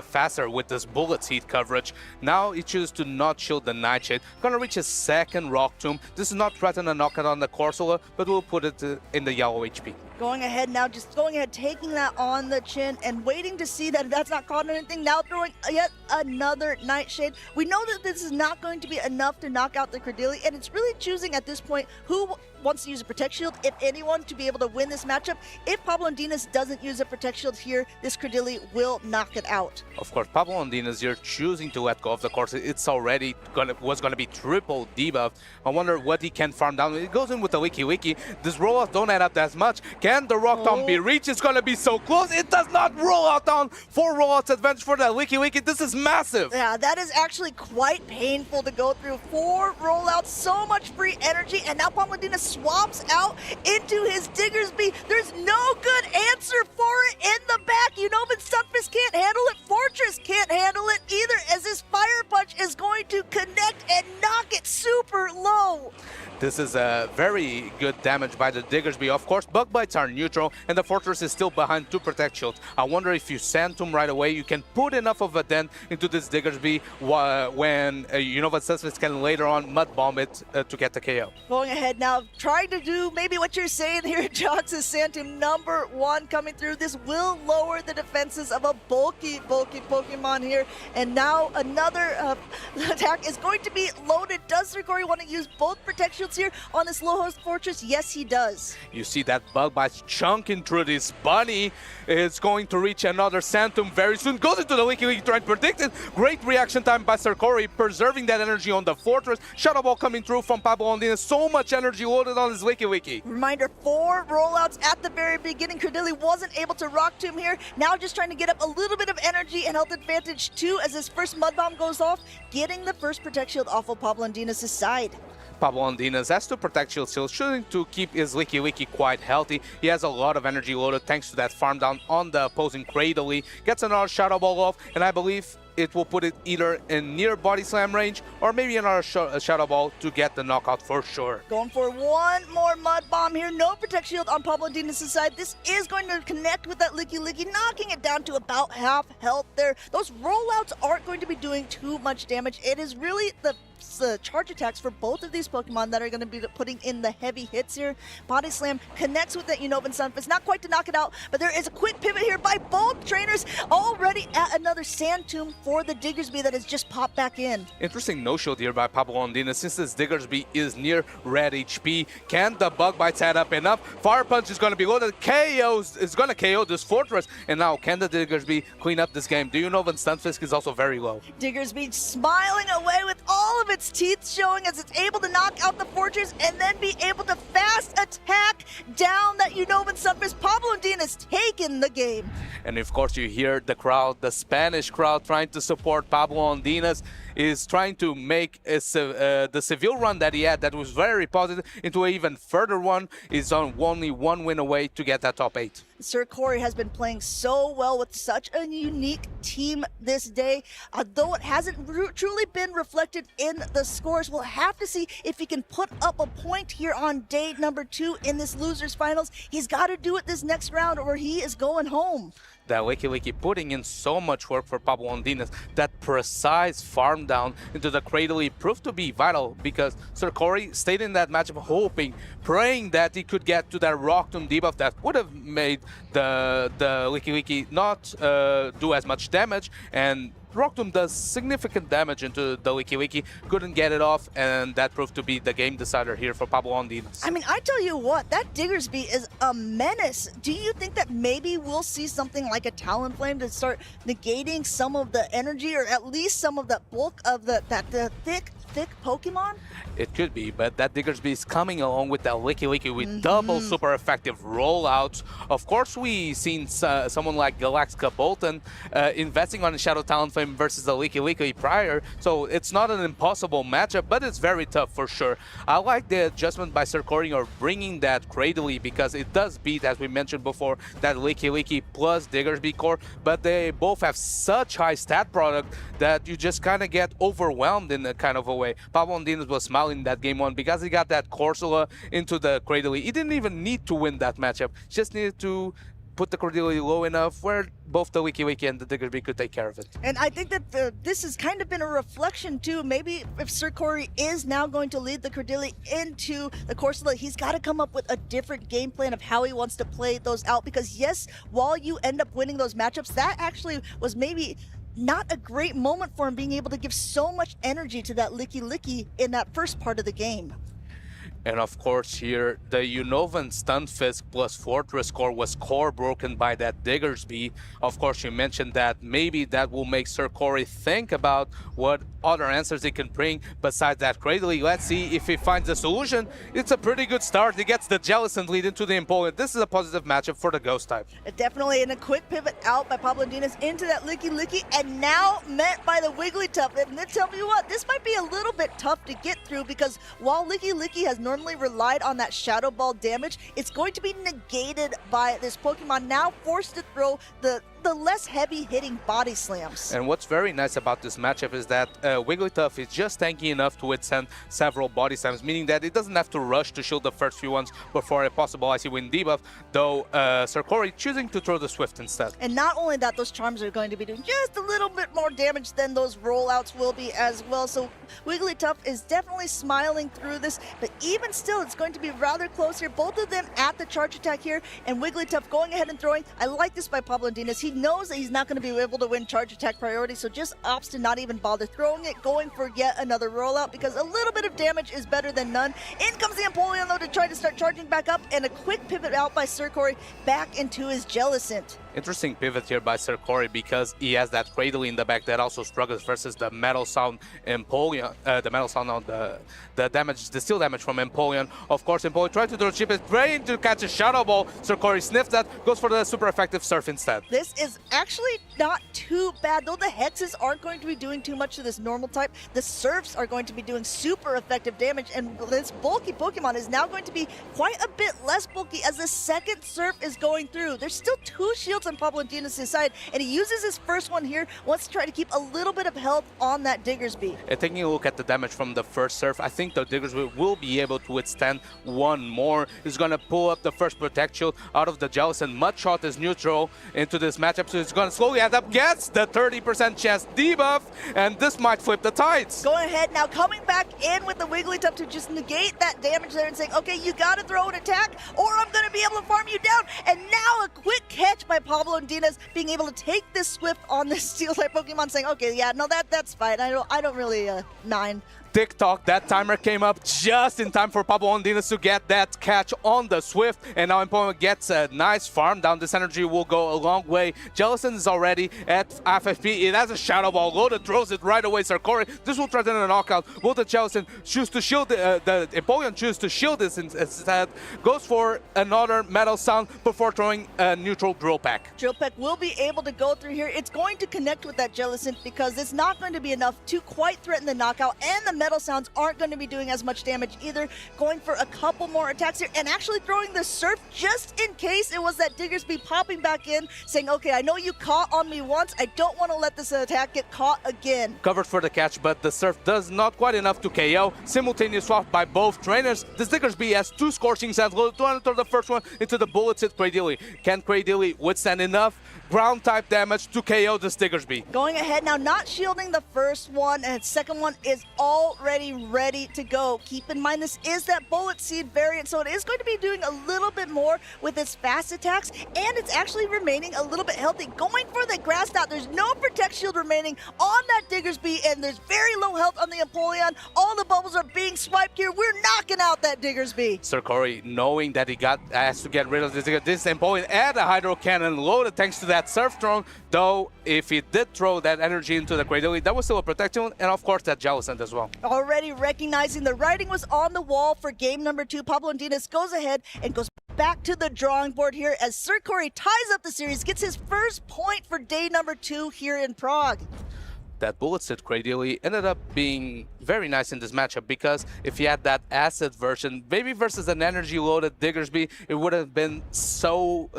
faster with this Bullet Seed coverage, now he chooses to not shield the Nightshade. Gonna reach his second Rock Tomb. This is not threaten a knockout on the Corsola, but we'll put it in the yellow HP. Going ahead now, just going ahead, taking that on the chin and waiting to see that that's not caught on anything. Now throwing yet another Nightshade. We know that this is not going to be enough to knock out the Cradily, and it's really choosing at this point who wants to use a Protect Shield, if anyone, to be able to win this matchup. If Pablo Dinas doesn't use a Protect Shield here, this Cradily will knock it out. Of course, Pablo Dinas, you're choosing to let go of the course. It's already was gonna be triple debuff. I wonder what he can farm down. It goes in with the Wiki. This rollout don't add up that much. Can the Rock Tomb be reached? It's gonna be so close. It does not roll out down. 4 rollouts advantage for the Wiki. This is massive. Yeah, that is actually quite painful to go through. 4 rollouts, so much free energy, and now Pablo Dinas swaps out into his Diggersby. There's no good answer for it in the back. Unova Sunfist can't handle it. Fortress can't handle it either, as this Fire Punch is going to connect and knock it super low. This is a very good damage by the Diggersby. Of course, Bug Bites are neutral, and the Fortress is still behind 2 Protect Shields. I wonder if you send Tomb right away, you can put enough of a dent into this Diggersby when Unova Sunfist can later on Mud Bomb it to get the KO. Going ahead now, trying to do maybe what you're saying here, Jox, is Santum number 1 coming through. This will lower the defenses of a bulky Pokemon here. And now another attack is going to be loaded. Does Sarkori want to use both Protect Shields here on this low host Fortress? Yes, he does. You see that Bug Bite chunking through this bunny. It's going to reach another Santum very soon. Goes into the Wiki trying to predict it. Great reaction time by Sarkori, preserving that energy on the Fortress. Shadow Ball coming through from Pablo Dinas. So much energy loaded on his Wiki. Reminder, 4 rollouts at the very beginning. Cradily wasn't able to Rock Tomb here. Now just trying to get up a little bit of energy and health advantage too, as his first Mud Bomb goes off, getting the first Protect Shield off of Pablo Dinas' side. Pablo Dinas has to Protect Shield still, shooting to keep his Wiki quite healthy. He has a lot of energy loaded thanks to that farm down on the opposing Cradily. Gets another Shadow Ball off, and I believe it will put it either in near Body Slam range or maybe another Shadow Ball to get the knockout for sure. Going for one more Mud Bomb here. No Protect Shield on Pablo Dinas' side. This is going to connect with that Licky, knocking it down to about half health there. Those rollouts aren't going to be doing too much damage. It is really the charge attacks for both of these Pokemon that are going to be putting in the heavy hits here. Body Slam connects with that Unova Sunfist. Not quite to knock it out, but there is a quick pivot here by both trainers. Already at another Sand Tomb for the Diggersby that has just popped back in. Interesting no-shield here by Pablo Dinas. Since this Diggersby is near red HP, can the Bug Bites add up enough? Fire Punch is going to be loaded. Is going to KO this Fortress. And now, can the Diggersby clean up this game? Do you know that Stunfisk is also very low? Diggersby smiling away with all of its teeth showing as it's able to knock out the Fortress and then be able to fast attack down that Unova Sunfist. Pablo Dinas taking the game. And of course, you hear the crowd, the Spanish crowd, trying to support Pablo Ondinas, is trying to make the Seville run that he had that was very positive into an even further one. Is on only one win away to get that top 8. Sir Corey has been playing so well with such a unique team this day. Though it hasn't truly been reflected in the scores, we'll have to see if he can put up a point here on day number 2 in this losers finals. He's got to do it this next round or he is going home. That Licky putting in so much work for Pablo Ondinas. That precise farm down into the Cradley proved to be vital because Sir Corey stayed in that matchup hoping, praying that he could get to that Rock Tomb debuff that would have made the Licky not do as much damage, and Rock Tomb does significant damage into the Licky, couldn't get it off, and that proved to be the game decider here for Pablo Ondinas. I mean, I tell you what, that Diggersby is a menace. Do you think that maybe we'll see something like a Talonflame to start negating some of the energy, or at least some of the bulk of the thick Pokemon? It could be, but that Diggersby is coming along with that Licky with double super effective rollouts. Of course, we seen someone like Galactica Bolton investing on a Shadow Talonflame versus the Licky prior, so it's not an impossible matchup, but it's very tough for sure. I like the adjustment by Sir Corey of bringing that Cradley because it does beat, as we mentioned before, that Licky plus Diggersby core, but they both have such high stat product that you just kind of get overwhelmed in a kind of a way. Pablo Ondinas was smiling that game 1 because he got that Corsola into the Cradley. He didn't even need to win that matchup, just needed to put the Cradley low enough where both the Licky and the Diggersby could take care of it. And I think that this has kind of been a reflection too. Maybe if Sir Corey is now going to lead the Cradley into the Corsola, he's got to come up with a different game plan of how he wants to play those out, because yes, while you end up winning those matchups, that actually was maybe not a great moment for him, being able to give so much energy to that Licky in that first part of the game. And of course here, the Unovan Stunfisk plus Fortress core was core broken by that Diggersby. Of course, you mentioned that maybe that will make Sir Corey think about what other answers he can bring besides that Cradley. Let's see if he finds a solution. It's a pretty good start. He gets the Jellicent lead into the Empoleon. This is a positive matchup for the Ghost type. Definitely, in a quick pivot out by Pablo Ondinas into that Licky, and now met by the Wigglytuff. And then tell me what, this might be a little bit tough to get through, because while Licky has normally relied on that Shadow Ball damage, it's going to be negated by this Pokemon, now forced to throw the less heavy-hitting body slams. And what's very nice about this matchup is that Wigglytuff is just tanky enough to withstand several body slams, meaning that it doesn't have to rush to shield the first few ones before a possible Icy Wind debuff, though Sir Corey choosing to throw the Swift instead. And not only that, those charms are going to be doing just a little bit more damage than those rollouts will be as well, so Wigglytuff is definitely smiling through this, but even still, it's going to be rather close here. Both of them at the charge attack here, and Wigglytuff going ahead and throwing. I like this by Pablo Ondinas. He knows that he's not going to be able to win charge attack priority, so just opts to not even bother throwing it, going for yet another rollout, because a little bit of damage is better than none. In comes the Empoleon though to try to start charging back up, and a quick pivot out by Sir Corey back into his Jellicent. Interesting pivot here by Sir Corey because he has that Cradle in the back that also struggles versus the Metal Sound Empoleon. The Metal Sound on the damage, the steel damage from Empoleon. Of course, Empoleon tried to throw chip it, trying to catch a Shadow Ball. Sir Corey sniffed that, goes for the super effective Surf instead. This is actually not too bad, though the Hexes aren't going to be doing too much to this normal type. The Surfs are going to be doing super effective damage, and this bulky Pokemon is now going to be quite a bit less bulky as the second Surf is going through. There's still 2 shields on Pablo Ondinas' side, and he uses his first one here, wants to try to keep a little bit of health on that Diggersby. And taking a look at the damage from the first Surf, I think the Diggersby will be able to withstand one more. He's going to pull up the first Protect Shield out of the Jellicent. Mudshot is neutral into this matchup, so he's going to slowly add up, gets the 30% chance debuff, and this might flip the tides. Going ahead now, coming back in with the Wigglytuff to just negate that damage there and saying, okay, you got to throw an attack, or I'm going to be able to farm you down. And now a quick catch by Pablo Ondinas, being able to take this Swift on this Steel-type Pokemon, saying, okay, yeah, no, that's fine. I don't really mind. TikTok, that timer came up just in time for Pablo Ondinas to get that catch on the Swift, and now Empoleon gets a nice farm down. This energy will go a long way. Jellison is already at FFP. It has a Shadow Ball. Loaded throws it right away. Sarkori, this will threaten a knockout. Will the Jellison choose to shield the Empoleon choose to shield this instead? Goes for another Metal Sound before throwing a neutral Drill Peck. Drill Peck will be able to go through here. It's going to connect with that Jellison because it's not going to be enough to quite threaten the knockout, and the Metal Sounds aren't going to be doing as much damage either. Going for a couple more attacks here and actually throwing the Surf just in case it was that Diggersby popping back in, saying, okay, I know you caught on me once. I don't want to let this attack get caught again. Covered for the catch, but the Surf does not quite enough to KO. Simultaneous swap by both trainers. This Diggersby has two Scorching Sands. Loaded to enter the first one into the bullets hit Cradilly. Can Cradilly withstand enough ground type damage to KO this Diggersby? Going ahead now, not shielding the first one, and second one is already ready to go. Keep in mind, this is that Bullet Seed variant, so it is going to be doing a little bit more with its fast attacks, and it's actually remaining a little bit healthy. Going for the Grass Knot, there's no Protect Shield remaining on that Diggersby, and there's very low health on the Empoleon. All the bubbles are being swiped here. We're knocking out that Diggersby. Sarkori, knowing that he has to get rid of this Empoleon and a Hydro Cannon loaded thanks to that Surf Throne, though if he did throw that energy into the Cradilly, that was still a protection, and of course that Jellison as well. Already recognizing the writing was on the wall for game number 2, Pablo Ondinas goes ahead and goes back to the drawing board here as Sarkori ties up the series, gets his first point for day number 2 here in Prague. That Bullet Seed Cradilly ended up being very nice in this matchup because if he had that acid version, maybe versus an energy loaded Diggersby, it would have been so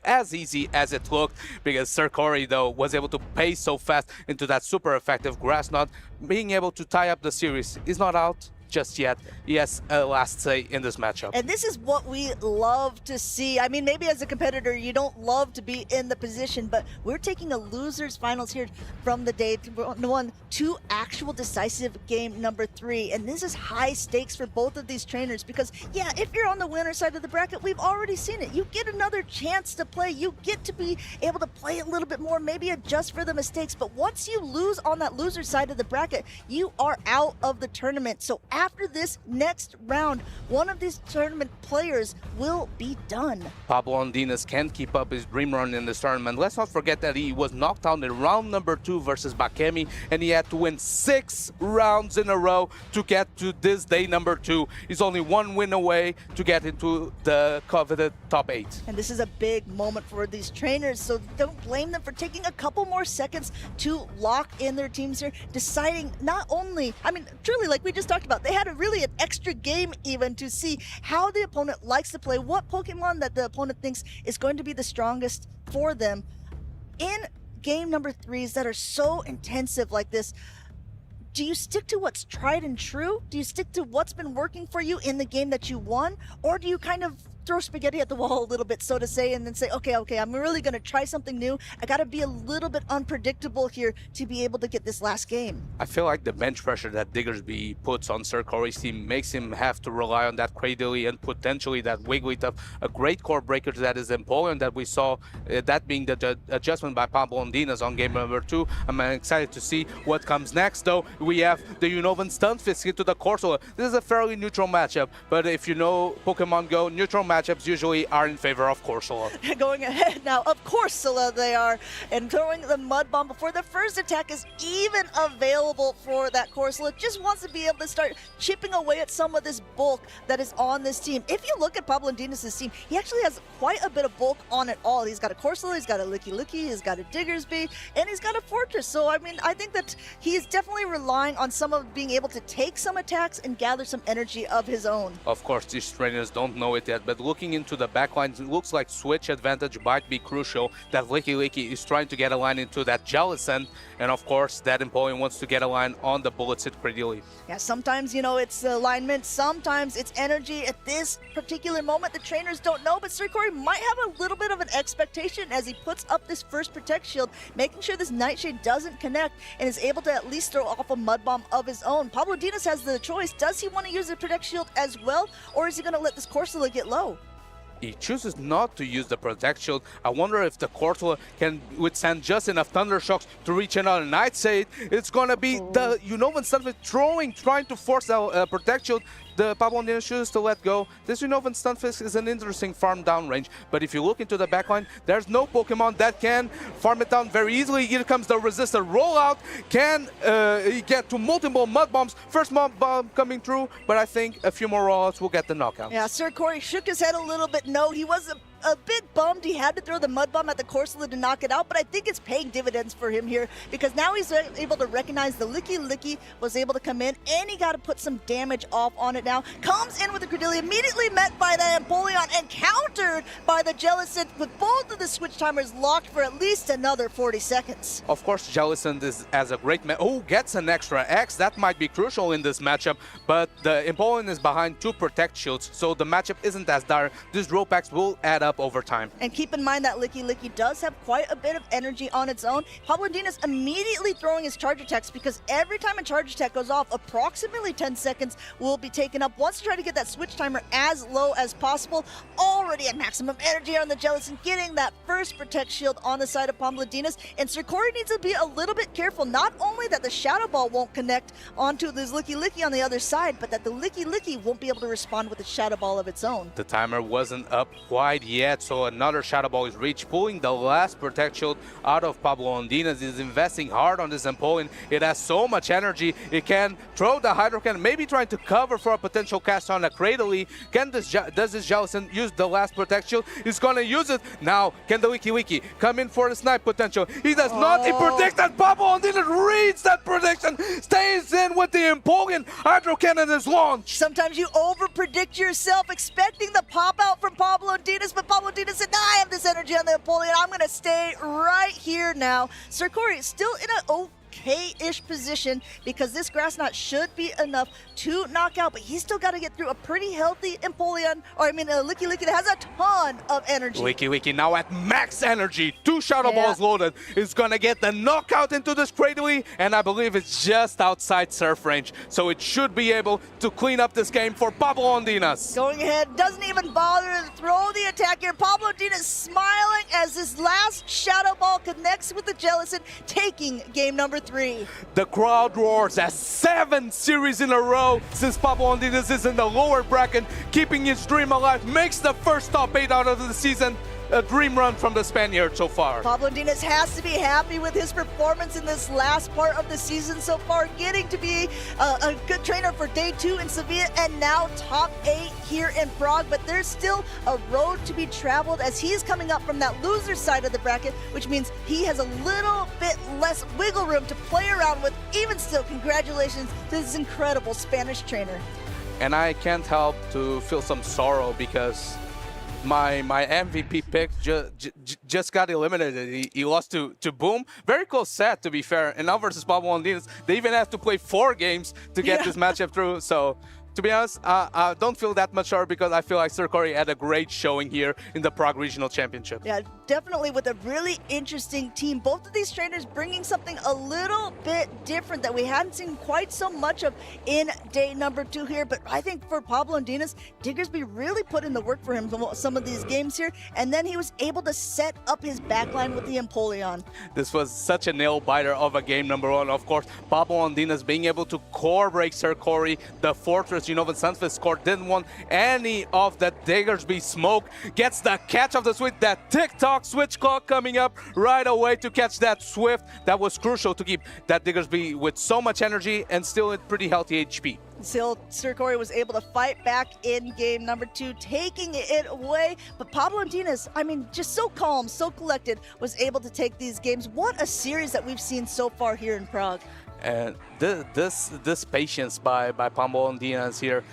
as easy as it looked, because Sarkori though was able to pace so fast into that super effective Grass Knot, being able to tie up the series. Is not out just yet. He has a last say in this matchup. And this is what we love to see. I mean, maybe as a competitor, you don't love to be in the position, but we're taking a loser's finals here from the day 1 to actual decisive game number 3. And this is high stakes for both of these trainers because, yeah, if you're on the winner side of the bracket, we've already seen it. You get another chance to play. You get to be able to play a little bit more, maybe adjust for the mistakes. But once you lose on that loser side of the bracket, you are out of the tournament. So after this next round, one of these tournament players will be done. Pablo Ondinas can't keep up his dream run in this tournament. Let's not forget that he was knocked out in round number 2 versus Bakemi, and he had to win 6 rounds in a row to get to this day number 2. He's only 1 win away to get into the coveted top 8. And this is a big moment for these trainers, so don't blame them for taking a couple more seconds to lock in their teams here, deciding not only, I mean, truly, like we just talked about, they had really an extra game even to see how the opponent likes to play, what Pokemon that the opponent thinks is going to be the strongest for them. In game number 3s that are so intensive like this, do you stick to what's tried and true? Do you stick to what's been working for you in the game that you won? Or do you kind of throw spaghetti at the wall a little bit, so to say, and then say, okay, I'm really going to try something new. I got to be a little bit unpredictable here to be able to get this last game. I feel like the bench pressure that Diggersby puts on Sarkori's team makes him have to rely on that Cradilly and potentially that Wigglytuff, a great core breaker that is Empoleon that we saw, that being the adjustment by Pablo Ondinas on game number 2. I'm excited to see what comes next, though. We have the Unovan Stunfisk into the Corsola. This is a fairly neutral matchup, but if you know Pokemon Go, neutral matchups usually are in favor of Corsola. Going ahead now, of Corsola they are, and throwing the Mud Bomb before the first attack is even available for that Corsola. Just wants to be able to start chipping away at some of this bulk that is on this team. If you look at Pablo Ondinas' team, he actually has quite a bit of bulk on it all. He's got a Corsola, he's got a Licky, he's got a Diggersby, and he's got a Fortress. So, I mean, I think that he is definitely relying on some of being able to take some attacks and gather some energy of his own. Of course, these trainers don't know it yet, but looking into the backlines, it looks like switch advantage might be crucial. That Licky is trying to get a line into that Jellison, and of course, that Empoleon wants to get a line on the Bullet Seed Cradilly. Yeah, sometimes, you know, it's alignment, sometimes it's energy. At this particular moment, the trainers don't know, but Sarkori might have a little bit of an expectation as he puts up this first Protect Shield, making sure this Nightshade doesn't connect and is able to at least throw off a Mud Bomb of his own. Pablo Ondinas has the choice. Does he want to use the Protect Shield as well, or is he going to let this Corsola get low? He chooses not to use the Protect Shield. I wonder if the Cortula can withstand just enough Thunder Shocks to reach another Nightshade. It's gonna be the Unova Stunfisk trying to force the Protect Shield. The Pablo Undinas chooses to let go. This Unova Stunfisk is an interesting farm down range, but if you look into the backline, there's no Pokemon that can farm it down very easily. Here comes the Resistor rollout. Can he get to multiple Mud Bombs? First Mud Bomb coming through, but I think a few more rollouts will get the knockout. Yeah, Sir Corey shook his head a little bit. No, he was a bit bummed he had to throw the Mud Bomb at the Corsola to knock it out, but I think it's paying dividends for him here because now he's able to recognize the Licky was able to come in, and he got to put some damage off on it now. Comes in with the Credillia, immediately met by the Empoleon and countered by the Jellicent, with both of the switch timers locked for at least another 40 seconds. Of course, Jellicent is as a great gets an extra X. That might be crucial in this matchup, but the Empoleon is behind 2 Protect Shields, so the matchup isn't as dire. This draw packs will add up over time. And keep in mind that Licky does have quite a bit of energy on its own. Pablo Undinas immediately throwing his charge attacks because every time a charge attack goes off, approximately 10 seconds will be taken up. Wants to try to get that switch timer as low as possible. Already at maximum energy on the Jellicent, getting that first Protect Shield on the side of Pablo Undinas. And Sir Corey needs to be a little bit careful, not only that the Shadow Ball won't connect onto this Licky on the other side, but that the Licky won't be able to respond with a Shadow Ball of its own. The timer wasn't up quite yet, so another Shadow Ball is reached, pulling the last Protect Shield out of Pablo Undinas. He's investing hard on this Empoleon. It has so much energy. It can throw the Hydro Cannon, maybe trying to cover for a potential cast on a Cradily. Does this Jellicent use the last Protect Shield? He's gonna use it. Now, can the Wiki come in for the snipe potential? He does not. He predicts that Pablo Undinas reads that prediction, stays in with the Empoleon. Hydro Cannon is launched. Sometimes you over-predict yourself, expecting the pop-out from Pablo Undinas, but Pablo Undinas said, nah, I have this energy on the Empoleon. I'm going to stay right here now. Sir Corey is still in an okay-ish position because this Grass Knot should be enough to knock out, but he's still got to get through a pretty healthy Empoleon, or I mean a Licky that has a ton of energy. Licky now at max energy, 2 Shadow Balls loaded, is gonna get the knockout into this Cradily, and I believe it's just outside surf range, so it should be able to clean up this game for Pablo Undinas. Going ahead, doesn't even bother to throw the attack here. Pablo Undinas smiling as this last Shadow Ball connects with the Jellicent, taking game number 3. The crowd roars as 7 series in a row since Pablo Undinas is in the lower bracket, keeping his dream alive, makes the first top 8 out of the season. A dream run from the Spaniard so far. Pablo Undinas has to be happy with his performance in this last part of the season so far, getting to be a good trainer for day 2 in Sevilla and now top 8 here in Prague, but there's still a road to be traveled as he's coming up from that loser side of the bracket, which means he has a little bit less wiggle room to play around with. Even still, congratulations to this incredible Spanish trainer. And I can't help to feel some sorrow because my MVP pick just got eliminated. He lost to Boom. Very close set, to be fair. And now versus Pablo Undinas, they even have to play 4 games to get this matchup through. So, to be honest, I don't feel that much sorry because I feel like Sir Corey had a great showing here in the Prague Regional Championship. Yeah, definitely with a really interesting team. Both of these trainers bringing something a little bit different that we hadn't seen quite so much of in day number 2 here. But I think for Pablo Undinas, Diggersby really put in the work for him some of these games here. And then he was able to set up his backline with the Empoleon. This was such a nail-biter of a game number 1. Of course, Pablo Undinas being able to core break Sir Corey, the Fortress Unova Stunfisk core, didn't want any of that Diggersby smoke. Gets the catch of the Switch, that TikTok switch clock coming up right away to catch that Swift. That was crucial to keep that Diggersby with so much energy and still at pretty healthy HP. Still, Sir Corey was able to fight back in game number 2, taking it away. But Pablo Undinas, I mean, just so calm, so collected, was able to take these games. What a series that we've seen so far here in Prague. And this patience by Pablo Undinas here,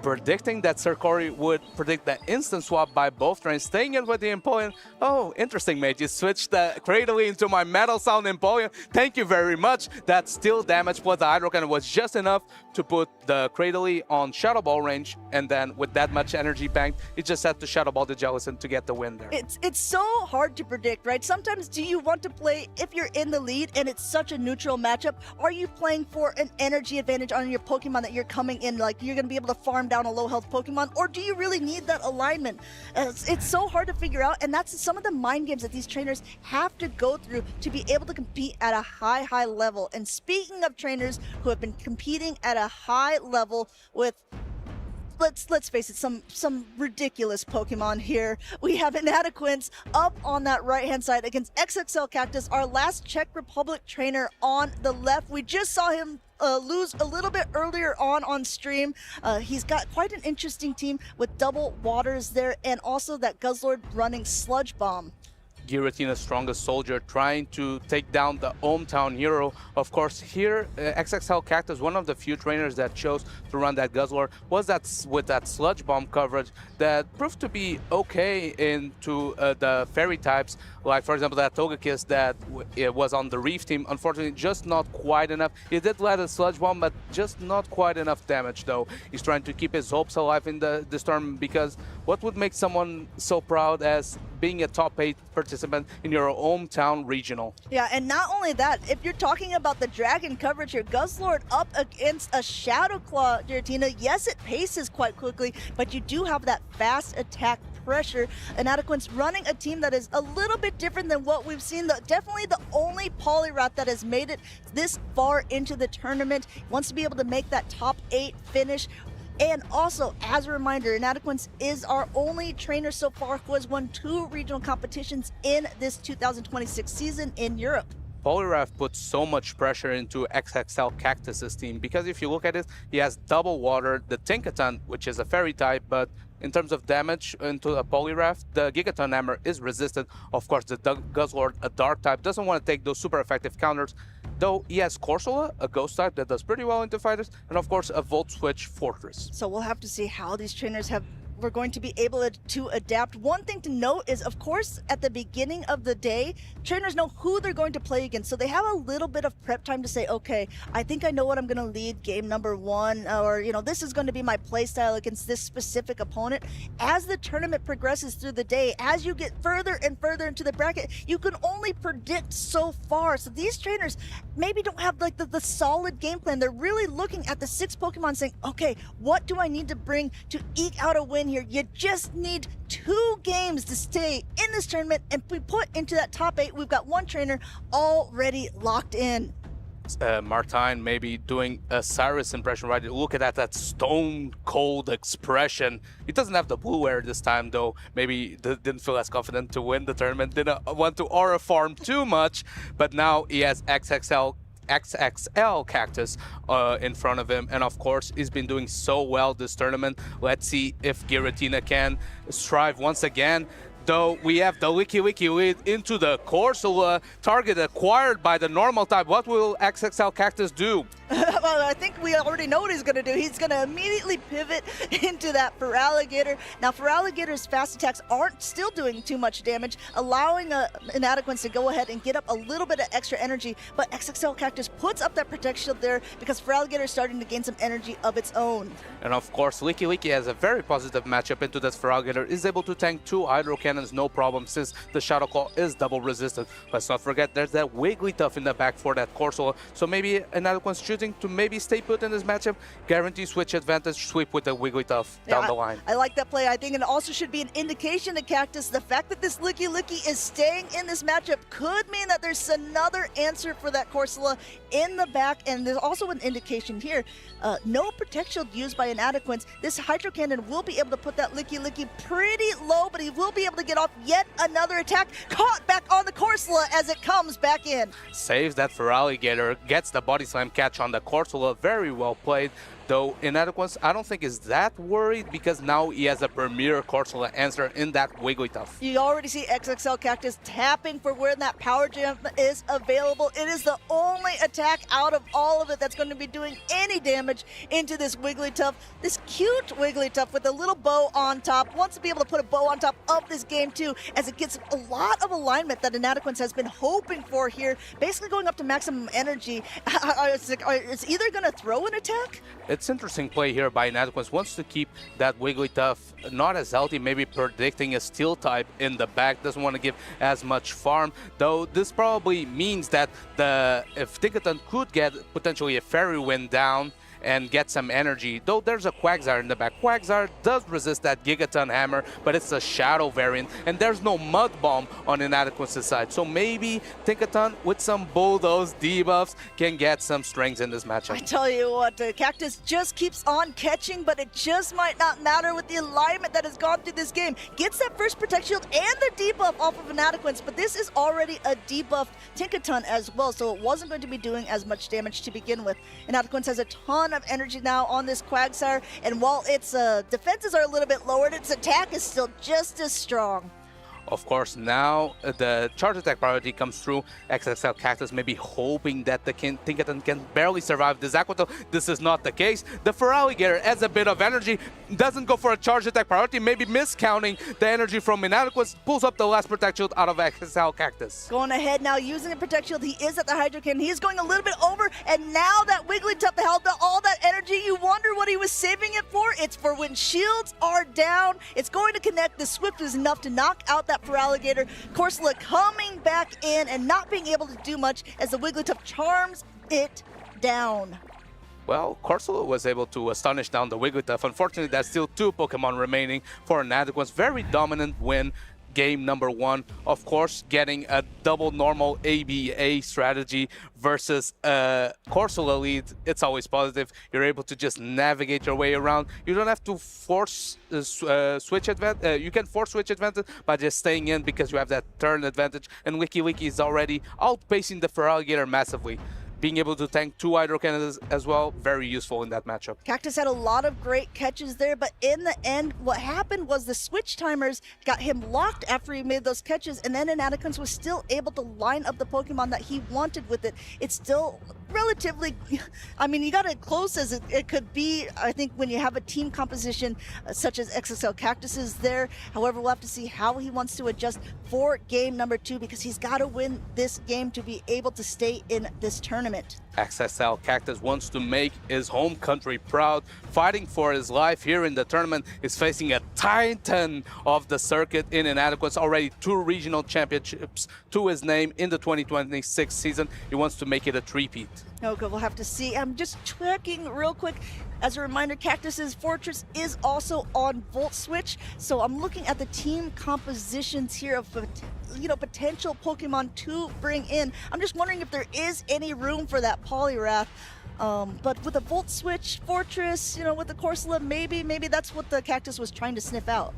predicting that Sir Corey would predict the instant swap by both trains, staying in with the Empoleon. Oh, interesting, mate. You switched the Cradily into my Metal Sound Empoleon. Thank you very much. That still damage plus the Hydro Cannon was just enough to put the Cradily on Shadow Ball range, and then with that much energy banked, it just had to Shadow Ball the Jellicent to get the win there. It's so hard to predict, right? Sometimes do you want to play, if you're in the lead and it's such a neutral matchup, are you playing for an energy advantage on your Pokemon that you're coming in, like you're going to be able to farm down a low health Pokemon, or do you really need that alignment? It's so hard to figure out, and that's some of the mind games that these trainers have to go through to be able to compete at a high level. And speaking of trainers who have been competing at a high level with, let's face it, some ridiculous Pokemon here. We have Inadequance up on that right-hand side against XXL Cactus, our last Czech Republic trainer on the left. We just saw him lose a little bit earlier on stream. He's got quite an interesting team with double waters there, and also that Guzzlord running Sludge Bomb. Giratina's strongest soldier trying to take down the hometown hero. Of course, here, XXL Cactus, one of the few trainers that chose to run that Guzzlord, was that with that Sludge Bomb coverage that proved to be okay into the fairy types. Like, for example, that Togekiss that was on the Reef team. Unfortunately, just not quite enough. He did let a Sludge Bomb, but just not quite enough damage, though. He's trying to keep his hopes alive in this tournament, because what would make someone so proud as being a top 8 participant in your hometown regional? Yeah, and not only that, if you're talking about the dragon coverage here, Guzzlord up against a Shadow Claw, Giratina. Yes, it paces quite quickly, but you do have that fast attack pressure. Inadequance running a team that is a little bit different than what we've seen. Definitely the only Poliwrath that has made it this far into the tournament. Wants to be able to make that top 8 finish. And also, as a reminder, Inadequance is our only trainer so far who has won 2 regional competitions in this 2026 season in Europe. Poliwrath puts so much pressure into XXL Cactus's team, because if you look at it, he has double water, the Tinkaton, which is a fairy type, but in terms of damage into a Poliwrath, the Gigaton Hammer is resistant. Of course, the Guzzlord, a dark type, doesn't want to take those super effective counters, though he has Corsola, a ghost type that does pretty well into fighters, and of course a Volt Switch Fortress. So we'll have to see how these trainers we're going to be able to adapt. One thing to note is, of course, at the beginning of the day, trainers know who they're going to play against. So they have a little bit of prep time to say, okay, I think I know what I'm going to lead game number 1, or, you know, this is going to be my play style against this specific opponent. As the tournament progresses through the day, as you get further and further into the bracket, you can only predict so far. So these trainers maybe don't have like the solid game plan. They're really looking at the 6 Pokemon saying, okay, what do I need to bring to eke out a win here? You just need 2 games to stay in this tournament, and we put into that top 8. We've got 1 trainer already locked in. Martine maybe doing a Cyrus impression, right? Look at that stone cold expression. He doesn't have the blue air this time, though. Maybe didn't feel as confident to win the tournament, didn't want to aura farm too much, but now he has XXL Cactus in front of him, and of course he's been doing so well this tournament. Let's see if Giratina can strive once again. Though we have the Wiki lead into the Corsola, target acquired by the normal type. What will XXL Cactus do? Well, I think we already know what he's going to do. He's going to immediately pivot into that Feraligatr. Now, Feraligator's fast attacks aren't still doing too much damage, allowing Inadequance to go ahead and get up a little bit of extra energy, but XXL Cactus puts up that protection shield there because Feraligatr is starting to gain some energy of its own. And of course, Licky has a very positive matchup into this Feraligatr, is able to tank 2 Hydro Cannons no problem since the Shadow Claw is double resistant. Let's not forget there's that Wigglytuff in the back for that Corsola, so maybe Inadequance choosing to maybe stay put in this matchup, guarantee switch advantage, sweep with the Wigglytuff down the line. I like that play. I think it also should be an indication to Cactus. The fact that this Licky is staying in this matchup could mean that there's another answer for that Corsola in the back, and there's also an indication here. No Protect Shield used by Inadequance. This Hydro Cannon will be able to put that Licky pretty low, but he will be able to get off yet another attack. Caught back on the Corsola as it comes back in. Saves that Feraligatr, gets the Body Slam catch on the Corsola. Very well played. Though Inadequance, I don't think is that worried because now he has a premier Corsola answer in that Wigglytuff. You already see XXL Cactus tapping for where that Power Gem is available. It is the only attack out of all of it that's going to be doing any damage into this Wigglytuff. This cute Wigglytuff with a little bow on top. Wants to be able to put a bow on top of this game too, as it gets a lot of alignment that Inadequance has been hoping for here. Basically going up to maximum energy. It's either going to throw an attack. It's interesting play here by Inadequance. Wants to keep that Wigglytuff not as healthy, maybe predicting a Steel type in the back. Doesn't want to give as much farm, though this probably means that if Tinkaton could get potentially a Fairy Wind down and get some energy. Though there's a Quagsire in the back. Quagsire does resist that Gigaton Hammer, but it's a Shadow variant, and there's no Mud Bomb on Inadequacy's side. So maybe Tinkaton with some Bulldoze debuffs can get some strings in this matchup. I tell you what, Cactus just keeps on catching, but it just might not matter with the alignment that has gone through this game. Gets that first Protect Shield and the debuff off of Inadequacy, but this is already a debuffed Tinkaton as well, so it wasn't going to be doing as much damage to begin with. Inadequacy has a ton of energy now on this Quagsire, and while its defenses are a little bit lowered, its attack is still just as strong. Of course, now the charge attack priority comes through. XXL Cactus maybe hoping that the Tinkaton can barely survive this Aquatone. This is not the case. The Feraligatr adds a bit of energy, doesn't go for a charge attack priority, maybe miscounting the energy from Inadequacy, pulls up the last Protect Shield out of XXL Cactus. Going ahead now, using the Protect Shield. He is at the Hydro Cannon. He is going a little bit over, and now that Wigglytuff held all that energy, you wonder what he was saving it for. It's for when shields are down. It's going to connect. The Swift is enough to knock out that Feraligatr. Corsola coming back in and not being able to do much as the Wigglytuff charms it down. Well, Corsola was able to astonish down the Wigglytuff. Unfortunately, there's still 2 Pokemon remaining for Inadequacy. Very dominant win. Game number 1, of course, getting a double normal ABA strategy versus Corsola lead. It's always positive. You're able to just navigate your way around. You don't have to force switch advantage. You can force switch advantage by just staying in because you have that turn advantage. And Wiki is already outpacing the Feraligatr massively. Being able to tank 2 Hydro Cannons as well, very useful in that matchup. Cactus had a lot of great catches there, but in the end, what happened was the switch timers got him locked after he made those catches, and then Inadequacy was still able to line up the Pokemon that he wanted with it. It's still relatively, I mean, you got it close as it could be, I think, when you have a team composition such as XXL Cactus is there. However, we'll have to see how he wants to adjust for game number 2 because he's got to win this game to be able to stay in this tournament. XXL Cactus wants to make his home country proud, fighting for his life here in the tournament. Is facing a titan of the circuit in Inadequacy, already 2 regional championships to his name in the 2026 season. He wants to make it a three-peat. Okay, we'll have to see. I'm just checking real quick. As a reminder, Cactus's Fortress is also on Volt Switch, so I'm looking at the team compositions here of potential Pokemon to bring in. I'm just wondering if there is any room for that Poliwrath. But with a Volt Switch Fortress, with the Corsola, maybe that's what the Cactus was trying to sniff out.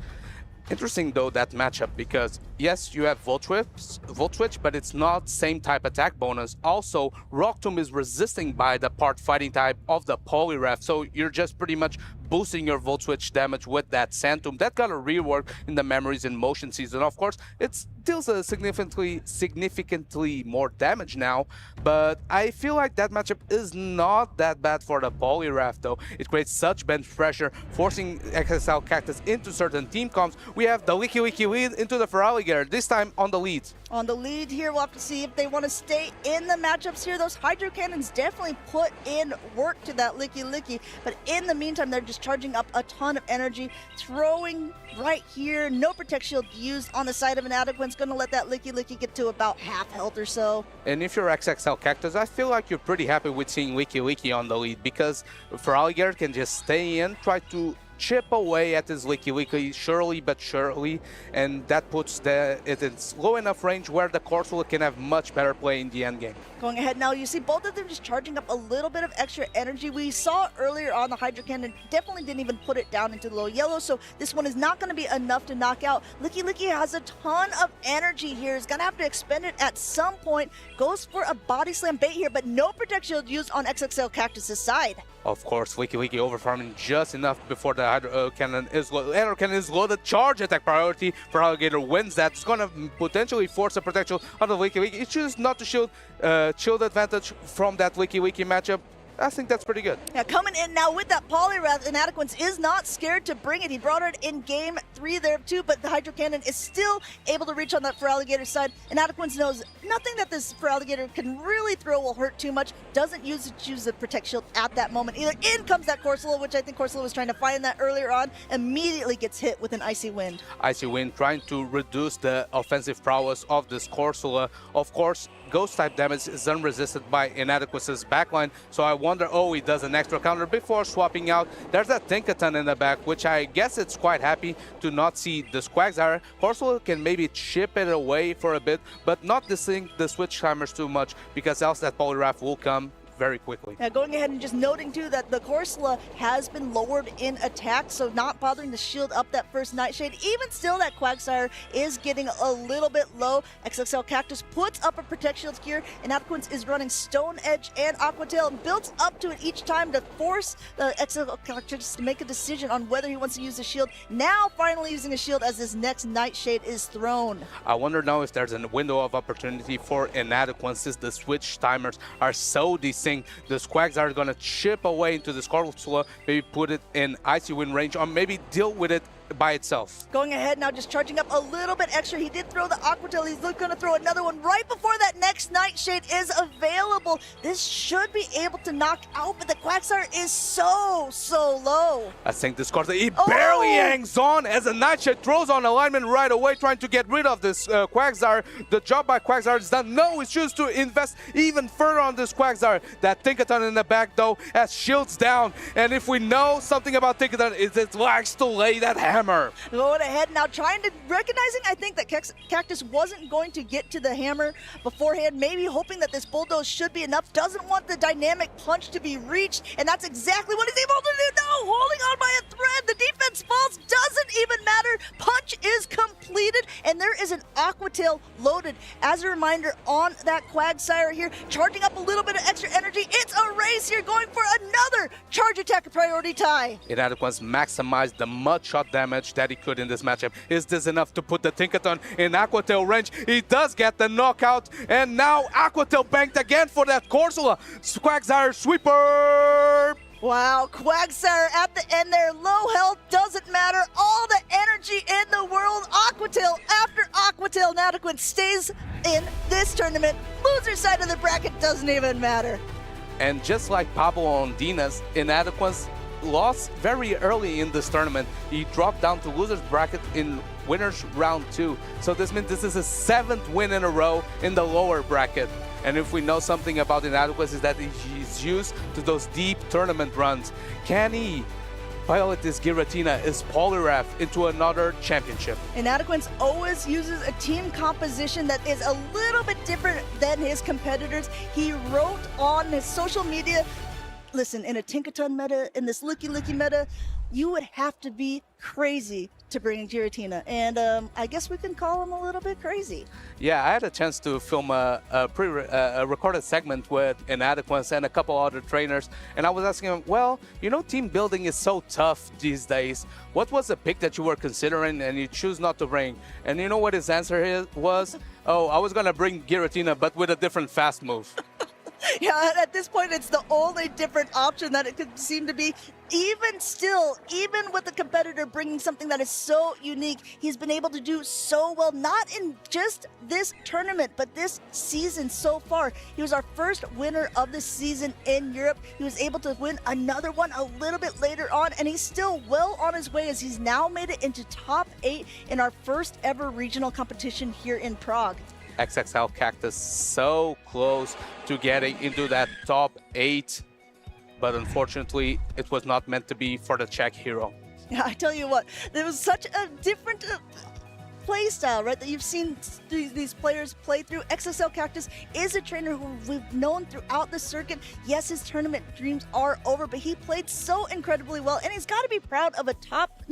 Interesting though that matchup because yes, you have Volt Switch, but it's not same type attack bonus. Also, Rock Tomb is resisting by the part fighting type of the Poliwrath, so you're just pretty much boosting your Volt Switch damage with that Sand Tomb. That got a rework in the Memories in Motion season. Of course, it deals a significantly more damage now, but I feel like that matchup is not that bad for the Poliwrath though. It creates such bench pressure, forcing XXL Cactus into certain team comps. We have the Wiki lead into the Feraligatr, this time on the lead. On the lead here, we'll have to see if they want to stay in the matchups here. Those Hydro Cannons definitely put in work to that Licky, but in the meantime, they're just charging up a ton of energy, throwing right here. No Protect Shield used on the side of Inadequacy. Going to let that Licky get to about half health or so. And if you're XXL Cactus, I feel like you're pretty happy with seeing Wiki on the lead because Feraligatr can just stay in, try to chip away at his Licky surely but surely, and that puts it in low enough range where the Corsola can have much better play in the end game. Going ahead now, you see both of them just charging up a little bit of extra energy. We saw earlier on the Hydro Cannon definitely didn't even put it down into the low yellow, so this one is not going to be enough to knock out. Licky has a ton of energy here. He's going to have to expend it at some point. Goes for a Body Slam bait here, but no Protect Shield used on XXL Cactus's side. Of course, Wiki overfarming just enough before the Hydro Cannon is loaded. Charge attack priority. Feraligatr wins that. It's going to potentially force a protection out of Wiki. It chooses not to shield advantage from that Wiki matchup. I think that's pretty good. Yeah, coming in now with that Poliwrath, Inadequacy is not scared to bring it. He brought it in game 3 there too, but the Hydro Cannon is still able to reach on that Feraligatr side. Inadequacy knows nothing that this Feraligatr can really throw will hurt too much. Doesn't use the Protect Shield at that moment either. In comes that Corsola, which I think Corsola was trying to find that earlier on. Immediately gets hit with an Icy Wind. Icy Wind trying to reduce the offensive prowess of this Corsola. Of course, Ghost type damage is unresisted by Inadequacy's backline, so I want wonder, oh, he does an extra counter before swapping out. There's that Tinkaton in the back, which I guess it's quite happy to not see this Quagsire. Horsel can maybe chip it away for a bit, but not distinct the switch timers too much, because else that Poliwrath will come very quickly. Yeah, going ahead and just noting too that the Corsola has been lowered in attack, so not bothering to shield up that first Nightshade. Even still, that Quagsire is getting a little bit low. XXL Cactus puts up a Protect Shields gear, and Adquins is running Stone Edge and Aqua Tail and builds up to it each time to force the XXL Cactus to make a decision on whether he wants to use the shield. Now finally using a shield as this next Nightshade is thrown. I wonder now if there's a window of opportunity for Inadequate, since the switch timers are so distinct. The Quags are going to chip away into the Corsola, maybe put it in Icy Wind range, or maybe deal with it by itself. Going ahead now, just charging up a little bit extra. He did throw the Aqua Tail. He's going to throw another one right before that next Nightshade is available. This should be able to knock out, but the Quagsire is so low. I think this Corsola, he barely hangs on as a Nightshade throws on alignment right away, trying to get rid of this Quagsire. The job by Quagsire is done. No, it's just to invest even further on this Quagsire. That Tinkaton in the back, though, has shields down. And if we know something about Tinkaton, is it likes to lay that hammer. Going ahead now, recognizing I think that Cactus wasn't going to get to the hammer beforehand, maybe hoping that this Bulldoze should be enough, doesn't want the dynamic punch to be reached, and that's exactly what he's able to do. No, holding on by a thread, the defense falls, doesn't even matter. Punch is completed, and there is an Aqua Tail loaded. As a reminder, on that Quagsire here, charging up a little bit of extra energy. It's a race here, going for another charge attack priority tie. Inadequate maximized the mud shot damage that he could in this matchup. Is this enough to put the Tinkaton in Aqua Tail range? He does get the knockout, and now Aqua Tail banked again for that Corsola. Quagsire sweeper! Wow, Quagsire at the end there, low health, doesn't matter, all the energy in the world. Aqua Tail after Aqua Tail, Inadequate stays in this tournament. Loser side of the bracket doesn't even matter. And just like Pablo Ondinas, Inadequate lost very early in this tournament. He dropped down to loser's bracket in winners round 2. So this means this is his 7th win in a row in the lower bracket. And if we know something about Inadequate, is that he's used to those deep tournament runs. Can he pilot this Giratina, his Poliwrath, into another championship? Inadequate always uses a team composition that is a little bit different than his competitors. He wrote on his social media, listen, in a Tinkaton meta, in this Licky meta, you would have to be crazy to bring Giratina. And I guess we can call him a little bit crazy. Yeah, I had a chance to film a recorded segment with Inadequate and a couple other trainers. And I was asking him, well, you know, team building is so tough these days. What was the pick that you were considering and you choose not to bring? And you know what his answer was? Oh, I was going to bring Giratina, but with a different fast move. Yeah, at this point, it's the only different option that it could seem to be. Even still, even with the competitor bringing something that is so unique, he's been able to do so well, not in just this tournament, but this season so far. He was our first winner of the season in Europe. He was able to win another one a little bit later on, and he's still well on his way as he's now made it into top 8 in our first ever regional competition here in Prague. XXL Cactus so close to getting into that top 8, but unfortunately it was not meant to be for the Czech hero. Yeah, I tell you what, there was such a different play style, right, that you've seen these players play through. XXL Cactus is a trainer who we've known throughout the circuit. Yes, his tournament dreams are over, but he played so incredibly well, and he's got to be proud of a top,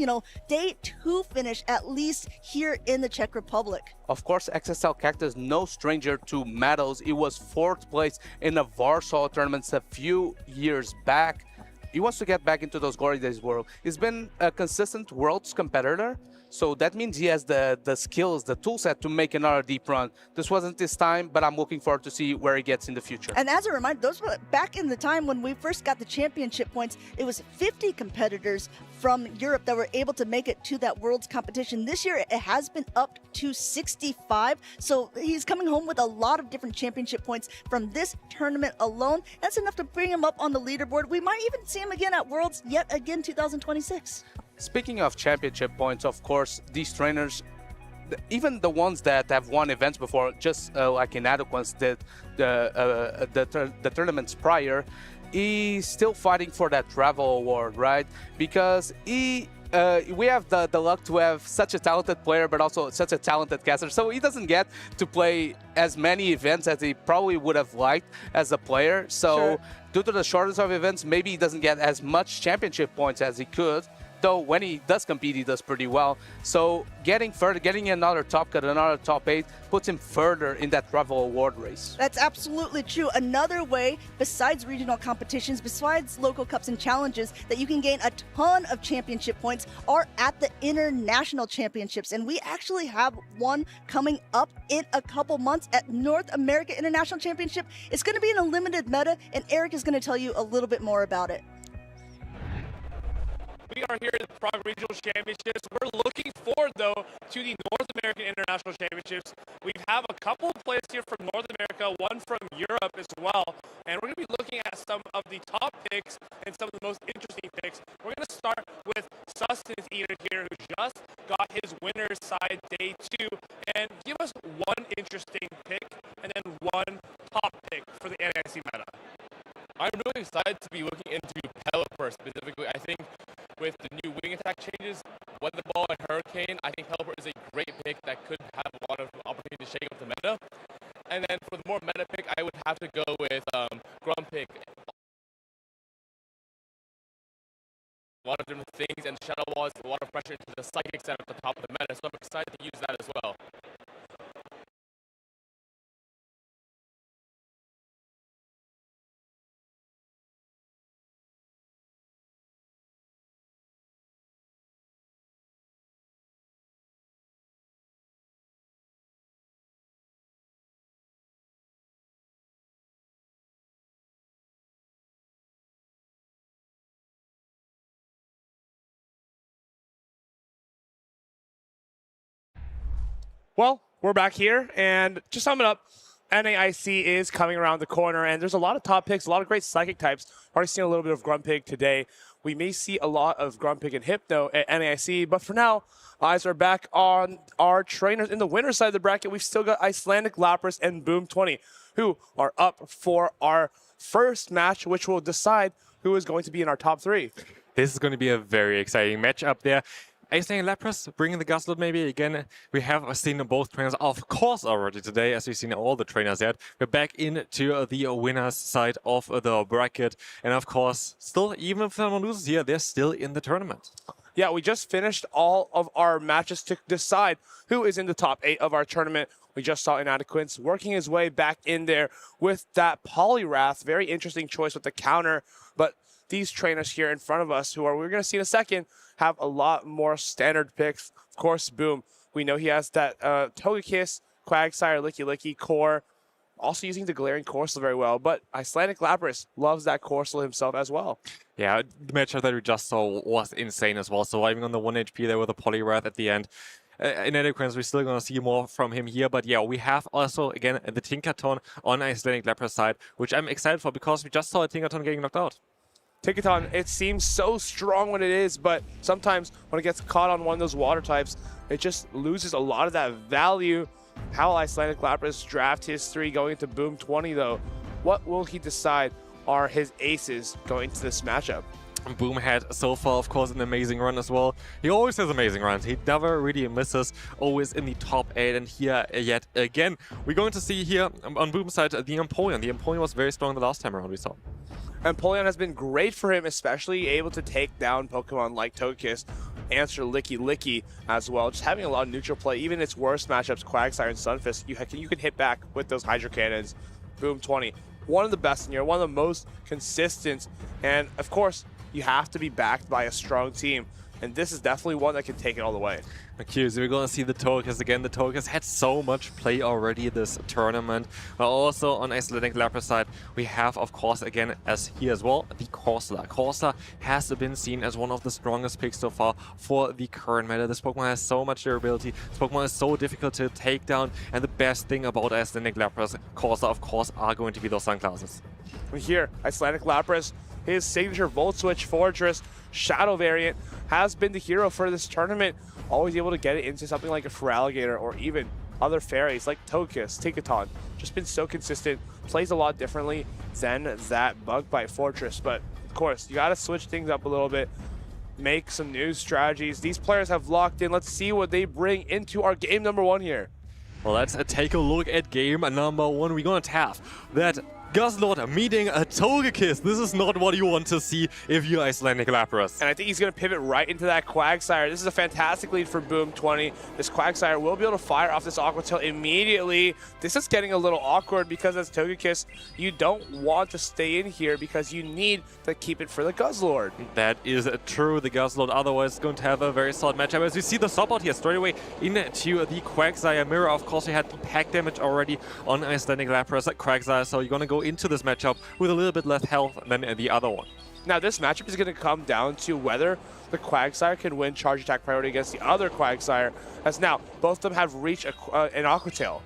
day 2 finish, at least here in the Czech Republic. Of course, XXL Cactus, no stranger to medals. He was 4th place in the Warsaw tournaments a few years back. He wants to get back into those glory days world. He's been a consistent Worlds competitor, so that means he has the skills, the tool set to make another deep run. This wasn't his time, but I'm looking forward to see where he gets in the future. And as a reminder, those were back in the time when we first got the championship points, it was 50 competitors from Europe that were able to make it to that Worlds competition. This year, it has been up to 65, so he's coming home with a lot of different championship points from this tournament alone. That's enough to bring him up on the leaderboard. We might even see him again at Worlds yet again 2026. Speaking of championship points, of course, these trainers, even the ones that have won events before, just like Inadequate did the tournaments prior, he's still fighting for that travel award, right? Because we have the luck to have such a talented player, but also such a talented caster. So he doesn't get to play as many events as he probably would have liked as a player. So due to the shortness of events, maybe he doesn't get as much championship points as he could. Though when he does compete, he does pretty well. So getting further, getting another top cut, another top 8, puts him further in that travel award race. That's absolutely true. Another way, besides regional competitions, besides local cups and challenges, that you can gain a ton of championship points are at the international championships. And we actually have one coming up in a couple months at North America International Championship. It's going to be in a limited meta, and Eric is going to tell you a little bit more about it. We are here at the Prague Regional Championships. We're looking forward, though, to the North American International Championships. We have a couple of players here from North America, one from Europe as well. And we're going to be looking at some of the top picks and some of the most interesting picks. We're going to start with Sustenance Eater here, who just got his winner's side day 2. And give us one interesting pick and then one top pick for the NIC meta. I'm really excited to be looking into Pelipper specifically. I think with the new wing attack changes, Weather Ball and Hurricane, I think Pelipper is a great pick that could have a lot of opportunity to shake up the meta. And then for the more meta pick, I would have to go with Grumpig. A lot of different things, and Shadow Wall is a lot of pressure into the Psychic set at the top of the meta, so I'm excited to use that as well. Well, we're back here, and to sum it up, NAIC is coming around the corner, and there's a lot of top picks, a lot of great psychic types. Already seen a little bit of Grumpig today. We may see a lot of Grumpig and Hypno at NAIC, but for now, eyes are back on our trainers in the winner's side of the bracket. We've still got Icelandic Lapras and Boom 20, who are up for our first match, which will decide who is going to be in our top 3. This is going to be a very exciting match up there. Icelandic Lapras bringing the Gustload maybe again. We have seen both trainers, of course, already today, as we've seen all the trainers yet. We're back into the winner's side of the bracket. And of course, still, even if someone loses here, they're still in the tournament. Yeah, we just finished all of our matches to decide who is in the top 8 of our tournament. We just saw Inadequance working his way back in there with that Poliwrath. Very interesting choice with the counter. But these trainers here in front of us, who we're going to see in a second, have a lot more standard picks. Of course, Boom. We know he has that Togekiss, Quagsire, Licky, Core. Also using the Galarian Corsola very well. But Icelandic Lapras loves that Corsola himself as well. Yeah, the matchup that we just saw was insane as well. Surviving on the 1 HP there with a Poliwrath at the end. In Inadequance, we're still going to see more from him here. But yeah, we have also, again, the Tinkaton on Icelandic Lapras side, which I'm excited for because we just saw a Tinkaton getting knocked out. Tinkaton, it seems so strong when it is, but sometimes when it gets caught on one of those water types, it just loses a lot of that value. How will Icelandic Lapras draft his 3 going into Boom 20, though? What will he decide are his aces going into this matchup? Boom had so far, of course, an amazing run as well. He always has amazing runs. He never really misses, always in the top 8. And here, yet again, we're going to see here on Boom's side, the Empoleon. The Empoleon was very strong the last time around we saw. Empoleon has been great for him, especially able to take down Pokemon like Togekiss, answer Licky as well. Just having a lot of neutral play, even in its worst matchups, Quagsire and Stunfisk, you can hit back with those Hydro Cannons. Boom 20, one of the best in here, one of the most consistent, and of course, you have to be backed by a strong team. And this is definitely one that can take it all the way. Okay, so we're going to see the Togekiss again. The Togekiss had so much play already this tournament. But also on Icelandic Lapras side, we have, of course, again, as here as well, the Corsola. Corsola has been seen as one of the strongest picks so far for the current meta. This Pokemon has so much durability. This Pokemon is so difficult to take down. And the best thing about Icelandic Lapras, Corsola, of course, are going to be those sunglasses. Here, Icelandic Lapras, his signature Volt Switch Fortress Shadow variant has been the hero for this tournament. Always able to get it into something like a Feraligatr or even other fairies like Togekiss, Tinkaton, just been so consistent, plays a lot differently than that Bug Bite Fortress. But of course, you got to switch things up a little bit, make some new strategies. These players have locked in. Let's see what they bring into our game number 1 here. Well, let's take a look at game number 1. We're going to have that Guzzlord meeting a Togekiss. This is not what you want to see if you're Icelandic Lapras. And I think he's going to pivot right into that Quagsire. This is a fantastic lead for Boom 20. This Quagsire will be able to fire off this Aqua Tail immediately. This is getting a little awkward because as Togekiss, you don't want to stay in here because you need to keep it for the Guzzlord. That is true. The Guzzlord otherwise is going to have a very solid matchup. As you see the swap out here straight away into the Quagsire mirror. Of course, we had the pack damage already on Icelandic Lapras at Quagsire, so you're going to go into this matchup with a little bit less health than the other one. Now this matchup is going to come down to whether the Quagsire can win charge attack priority against the other Quagsire, as now both of them have reached an Aqua Tail.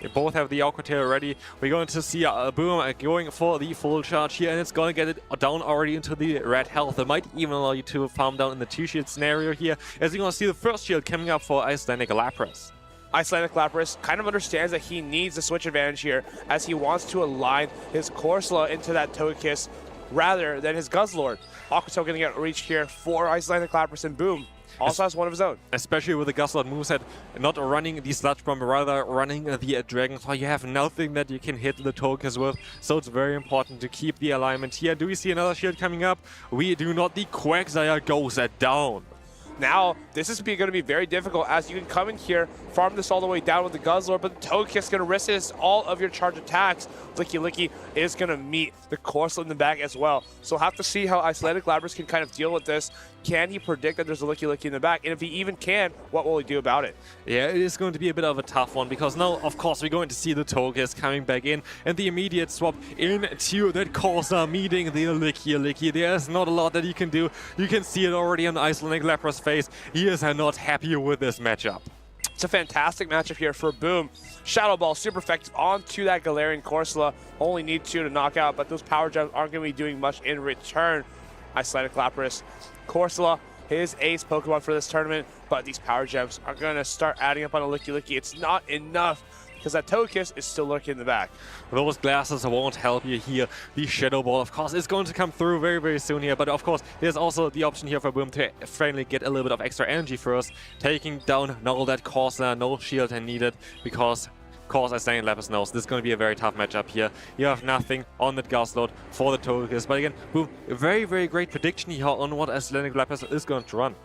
They both have the Aqua Tail already. We're going to see Boom going for the full charge here, and it's going to get it down already into the red health. It might even allow you to farm down in the 2-shield scenario here, as you're going to see the first shield coming up for Icelandic Lapras. Icelandic Lapras kind of understands that he needs the switch advantage here as he wants to align his Corsola into that Togekiss rather than his Guzzlord. Aqua Tail going to get reached here for Icelandic Lapras, and Boom also has one of his own. Especially with the Guzzlord moveset, not running the Sludge Bomb, rather running the Dragon Claw. You have nothing that you can hit the Togekiss with, so it's very important to keep the alignment here. Do we see another shield coming up? We do not. The Quagsire goes down. Now, this is going to be very difficult as you can come in here, farm this all the way down with the Guzzlord, but the Togekiss is going to resist all of your charge attacks. Licky is going to meet the Corsola in the back as well. So we'll have to see how Icelandic Lapras can kind of deal with this. Can he predict that there's a Licky in the back? And if he even can, what will he do about it? Yeah, it is going to be a bit of a tough one because now, of course, we're going to see the Togekiss coming back in and the immediate swap into that Corsa meeting the Licky. There's not a lot that you can do. You can see it already on Icelandic Lapras' face. He is not happy with this matchup. It's a fantastic matchup here for Boom. Shadow Ball, super effective onto that Galarian Corsola. Only need 2 to knock out, but those Power Gems aren't going to be doing much in return. Icelandic Lapras, Corsola, his ace Pokemon for this tournament, but these Power Gems are going to start adding up on a Licky. It's not enough because that Togekiss is still lurking in the back. Those glasses won't help you here. The Shadow Ball, of course, is going to come through very, very soon here. But of course, there's also the option here for Boom to finally get a little bit of extra energy first. Taking down now that Corsa, no shield needed because of course, Icelandic Lapras knows this is going to be a very tough matchup here. You have nothing on that Guzzlord for the Togekiss. But again, Boom, a very, very great prediction here on what Icelandic Lapras is going to run.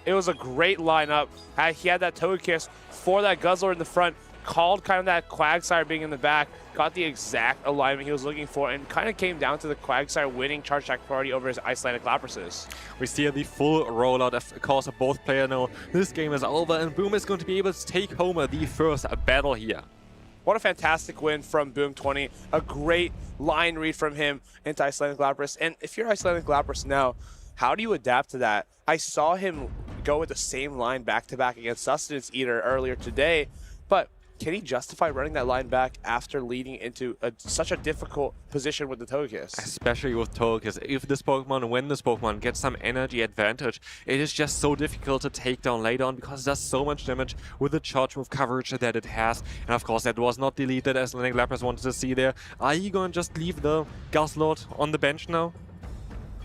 It was a great lineup. He had that Togekiss for that Guzzlord in the front, called kind of that Quagsire being in the back, got the exact alignment he was looking for, and kind of came down to the Quagsire winning charge attack priority over his Icelandic Laprases. We see the full rollout. Of course, both players know this game is over, and Boom is going to be able to take home the first battle here. What a fantastic win from Boom 20. A great line read from him into Icelandic Lapras. And if you're Icelandic Lapras now, how do you adapt to that? I saw him go with the same line back-to-back against Sustenance Eater earlier today, but can he justify running that line back after leading into such a difficult position with the Togekiss? Especially with Togekiss. When this Pokemon gets some energy advantage, it is just so difficult to take down later on because it does so much damage with the charge move coverage that it has. And of course, that was not deleted as Icelandic Lapras wanted to see there. Are you going to just leave the Guzzlord on the bench now?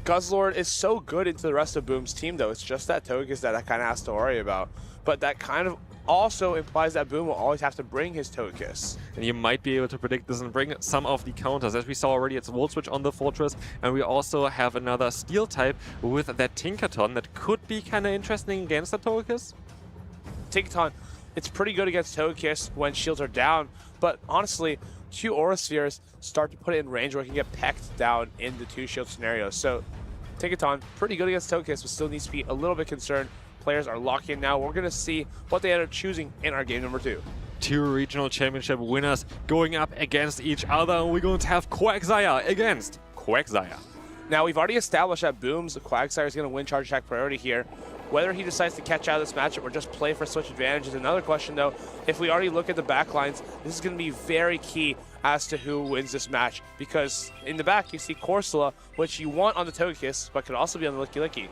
Guzzlord is so good into the rest of Boom's team, though. It's just that Togekiss that I kind of has to worry about. But that kind of also implies that Boom will always have to bring his Togekiss. And you might be able to predict this and bring some of the counters. As we saw already, it's Volt Switch on the Fortress, and we also have another Steel type with that Tinkaton that could be kind of interesting against the Togekiss. Tinkaton, it's pretty good against Togekiss when shields are down, but honestly, 2 Aura Spheres start to put it in range where it can get pecked down in the 2 shield scenarios. So Tinkaton, pretty good against Togekiss, but still needs to be a little bit concerned. Players are locked in now. We're going to see what they end up choosing in our game number 2. 2 regional championship winners going up against each other, and we're going to have Quagsire against Quagsire. Now, we've already established that Boom's Quagsire is going to win charge attack priority here. Whether he decides to catch out of this matchup or just play for switch advantage is another question, though. If we already look at the back lines, this is going to be very key as to who wins this match, because in the back you see Corsola, which you want on the Togekiss, but could also be on the Licky.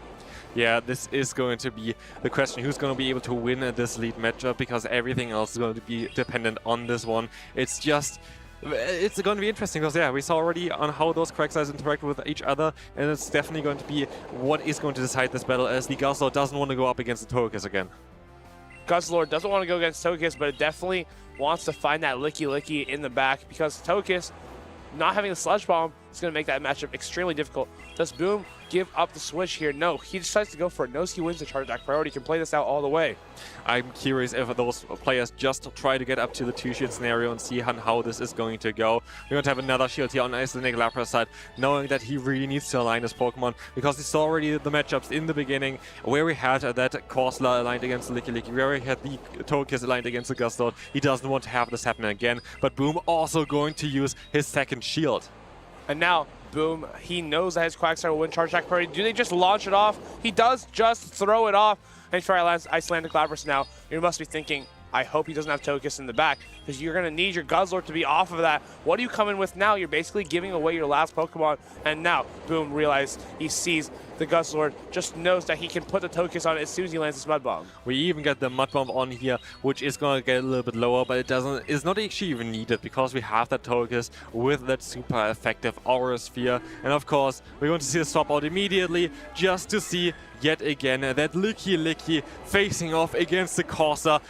Yeah, this is going to be the question, who's going to be able to win this lead matchup, because everything else is going to be dependent on this one. It's just It's going to be interesting because, yeah, we saw already on how those Quagsires interact with each other, and it's definitely going to be what is going to decide this battle, as the Guzzlord doesn't want to go up against the Togekiss again. Guzzlord doesn't want to go against Togekiss, but it definitely wants to find that Licky in the back, because Togekiss not having the Sludge Bomb is going to make that matchup extremely difficult. Does Boom give up the switch here? No, he decides to go for it. Knows he wins the charge attack priority, can play this out all the way. I'm curious if those players just try to get up to the two-shield scenario and see how this is going to go. We're going to have another shield here on Icelandic Lapras side, knowing that he really needs to align his Pokemon, because he saw already the matchups in the beginning where we had that Corsola aligned against the Licky, where we had the Togekiss aligned against the Guzzlord. He doesn't want to have this happen again, but Boom also going to use his second shield. And now, Boom, he knows that his Quagsire will win charge attack priority. Do they just launch it off? He does just throw it off. And for Icelandic Lapras now, you must be thinking, I hope he doesn't have Togekiss in the back, because you're going to need your Guzzlord to be off of that. What do you come in with now? You're basically giving away your last Pokemon. And now, Boom realizes he sees the Guzzlord, just knows that he can put the Togekiss on it as soon as he lands this Mud Bomb. We even get the Mud Bomb on here, which is going to get a little bit lower, but it's not actually even needed, because we have that Togekiss with that super effective Aura Sphere. And of course, we're going to see a swap out immediately, just to see yet again that Licky facing off against the Corsa.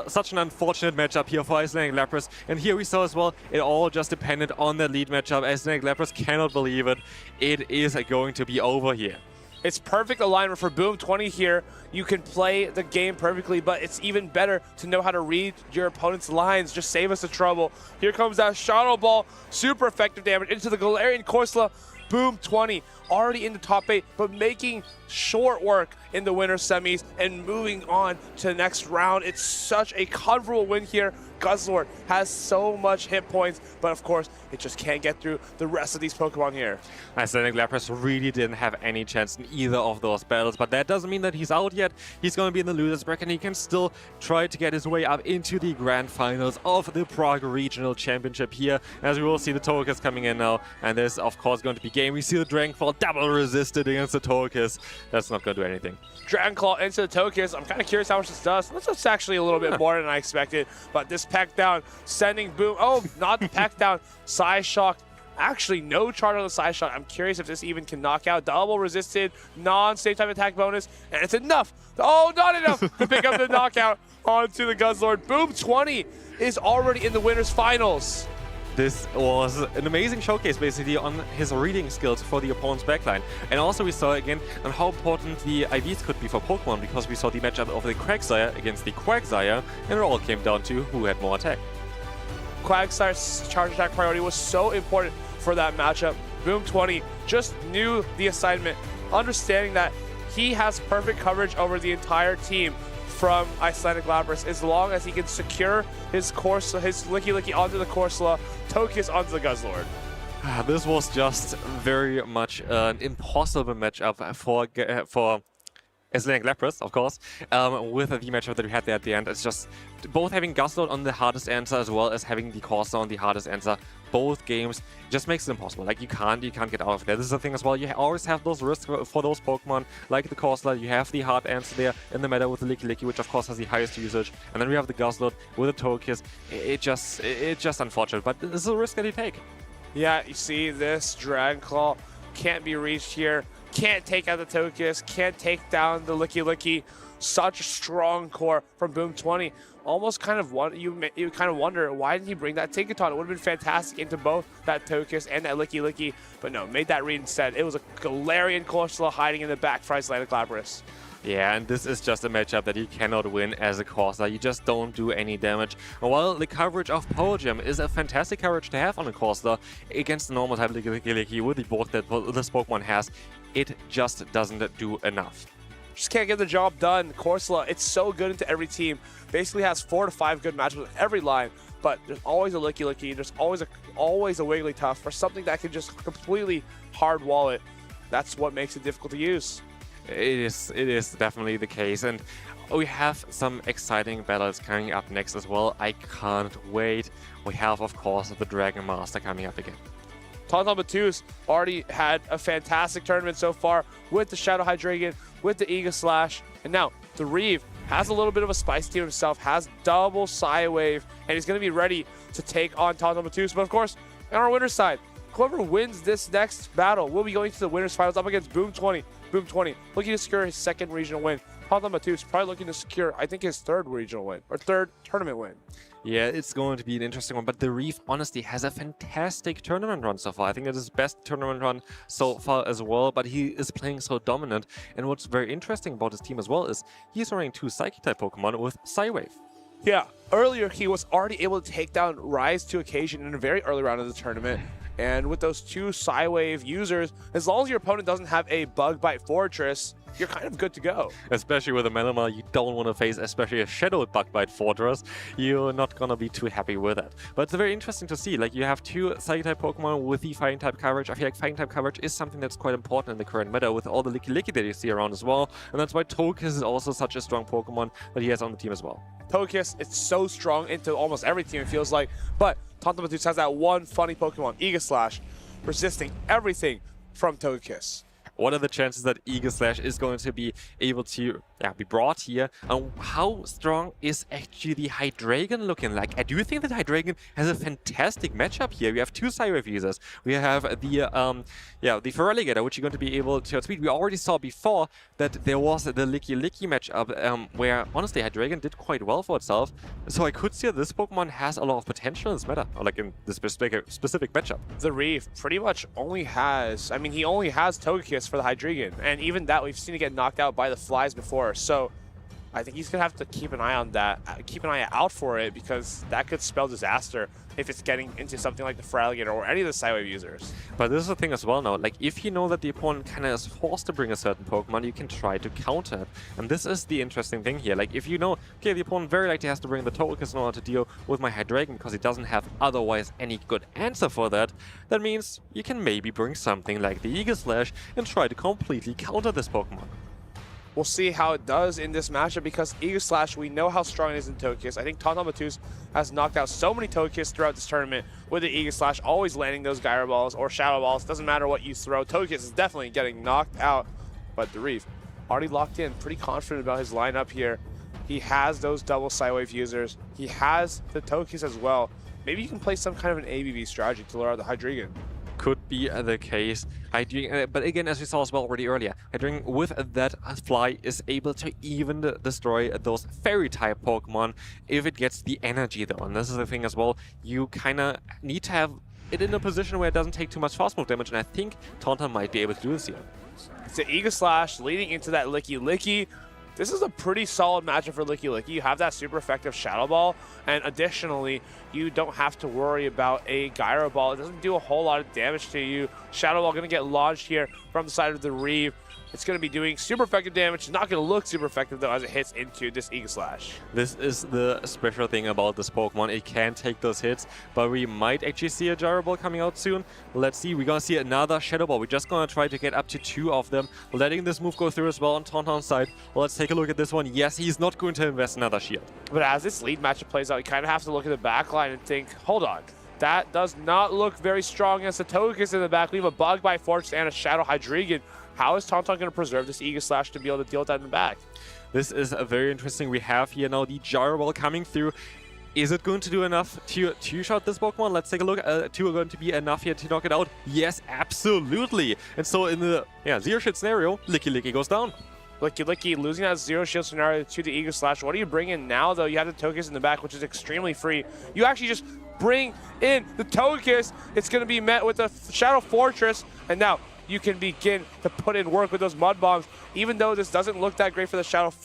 Such an unfortunate matchup here for Icelandic Lapras. And here we saw as well, it all just depended on the lead matchup. Icelandic Lapras cannot believe it. It is going to be over here. It's perfect alignment for Boom 20 here. You can play the game perfectly, but it's even better to know how to read your opponent's lines. Just save us the trouble. Here comes that Shadow Ball. Super effective damage into the Galarian Corsola. Boom 20 already in the top 8, but making short work in the winner semis and moving on to the next round. It's such a comfortable win here. Guzzlord has so much hit points, but of course, it just can't get through the rest of these Pokemon here. Icelandic Lapras really didn't have any chance in either of those battles, but that doesn't mean that he's out yet. He's going to be in the loser's bracket, and he can still try to get his way up into the grand finals of the Prague Regional Championship here, as we will see the Togekiss coming in now, and this, of course, going to be game. We see the Dragon Claw double resisted against the Togekiss. That's not going to do anything. Dragon Claw into the Togekiss. I'm kind of curious how much this does. That's actually a little bit more than I expected, but this Peck Down sending Boom. Oh, not the Peck Down. Side Shock. Actually, no charge on the Side Shock. I'm curious if this even can knock out. Double resisted, non-same type attack bonus, and it's enough. Oh, not enough to pick up the knockout onto the Guzzlord. Boom 20 is already in the winners finals. This was an amazing showcase, basically, on his reading skills for the opponent's backline. And also we saw again on how important the IVs could be for Pokemon, because we saw the matchup of the Quagsire against the Quagsire, and it all came down to who had more attack. Quagsire's charge attack priority was so important for that matchup. Boom 20 just knew the assignment, understanding that he has perfect coverage over the entire team from Icelandic Lapras, as long as he can secure his Licky onto the Corsola, Togekiss onto the Guzzlord. This was just very much an impossible matchup for Icelandic Lapras, of course, with the matchup that we had there at the end. It's just both having Guzzlord on the hardest answer as well as having the Corsa on the hardest answer. Both games just makes it impossible. Like, you can't get out of there. This is the thing as well. You always have those risks for those Pokemon, like the Corsola. You have the hard answer there in the meta with the Licky, which of course has the highest usage, and then we have the Guzzlord with the Togekiss. It's just unfortunate, but this is a risk that you take. Yeah, you see this Dragon Claw can't be reached here. Can't take out the Togekiss. Can't take down the Licky. Such a strong core from Boom 20. Almost kind of you kind of wonder, why didn't he bring that Tinkaton? It would have been fantastic into both that Togekiss and that Licky, but no, made that read instead. It was a Galarian Corsola hiding in the back for Icelandic Lapras. Yeah, and this is just a matchup that you cannot win as a Corsa. You just don't do any damage. While the coverage of Podium is a fantastic coverage to have on a Corsa against the normal type Licky with the bulk that this Pokemon has, it just doesn't do enough. Just can't get the job done. Corsola, it's so good into every team. Basically has 4 to 5 good matchups with every line, but there's always a Licky. There's always a Wigglytuff for something that can just completely hard wall it. That's what makes it difficult to use. It is definitely the case, and we have some exciting battles coming up next as well. I can't wait. We have, of course, the Dragon Master coming up again. Tauntaun Battu's already had a fantastic tournament so far with the Shadow Hydreigon, with the Aegislash, and now the Reeve has a little bit of a spice to himself, has double Psywave, and he's going to be ready to take on Tonton. But of course, on our winner's side, whoever wins this next battle will be going to the winner's finals up against Boom20. Boom20 looking to secure his second regional win. Tonton probably looking to secure, I think, his third regional win, or third tournament win. Yeah, it's going to be an interesting one, but the Reef honestly has a fantastic tournament run so far. I think it is his best tournament run so far as well, but he is playing so dominant. And what's very interesting about his team as well is he's running 2 Psychic-type Pokemon with Psywave. Yeah, earlier he was already able to take down Rise to Occasion in a very early round of the tournament. And with those 2 Psywave users, as long as your opponent doesn't have a Bug Bite Fortress, you're kind of good to go. Especially with a Melamar, you don't want to face especially a Shadow Bug Bite Fortress. You're not going to be too happy with that. But it's very interesting to see. Like, you have 2 Psychic-type Pokemon with the Fighting-type coverage. I feel like Fighting-type coverage is something that's quite important in the current meta with all the Licky that you see around as well. And that's why Togekiss is also such a strong Pokemon that he has on the team as well. Togekiss, it's so strong into almost every team, it feels like. But Tonton has that one funny Pokemon, Aegislash, resisting everything from Togekiss. What are the chances that Aegislash is going to be able to be brought here? And how strong is actually the Hydreigon looking like? I do think that Hydreigon has a fantastic matchup here. We have 2 Psywave users. We have the Feraligatr, which you're going to be able to outspeed. We already saw before that there was the Licky matchup where honestly Hydreigon did quite well for itself. So I could see that this Pokemon has a lot of potential in this meta, or like in this specific matchup. The Reef pretty much only has, he only has Togekiss for the Hydreigon, and even that we've seen it get knocked out by the flies before. So I think he's gonna have to keep an eye on that, keep an eye out for it, because that could spell disaster if it's getting into something like the Feraligatr or any of the Psywave users. But this is the thing as well now, like if you know that the opponent kind of is forced to bring a certain Pokemon, you can try to counter it. And this is the interesting thing here. Like if you know, okay, the opponent very likely has to bring the Togekiss in order to deal with my Hydreigon because he doesn't have otherwise any good answer for that, that means you can maybe bring something like the Aegislash and try to completely counter this Pokemon. We'll see how it does in this matchup because Aegislash, we know how strong it is in Togekiss. I think Tonton has knocked out so many Togekiss throughout this tournament with the Aegislash, always landing those Gyro Balls or Shadow Balls. Doesn't matter what you throw. Togekiss is definitely getting knocked out. But the Reef, already locked in, pretty confident about his lineup here. He has those double Psywave users. He has the Togekiss as well. Maybe you can play some kind of an ABB strategy to lure out the Hydreigon. Could be the case. But again, as we saw as well already earlier, Hydreigon with that fly is able to even destroy those fairy-type Pokemon if it gets the energy though. And this is the thing as well, you kind of need to have it in a position where it doesn't take too much fast move damage, and I think Tonton might be able to do this here. It's the Aegislash leading into that Licky. This is a pretty solid matchup for Licky. You have that super effective Shadow Ball, and additionally, you don't have to worry about a Gyro Ball. It doesn't do a whole lot of damage to you. Shadow Ball going to get launched here from the side of the Reef. It's going to be doing super effective damage. It's not going to look super effective, though, as it hits into this Aegislash. This is the special thing about this Pokemon. It can take those hits, but we might actually see a Gyro Ball coming out soon. Let's see. We're going to see another Shadow Ball. We're just going to try to get up to 2 of them, letting this move go through as well on Tonton's side. Well, let's take a look at this one. Yes, he's not going to invest another shield. But as this lead matchup plays out, you kind of have to look at the back line and think, hold on. That does not look very strong against the Togekiss in the back. We have a Bug Bite Fortress and a Shadow Hydreigon. How is Tonton going to preserve this Aegislash to be able to deal with that in the back? This is very interesting. We have here now the Gyro Ball coming through. Is it going to do enough to two-shot this Pokemon? Let's take a look. 2 are going to be enough here to knock it out. Yes, absolutely. And so in the zero shit scenario, Licky goes down. Licky losing that zero shield scenario to the Aegislash. What do you bring in now, though? You have the Togekiss in the back, which is extremely free. You actually just bring in the Togekiss. It's going to be met with a Shadow Fortress, and now you can begin to put in work with those Mud Bombs. Even though this doesn't look that great for the Shadow, it's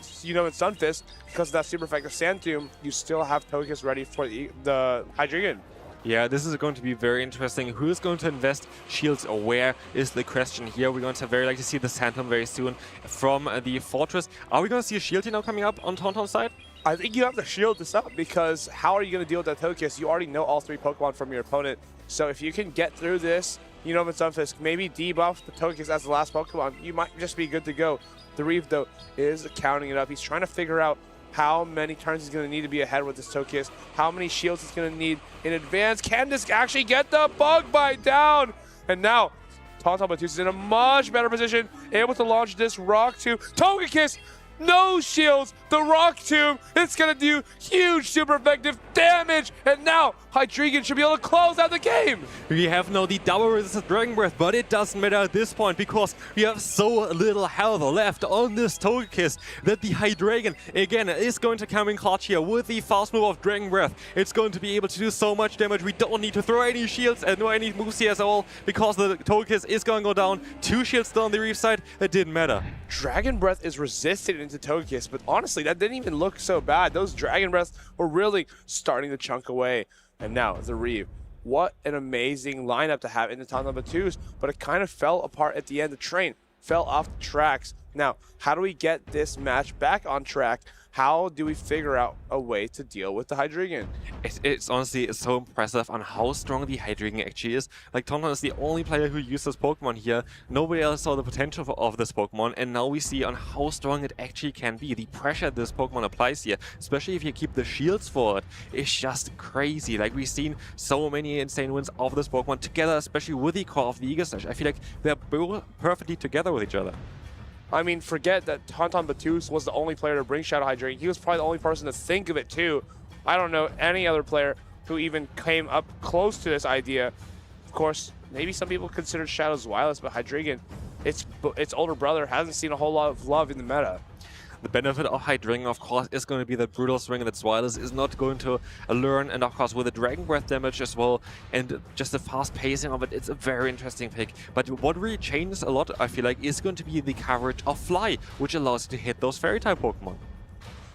Sunfist, because of that super effective Sand Tomb, you still have Togekiss ready for the Hydreigon. Yeah, this is going to be very interesting. Who is going to invest shields or where is the question here. We're going to very likely see the Sand Tomb very soon from the Fortress. Are we going to see a shield here now coming up on Tonton's side? I think you have to shield this up because how are you going to deal with that Togekiss? You already know all 3 Pokemon from your opponent. So if you can get through this, Sunfisk, maybe debuff the Togekiss as the last Pokemon, you might just be good to go. The Reef, though, is counting it up. He's trying to figure out how many turns he's going to need to be ahead with this Togekiss, how many shields he's going to need in advance. Can this actually get the Bug Bite down? And now, Tonton is in a much better position, able to launch this Rock to Togekiss. no shields. The Rock Tomb, it's gonna do huge super effective damage. And now Hydreigon should be able to close out the game. We have now the double resisted Dragon Breath, but it doesn't matter at this point because we have so little health left on this Togekiss that the Hydreigon again is going to come in clutch here with the fast move of Dragon Breath. It's going to be able to do so much damage. We don't need to throw any shields and no any moves here at all because the Togekiss is going to go down. 2 shields still on the reef side. It didn't matter. Dragon Breath is resisted into Togekiss, but honestly, that didn't even look so bad. Those Dragon Breaths were really starting to chunk away. And now the Reeve. What an amazing lineup to have in the top number 2s, but it kind of fell apart at the end. The train fell off the tracks. Now, how do we get this match back on track? How do we figure out a way to deal with the Hydreigon? It's honestly so impressive on how strong the Hydreigon actually is. Like, Tauntaun is the only player who used this Pokemon here. Nobody else saw the potential of this Pokemon, and now we see on how strong it actually can be. The pressure this Pokemon applies here, especially if you keep the shields for it, is just crazy. Like, we've seen so many insane wins of this Pokemon together, especially with the core of the Eagle Slash. I feel like they're both perfectly together with each other. I mean, forget that Tauntaun Battus was the only player to bring Shadow Hydreigon. He was probably the only person to think of it too. I don't know any other player who even came up close to this idea. Of course, maybe some people consider Shadow Zweilous, but Hydreigon, its older brother, hasn't seen a whole lot of love in the meta. The benefit of Hydreigon, of course, is going to be that Brutal Swing that Zweilous is not going to learn, and of course with the Dragon Breath damage as well, and just the fast pacing of it, it's a very interesting pick. But what really changes a lot, I feel like, is going to be the coverage of Fly, which allows you to hit those Fairy-type Pokemon.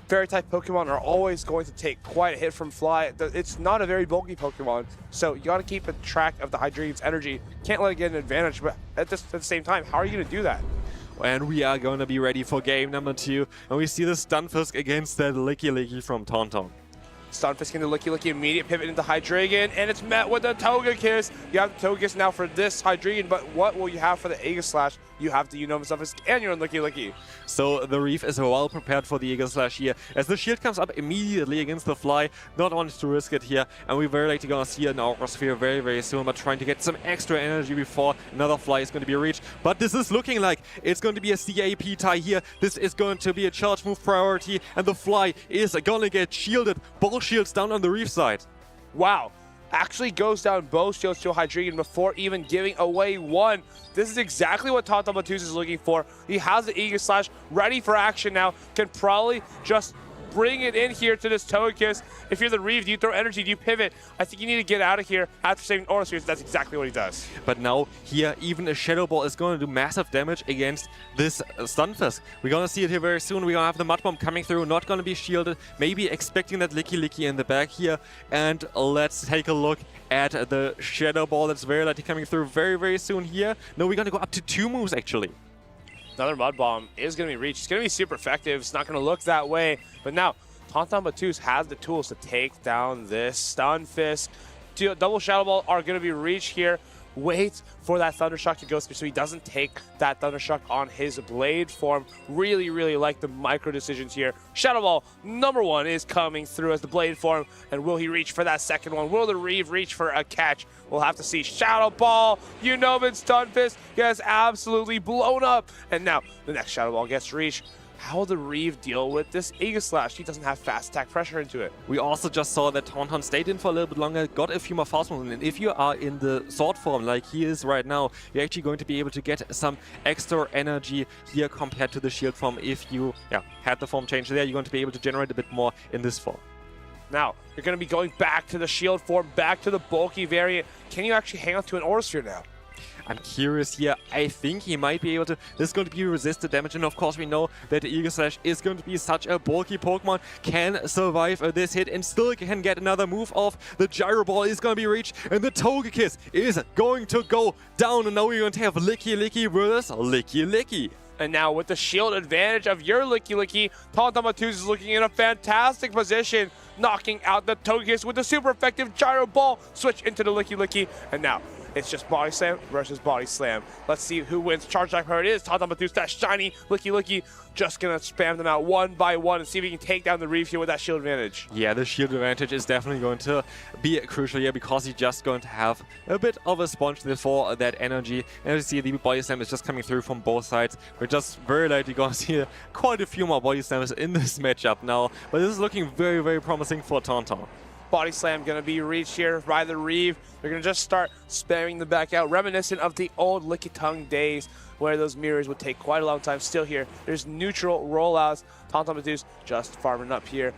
Fairy-type Pokemon are always going to take quite a hit from Fly. It's not a very bulky Pokemon, so you got to keep a track of the Hydreigon's energy. Can't let it get an advantage, but at the same time, how are you going to do that? And we are going to be ready for game number 2. And we see the Stunfisk against that Licky from Tauntaun. Stunfisk into Licky, immediate pivot into Hydreigon, and it's met with the Togekiss. You have the Togekiss now for this Hydreigon, but what will you have for the Aegislash? You have the Unova Stunfisk and your Licky. So the Reef is well prepared for the Aegislash here, as the shield comes up immediately against the Fly. Not wanting to risk it here, and we're very likely going to see an Aura Sphere very, very soon, but trying to get some extra energy before another Fly is going to be reached. But this is looking like it's going to be a CAP tie here. This is going to be a charge move priority, and the Fly is going to get shielded. Both shields down on the Reef side. Wow. Actually goes down both shields to Hydreigon before even giving away one. This is exactly what Tauntaun Battus is looking for. He has the Aegislash ready for action now. Can probably just bring it in here to this Togekiss. If you're the Reeve, do you throw energy? Do you pivot? I think you need to get out of here after saving Aura Spheres. That's exactly what he does. But now here, even a Shadow Ball is going to do massive damage against this Stunfisk. We're going to see it here very soon. We're going to have the Mud Bomb coming through, not going to be shielded. Maybe expecting that Licky in the back here. And let's take a look at the Shadow Ball that's very likely coming through very, very soon here. No, we're going to go up to 2 moves actually. Another Mud Bomb is going to be reached. It's going to be super effective. It's not going to look that way. But now, Tauntaun Battus has the tools to take down this Stunfisk. Double Shadow Ball are going to be reached here. Wait for that Thundershock to go through so he doesn't take that Thundershock on his Blade form. Really, really like the micro decisions here. Shadow Ball number 1 is coming through as the Blade form. And will he reach for that second one? Will the Reeve reach for a catch? We'll have to see. Shadow Ball, Unova Stunfisk gets absolutely blown up. And now the next Shadow Ball gets reached. How will the Reeve deal with this Aegislash? He doesn't have fast attack pressure into it. We also just saw that Tauntaun stayed in for a little bit longer, got a few more fast moves, and if you are in the sword form like he is right now, you're actually going to be able to get some extra energy here compared to the shield form. If you had the form change there, you're going to be able to generate a bit more in this form. Now, you're going to be going back to the shield form, back to the bulky variant. Can you actually hang on to an Aura Sphere now? I'm curious here. I think he might be able to. This is going to be resisted damage, and of course we know that the Aegislash is going to be such a bulky Pokemon, can survive this hit and still can get another move off. The Gyro Ball is going to be reached, and the Togekiss is going to go down, and now we're going to have Licky versus Licky. And now with the shield advantage of your Licky, Tauntaun Battus is looking in a fantastic position, knocking out the Togekiss with the super effective Gyro Ball. Switch into the Licky, and now It's just body slam versus body slam. Let's see who wins. Charge Attack Power it is. Tonton that shiny Licky just gonna spam them out one by one and see if he can take down the Reef here with that shield advantage. Yeah, the shield advantage is definitely going to be crucial here because he's just going to have a bit of a sponge for that energy. And as you see, the body slam is just coming through from both sides. We're just very likely going to see quite a few more body slams in this matchup now. But this is looking very, very promising for Tonton. Body slam gonna be reached here by the Reeve. They're gonna just start spamming the back out, reminiscent of the old Licky Tongue days where those mirrors would take quite a long time. Still here, there's neutral rollouts. Tonton Matus just farming up here.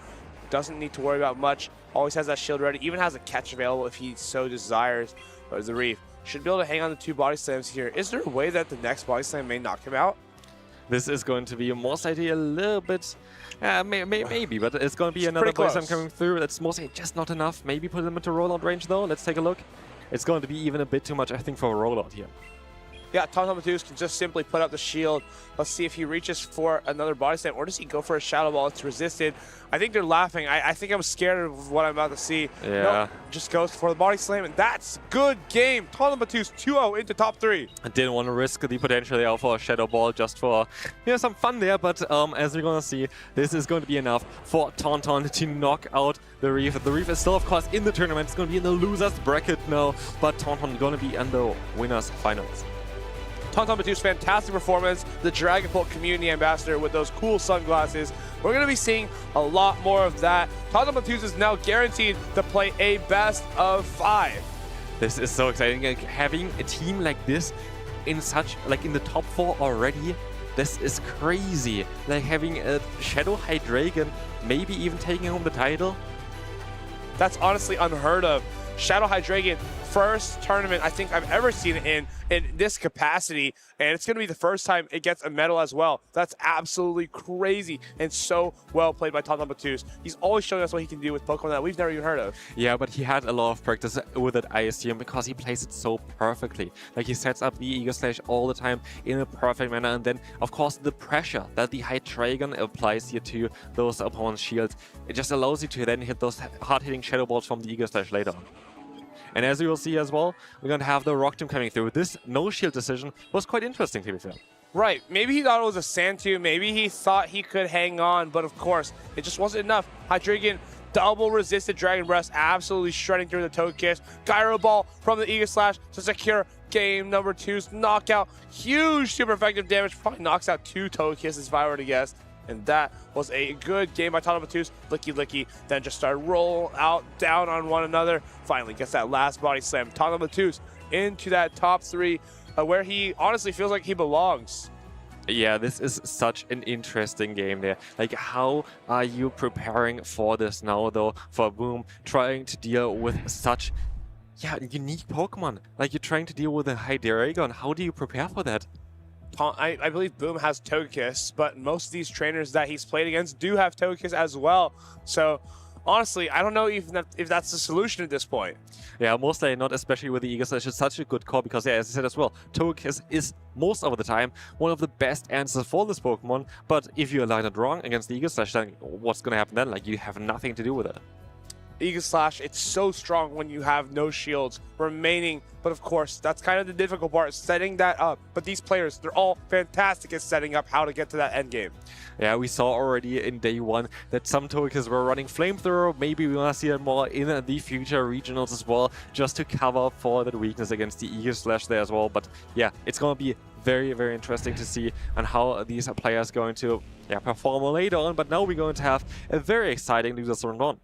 Doesn't need to worry about much. Always has that shield ready, even has a catch available if he so desires. But the Reeve should be able to hang on to 2 body slams here. Is there a way that the next body slam may knock him out? This is going to be most likely a little bit, maybe, but it's going to be another body slam coming through. That's mostly just not enough. Maybe put him into rollout range though. Let's take a look. It's going to be even a bit too much, I think, for a rollout here. Yeah, Tonton Matus can just simply put up the shield. Let's see if he reaches for another body slam, or does he go for a Shadow Ball? It's resisted. I think they're laughing. I think I'm scared of what I'm about to see. Yeah. Nope, just goes for the body slam, and that's good game. Tonton Matus 2-0 into top 3. I didn't want to risk the potential there for a Shadow Ball just for some fun there, but as we're going to see, this is going to be enough for Tonton to knock out the Reef. The Reef is still, of course, in the tournament. It's going to be in the losers bracket now, but Tonton going to be in the winners finals. Tonton Matus, fantastic performance. The Dragon Bolt community ambassador with those cool sunglasses. We're going to be seeing a lot more of that. Tonton Matus is now guaranteed to play a best of 5. This is so exciting. Like, having a team like this in in the top 4 already, this is crazy. Like having a Shadow Hydreigon maybe even taking home the title. That's honestly unheard of. Shadow Hydreigon, first tournament I think I've ever seen it in this capacity, and it's going to be the first time it gets a medal as well. That's absolutely crazy and so well played by Tonton Matus. He's always showing us what he can do with Pokemon that we've never even heard of. Yeah, but he had a lot of practice with it, I assume, because he plays it so perfectly. Like, he sets up the Eagle Slash all the time in a perfect manner, and then, of course, the pressure that the Hydreigon applies here to those opponent's shields, it just allows you to then hit those hard-hitting Shadow Balls from the Eagle Slash later on. And as you will see as well, we're going to have the Rock Tomb coming through. This no-shield decision was quite interesting, to be fair. Right. Maybe he thought it was a Sand Tomb. Maybe he thought he could hang on. But of course, it just wasn't enough. Hydreigon double resisted Dragon Breath, absolutely shredding through the Togekiss. Gyro Ball from the Eagle Slash to secure game number 2's knockout. Huge super effective damage. Probably knocks out 2 Togekisses if I were to guess. And that was a good game by Tonton Matus. Licky, then just started roll out, down on one another. Finally gets that last body slam. Tonton Matus into that top 3, where he honestly feels like he belongs. Yeah, this is such an interesting game there. Like, how are you preparing for this now, though, for Boom, trying to deal with such unique Pokemon? Like, you're trying to deal with a Hydreigon. How do you prepare for that? I believe Boom has Togekiss, but most of these trainers that he's played against do have Togekiss as well. So, honestly, I don't know if that's the solution at this point. Yeah, mostly not, especially with the Eagle Slash. It's such a good call because, yeah, as I said as well, Togekiss is most of the time one of the best answers for this Pokemon. But if you align it wrong against the Eagle Slash, then what's going to happen then? Like, you have nothing to do with it. Eagle Slash, it's so strong when you have no shields remaining, but of course, that's kind of the difficult part, setting that up. But these players, they're all fantastic at setting up how to get to that end game. Yeah, we saw already in day 1 that some Togekiss were running Flamethrower. Maybe we want to see it more in the future regionals as well, just to cover up for that weakness against the Eagle Slash there as well. But yeah, it's going to be very, very interesting to see on how these players are going to perform later on. But now we're going to have a very exciting losers round 1.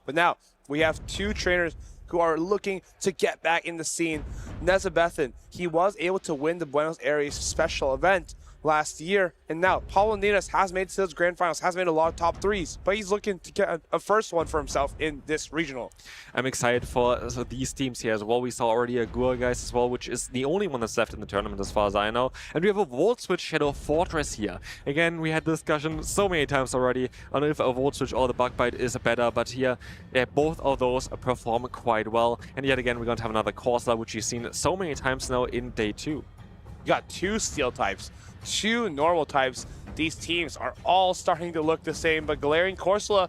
But now, we have 2 trainers who are looking to get back in the scene. Nezabethan, he was able to win the Buenos Aires special event last year, and now Paulo Ninas has made it to those grand finals, has made a lot of top 3s, but he's looking to get a first one for himself in this regional. I'm excited for these teams here as well. We saw already a Gua guys as well, which is the only one that's left in the tournament as far as I know. And we have a Volt Switch Shadow Fortress here. Again, we had discussion so many times already on if a Volt Switch or the Bug Bite is better, but here, both of those perform quite well. And yet again, we're going to have another Corsola, which you've seen so many times now in day 2. You got 2 Steel types, 2 normal types. These teams are all starting to look the same, but Galarian Corsola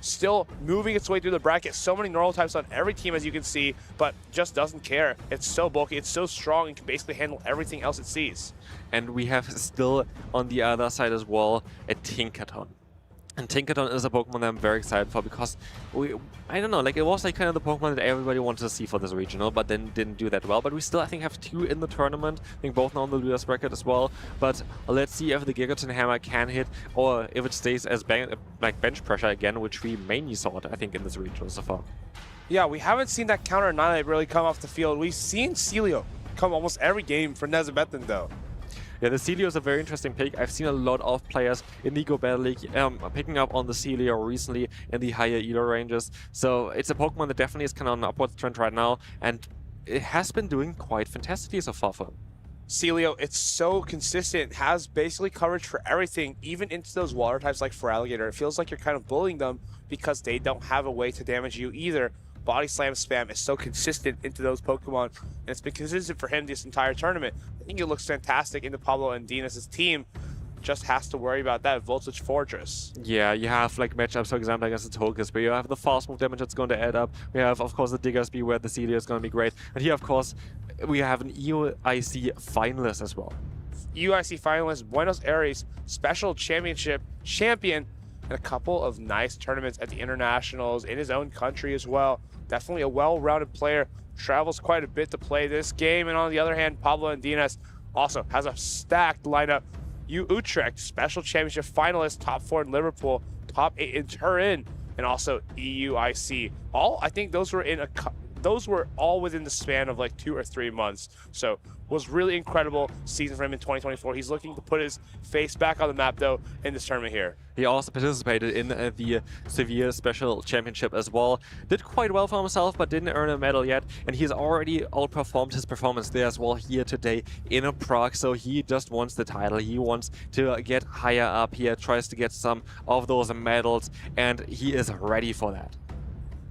still moving its way through the bracket. So many normal types on every team, as you can see, but just doesn't care. It's so bulky, it's so strong, and can basically handle everything else it sees. And we have still on the other side as well a Tinkaton. And Tinkaton is a Pokemon that I'm very excited for because I don't know, like it was like kind of the Pokemon that everybody wanted to see for this regional, but then didn't do that well. But we still, I think, have 2 in the tournament. I think both now on the losers bracket as well. But let's see if the Gigaton Hammer can hit, or if it stays as bench pressure again, which we mainly saw it, I think, in this regional so far. Yeah, we haven't seen that counter Annihilate really come off the field. We've seen Celio come almost every game for Nezabethan, though. Yeah, the Celio is a very interesting pick. I've seen a lot of players in the GO Battle League picking up on the Celio recently in the higher elo ranges. So it's a Pokemon that definitely is kind of on an upwards trend right now, and it has been doing quite fantastically so far for him. Celio, it's so consistent, has basically coverage for everything, even into those water types like Feraligatr. It feels like you're kind of bullying them because they don't have a way to damage you either. Body Slam spam is so consistent into those Pokemon, and it's been consistent for him this entire tournament. I think it looks fantastic into Pablo and Dinas' team. Just has to worry about that Voltage Fortress. Yeah, you have like matchups, for example, against the Togekiss, where you have the fast move damage that's going to add up. We have, of course, the Diggersby, where the Celio is going to be great. And here, of course, we have an EUIC finalist as well. EUIC finalist, Buenos Aires Special Championship champion, and a couple of nice tournaments at the internationals in his own country as well. Definitely a well-rounded player, travels quite a bit to play this game. And on the other hand, Pablo Dinas also has a stacked lineup. Utrecht Special Championship finalist, top 4 in Liverpool, top 8 in Turin, and also EUIC. I think those were all within the span of like 2 or 3 months. So was really incredible season for him in 2024. He's looking to put his face back on the map though in this tournament here. He also participated in the Severe Special Championship as well. Did quite well for himself, but didn't earn a medal yet. And he's already outperformed his performance there as well here today in a Prague. So he just wants the title. He wants to get higher up here, tries to get some of those medals, and he is ready for that.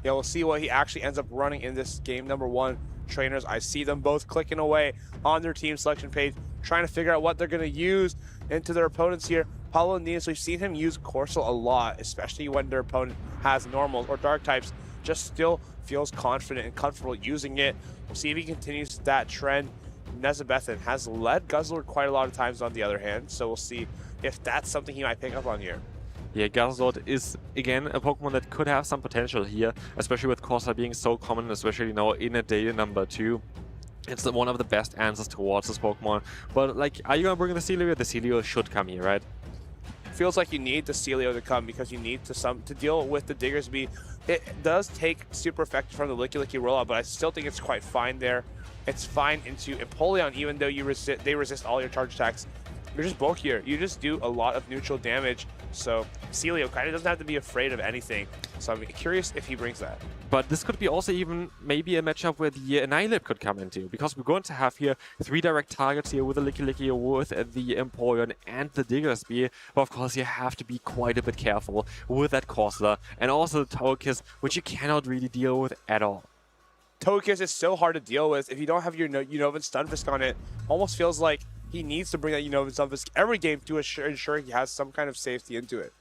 Yeah, we'll see what he actually ends up running in this game number 1. Trainers, I see them both clicking away on their team selection page, trying to figure out what they're going to use into their opponents here. Paulo Dinas, we've seen him use Corsola a lot, especially when their opponent has normals or dark types. Just still feels confident and comfortable using it. We'll see if he continues that trend. Nezabethan has led Guzzlord quite a lot of times on the other hand, so we'll see if that's something he might pick up on here. Yeah, Guzzlord is, again, a Pokemon that could have some potential here, especially with Corsola being so common, especially now in a day number 2. It's one of the best answers towards this Pokemon. But, like, are you going to bring the Celio? The Celio should come here, right? Feels like you need the Celio to come because you need to deal with the Diggersby. It does take super effective from the Licky Licky rollout, but I still think it's quite fine there. It's fine into Empoleon, even though they resist all your charge attacks. You're just bulkier. You just do a lot of neutral damage. So Celio kind of doesn't have to be afraid of anything. So I'm curious if he brings that. But this could be also even maybe a matchup where the Annihilate could come into, because we're going to have here 3 direct targets here with the Licky Licky, with the Empoleon and the Diggersby. But of course you have to be quite a bit careful with that Corsola and also the Togekiss, which you cannot really deal with at all. Togekiss is so hard to deal with. If you don't have your Unova Stunfisk on it, almost feels like he needs to bring that Unova Stunfisk every game to ensure he has some kind of safety into it.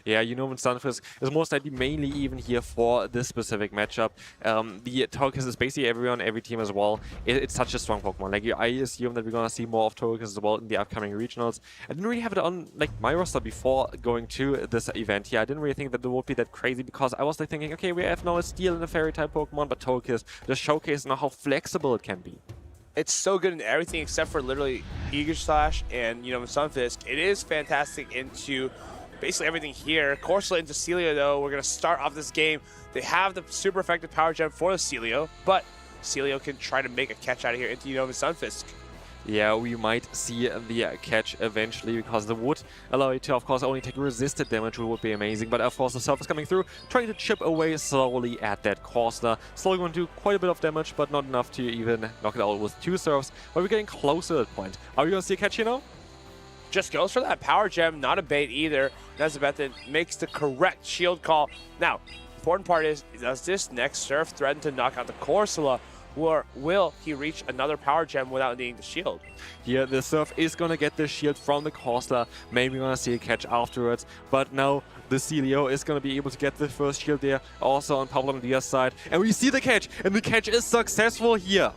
Yeah, Unova Stunfisk is most likely mainly even here for this specific matchup. The Togekiss is basically everyone on every team as well. It's such a strong Pokemon. Like, I assume that we're gonna see more of Togekiss as well in the upcoming regionals. I didn't really have it on like my roster before going to this event here. I didn't really think that it would be that crazy because I was like thinking, okay, we have now a Steel and a Fairy type Pokemon, but Togekiss just showcasing now how flexible it can be. It's so good in everything except for literally Eager Slash and Stunfisk. It is fantastic into basically everything here. Corsola into Celio though. We're going to start off this game. They have the super effective power gem for the Celio, but Celio can try to make a catch out of here into Stunfisk. Yeah, we might see the catch eventually, because the would allow you to, of course, only take resisted damage, which would be amazing. But of course, the Surf is coming through, trying to chip away slowly at that Corsola. Slowly going to do quite a bit of damage, but not enough to even knock it out with 2 Surfs. But we're getting close to that point. Are we going to see a catch here now? Just goes for that power gem, not a bait either. Nezabethan makes the correct shield call. Now, important part is, does this next Surf threaten to knock out the Corsola? or will he reach another power gem without needing the shield? Here, the Surf is going to get the shield from the Corsair. Maybe we're going to see a catch afterwards. But now the Celio is going to be able to get the first shield there, also on Pablo Diaz's side. And we see the catch, and the catch is successful here.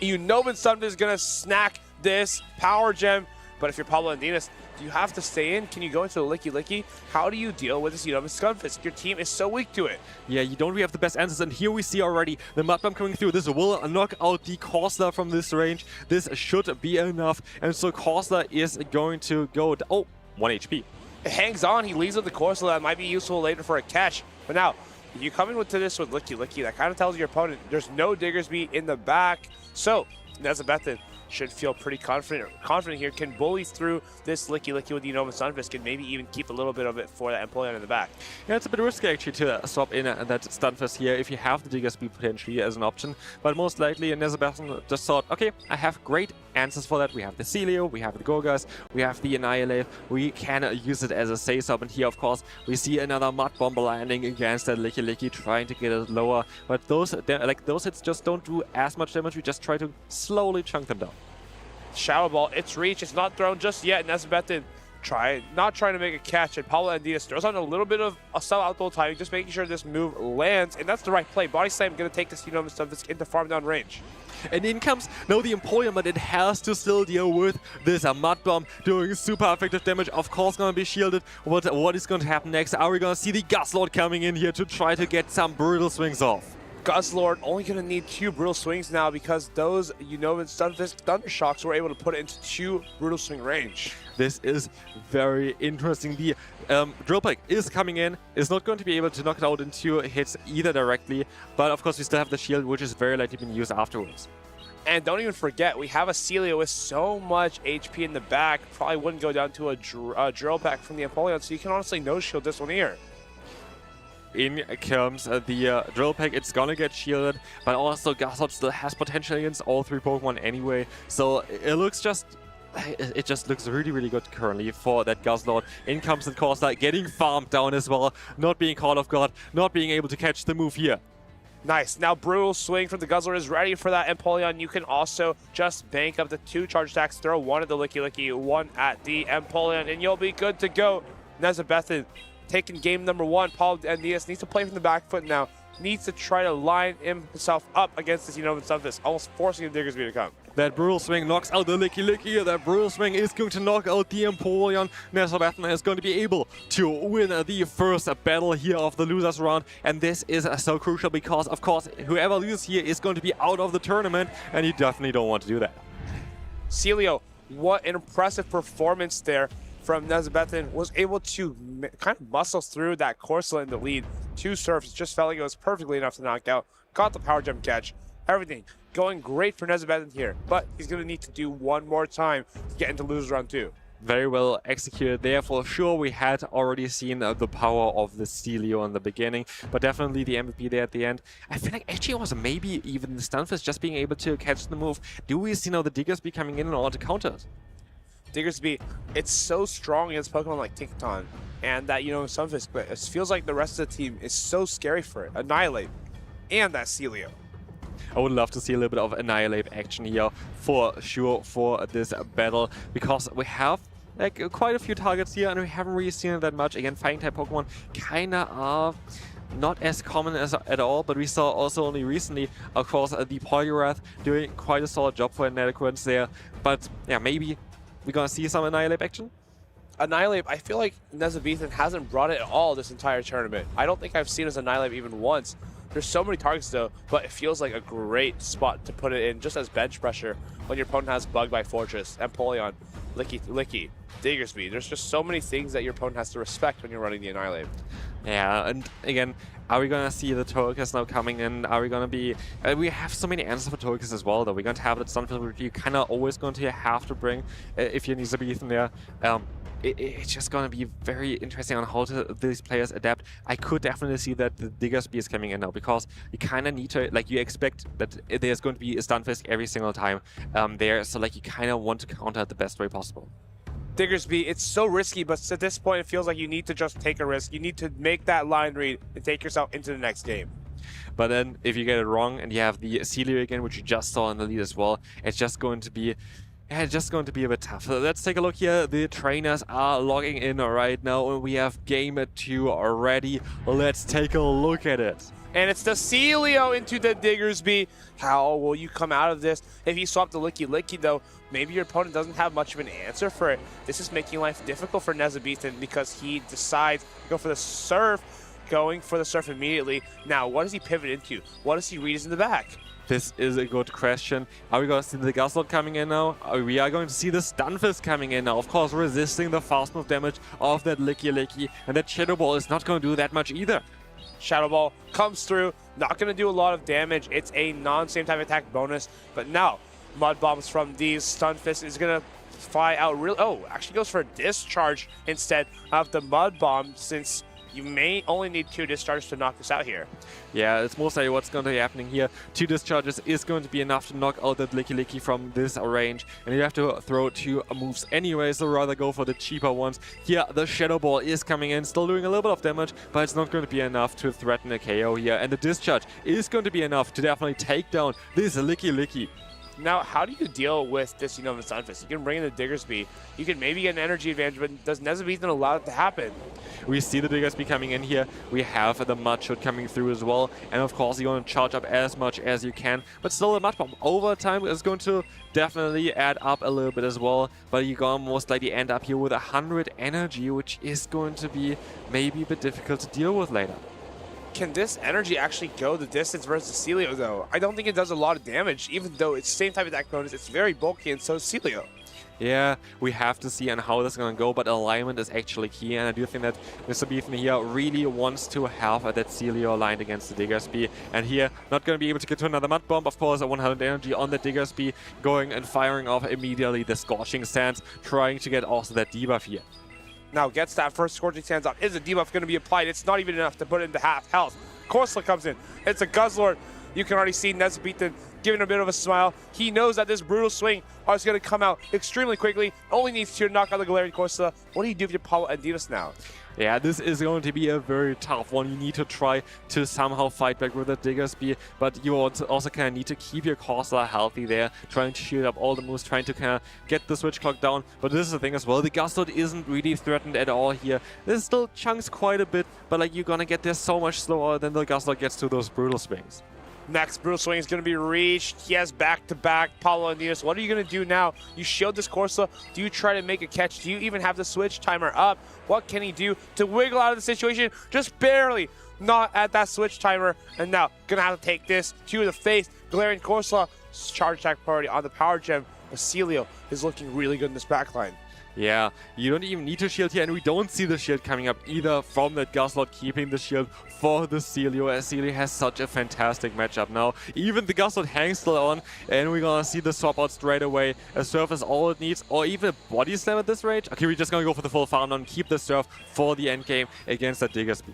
Unova Sunfisk is going to snack this power gem. But if you're Pablo Diaz, do you have to stay in? Can you go into the Licky Licky? How do you deal with this Unova Sunfisk? Your team is so weak to it. Yeah, you don't really have the best answers. And here we see already the Mud Bomb coming through. This will knock out the Corsair from this range. This should be enough. And so Corsair is going to go... Oh, 1 HP. It hangs on. He leaves with the Corsair. That might be useful later for a catch. But now, you come in to this with Licky Licky. That kind of tells your opponent there's no Diggersby in the back. So, Nezabethan should feel pretty confident here. Can bully through this Licky Licky with the Unova Sunfisk and maybe even keep a little bit of it for that Empoleon in the back. Yeah, it's a bit risky actually to swap in that Stunfisk here if you have the Diggersby potentially as an option. But most likely Nezabethan just thought, okay, I have great answers for that. We have the Celio, we have the Gorgas, we have the Annihilate. We can use it as a save-up. And here, of course, we see another Mud Bomb landing against that Licky Licky, trying to get it lower. But those hits just don't do as much damage. We just try to slowly chunk them down. Shadow Ball, it's reach. It's not thrown just yet. Nezabethan not trying to make a catch. And Pablo Diaz throws on a little bit of a sell-out timing, just making sure this move lands. And that's the right play. Body Slam going to take this Unova Sunfisk into farm down range. And in comes now the Empoleon, but it has to still deal with this Mud Bomb doing super effective damage. Of course, going to be shielded. What is going to happen next? Are we going to see the Guzzlord coming in here to try to get some brutal swings off? Guzzlord only going to need 2 brutal swings now because those Unova Sunfisk Thunder Shocks were able to put it into 2 brutal swing range. This is very interesting. The Drill Peck is coming in, is not going to be able to knock it out in 2 hits either directly, but of course we still have the shield, which is very likely being used afterwards. And don't even forget, we have a Celio with so much HP in the back, probably wouldn't go down to a Drill Peck from the Empoleon, so you can honestly no-shield this one here. In comes the Drill Peck. It's gonna get shielded, but also Guzzlord still has potential against all 3 Pokemon anyway. So it just looks really, really good currently for that Guzzlord. In comes the Corsair, getting farmed down as well, not being caught off guard, not being able to catch the move here. Nice. Now brutal swing from the Guzzlord is ready for that Empoleon. You can also just bank up the 2 charge attacks, throw 1 at the Licky Licky, 1 at the Empoleon, and you'll be good to go. Nezabethan taking game number 1. Paul Diaz needs to play from the back foot now. Needs to try to line himself up against this Unova Sunfisk, almost forcing the Diggersby to come. That brutal swing knocks out the Licky Licky. That brutal swing is going to knock out the Empoleon. Nezabethan is going to be able to win the first battle here of the losers round. And this is so crucial because, of course, whoever loses here is going to be out of the tournament. And you definitely don't want to do that. Celio, what an impressive performance there from Nezabethan. Was able to kind of muscle through that Corsair in the lead. 2 surfs, just felt like it was perfectly enough to knock out. Got the power gem catch. Everything going great for Nezabethan here, but he's going to need to do 1 more time to get into loser round 2. Very well executed there. For sure, we had already seen the power of the Celio in the beginning, but definitely the MVP there at the end. I feel like actually it was maybe even the Stunfisk just being able to catch the move. Do we see now the Diggersby coming in order to counter it? Diggersby, it's so strong against Pokemon like Tinkaton and that, Sunfisk, but it feels like the rest of the team is so scary for it. Annihilate and that Celio. I would love to see a little bit of Annihilate action here for sure for this battle, because we have quite a few targets here and we haven't really seen it that much. Again, fighting type Pokemon kinda are not as common as at all, but we saw also only recently, of course, the Poliwrath doing quite a solid job for Inadequates there. But yeah, maybe we're gonna see some Annihilate action. Annihilate, I feel like Nezabethan hasn't brought it at all this entire tournament. I don't think I've seen his Annihilate even once. There's so many targets though, but it feels like a great spot to put it in just as bench pressure when your opponent has Bug by Fortress, Empoleon, Licky, Diggersby. There's just so many things that your opponent has to respect when you're running the Annihilate. Yeah, and again, are we gonna see the Togekiss now coming in? Are we gonna be... we have so many answers for Togekiss as well, though. We're going to have that Stunfisk, which you kind of always going to have to bring if you need to be in there. It's just going to be very interesting on how these players adapt. I could definitely see that the Diggersby is coming in now, because you kind of need to, you expect that there's going to be a Stunfisk every single time there, so you kind of want to counter it the best way possible. Diggersby, it's so risky, but at this point it feels like you need to just take a risk. You need to make that line read and take yourself into the next game. But then if you get it wrong and you have the Celio again, which you just saw in the lead as well, it's just going to be a bit tough. So let's take a look here. The trainers are logging in right now, and we have game 2 already. Let's take a look at it. And it's the Celio into the Diggersby. How will you come out of this? If you swap the Licky though, maybe your opponent doesn't have much of an answer for it. This is making life difficult for Nezabeathan because he decides to go for the Surf, going for the Surf immediately. Now, what does he pivot into? What does he read in the back? This is a good question. Are we going to see the Guzzlord coming in now? We are going to see the Stunfisk coming in now. Of course, resisting the fast move damage of that Licky. And that Shadow Ball is not going to do that much either. Shadow Ball comes through, not going to do a lot of damage. It's a non-same type attack bonus. But now, Mud Bombs from these Stunfisk is going to fly out real. Oh, actually goes for a discharge instead of the Mud Bomb, since you may only need 2 discharges to knock this out here. Yeah, it's most likely what's going to be happening here. 2 discharges is going to be enough to knock out that Licky from this range. And you have to throw 2 moves anyway, so rather go for the cheaper ones. Here, the Shadow Ball is coming in, still doing a little bit of damage, but it's not going to be enough to threaten a KO here. And the discharge is going to be enough to definitely take down this Licky. Now, how do you deal with this Unova Stunfisk? You can bring in the Diggersby. You can maybe get an energy advantage, but does Nezabeathan allow it to happen? We see the Diggersby coming in here. We have the Mudshot coming through as well. And of course, you're going to charge up as much as you can. But still, the Mud Bomb over time is going to definitely add up a little bit as well. But you're going to most likely end up here with 100 energy, which is going to be maybe a bit difficult to deal with later. Can this energy actually go the distance versus Celio, though? I don't think it does a lot of damage, even though it's the same type of attack bonus. It's very bulky, and so is Celio. Yeah, we have to see on how this is going to go, but alignment is actually key, and I do think that Nezabeathan here really wants to have that Celio aligned against the Diggersby, and here not going to be able to get to another Mud Bomb. Of course, a 100 energy on the Diggersby, going and firing off immediately the Scorching Sands, trying to get also that debuff here. Now gets that first Scorching Sands off. Is the debuff going to be applied? It's not even enough to put it into half health. Corsola comes in. It's a Guzzlord. You can already see Nezabeathan giving a bit of a smile. He knows that this brutal swing is going to come out extremely quickly. Only needs to knock out the Galarian Corsola. What do you do with your Paulo and Dinos now? Yeah, this is going to be a very tough one. You need to try to somehow fight back with the Diggersby, but you also kind of need to keep your Corsola healthy there, trying to shield up all the moves, trying to kind of get the switch clock down. But this is the thing as well, the Guzzlord isn't really threatened at all here. This still chunks quite a bit, but like you're gonna get there so much slower than the Guzzlord gets to those brutal swings. Next brutal swing is going to be reached. He has back-to-back Paulo and Dinos. What are you going to do now? You shield this Corsola. Do you try to make a catch? Do you even have the switch timer up? What can he do to wiggle out of the situation? Just barely not at that switch timer. And now, going to have to take this to the face. Galarian Corsola, charge attack priority on the power gem. Celio is looking really good in this backline. Yeah, you don't even need to shield here, and we don't see the shield coming up either from that Guzzlord keeping the shield for the Celio, as Celio has such a fantastic matchup now. Even the Guzzlord hangs still on, and we're gonna see the swap out straight away. A Surf is all it needs, or even a Body Slam at this range. Okay, we're just gonna go for the full farm and keep the Surf for the end game against that Diggersby.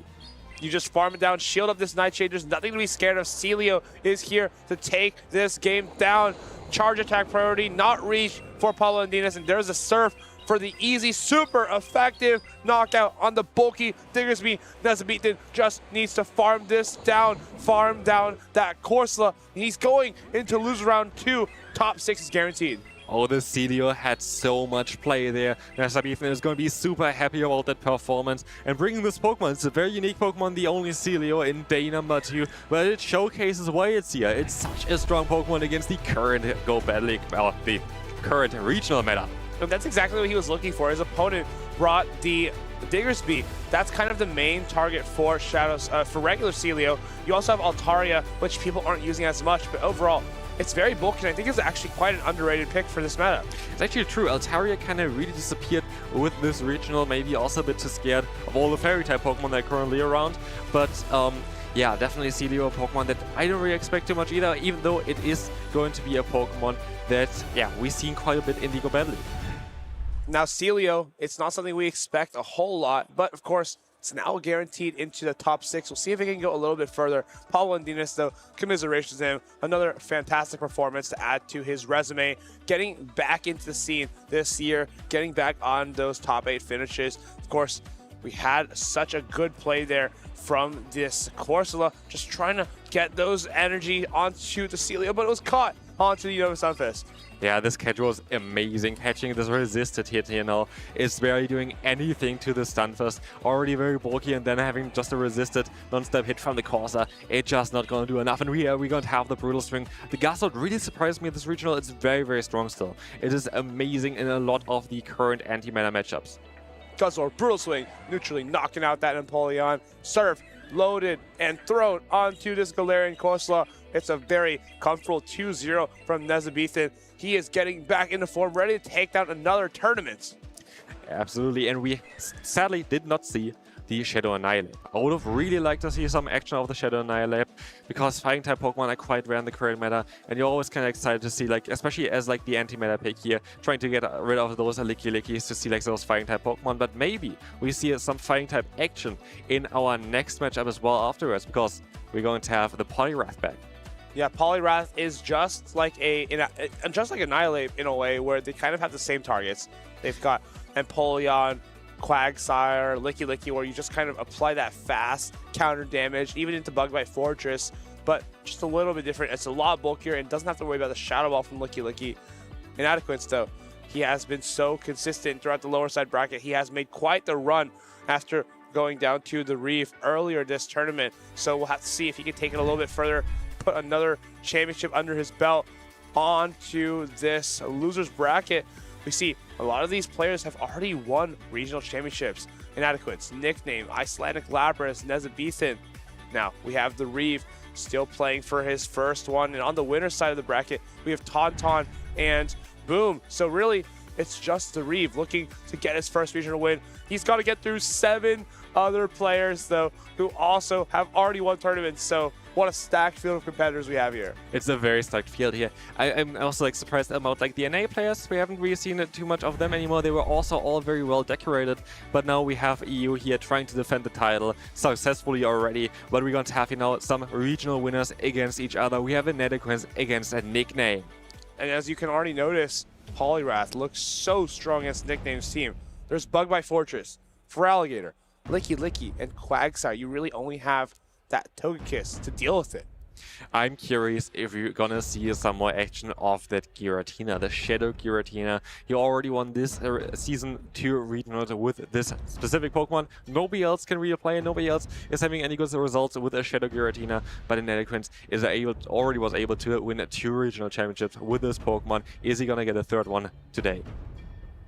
You just farm it down, shield up this Nightshade. There's nothing to be scared of. Celio is here to take this game down. Charge attack priority, not reached for Paulo and Dinos, and there's a Surf for the easy, super effective knockout on the bulky Diggersby. Nezabeathan just needs to farm this down, farm down that Corsola. He's going into lose round 2. Top 6 is guaranteed. Oh, the Celio had so much play there. Nezabeathan is going to be super happy about that performance. And bringing this Pokemon, it's a very unique Pokemon, the only Celio in day number 2, but it showcases why it's here. It's such a strong Pokemon against the current Go Battle League, well, the current regional meta. And that's exactly what he was looking for. His opponent brought the Diggersby. That's kind of the main target for Shadows, for regular Celio. You also have Altaria, which people aren't using as much, but overall, it's very bulky, and I think it's actually quite an underrated pick for this meta. It's actually true. Altaria kind of really disappeared with this regional, maybe also a bit too scared of all the Fairy-type Pokemon that are currently around. But yeah, definitely Celio, a Pokemon that I don't really expect too much either, even though it is going to be a Pokemon that, yeah, we've seen quite a bit in the Go Battle League. Now Celio, it's not something we expect a whole lot, but of course, it's now guaranteed into the top 6. We'll see if it can go a little bit further. Paulo and Dinos, though, commiserations to him. Another fantastic performance to add to his resume. Getting back into the scene this year, getting back on those top 8 finishes. Of course, We had such a good play there from this Corsola, just trying to get those energy onto the Celia, but it was caught onto the Unova Sunfist. Yeah, this catch was amazing. Catching this resisted hit here now is barely doing anything to the Stunfist. Already very bulky, and then having just a resisted non-step hit from the Corsa. It's just not going to do enough, and we're going to have the Brutal String. The Guzzlord really surprised me this regional. It's very, very strong still. It is amazing in a lot of the current anti-meta matchups. Guzzlord, Brutal Swing, neutrally knocking out that Empoleon. Surf, loaded, and thrown onto this Galarian Corsola. It's a very comfortable 2-0 from Nezabethan. He is getting back into form, ready to take down another tournament. Absolutely, and we sadly did not see the Shadow Annihilate. I would have really liked to see some action of the Shadow Annihilate, because fighting type Pokemon are quite rare in the current meta, and you're always kind of excited to see, like, especially as like the anti-meta pick here, trying to get rid of those Licky-Lickies to see like those fighting type Pokemon. But maybe we see some fighting type action in our next matchup as well afterwards, because we're going to have the Poliwrath back. Yeah, Poliwrath is just like Annihilate in a way, where they kind of have the same targets. They've got Empoleon, Quagsire, Licky-Licky, where you just kind of apply that fast counter damage, even into Bug Bite Fortress, but just a little bit different. It's a lot bulkier and doesn't have to worry about the Shadow Ball from Licky-Licky. Inadequate, though, he has been so consistent throughout the lower side bracket. He has made quite the run after going down to the Reef earlier this tournament, so we'll have to see if he can take it a little bit further, put another championship under his belt onto this losers bracket. We see a lot of these players have already won regional championships. Inadequates, Nickname, Icelandic Lapras, Nezabethan. Now we have the Reeve still playing for his first one, and on the winner's side of the bracket we have Tauntaun and Boom. So really it's just the Reeve looking to get his first regional win. He's got to get through 7 other players though who also have already won tournaments. So what a stacked field of competitors we have here. It's a very stacked field here. I'm also like surprised about like the NA players. We haven't really seen too much of them anymore. They were also all very well decorated, but now we have EU here trying to defend the title successfully already. But we're going to have, you know, some regional winners against each other. We have a Inadequate against a Nickname. And as you can already notice, Poliwrath looks so strong against Nickname's team. There's Bug Bite Fortress, Feraligatr, Licky-Licky, and Quagsire. You really only have that Togekiss to deal with it. I'm curious if you're gonna see some more action of that Giratina, the Shadow Giratina. He already won this Season 2 regional with this specific Pokemon. Nobody else can really play, nobody else is having any good results with a Shadow Giratina, but Inadequate is already was able to win 2 regional championships with this Pokemon. Is he gonna get a 3rd one today?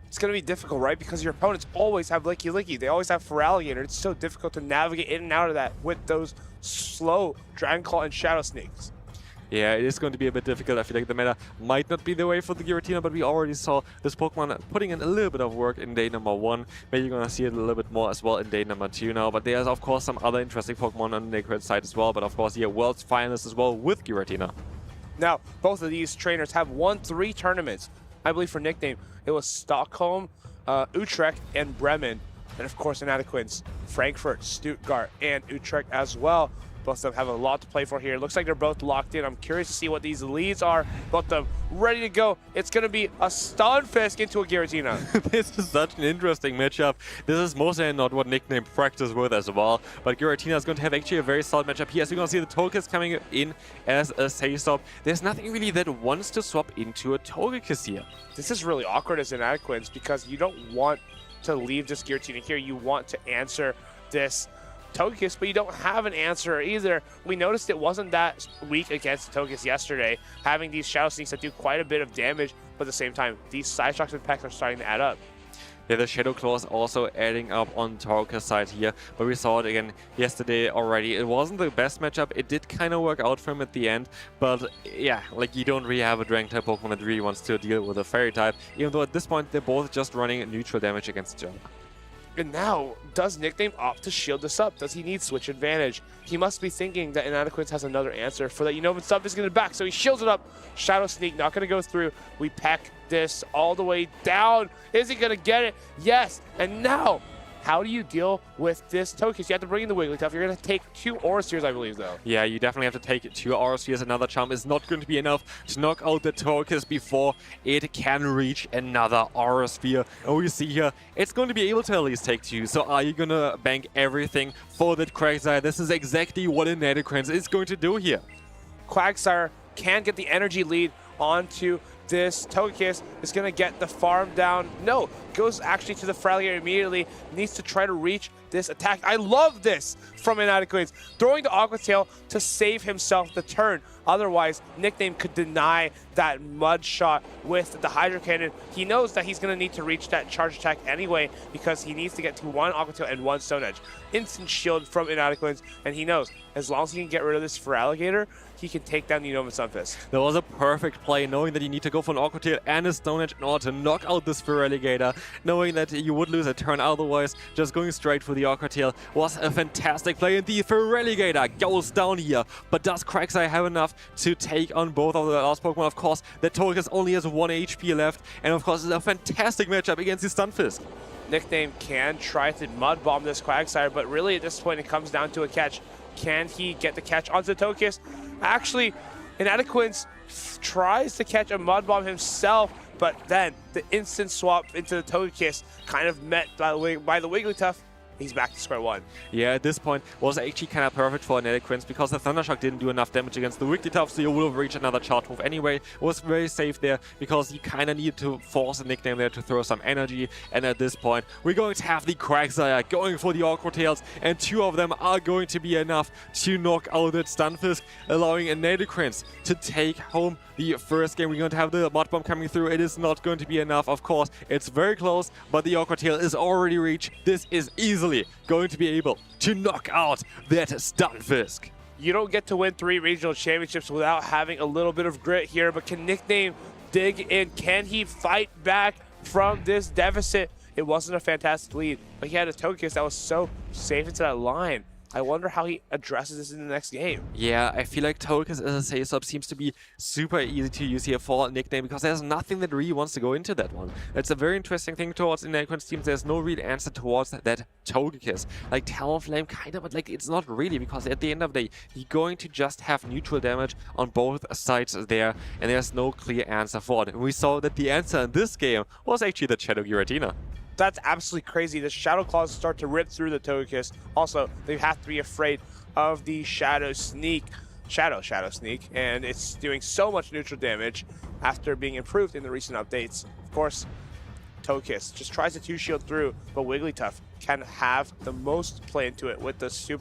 It's going to be difficult, right? Because your opponents always have Licky-Licky. They always have Feraligatr. It's so difficult to navigate in and out of that with those slow Dragon Claw and Shadow Sneaks. Yeah, it is going to be a bit difficult. I feel like the meta might not be the way for the Giratina, but we already saw this Pokemon putting in a little bit of work in day number 1. Maybe you're going to see it a little bit more as well in day number 2 now. But there's, of course, some other interesting Pokemon on the Inadequate side as well. But, of course, here, World's Finalist as well with Giratina. Now, both of these trainers have won 3 tournaments. I believe for Nickname, it was Stockholm, Utrecht, and Bremen. And of course, Inadequates, Frankfurt, Stuttgart, and Utrecht as well. Both of them have a lot to play for here. Looks like they're both locked in. I'm curious to see what these leads are. Both of them ready to go. It's going to be a Stunfisk into a Giratina. This is such an interesting matchup. This is mostly not what Nickname practiced with as well. But Giratina is going to have actually a very solid matchup here. As you're going to see the Togekiss coming in as a save stop. There's nothing really that wants to swap into a Togekiss here. This is really awkward as Inadequates because you don't want to leave this Giratina here. You want to answer this Togekiss, but you don't have an answer either. We noticed it wasn't that weak against Togekiss yesterday, having these Shadow Sneaks that do quite a bit of damage, but at the same time, these Side Shocks and Pecks are starting to add up. Yeah, the Shadow Claw is also adding up on Togekiss side here, but we saw it again yesterday already. It wasn't the best matchup. It did kind of work out for him at the end, but yeah, like you don't really have a Dragon type Pokemon that really wants to deal with a Fairy type, even though at this point they're both just running neutral damage against each other. And now, does Nickname opt to shield this up? Does he need switch advantage? He must be thinking that Inadequates has another answer for that. You know, if stuff is going to back, so he shields it up. Shadow Sneak not going to go through. We peck this all the way down. Is he going to get it? Yes. And now How do you deal with this Togekiss? You have to bring in the Wigglytuff. You're going to take 2 Aura Spheres, I believe, though. Yeah, you definitely have to take 2 Aura Spheres. Another Charm is not going to be enough to knock out the Togekiss before it can reach another Aura Sphere. And we see here, it's going to be able to at least take 2. So are you going to bank everything for that Quagsire? This is exactly what a Nidoqueen is going to do here. Quagsire can get the energy lead onto this Togekiss. Is going to get the farm down. No, goes actually to the Feraligatr immediately. Needs to try to reach this attack. I love this from Nidoqueen. Throwing the Aqua Tail to save himself the turn. Otherwise, Nickname could deny that mud shot with the Hydro Cannon. He knows that he's going to need to reach that charge attack anyway because he needs to get to 1 Aqua Tail and 1 Stone Edge. Instant shield from Nidoqueen, and he knows as long as he can get rid of this Feraligatr, he can take down the Unova Sunfist. That was a perfect play, knowing that you need to go for an Aqua Tail and a Stone Edge in order to knock out this Feraligatr, knowing that you would lose a turn otherwise. Just going straight for the Aqua Tail was a fantastic play, and the Feraligatr goes down here. But does Quagsire have enough to take on both of the last Pokemon? Of course, the Togekiss only has 1 HP left, and of course, it's a fantastic matchup against the Stunfisk. Nickname can try to mud bomb this Quagsire, but really at this point it comes down to a catch. Can he get the catch onto the Togekiss? Actually, Nidoqueen tries to catch a mud bomb himself, but then the instant swap into the Togekiss kind of met by the Wigglytuff. He's back to square 1. Yeah, at this point was actually kind of perfect for Nidoqueen because the Thundershock didn't do enough damage against the Wigglytuff, so you would have reached another charge move anyway. It was very safe there because you kind of needed to force a Nickname there to throw some energy. And at this point, we're going to have the Quagsire going for the Aqua Tails, and 2 of them are going to be enough to knock out that Stunfisk, allowing a Nidoqueen to take home the first game. We're going to have the Mud Bomb coming through. It is not going to be enough, of course. It's very close, but the Aqua Tail is already reached. This is easily going to be able to knock out that Stunfisk. You don't get to win 3 regional championships without having a little bit of grit here, but can Nickname dig in? Can he fight back from this deficit? It wasn't a fantastic lead, but he had a Togekiss that was so safe into that line. I wonder how he addresses this in the next game. Yeah, I feel like Togekiss as a save-sub seems to be super easy to use here for Nickname because there's nothing that really wants to go into that one. That's a very interesting thing towards the Nidoqueen's team. There's no real answer towards that Togekiss. Like Talonflame kind of, but like it's not really, because at the end of the day, you're going to just have neutral damage on both sides there, and there's no clear answer for it. And we saw that the answer in this game was actually the Shadow Giratina. That's absolutely crazy. The Shadow Claws start to rip through the Togekiss. Also, they have to be afraid of the Shadow Sneak, Shadow Sneak, and it's doing so much neutral damage after being improved in the recent updates. Of course, Togekiss just tries to 2-shield through, but Wigglytuff can have the most play into it with the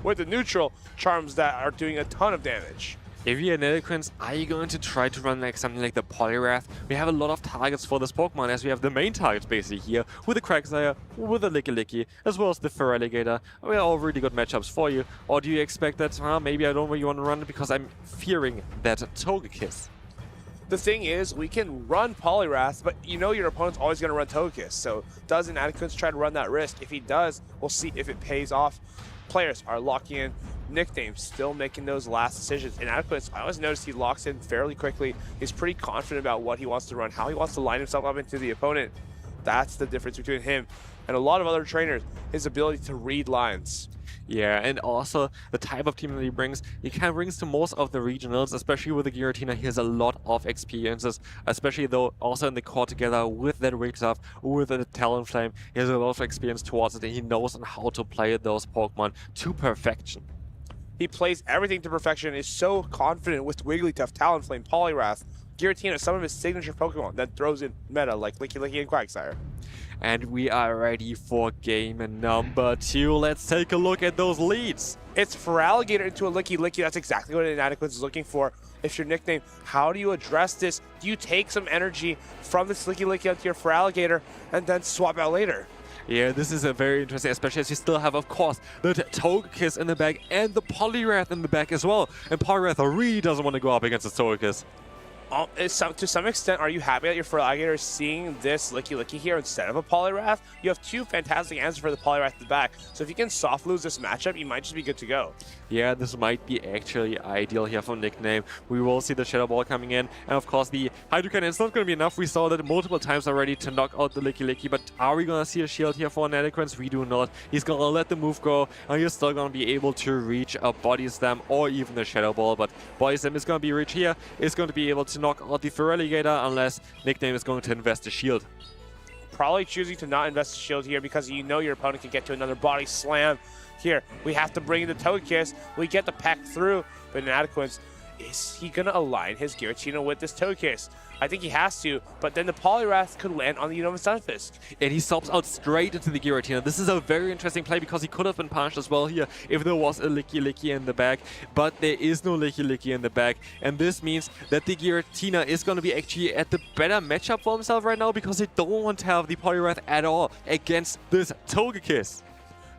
with the neutral charms that are doing a ton of damage. If you're Nidoqueen, are you going to try to run like something like the Poliwrath? We have a lot of targets for this Pokemon, as we have the main targets basically here with the Quagsire, with the Licky, as well as the Feraligatr. We are all really good matchups for you. Or do you expect that, maybe I don't really want to run it because I'm fearing that Togekiss? The thing is, we can run Poliwrath, but you know your opponent's always going to run Togekiss. So does Nidoqueen try to run that risk? If he does, we'll see if it pays off. Players are locking in. Nickname still making those last decisions. And Nidoqueen, I always notice he locks in fairly quickly. He's pretty confident about what he wants to run, how he wants to line himself up into the opponent. That's the difference between him and a lot of other trainers, his ability to read lines. Yeah, and also the type of team that he brings brings to most of the regionals, especially with the Giratina. He has a lot of experiences, especially though also in the core together with that Wigglytuff, with the Talonflame. He has a lot of experience towards it, and he knows on how to play those Pokemon to perfection. He plays everything to perfection, is so confident with Wigglytuff, Talonflame, Poliwrath, Giratina, some of his signature Pokemon that throws in meta like Licky and Quagsire. And we are ready for game number 2. Let's take a look at those leads. It's Feraligatr into a Licky. That's exactly what Nidoqueen is looking for. If your Nickname, how do you address this? Do you take some energy from this Licky onto your Feraligatr and then swap out later? Yeah, this is a very interesting, especially as you still have, of course, the Togekiss in the back and the Poliwrath in the back as well. And Poliwrath really doesn't want to go up against the Togekiss. To some extent, are you happy that your Feraligatr is seeing this Licky here instead of a Poliwrath? You have two fantastic answers for the Poliwrath at the back, so if you can soft lose this matchup, you might just be good to go. Yeah, this might be actually ideal here for Nickname. We will see the Shadow Ball coming in, and of course the Hydro Cannon is not going to be enough. We saw that multiple times already to knock out the Licky, but are we going to see a shield here for Inadequence? We do not. He's going to let the move go, and he's still going to be able to reach a Body Slam or even the Shadow Ball, but Body Slam is going to be reached here. Is going to be able to knock out the Feraligatr unless Nickname is going to invest a shield. Probably choosing to not invest a shield here because you know your opponent can get to another Body Slam. Here, we have to bring in the Togekiss. We get the pack through, but Inadequence, is he going to align his Giratina with this Togekiss? I think he has to, but then the Poliwrath could land on the Unova Stunfisk. And he stops out straight into the Giratina. This is a very interesting play because he could have been punished as well here if there was a Licky in the back, but there is no Licky in the back, and this means that the Giratina is going to be actually at the better matchup for himself right now because they don't want to have the Poliwrath at all against this Togekiss.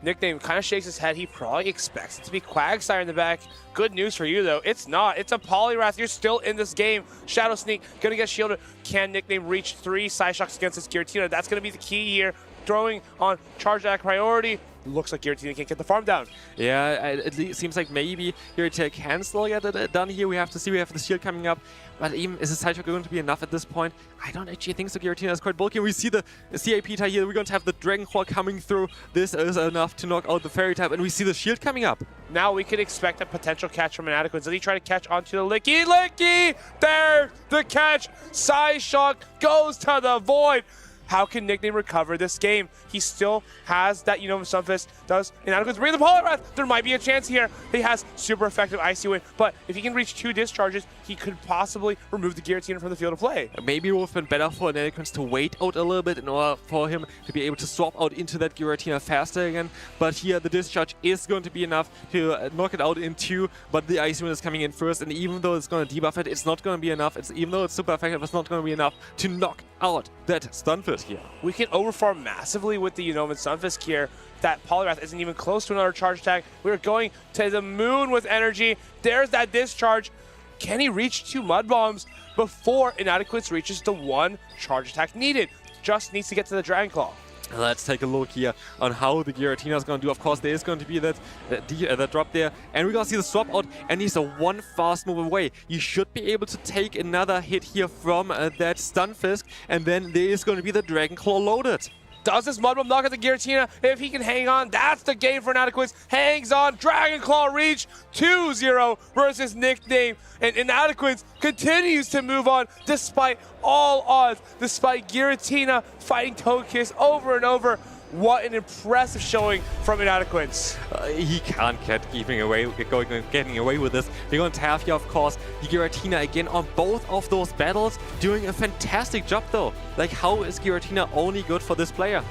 Nickname kind of shakes his head. He probably expects it to be Quagsire in the back. Good news for you, though. It's not. It's a Poliwrath. You're still in this game. Shadow Sneak going to get shielded. Can Nickname reach 3 Psyshocks against this Giratina? That's going to be the key here. Throwing on Charge Attack priority. Looks like Giratina can't get the farm down. Yeah, it seems like maybe Giratina can still get it done here. We have to see. We have the shield coming up. But even, is the Psyshock going to be enough at this point? I don't actually think so. Giratina is quite bulky. We see the CAP tie here. We're going to have the Dragon Claw coming through. This is enough to knock out the Fairy type. And we see the shield coming up. Now we could expect a potential catch from Inadequence. Does he try to catch onto the Licky? There's the catch. Psyshock goes to the void. How can Nickname recover this game? He still has that Unova Stunfisk. Does Inadequence bring the Poliwrath? There might be a chance here. He has super effective Icy Wind, but if he can reach 2 discharges, he could possibly remove the Giratina from the field of play. Maybe it would have been better for Inadequence to wait out a little bit in order for him to be able to swap out into that Giratina faster again. But here the discharge is going to be enough to knock it out in 2, but the Icy Wind is coming in first, and even though it's going to debuff it, it's not going to be enough. Even though it's super effective, it's not going to be enough to knock out that Stunfisk here. We can overfarm massively with the Unova Stunfisk here. That Poliwrath isn't even close to another charge attack. We're going to the moon with energy. There's that discharge. Can he reach 2 Mud Bombs before Inadequence reaches the 1 charge attack needed? Just needs to get to the Dragon Claw. Let's take a look here on how the Giratina is going to do. Of course, there is going to be that drop there. And we're going to see the swap out, and he's a 1 fast move away. You should be able to take another hit here from that Stunfisk, and then there is going to be the Dragon Claw loaded. Does this Mud Bomb knock at the Giratina? If he can hang on, that's the game for Inadequence. Hangs on, Dragon Claw reach 2-0 versus Nickname. And Inadequence continues to move on despite all odds, despite Giratina fighting Togekiss over and over. What an impressive showing from Inadequence. He can't get getting away with this. We're going to have here, of course, the Giratina again on both of those battles, doing a fantastic job though. Like, how is Giratina only good for this player?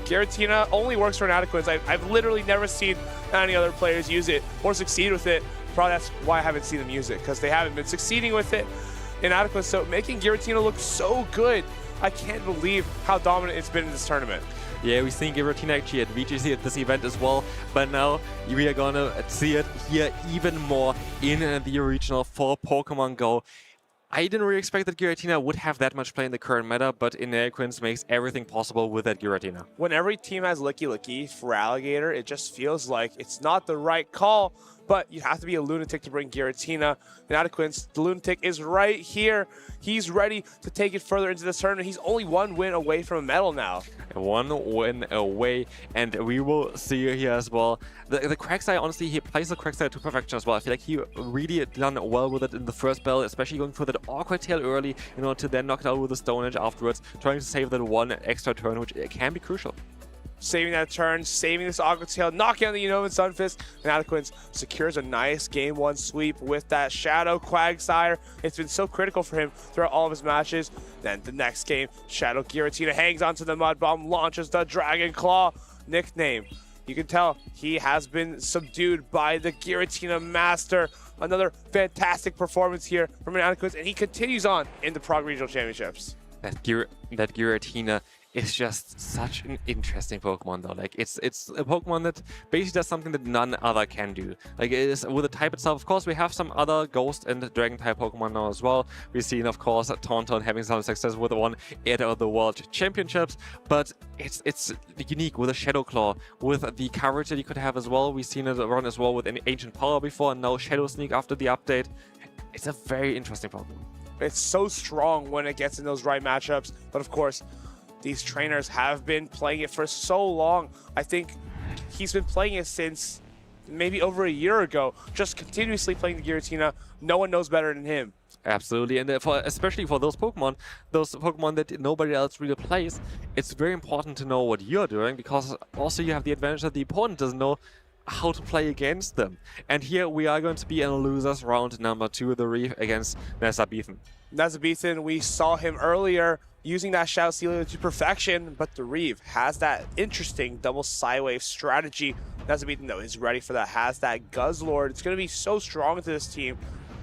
Giratina only works for Inadequence. I've literally never seen any other players use it or succeed with it. Probably that's why I haven't seen them use it, because they haven't been succeeding with it. Inadequence, so making Giratina look so good. I can't believe how dominant it's been in this tournament. Yeah, we've seen Giratina actually at VGC at this event as well, but now we are gonna see it here even more in the regional for Pokemon GO. I didn't really expect that Giratina would have that much play in the current meta, but Inadequence makes everything possible with that Giratina. When every team has Licky for Alligator, it just feels like it's not the right call, but you have to be a lunatic to bring Giratina. Inadequence, the lunatic is right here. He's ready to take it further into this tournament. He's only 1 win away from a medal now. 1 win away, and we will see here as well. The Quagsire, honestly, he plays the Quagsire to perfection as well. I feel like he really done well with it in the first battle, especially going for that awkward tail early in order to then knock it out with the Stone Edge afterwards, trying to save that 1 extra turn, which can be crucial. Saving that turn, saving this awkward tail, knocking on the Unova Stunfisk. Inadequence secures a nice Game 1 sweep with that Shadow Quagsire. It's been so critical for him throughout all of his matches. Then the next game, Shadow Giratina hangs onto the Mud Bomb, launches the Dragon Claw. Nickname, you can tell he has been subdued by the Giratina Master. Another fantastic performance here from Inadequence, and he continues on in the Prague Regional Championships. That Giratina is just such an interesting Pokemon though. Like it's a Pokemon that basically does something that none other can do. Like it is with the type itself. Of course, we have some other Ghost and Dragon type Pokemon now as well. We've seen, of course, Tauntaun having some success with one at the World Championships, but it's unique with a Shadow Claw, with the coverage that you could have as well. We've seen it run as well with an Ancient Power before, and now Shadow Sneak after the update. It's a very interesting Pokemon. It's so strong when it gets in those right matchups, but of course, these trainers have been playing it for so long. I think he's been playing it since maybe over a year ago, just continuously playing the Giratina. No one knows better than him. Absolutely, and especially for those Pokemon that nobody else really plays, it's very important to know what you're doing, because also you have the advantage that the opponent doesn't know how to play against them. And here we are going to be in losers round number 2, the Reef against Nezabethan. Nezabethan, we saw him earlier using that Shadow Stealer to perfection, but the Reeve has that interesting double Psywave strategy. Nezabethan, though, is ready for that, has that Guzzlord. It's going to be so strong to this team,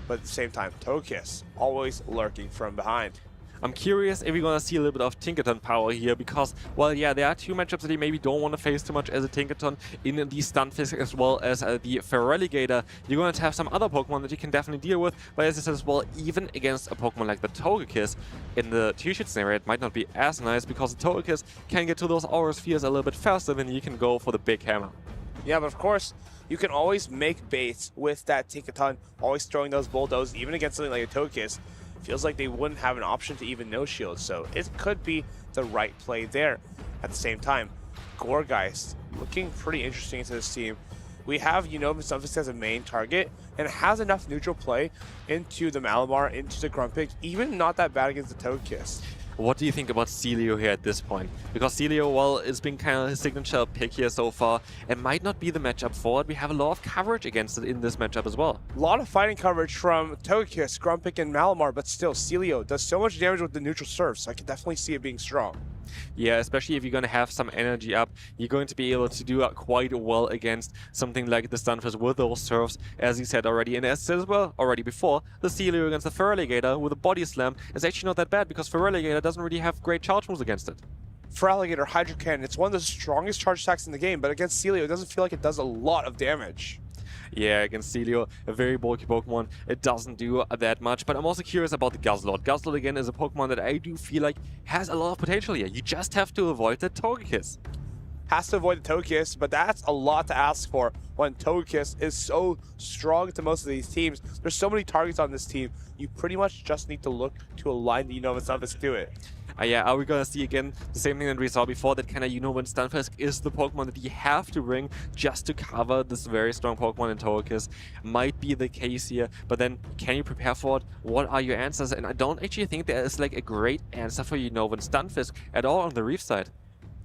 but at the same time, Togekiss always lurking from behind. I'm curious if we're going to see a little bit of Tinkaton power here, because, well, yeah, there are 2 matchups that you maybe don't want to face too much as a Tinkaton in the Stunfisk as well as the Feraligatr. You're going to have some other Pokemon that you can definitely deal with, but as I said as well, even against a Pokemon like the Togekiss, in the two-shot scenario, it might not be as nice, because the Togekiss can get to those Aura Spheres a little bit faster than you can go for the big hammer. Yeah, but of course, you can always make baits with that Tinkaton, always throwing those Bulldoze, even against something like a Togekiss. Feels like they wouldn't have an option to even no-shield, so it could be the right play there. At the same time, Gourgeist looking pretty interesting into this team. We have Unova Stunfisk as a main target, and it has enough neutral play into the Malamar, into the Grumpig, even not that bad against the Togekiss. What do you think about Celio here at this point? Because Celio, well, it's been kind of his signature pick here so far. It might not be the matchup for it. We have a lot of coverage against it in this matchup as well. A lot of fighting coverage from Togekiss, Grumpig, and Malamar, but still, Celio does so much damage with the neutral surf, so I can definitely see it being strong. Yeah, especially if you're going to have some energy up, you're going to be able to do quite well against something like the Stunfisk with those surfs, as you said already. And as said as well already before, the Celio against the Feraligatr with a Body Slam is actually not that bad, because Feraligatr doesn't really have great charge moves against it. Feraligatr, Hydro Cannon, it's one of the strongest charge attacks in the game, but against Celio, it doesn't feel like it does a lot of damage. Yeah, against Celio, a very bulky Pokemon, it doesn't do that much. But I'm also curious about the Guzzlord. Guzzlord, again, is a Pokemon that I do feel like has a lot of potential here. You just have to avoid the Togekiss. Has to avoid the Togekiss, but that's a lot to ask for when Togekiss is so strong to most of these teams. There's so many targets on this team, you pretty much just need to look to align the Unova Stunfisk to it. Yeah, are we gonna see again the same thing that we saw before, that kind of Unova Stunfisk is the Pokemon that you have to bring just to cover this very strong Pokemon in Togekiss? Might be the case here, but then can you prepare for it? What are your answers? And I don't actually think there is like a great answer for Unova Stunfisk at all on the Reef side.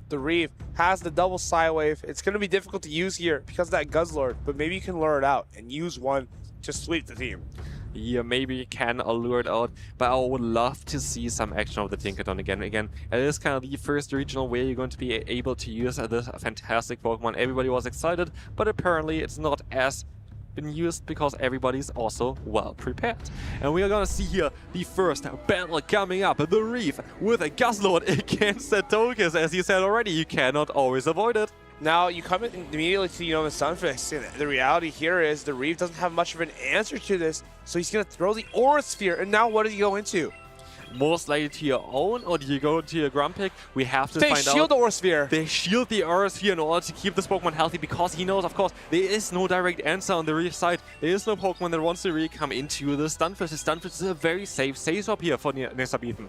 The Reef has the double Psywave. It's going to be difficult to use here because of that Guzzlord, but maybe you can lure it out and use one to sweep the team. Yeah, maybe you can lure it out, but I would love to see some action of the Tinkaton again. Again, it is kind of the first regional where you're going to be able to use this fantastic Pokemon. Everybody was excited, but apparently it's not as been used because everybody's also well prepared. And we are gonna see here the first battle coming up, the Reef with a Guzzlord against the Togekiss. As you said already, you cannot always avoid it. Now, you come in immediately to Unova Stunfisk, and the reality here is the Reef doesn't have much of an answer to this, so he's going to throw the Aura Sphere, and now what does he go into? Most likely to your own, or do you go to your Grumpig? We have to find out. They shield the Aura Sphere. They shield the Aura Sphere in order to keep this Pokemon healthy, because he knows, of course, there is no direct answer on the Reef side. There is no Pokemon that wants to really come into the Stunfisk. The Stunfisk is a very safe swap here for Nezabethan.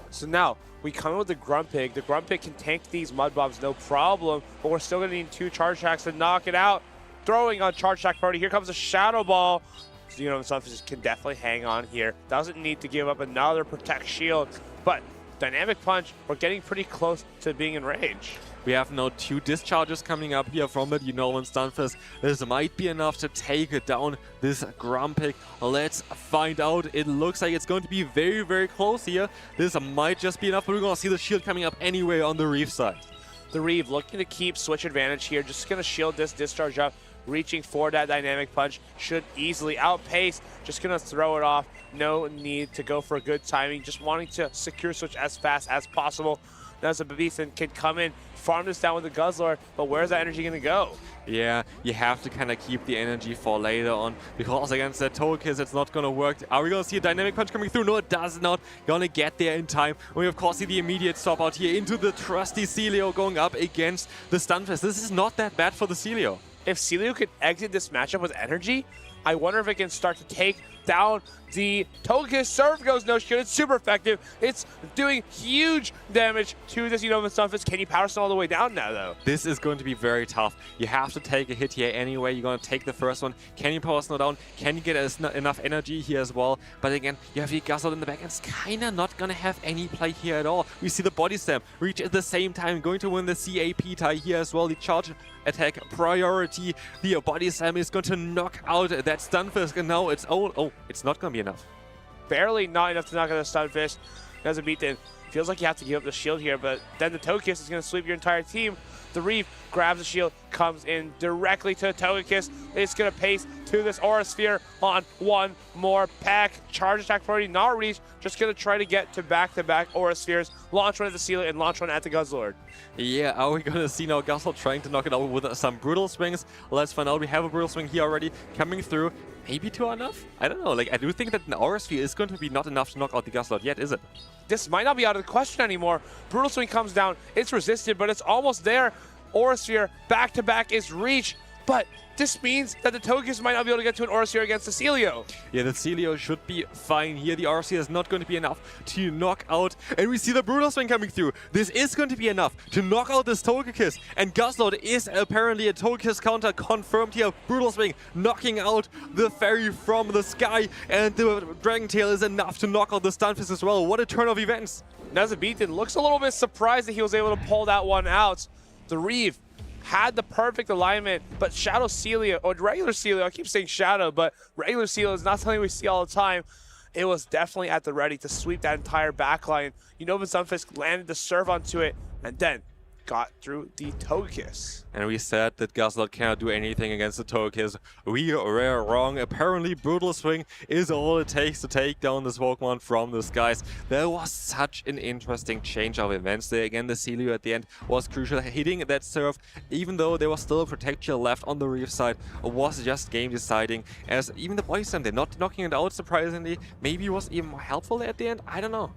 So now, we come in with the Grumpig. The Grumpig can tank these Mud Bombs, no problem, but we're still going to need 2 Charge Attacks to knock it out. Throwing on Charge Attack Party. Here comes a Shadow Ball. So, Unova Stunfisk can definitely hang on here. Doesn't need to give up another Protect Shield, but Dynamic Punch, we're getting pretty close to being in range. We have now 2 discharges coming up here from it. Unova Stunfisk, this might be enough to take it down, this Grumpig. Let's find out. It looks like it's going to be very, very close here. This might just be enough, but we're going to see the shield coming up anyway on the Reef side. The Reef looking to keep switch advantage here, just going to shield this discharge up, reaching for that Dynamic Punch, should easily outpace, just going to throw it off. No need to go for good timing, just wanting to secure switch as fast as possible. Now Decisive can come in, farm this down with the Guzzlord, but where's that energy going to go? Yeah, you have to kind of keep the energy for later on, because against that Togekiss, it's not going to work. Are we going to see a dynamic punch coming through? No, it does not. Going to get there in time. We, of course, see the immediate stop out here into the trusty Celio going up against the Stunfisk. This is not that bad for the Celio. If Celio could exit this matchup with energy, I wonder if it can start to take down the Togekiss. Serve goes no shield. It's super effective. It's doing huge damage to this Unova Stunfisk. Can you power stone all the way down now, though? This is going to be very tough. You have to take a hit here anyway. You're going to take the first one. Can you power stone down? Can you get enough energy here as well? But again, you have the Guzzlord in the back. It's kind of not going to have any play here at all. We see the Body Slam reach at the same time. Going to win the CAP tie here as well. The charge attack priority. The Body Slam is going to knock out that Stunfisk. And now it's it's not going to be enough. Barely not enough to knock out the Stunfisk. Doesn't beat then. Feels like you have to give up the shield here, but then the Togekiss is going to sweep your entire team. The Reef grabs the shield, comes in directly to Togekiss. It's going to pace to this Aura Sphere on one more pack. Charge attack priority not reached. Just going to try to get to back-to-back Aura Spheres. Launch one at the Celio and launch one at the Guzzlord. Yeah, are we going to see now Guzzlord trying to knock it out with some Brutal Swings? Let's find out. We have a Brutal Swing here already coming through. Maybe two enough? I don't know. Like, I do think that an Aura Sphere is going to be not enough to knock out the Guzzlord yet, is it? This might not be out of the question anymore. Brutal Swing comes down. It's resisted, but it's almost there. Aura Sphere back-to-back is reached, but this means that the Togekiss might not be able to get to an Aura Sphere against the Celio. Yeah, the Celio should be fine here. The Aura Sphere is not going to be enough to knock out. And we see the Brutal Swing coming through. This is going to be enough to knock out this Togekiss. And Guzzlord is apparently a Togekiss counter confirmed here. Brutal Swing knocking out the Fairy from the sky. And the Dragon Tail is enough to knock out the Stunfisk as well. What a turn of events. Nezabeaten looks a little bit surprised that he was able to pull that one out. The Reeve had the perfect alignment, but Shadow Celio, or regular Celio, I keep saying Shadow, but regular Celio is not something we see all the time. It was definitely at the ready to sweep that entire backline. Unova Stunfisk landed the serve onto it, and then got through the Togekiss. And we said that Guzzlord cannot do anything against the Togekiss. We were wrong. Apparently, Brutal Swing is all it takes to take down this Pokemon from the skies. There was such an interesting change of events there. Again, the Celio at the end was crucial. Hitting that serve, even though there was still a protection left on the Reef side, was just game deciding. As even the Body Slam, they're not knocking it out, surprisingly. Maybe it was even more helpful at the end. I don't know.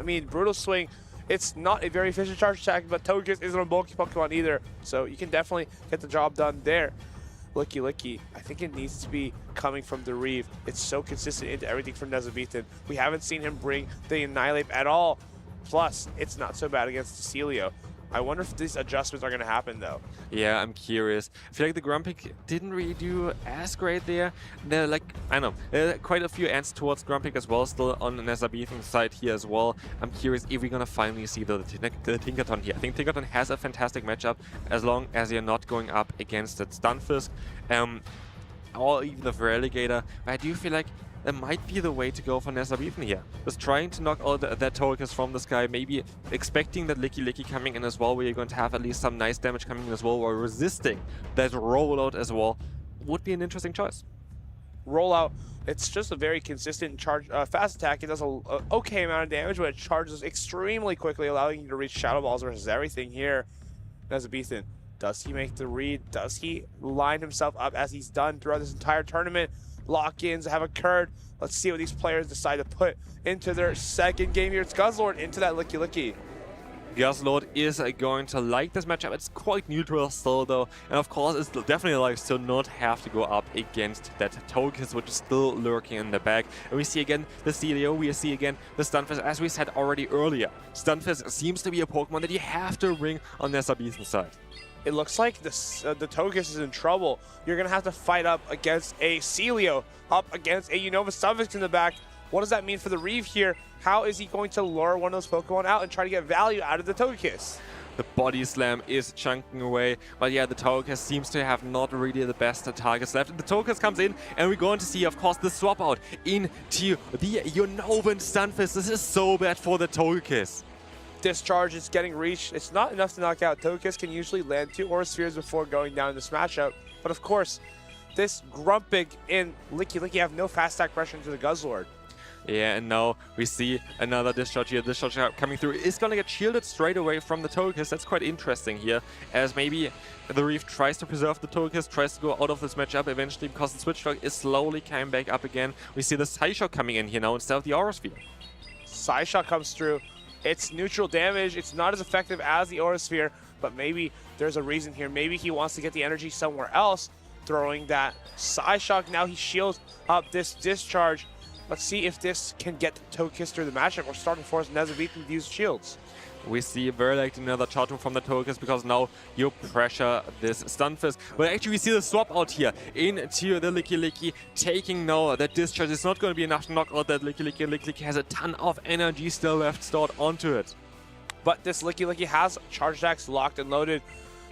I mean, Brutal Swing, it's not a very efficient charge attack, but Togekiss isn't a bulky Pokemon either, so you can definitely get the job done there. Licky, I think it needs to be coming from the Reeve. It's so consistent into everything from Nezabeaten. We haven't seen him bring the Annihilate at all. Plus, it's not so bad against the Celio. I wonder if these adjustments are going to happen, though. Yeah, I'm curious. I feel like the Grumpig didn't really do as great there. There are, like, I don't know, there are quite a few ants towards Grumpig as well, still on Nezabeaten's side here as well. I'm curious if we're going to finally see the Tinkaton here. I think Tinkaton has a fantastic matchup as long as you're not going up against that Stunfisk or even the Veraligator. But I do feel like that might be the way to go for Nezabeaten here. Just trying to knock out that Togekiss from the sky, maybe expecting that Licky coming in as well, where you're going to have at least some nice damage coming in as well, or resisting that rollout as well, would be an interesting choice. Rollout, it's just a very consistent charge, fast attack. It does an okay amount of damage, but it charges extremely quickly, allowing you to reach Shadow Balls versus everything here. Nezabeaten, does he make the read? Does he line himself up as he's done throughout this entire tournament? Lock-ins have occurred. Let's see what these players decide to put into their second game here. It's Guzzlord into that Licky. Guzzlord is going to like this matchup. It's quite neutral still, though. And of course, it's definitely likes to not have to go up against that Togekiss, which is still lurking in the back. And we see again the Celio, we see again the Stunfisk. As we said already earlier, Stunfisk seems to be a Pokemon that you have to bring on Nezabeaten's side. It looks like the Togekiss is in trouble. You're going to have to fight up against a Celio, up against a Unova Stunfisk in the back. What does that mean for the Reeve here? How is he going to lure one of those Pokemon out and try to get value out of the Togekiss? The Body Slam is chunking away, but yeah, the Togekiss seems to have not really the best targets left. The Togekiss comes in, and we're going to see, of course, the swap out into the Unovan Stunfisk. This is so bad for the Togekiss. Discharge is getting reached. It's not enough to knock out. Togekiss can usually land 2 Aura Spheres before going down in this matchup. But of course, this Grumpig and Licky have no fast attack pressure into the Guzzlord. Yeah, and now we see another discharge here. Discharge coming through is going to get shielded straight away from the Togekiss. That's quite interesting here, as maybe the Reef tries to preserve the Togekiss, tries to go out of this matchup eventually because the Switch Dog is slowly coming back up again. We see the Psyshock coming in here now instead of the Aura Sphere. Psyshock comes through. It's neutral damage. It's not as effective as the Aura Sphere, but maybe there's a reason here. Maybe he wants to get the energy somewhere else, throwing that Psyshock. Now he shields up this discharge. Let's see if this can get Togekiss through the matchup. We're starting to force Nezabethan to use shields. We see very likely another charge move from the Togekiss because now you pressure this Stunfisk. But actually we see the swap out here into the Licky, taking now that discharge. It's not going to be enough to knock out that Licky. Licky has a ton of energy still left stored onto it. But this Licky has charge attacks locked and loaded.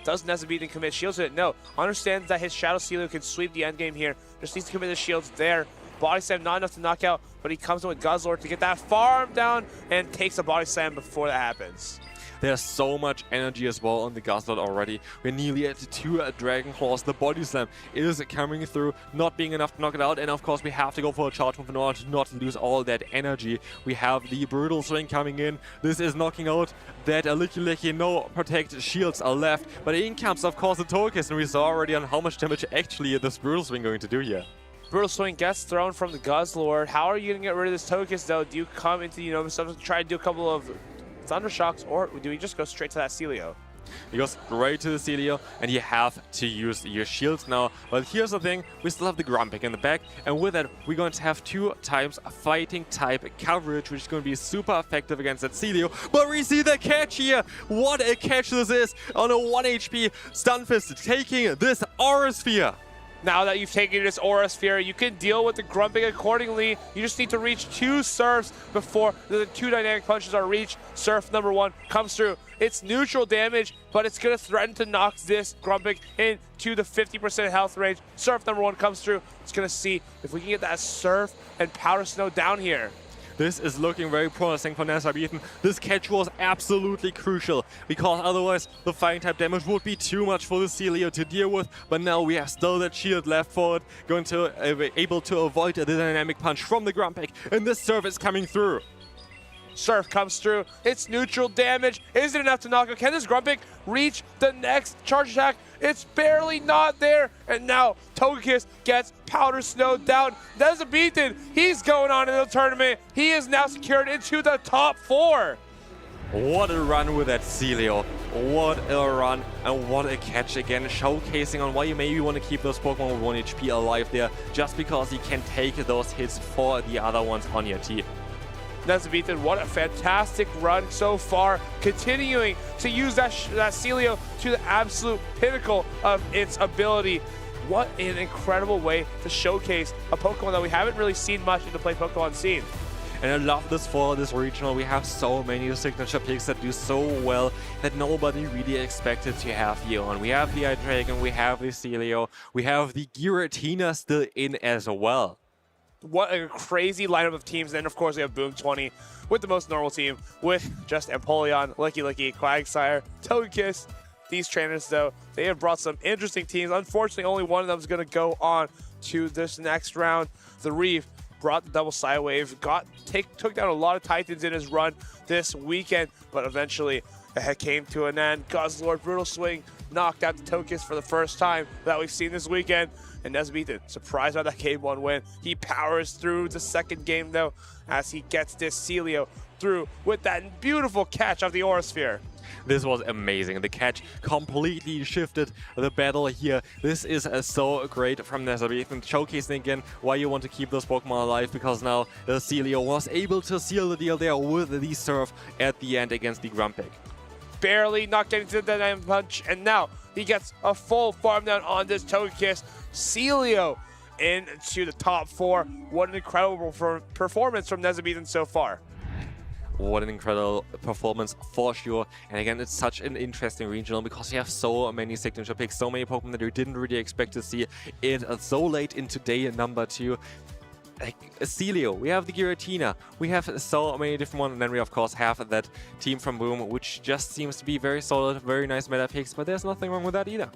Does Nezabethan commit shields to it? No. Understands that his Shadow Sealer can sweep the endgame here. Just needs to commit the shields there. Body Slam not enough to knock out, but he comes in with Guzzlord to get that farm down and takes a Body Slam before that happens. There's so much energy as well on the Guzzlord already. We're nearly at 2 Dragon Claws. The Body Slam is coming through, not being enough to knock it out. And of course, we have to go for a charge move in order to not lose all that energy. We have the Brutal Swing coming in. This is knocking out that Licky. No protect shields are left. But in comes, of course, the Togekiss. And we saw already on how much damage actually this Brutal Swing going to do here. Brutal Swing gets thrown from the Guzzlord. How are you going to get rid of this Togekiss, though? Do you come into, try to do a couple of Thunder Shocks, or do we just go straight to that Celio? He goes straight to the Celio, and you have to use your shields now. But here's the thing, we still have the Grumpig in the back, and with that, we're going to have 2 times fighting type coverage, which is going to be super effective against that Celio. But we see the catch here! What a catch this is on a 1 HP Stunfisk taking this Aura Sphere! Now that you've taken this Aura Sphere, you can deal with the Grumpig accordingly. You just need to reach 2 Surfs before the 2 Dynamic Punches are reached. Surf number 1 comes through. It's neutral damage, but it's going to threaten to knock this Grumpig into the 50% health range. Surf number 1 comes through. It's going to see if we can get that Surf and Powder Snow down here. This is looking very promising for Nezabethan. This catch was absolutely crucial, because otherwise the fighting type damage would be too much for the Celio to deal with. But now we have still that shield left for it, going to be able to avoid the Dynamic Punch from the Grumpig, and this Surf is coming through. Surf comes through. It's neutral damage. Is it enough to knock out? Can this Grumpig reach the next charge attack? It's barely not there. And now Togekiss gets Powder Snow down. Nezabethan, he's going on in the tournament. He is now secured into the top 4. What a run with that Celio. What a run, and what a catch again, showcasing on why you maybe want to keep those Pokemon with 1 HP alive there, just because you can take those hits for the other ones on your team. Nezabethan, what a fantastic run so far, continuing to use that Celio to the absolute pinnacle of its ability. What an incredible way to showcase a Pokemon that we haven't really seen much in the play Pokemon scene. And I love this for this regional. We have so many signature picks that do so well that nobody really expected to have here on. We have the Hydreigon, we have the Celio, we have the Giratina still in as well. What a crazy lineup of teams. And of course we have Boom 20 with the most normal team with just Empoleon, Licky, Quagsire, Togekiss. These trainers though, they have brought some interesting teams. Unfortunately, only one of them is going to go on to this next round. The Reef brought the double Psywave, took down a lot of Titans in his run this weekend, but eventually it came to an end. Guzzlord, Brutal Swing, knocked out the Togekiss for the first time that we've seen this weekend. And Nezabethan, surprised by that Game 1 win. He powers through the second game, though, as he gets this Celio through with that beautiful catch of the Aura Sphere. This was amazing. The catch completely shifted the battle here. This is so great from Nezabethan, showcasing again why you want to keep those Pokemon alive, because now the Celio was able to seal the deal there with the Surf at the end against the Grumpig. Barely not getting to the Dynamic Punch, and now he gets a full farm down on this Togekiss. Celio into the top 4. What an incredible performance from Nezabethan so far. What an incredible performance for sure. And again, it's such an interesting regional because we have so many signature picks, so many Pokemon that we didn't really expect to see it so late into day number 2. Like Celio, we have the Giratina, we have so many different ones, and then we of course have that team from Boom, which just seems to be very solid, very nice meta picks, but there's nothing wrong with that either.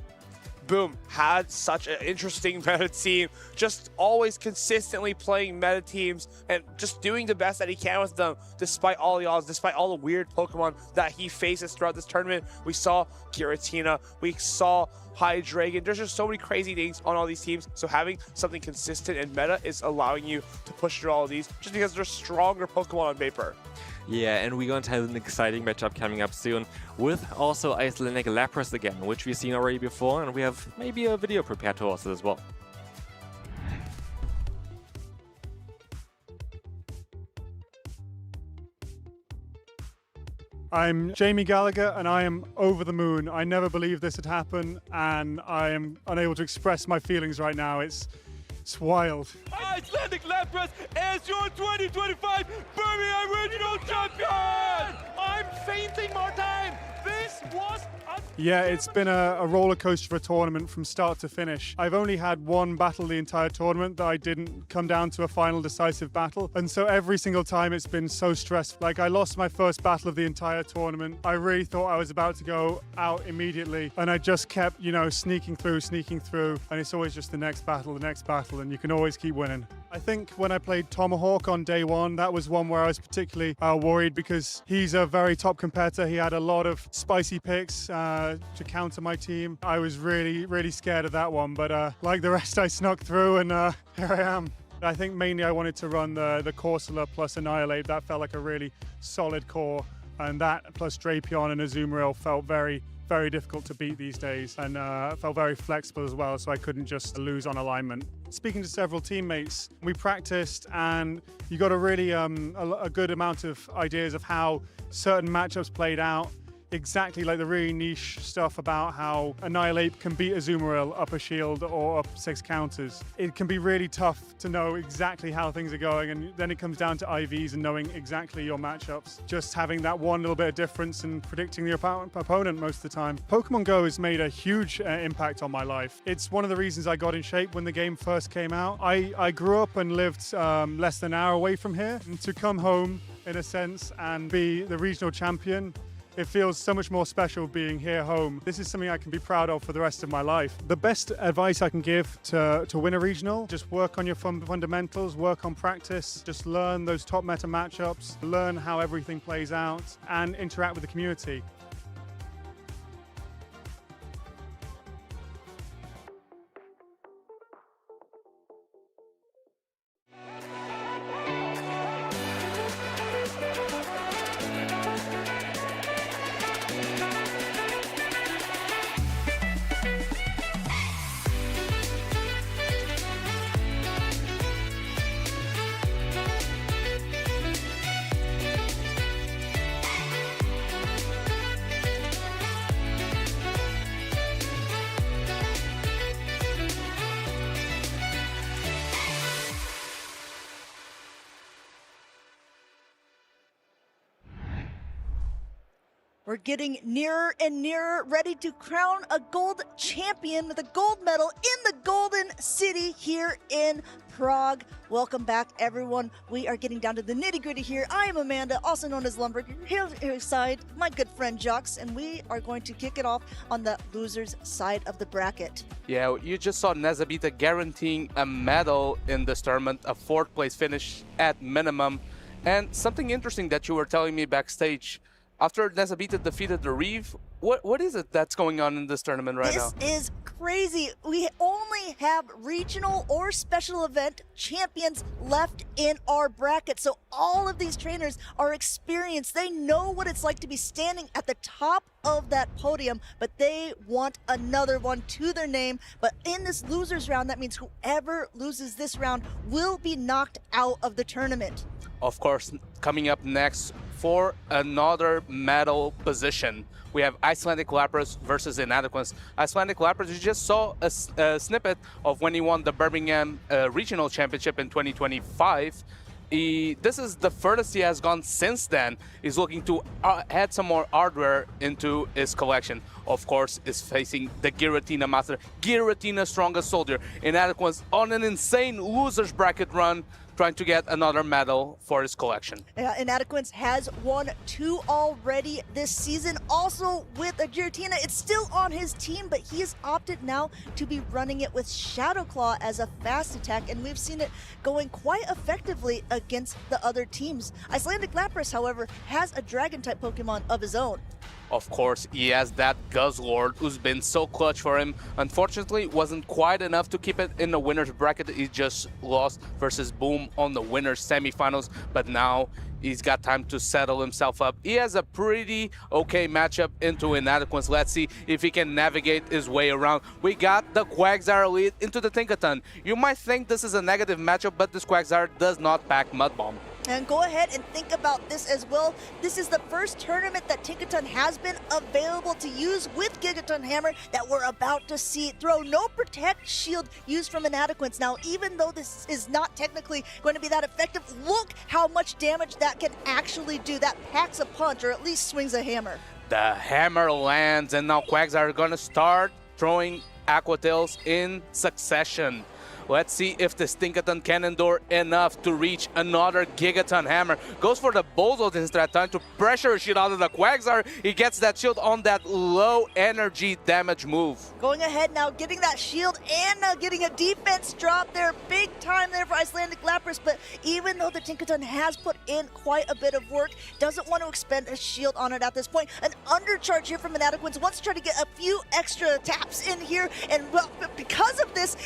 Boom had such an interesting meta team, just always consistently playing meta teams and just doing the best that he can with them, despite all the odds, despite all the weird Pokemon that he faces throughout this tournament. We saw Giratina, we saw Hydreigon. There's just so many crazy things on all these teams. So having something consistent and meta is allowing you to push through all of these just because they're stronger Pokemon on paper. Yeah, and we're going to have an exciting matchup coming up soon with also Icelandic Lapras again, which we've seen already before, and we have maybe a video prepared to us as well. I'm Jamie Gallagher and I am over the moon. I never believed this had happened and I am unable to express my feelings right now. It's wild. Icelandic Lapras as your 2025 Birmingham Regional Champion! I'm fainting, Martijn! This was Yeah, it's been a roller coaster of a tournament from start to finish. I've only had one battle the entire tournament that I didn't come down to a final decisive battle. And so every single time it's been so stressful. Like I lost my first battle of the entire tournament. I really thought I was about to go out immediately. And I just kept, you know, sneaking through. And it's always just the next battle. And you can always keep winning. I think when I played Tomahawk on day one, that was one where I was particularly worried because he's a very top competitor. He had a lot of spicy picks to counter my team. I was really scared of that one, but like the rest, I snuck through and here I am. I think mainly I wanted to run the Corsola plus Annihilate. That felt like a really solid core, and that plus Drapion and Azumarill felt very difficult to beat these days, and felt very flexible as well, so I couldn't just lose on alignment. Speaking to several teammates, we practiced and you got a really a good amount of ideas of how certain matchups played out. Exactly like the really niche stuff about how Annihilate can beat Azumarill up a shield or up 6 counters. It can be really tough to know exactly how things are going, and then it comes down to IVs and knowing exactly your matchups. Just having that one little bit of difference and predicting the opponent most of the time. Pokemon Go has made a huge impact on my life. It's one of the reasons I got in shape when the game first came out. I grew up and lived less than an hour away from here, and to come home in a sense and be the regional champion, it feels so much more special being here home. This is something I can be proud of for the rest of my life. The best advice I can give to win a regional, just work on your fundamentals, work on practice, just learn those top meta matchups, learn how everything plays out, and interact with the community. We're getting nearer and nearer, ready to crown a gold champion with a gold medal in the Golden City here in Prague. Welcome back, everyone. We are getting down to the nitty-gritty here. I am Amanda, also known as Lumberg, here side, my good friend Jux, and we are going to kick it off on the losers side of the bracket. Yeah, you just saw Nezabita guaranteeing a medal in this tournament, a 4th place finish at minimum. And something interesting that you were telling me backstage, after Nezabita defeated the Reeve, what is it that's going on in this tournament right now? This is crazy. We only have regional or special event champions left in our bracket. So all of these trainers are experienced. They know what it's like to be standing at the top of that podium, but they want another one to their name. But in this losers round, that means whoever loses this round will be knocked out of the tournament. Of course, coming up next for another medal position, we have Icelandic Lapras versus Inadequates. Icelandic Lapras, you just saw a snippet of when he won the Birmingham Regional Championship in 2025. This is the furthest he has gone since then. He's looking to add some more hardware into his collection. Of course, is facing the Giratina master, Giratina strongest soldier. Inadequates on an insane losers bracket run. trying to get another medal for his collection. Yeah, Inadequance has won 2 already this season. Also with Giratina, it's still on his team, but he has opted now to be running it with Shadow Claw as a fast attack, and we've seen it going quite effectively against the other teams. Icelandic Lapras, however, has a Dragon-type Pokemon of his own. Of course, he has that Guzzlord who's been so clutch for him. Unfortunately, wasn't quite enough to keep it in the winner's bracket. He just lost versus Boom on the winner's semifinals, but now he's got time to settle himself up. He has a pretty okay matchup into Inadequance. Let's see if he can navigate his way around. We got the Quagsire lead into the Tinkaton. You might think this is a negative matchup, but this Quagsire does not pack Mud Bomb. And go ahead and think about this as well. This is the first tournament that Tinkaton has been available to use with Gigaton Hammer that we're about to see throw. No Protect Shield used from Inadequance. Now, even though this is not technically going to be that effective, look how much damage that can actually do. That packs a punch, or at least swings a hammer. The hammer lands, and now Quagsire are going to start throwing Aqua Tails in succession. Let's see if the Tinkaton can endure enough to reach another Gigaton Hammer. Goes for the Bulldoze instead, trying to pressure a shield out of the Quagsire. He gets that shield on that low energy damage move. Going ahead now, getting that shield and getting a defense drop there. Big time there for Icelandic Lapras, but even though the Tinkaton has put in quite a bit of work, doesn't want to expend a shield on it at this point. An undercharge here from Inadequance, wants to try to get a few extra taps in here, and well, because of this,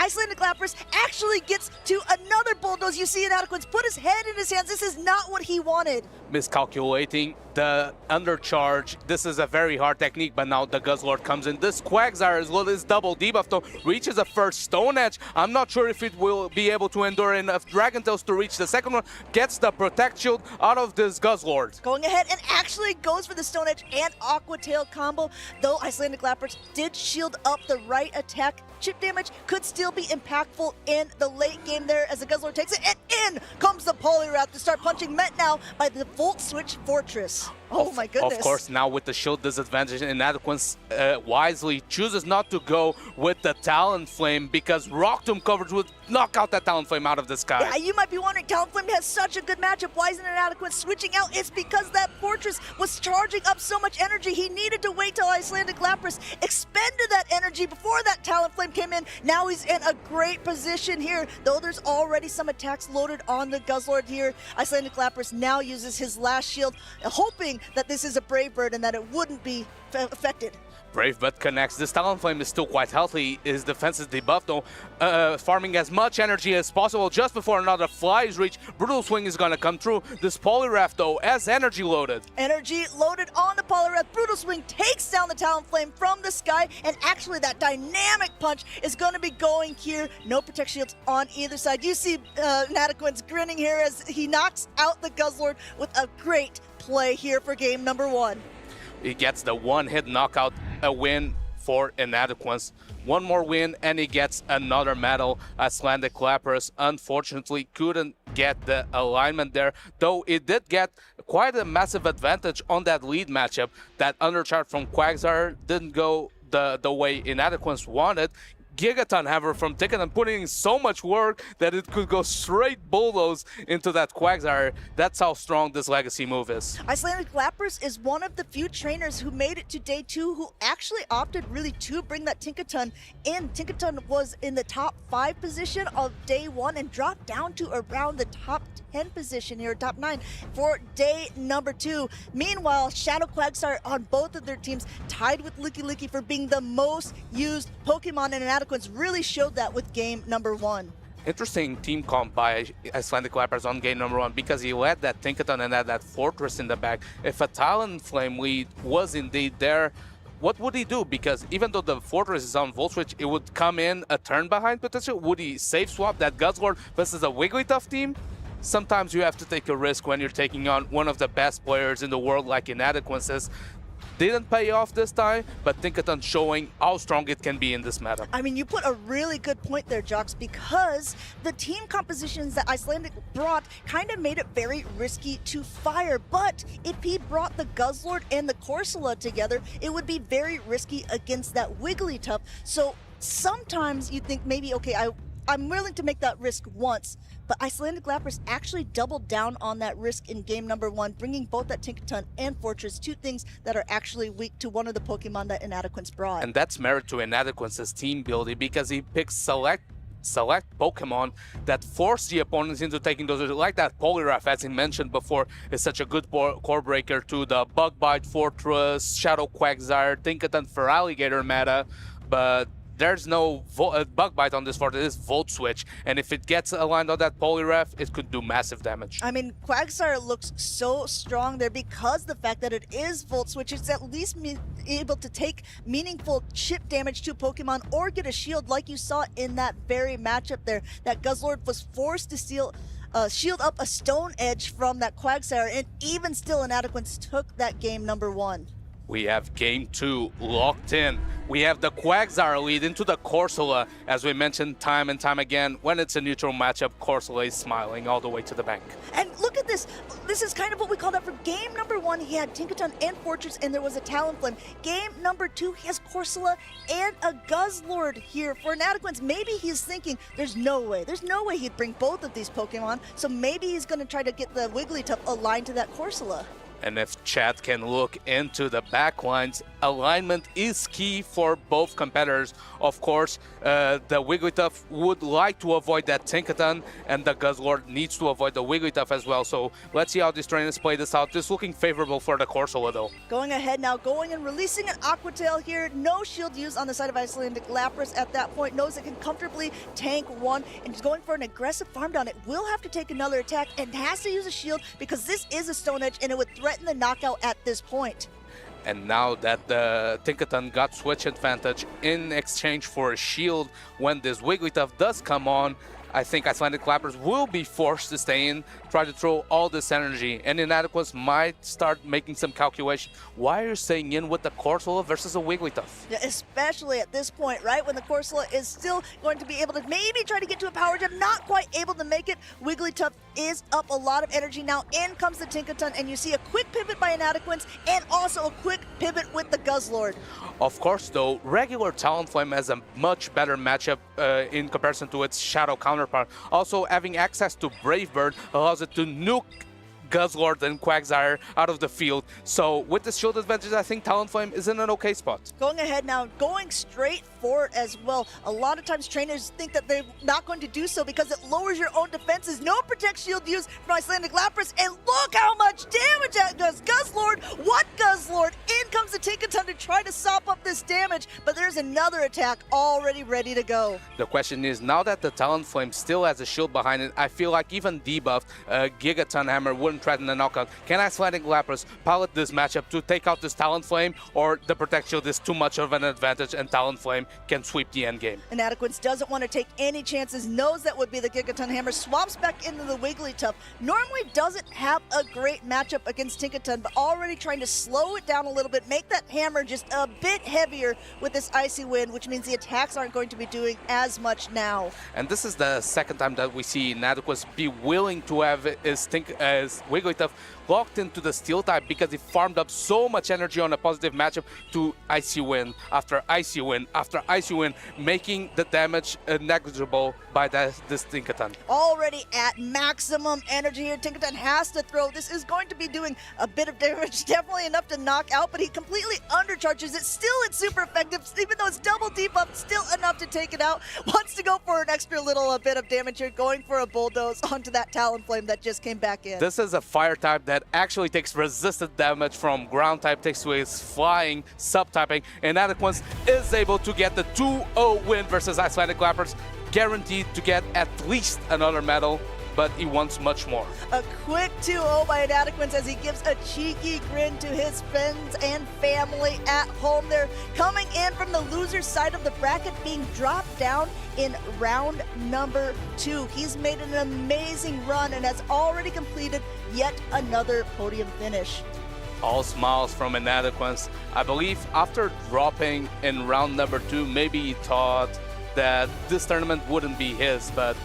Icelandic Lapras actually gets to another Bulldoze. You see Inadequance put his head in his hands. This is not what he wanted. Miscalculating the undercharge. This is a very hard technique, but now the Guzzlord comes in. This Quagsire, as well as double debuff, though, reaches the first Stone Edge. I'm not sure if it will be able to endure enough Dragon Tails to reach the second one. Gets the Protect Shield out of this Guzzlord. Going ahead and actually goes for the Stone Edge and Aqua Tail combo, though Icelandic Lapras did shield up the right attack. Chip damage could still be impactful in the late game there as the Guzzlord takes it, and in comes the Poliwrath to start punching, met now by the Volt Switch Fortress. Oh my goodness. Of course, now with the shield disadvantage, Inadequance wisely chooses not to go with the Talonflame because Rock Tomb coverage would knock out that Talonflame out of the sky. Yeah, you might be wondering, Talonflame has such a good matchup. Why isn't Inadequance switching out? It's because that Fortress was charging up so much energy. He needed to wait till Icelandic Lapras expended that energy before that Talonflame came in. Now he's in a great position here, though there's already some attacks loaded on the Guzzlord here. Icelandic Lapras now uses his last shield, hoping that this is a Brave Bird and that it wouldn't be affected. Brave Bird connects. This Talonflame is still quite healthy. His defense is debuffed though, farming as much energy as possible just before another fly is reached. Brutal Swing is going to come through. This Poliwrath though has energy loaded. Energy loaded on the Poliwrath. Brutal Swing takes down the Talonflame from the sky, and actually that dynamic punch is going to be going here. No Protect Shields on either side. You see Inadequance grinning here as he knocks out the Guzzlord with a great play here for game number 1. He gets the one-hit knockout, a win for Inadequance. One more win and he gets another medal. Icelandic Lapras unfortunately couldn't get the alignment there, though it did get quite a massive advantage on that lead matchup. That undercharge from Quagsire didn't go the way Inadequance wanted. Gigaton Hammer from Tinkaton putting in so much work that it could go straight Bulldoze into that Quagsire. That's how strong this legacy move is. Icelandic Lapras is one of the few trainers who made it to day 2 who actually opted really to bring that Tinkaton in. Tinkaton was in the top 5 position of day 1 and dropped down to around the top 10 position here, top 9 for day number 2. Meanwhile, Shadow Quagsire on both of their teams tied with Licky for being the most used Pokemon, and Inadequance really showed that with game number 1. Interesting team comp by Icelandic Lapras on game number 1 because he led that Tinkaton and had that Fortress in the back. If a Talonflame lead was indeed there, what would he do? Because even though the Fortress is on Volt Switch, it would come in a turn behind potential. Would he safe swap that Guzzlord versus a Wigglytuff team? Sometimes you have to take a risk when you're taking on one of the best players in the world like Inadequance. Didn't pay off this time, but Tinkaton showing how strong it can be in this meta. I mean, you put a really good point there, Jocks, because the team compositions that Icelandic brought kind of made it very risky to fire. But if he brought the Guzzlord and the Corsola together, it would be very risky against that Wigglytuff. So sometimes you think maybe, okay, I'm willing to make that risk once, but Icelandic Lapras actually doubled down on that risk in game number 1, bringing both that Tinkaton and Fortress, 2 things that are actually weak to one of the Pokemon that Inadequance brought. And that's merit to Inadequance's team building because he picks select Pokemon that force the opponents into taking those, like that Poliwrath, as he mentioned before, is such a good core breaker to the Bug Bite, Fortress, Shadow Quagsire, Tinkaton for Alligator meta, but there's no Bug Bite on this Fortress, it is Volt Switch, and if it gets aligned on that Poliwrath, it could do massive damage. I mean, Quagsire looks so strong there because the fact that it is Volt Switch, it's at least able to take meaningful chip damage to Pokemon or get a shield like you saw in that very matchup there. That Guzzlord was forced to shield up a Stone Edge from that Quagsire, and even still Inadequance took that game number 1. We have game 2 locked in. We have the Quagsire lead into the Corsola. As we mentioned time and time again, when it's a neutral matchup, Corsola is smiling all the way to the bank. And look at this. This is kind of what we called out for game number 1. He had Tinkaton and Fortress, and there was a Talonflame. Game number 2, he has Corsola and a Guzzlord here for Inadequance. Maybe he's thinking, there's no way he'd bring both of these Pokemon, so maybe he's going to try to get the Wigglytuff aligned to that Corsola. And if chat can look into the backlines, alignment is key for both competitors. Of course, the Wigglytuff would like to avoid that Tinkaton, and the Guzzlord needs to avoid the Wigglytuff as well. So let's see how these trainers play this out. This is looking favorable for the Corsola though. Going ahead now, going and releasing an Aqua Tail here. No shield used on the side of Icelandic Lapras at that point. Knows it can comfortably tank 1, and is going for an aggressive farm down. It will have to take another attack and has to use a shield because this is a Stone Edge and it would threaten the knockout at this point. And now that the Tinkaton got switch advantage in exchange for a shield, when this Wigglytuff does come on, I think Icelandic Lapras will be forced to stay in, try to throw all this energy, and Inadequance might start making some calculation. Why are you staying in with the Corsola versus a Wigglytuff? Yeah, especially at this point, right? When the Corsola is still going to be able to maybe try to get to a power gem, not quite able to make it. Wigglytuff is up a lot of energy now. In comes the Tinkaton, and you see a quick pivot by Inadequance, and also a quick pivot with the Guzzlord. Of course, though, regular Talonflame has a much better matchup in comparison to its Shadow counterpart. Also, having access to Brave Bird allows it to nuke Guzzlord and Quagsire out of the field. So with the shield advantage, I think Talonflame is in an okay spot. Going ahead now, going straight for it as well. A lot of times trainers think that they're not going to do so because it lowers your own defenses. No Protect Shield used from Icelandic Lapras, and look how much damage that does. Guzzlord, what Guzzlord? In comes the Tinkaton to try to sop up this damage, but there's another attack already ready to go. The question is, now that the Talonflame still has a shield behind it, I feel like even debuffed Gigaton Hammer wouldn't threaten the knockout. Can Icelandic Lapras pilot this matchup to take out this Talonflame, or the Protect Shield is too much of an advantage and Talonflame can sweep the end game? Inadequance doesn't want to take any chances, knows that would be the Gigaton Hammer, swaps back into the Wigglytuff. Normally doesn't have a great matchup against Tinkaton, but already trying to slow it down a little bit, make that hammer just a bit heavier with this Icy Wind, which means the attacks aren't going to be doing as much now. And this is the second time that we see Inadequance be willing to have his Wigglytuff locked into the Steel type because he farmed up so much energy on a positive matchup to Icy Wind after Icy Wind after Icy Wind, making the damage negligible by this Tinkaton. Already at maximum energy here, Tinkaton has to throw. This is going to be doing a bit of damage, definitely enough to knock out, but he completely undercharges it. Still, it's super effective, even though it's double debuff, still enough to take it out. Wants to go for an extra little bit of damage here, going for a Bulldoze onto that Talonflame that just came back in. This is a fire type that actually takes resisted damage from ground type, takes away his flying subtyping, and Inadequance is able to get the 2-0 win versus Icelandic Lapras, guaranteed to get at least another medal, but he wants much more. A quick 2-0 by Inadequance as he gives a cheeky grin to his friends and family at home. They're coming in from the loser side of the bracket, being dropped down in round number 2. He's made an amazing run and has already completed yet another podium finish. All smiles from Inadequance. I believe after dropping in round number 2, maybe he thought that this tournament wouldn't be his, but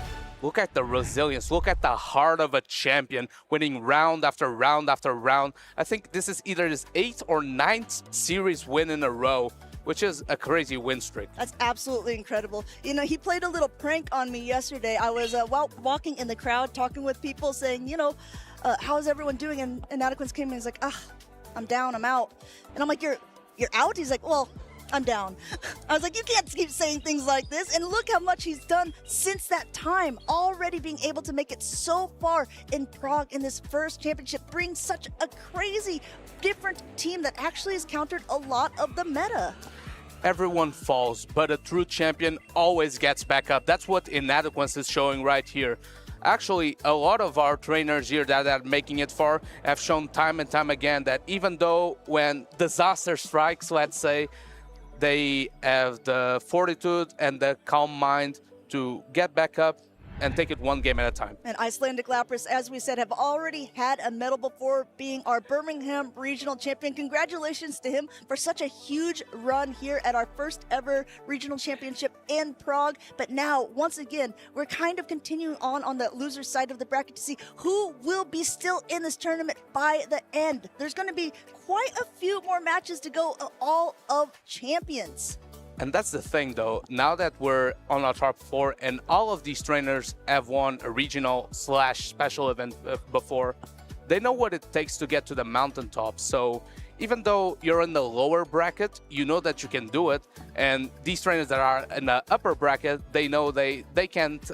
look at the resilience, look at the heart of a champion, winning round after round after round. I think this is either his 8th or 9th series win in a row. which is a crazy win streak. That's absolutely incredible. You know, he played a little prank on me yesterday. I was walking in the crowd, talking with people, saying, you know, how's everyone doing? And Adequance came in and he's like, I'm down, I'm out. And I'm like, you're out? He's like, well, I'm down. I was like, you can't keep saying things like this. And look how much he's done since that time. Already being able to make it so far in Prague in this first championship brings such a crazy different team that actually has countered a lot of the meta. Everyone falls, but a true champion always gets back up. That's what Inadequance is showing right here. Actually, a lot of our trainers here that are making it far have shown time and time again that even though when disaster strikes, let's say, they have the fortitude and the calm mind to get back up and take it one game at a time. And Icelandic Lapras, as we said, have already had a medal before being our Birmingham regional champion. Congratulations to him for such a huge run here at our first ever regional championship in Prague. But now, once again, we're kind of continuing on the loser side of the bracket to see who will be still in this tournament by the end. There's going to be quite a few more matches to go, all of champions. And that's the thing, though. Now that we're on our top 4 and all of these trainers have won a regional/special event before, they know what it takes to get to the mountaintop. So even though you're in the lower bracket, you know that you can do it. And these trainers that are in the upper bracket, they know they can't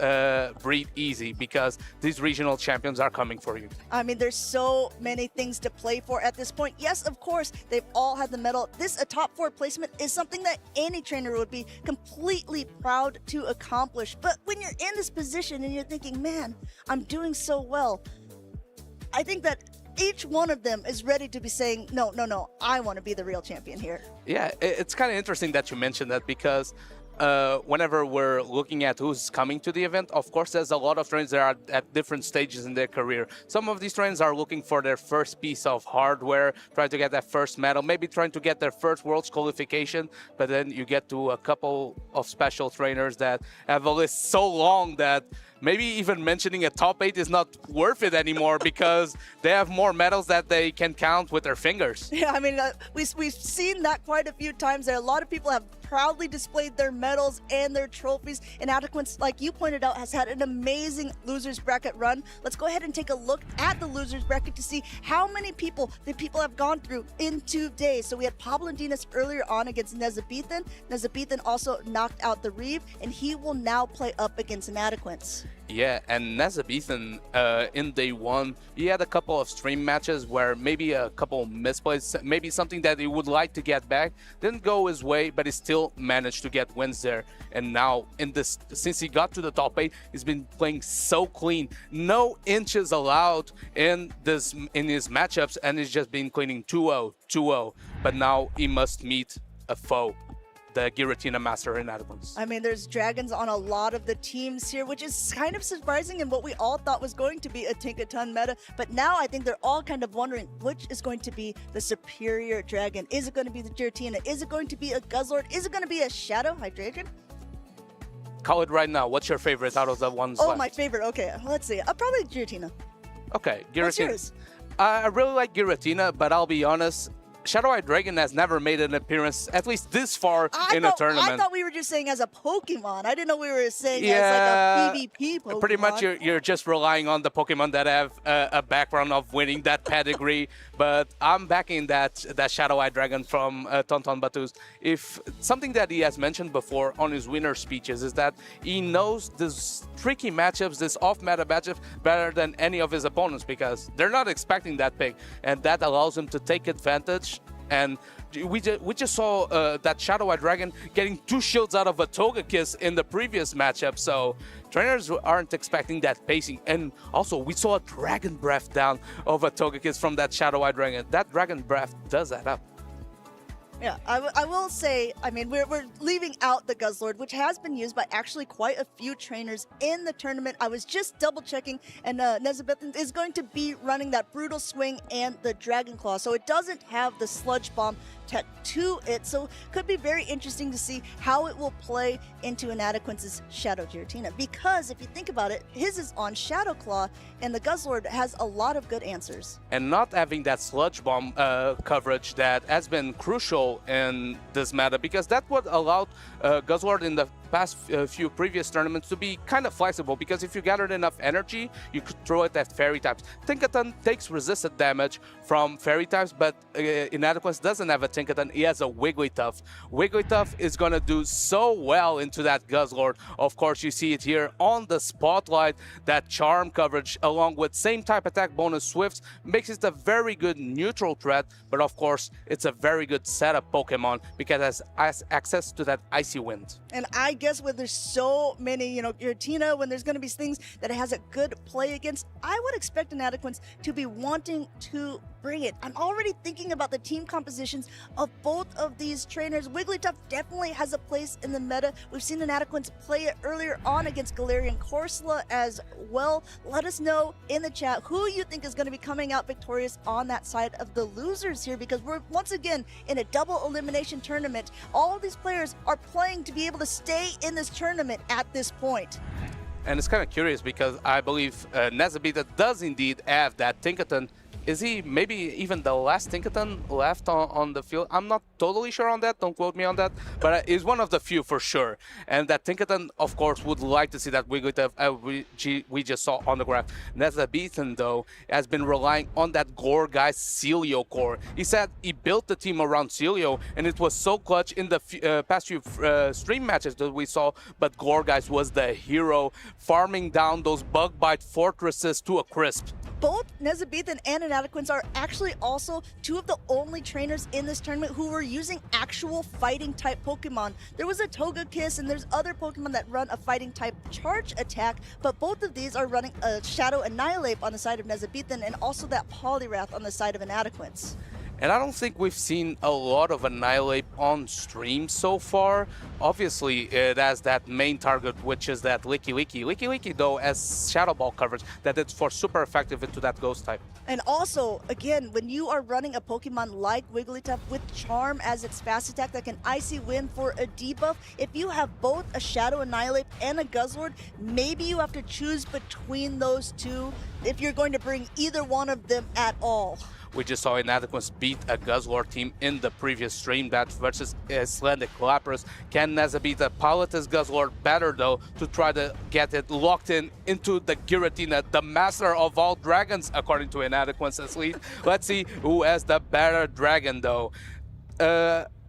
breathe easy because these regional champions are coming for you. I mean, there's so many things to play for at this point. Yes, of course, they've all had the medal. A top 4 placement is something that any trainer would be completely proud to accomplish. But when you're in this position and you're thinking, man, I'm doing so well, I think that each one of them is ready to be saying, no, I want to be the real champion here. Yeah, it's kind of interesting that you mentioned that because whenever we're looking at who's coming to the event, of course, there's a lot of trainers that are at different stages in their career. Some of these trainers are looking for their first piece of hardware, trying to get that first medal, maybe trying to get their first Worlds qualification, but then you get to a couple of special trainers that have a list so long that maybe even mentioning a top 8 is not worth it anymore because they have more medals that they can count with their fingers. Yeah, I mean, we've seen that quite a few times there. A lot of people have proudly displayed their medals and their trophies. Inadequance, like you pointed out, has had an amazing losers bracket run. Let's go ahead and take a look at the losers bracket to see how many people have gone through in 2 days. So we had Pablo Dinas earlier on against Nezabethan. Nezabethan also knocked out the Reeve, and he will now play up against Inadequance. Yeah, and Nezabethan in day 1, he had a couple of stream matches where maybe a couple misplays, maybe something that he would like to get back, didn't go his way, but he still managed to get wins there. And now, since he got to the top 8, he's been playing so clean. No inches allowed in his matchups, and he's just been cleaning 2-0, 2-0. But now he must meet a foe, the Giratina Master Inadequance. I mean, there's dragons on a lot of the teams here, which is kind of surprising in what we all thought was going to be a Tinkaton meta. But now I think they're all kind of wondering which is going to be the superior dragon. Is it going to be the Giratina? Is it going to be a Guzzlord? Is it going to be a Shadow Hydreigon? Call it right now. What's your favorite out of the ones left? My favorite. Okay, let's see. Probably Giratina. Okay, Giratina. What's yours? I really like Giratina, but I'll be honest, Shadow Hydreigon has never made an appearance, at least this far in a tournament. I thought we were just saying as a Pokemon. I didn't know we were saying as like a PvP Pokemon. Pretty much you're just relying on the Pokemon that have a background of winning that pedigree. But I'm backing that Shadow Hydreigon from Tonton Batus. If something that he has mentioned before on his winner speeches is that he knows this tricky matchups, this off-meta matchups better than any of his opponents because they're not expecting that pick. And that allows him to take advantage. And we just saw that Shadow Hydreigon getting 2 shields out of a Togekiss in the previous matchup. So trainers aren't expecting that pacing. And also, we saw a Dragon Breath down of a Togekiss from that Shadow Hydreigon. That Dragon Breath does that up. Yeah, I will say, I mean, we're leaving out the Guzzlord, which has been used by actually quite a few trainers in the tournament. I was just double checking, and Nezabethan is going to be running that Brutal Swing and the Dragon Claw, so it doesn't have the Sludge Bomb tech to it, so could be very interesting to see how it will play into Inadequance's Shadow Giratina, because if you think about it, his is on Shadow Claw, and the Guzzlord has a lot of good answers. And not having that Sludge Bomb coverage that has been crucial role in this meta, because that's what allowed Guzzlord in the past few previous tournaments to be kind of flexible, because if you gathered enough energy, you could throw it at fairy types. Tinkaton takes resisted damage from fairy types, but Inadequance doesn't have a Tinkaton, he has a Wigglytuff. Wigglytuff is gonna do so well into that Guzzlord. Of course, you see it here on the spotlight, that charm coverage along with same type attack bonus Swifts makes it a very good neutral threat, but of course, it's a very good setup Pokemon because it has access to that Icy Wind. And I guess when there's so many, Giratina, when there's going to be things that it has a good play against, I would expect Inadequance to be wanting to bring it. I'm already thinking about the team compositions of both of these trainers. Wigglytuff definitely has a place in the meta. We've seen Inadequance play it earlier on against Galarian Corsola as well. Let us know in the chat who you think is going to be coming out victorious on that side of the losers here, because we're once again in a double elimination tournament. All of these players are playing to be able to stay in this tournament at this point. And it's kind of curious because I believe Nezabita does indeed have that Tinkaton. Is he maybe even the last Tinkaton left on the field? I'm not totally sure on that, don't quote me on that, but he's one of the few for sure. And that Tinkaton, of course, would like to see that Wigglytuff we just saw on the graph. Nezabita, though, has been relying on that Gourgeist Celio core. He said he built the team around Celio, and it was so clutch in the past few stream matches that we saw, but Gourgeist was the hero, farming down those bug bite fortresses to a crisp. Both Nezabethan and Inadequance are actually also two of the only trainers in this tournament who were using actual fighting type Pokemon. There was a Togekiss and there's other Pokemon that run a fighting type charge attack, but both of these are running a Shadow Annihilate on the side of Nezabethan and also that Poliwrath on the side of Inadequance. And I don't think we've seen a lot of Annihilate on stream so far. Obviously, it has that main target, which is that Licky Licky. Licky Licky, though, has Shadow Ball coverage that it's for super effective into that Ghost type. And also, again, when you are running a Pokemon like Wigglytuff with Charm as its fast attack that can Icy Wind for a debuff, if you have both a Shadow Annihilate and a Guzzlord, maybe you have to choose between those two if you're going to bring either one of them at all. We just saw Inadequance beat a Guzzlord team in the previous stream, that versus Icelandic Lapras. Can Nezabita pilot his Guzzlord better, though, to try to get it locked into the Giratina, the master of all dragons, according to Inadequance's lead? Let's see who has the better dragon, though.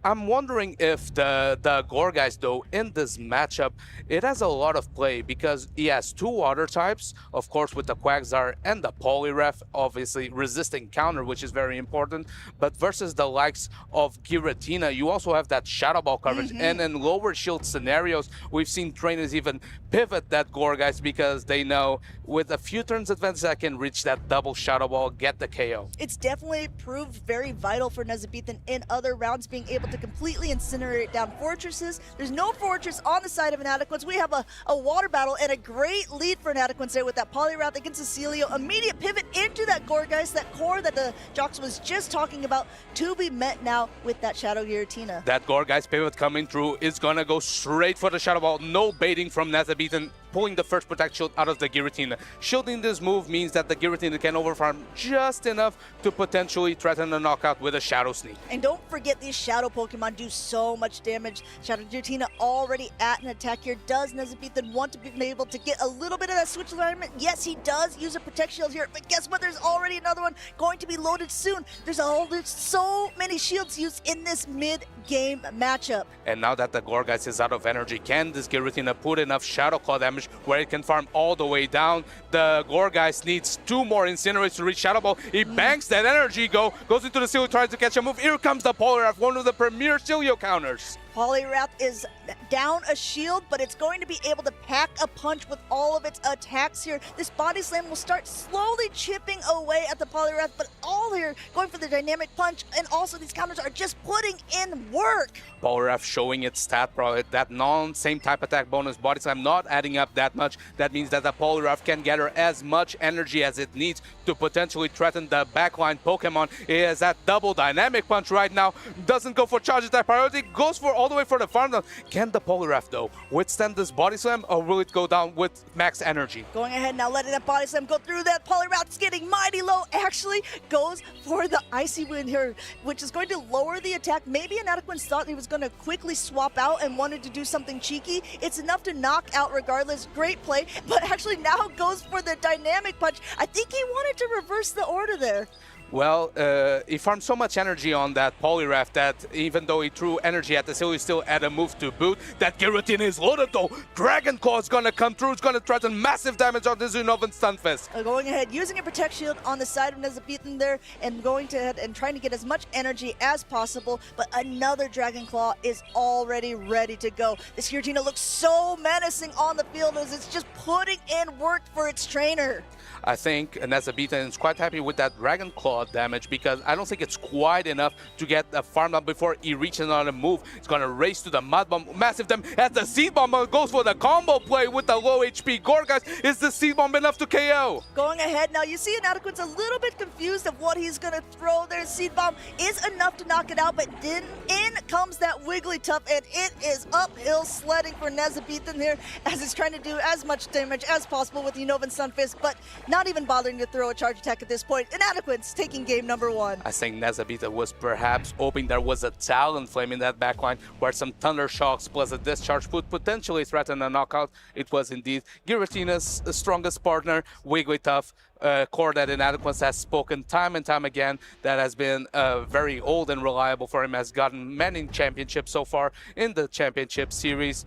I'm wondering if the Gourgeist, though, in this matchup, it has a lot of play because he has two water types, of course, with the Quagsire and the Poliwrath, obviously resisting counter, which is very important. But versus the likes of Giratina, you also have that Shadow Ball coverage. And in lower shield scenarios, we've seen trainers even pivot that Gourgeist because they know with a few turns advantage, I can reach that double Shadow Ball, get the KO. It's definitely proved very vital for Nezabethan in other rounds, being able to completely incinerate down fortresses. There's no fortress on the side of Inadequance. We have a water battle and a great lead for Inadequance there with that Poliwrath against the Celio. Immediate pivot into that Gourgeist, that core that the Jocks was just talking about, to be met now with that Shadow Giratina. That Gourgeist pivot coming through is gonna go straight for the Shadow Ball. No baiting from Nezabethan, pulling the first Protect Shield out of the Giratina. Shielding this move means that the Giratina can overfarm just enough to potentially threaten a knockout with a Shadow Sneak. And don't forget, these Shadow Pokemon do so much damage. Shadow Giratina already at an attack here. Does Nezabethan want to be able to get a little bit of that switch alignment? Yes, he does use a Protect Shield here, but guess what? There's already another one going to be loaded soon. There's so many shields used in this mid-game matchup. And now that the Gourgeist is out of energy, can this Giratina put enough Shadow Claw damage where it can farm all the way down? The Gourgeist needs 2 more Incinerates to reach Shadow Ball. He banks that energy, goes into the Celio, tries to catch a move. Here comes the Poliwrath, one of the premier Celio counters. Poliwrath is down a shield, but it's going to be able to pack a punch with all of its attacks here. This Body Slam will start slowly chipping away at the Poliwrath, but all here going for the Dynamic Punch, and also these counters are just putting in work. Poliwrath showing its stat pro, that non-same type attack bonus Body Slam not adding up that much. That means that the Poliwrath can gather as much energy as it needs to potentially threaten the backline Pokemon. It has that double Dynamic Punch right now. Doesn't go for charge attack priority, goes for all the way for the farm down. Can the Poliwrath, though, withstand this body slam, or will it go down with max energy? Going ahead now, letting that body slam go through that. Poliwrath's getting mighty low. Actually goes for the Icy Wind here, which is going to lower the attack. Maybe Inadequence thought he was going to quickly swap out and wanted to do something cheeky. It's enough to knock out regardless. Great play, but actually now goes for the dynamic punch. I think he wanted to reverse the order there. Well, he farmed so much energy on that Poliwrath that even though he threw energy at the seal, he still had a move to boot. That Giratina is loaded though. Dragon Claw is going to come through. It's going to threaten massive damage on this Unovan Stunfist. Going ahead, using a Protect Shield on the side of Nezabethan there and going to ahead and trying to get as much energy as possible. But another Dragon Claw is already ready to go. This Giratina looks so menacing on the field as it's just putting in work for its trainer. I think Nezabethan is quite happy with that Dragon Claw damage because I don't think it's quite enough to get a farm up before he reaches another move. It's going to race to the Mud Bomb. Massive damage as the Seed Bomb goes for the combo play with the low HP Gore, guys. Is the Seed Bomb enough to KO? Going ahead now, you see Inadequate's a little bit confused of what he's going to throw there. Seed Bomb is enough to knock it out, but then in comes that Wigglytuff, and it is uphill sledding for Nezabethan here as he's trying to do as much damage as possible with Unovan Stunfist, but not even bothering to throw a charge attack at this point. Inadequate's taking game number 1. I think Nezabethan was perhaps hoping there was a Talon Flame in that backline where some Thunder Shocks plus a Discharge would potentially threaten a knockout. It was indeed Giratina's strongest partner, Wigglytuff. Core that Inadequance has spoken time and time again, that has been very old and reliable for him, has gotten many championships so far in the championship series.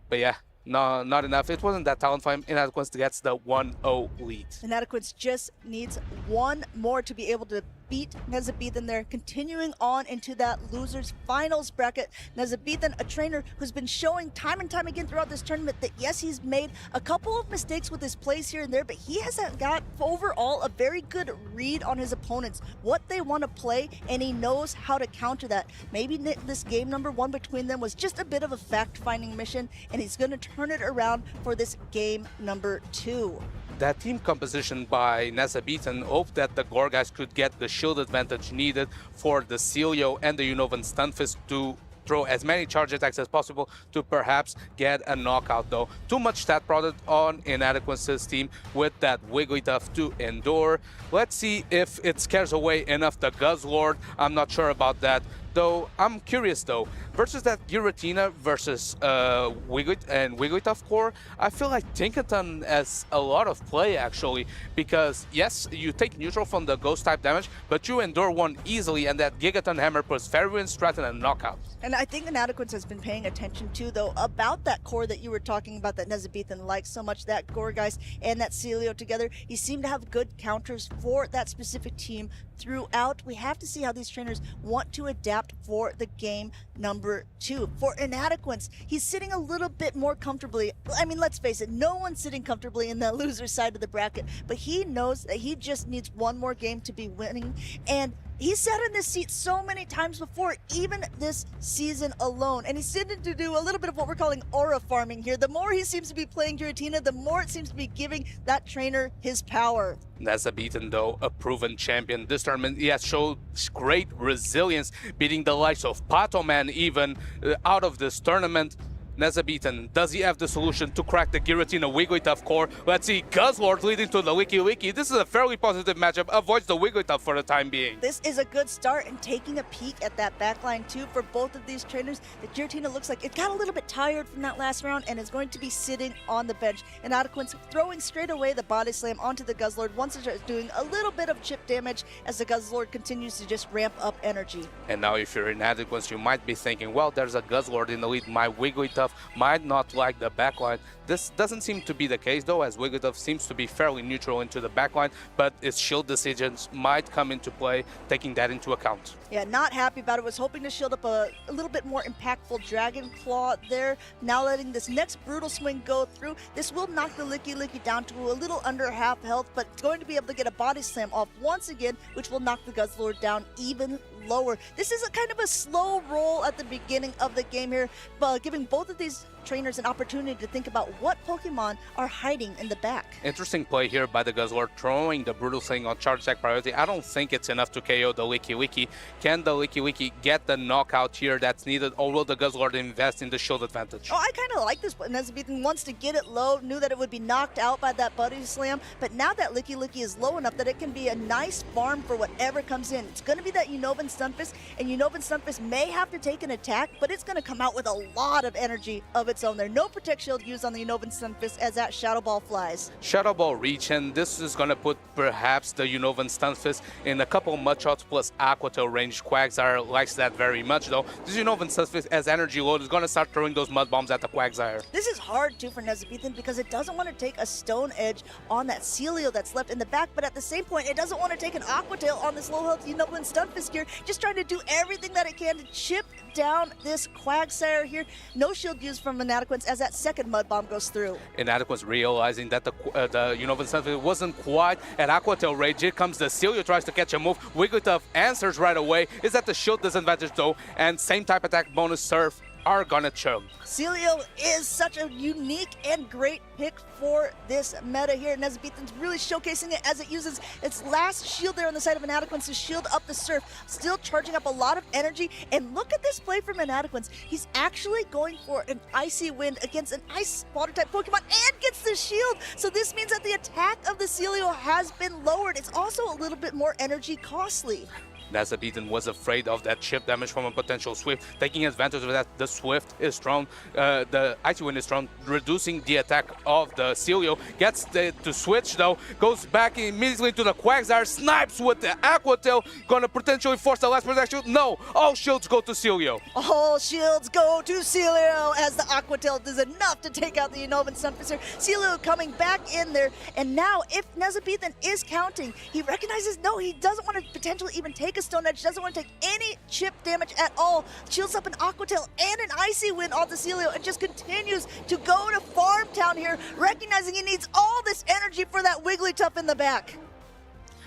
But yeah, no, not enough. It wasn't that Talon Flame. Inadequance gets the 1-0 lead. Inadequance just needs one more to be able to beat Nezabethan there, continuing on into that losers finals bracket. Nezabethan, a trainer who's been showing time and time again throughout this tournament that yes, he's made a couple of mistakes with his plays here and there, but he has got overall a very good read on his opponents, what they want to play, and he knows how to counter that. Maybe this game number 1 between them was just a bit of a fact-finding mission, and he's going to turn it around for this game number 2. That team composition by Nezabethan hoped that the Gorgas could get the shield advantage needed for the Celio and the Unovan Stunfist to throw as many charge attacks as possible to perhaps get a knockout, though. Too much stat product on Inadequance's team with that Wigglytuff to endure. Let's see if it scares away enough the Guzzlord. I'm not sure about that. Though I'm curious though, versus that Giratina versus Wigglytuff core, I feel like Tinkaton has a lot of play actually, because yes, you take neutral from the ghost type damage, but you endure one easily, and that Gigaton Hammer puts Fairy Wind, Stratton, and knockout. And I think Inadequance has been paying attention too, though, about that core that you were talking about that Nezabethan likes so much, that Gorgeist and that Celio together. He seemed to have good counters for that specific team throughout. We have to see how these trainers want to adapt for the game number 2. For Inadequance, he's sitting a little bit more comfortably. I mean, let's face it, no one's sitting comfortably in the loser side of the bracket, but he knows that he just needs one more game to be winning, and he sat in this seat so many times before, even this season alone, and he's sitting to do a little bit of what we're calling aura farming here. The more he seems to be playing Giratina, the more it seems to be giving that trainer his power. Nezabethan, though, a proven champion this tournament, he has showed great resilience, beating the likes of Patoman even out of this tournament. Nezabethan, does he have the solution to crack the Giratina Wigglytuff core? Let's see, Guzzlord leading to the Licky. This is a fairly positive matchup, avoids the Wigglytuff for the time being. This is a good start, and taking a peek at that backline too for both of these trainers. The Giratina looks like it got a little bit tired from that last round and is going to be sitting on the bench. Inadequance throwing straight away the body slam onto the Guzzlord once it starts doing a little bit of chip damage as the Guzzlord continues to just ramp up energy. And now if you're Inadequance, you might be thinking, well, there's a Guzzlord in the lead, my Wigglytuff might not like the backline. This doesn't seem to be the case though, as Wigglytuff seems to be fairly neutral into the backline, but its shield decisions might come into play, taking that into account. Yeah, not happy about it. Was hoping to shield up a little bit more impactful Dragon Claw there. Now letting this next Brutal Swing go through. This will knock the Licky down to a little under half health, but going to be able to get a body slam off once again, which will knock the Guzzlord down even lower. This is a kind of a slow roll at the beginning of the game here, but giving both of these trainers an opportunity to think about what Pokemon are hiding in the back. Interesting play here by the Guzzlord, throwing the Brutal Sling on charge attack priority. I don't think it's enough to KO the Licky. Can the Licky get the knockout here that's needed, or will the Guzzlord invest in the shield advantage? Oh, I kind of like this, but Nezabethan wants to get it low, knew that it would be knocked out by that Buddy Slam, but now that Licky is low enough that it can be a nice farm for whatever comes in. It's going to be that Unova Stunfisk, and Unova Stunfisk may have to take an attack, but it's going to come out with a lot of energy of its own. There's no Protect Shield used on the Unova Stunfisk as that Shadow Ball flies. Shadow Ball reach, and this is going to put perhaps the Unova Stunfisk in a couple Mudshots plus Aqua Tail range. Quagsire likes that very much, though. This Unova Stunfisk, as energy load, is going to start throwing those Mud Bombs at the Quagsire. This is hard, too, for Nezabethan because it doesn't want to take a Stone Edge on that Celio that's left in the back, but at the same point, it doesn't want to take an Aqua Tail on this low health Unova Stunfisk here, just trying to do everything that it can to chip down this Quagsire here. No shield used from Inadequance as that second Mud Bomb goes through. Inadequance realizing that the Unova Stunfisk wasn't quite at Aqua Tail range. Here comes the Celio, tries to catch a move. Wigglytuff answers right away. Is at the shield disadvantage though, and same type attack bonus Surf are gonna choke. Celio is such a unique and great pick for this meta here. Nezabethan's really showcasing it as it uses its last shield there on the side of Inadequance to shield up the Surf, still charging up a lot of energy. And look at this play from Inadequance. He's actually going for an Icy Wind against an Ice Water type Pokemon and gets the shield. So this means that the attack of the Celio has been lowered. It's also a little bit more energy costly. Nezabethan was afraid of that chip damage from a potential Swift, taking advantage of that. The Swift is strong, the Icy Wind is strong, reducing the attack of the Celio. Gets to switch though, goes back immediately to the Quagsire, snipes with the Aqua Tail, gonna potentially force the last protection. No, all shields go to Celio. All shields go to Celio as the Aqua Tail does enough to take out the Unova Stunfisk. Celio coming back in there, and now if Nezabethan is counting, he recognizes no, he doesn't want to potentially even take a Stone Edge, doesn't want to take any chip damage at all. Shields up an Aqua Tail and an Icy Wind on the Celio and just continues to go to Farm Town here, recognizing he needs all this energy for that Wigglytuff in the back.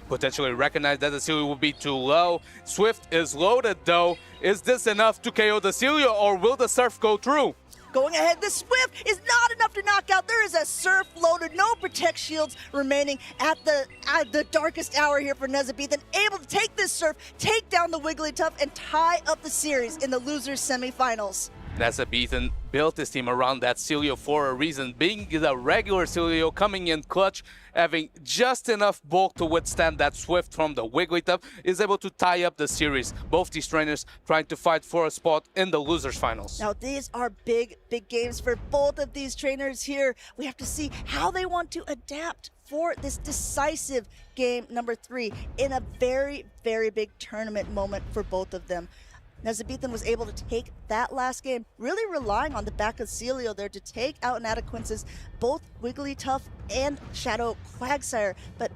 Potentially recognize that the Celio will be too low. Swift is loaded though. Is this enough to KO the Celio, or will the Surf go through? Going ahead, the Swift is not enough to knock out. There is a Surf loaded, no Protect Shields remaining at the darkest hour here for Nezabethan. Able to take this Surf, take down the Wigglytuff, and tie up the series in the losers semifinals. Nezabethan built his team around that Celio for a reason, being the regular Celio coming in clutch, having just enough bulk to withstand that Swift from the Wigglytuff, is able to tie up the series. Both these trainers trying to fight for a spot in the losers finals. Now these are big games for both of these trainers here. We have to see how they want to adapt for this decisive game number 3 in a very big tournament moment for both of them. Nezabethan was able to take that last game, really relying on the back of Celio there to take out Inadequance's both Wigglytuff and Shadow Quagsire. But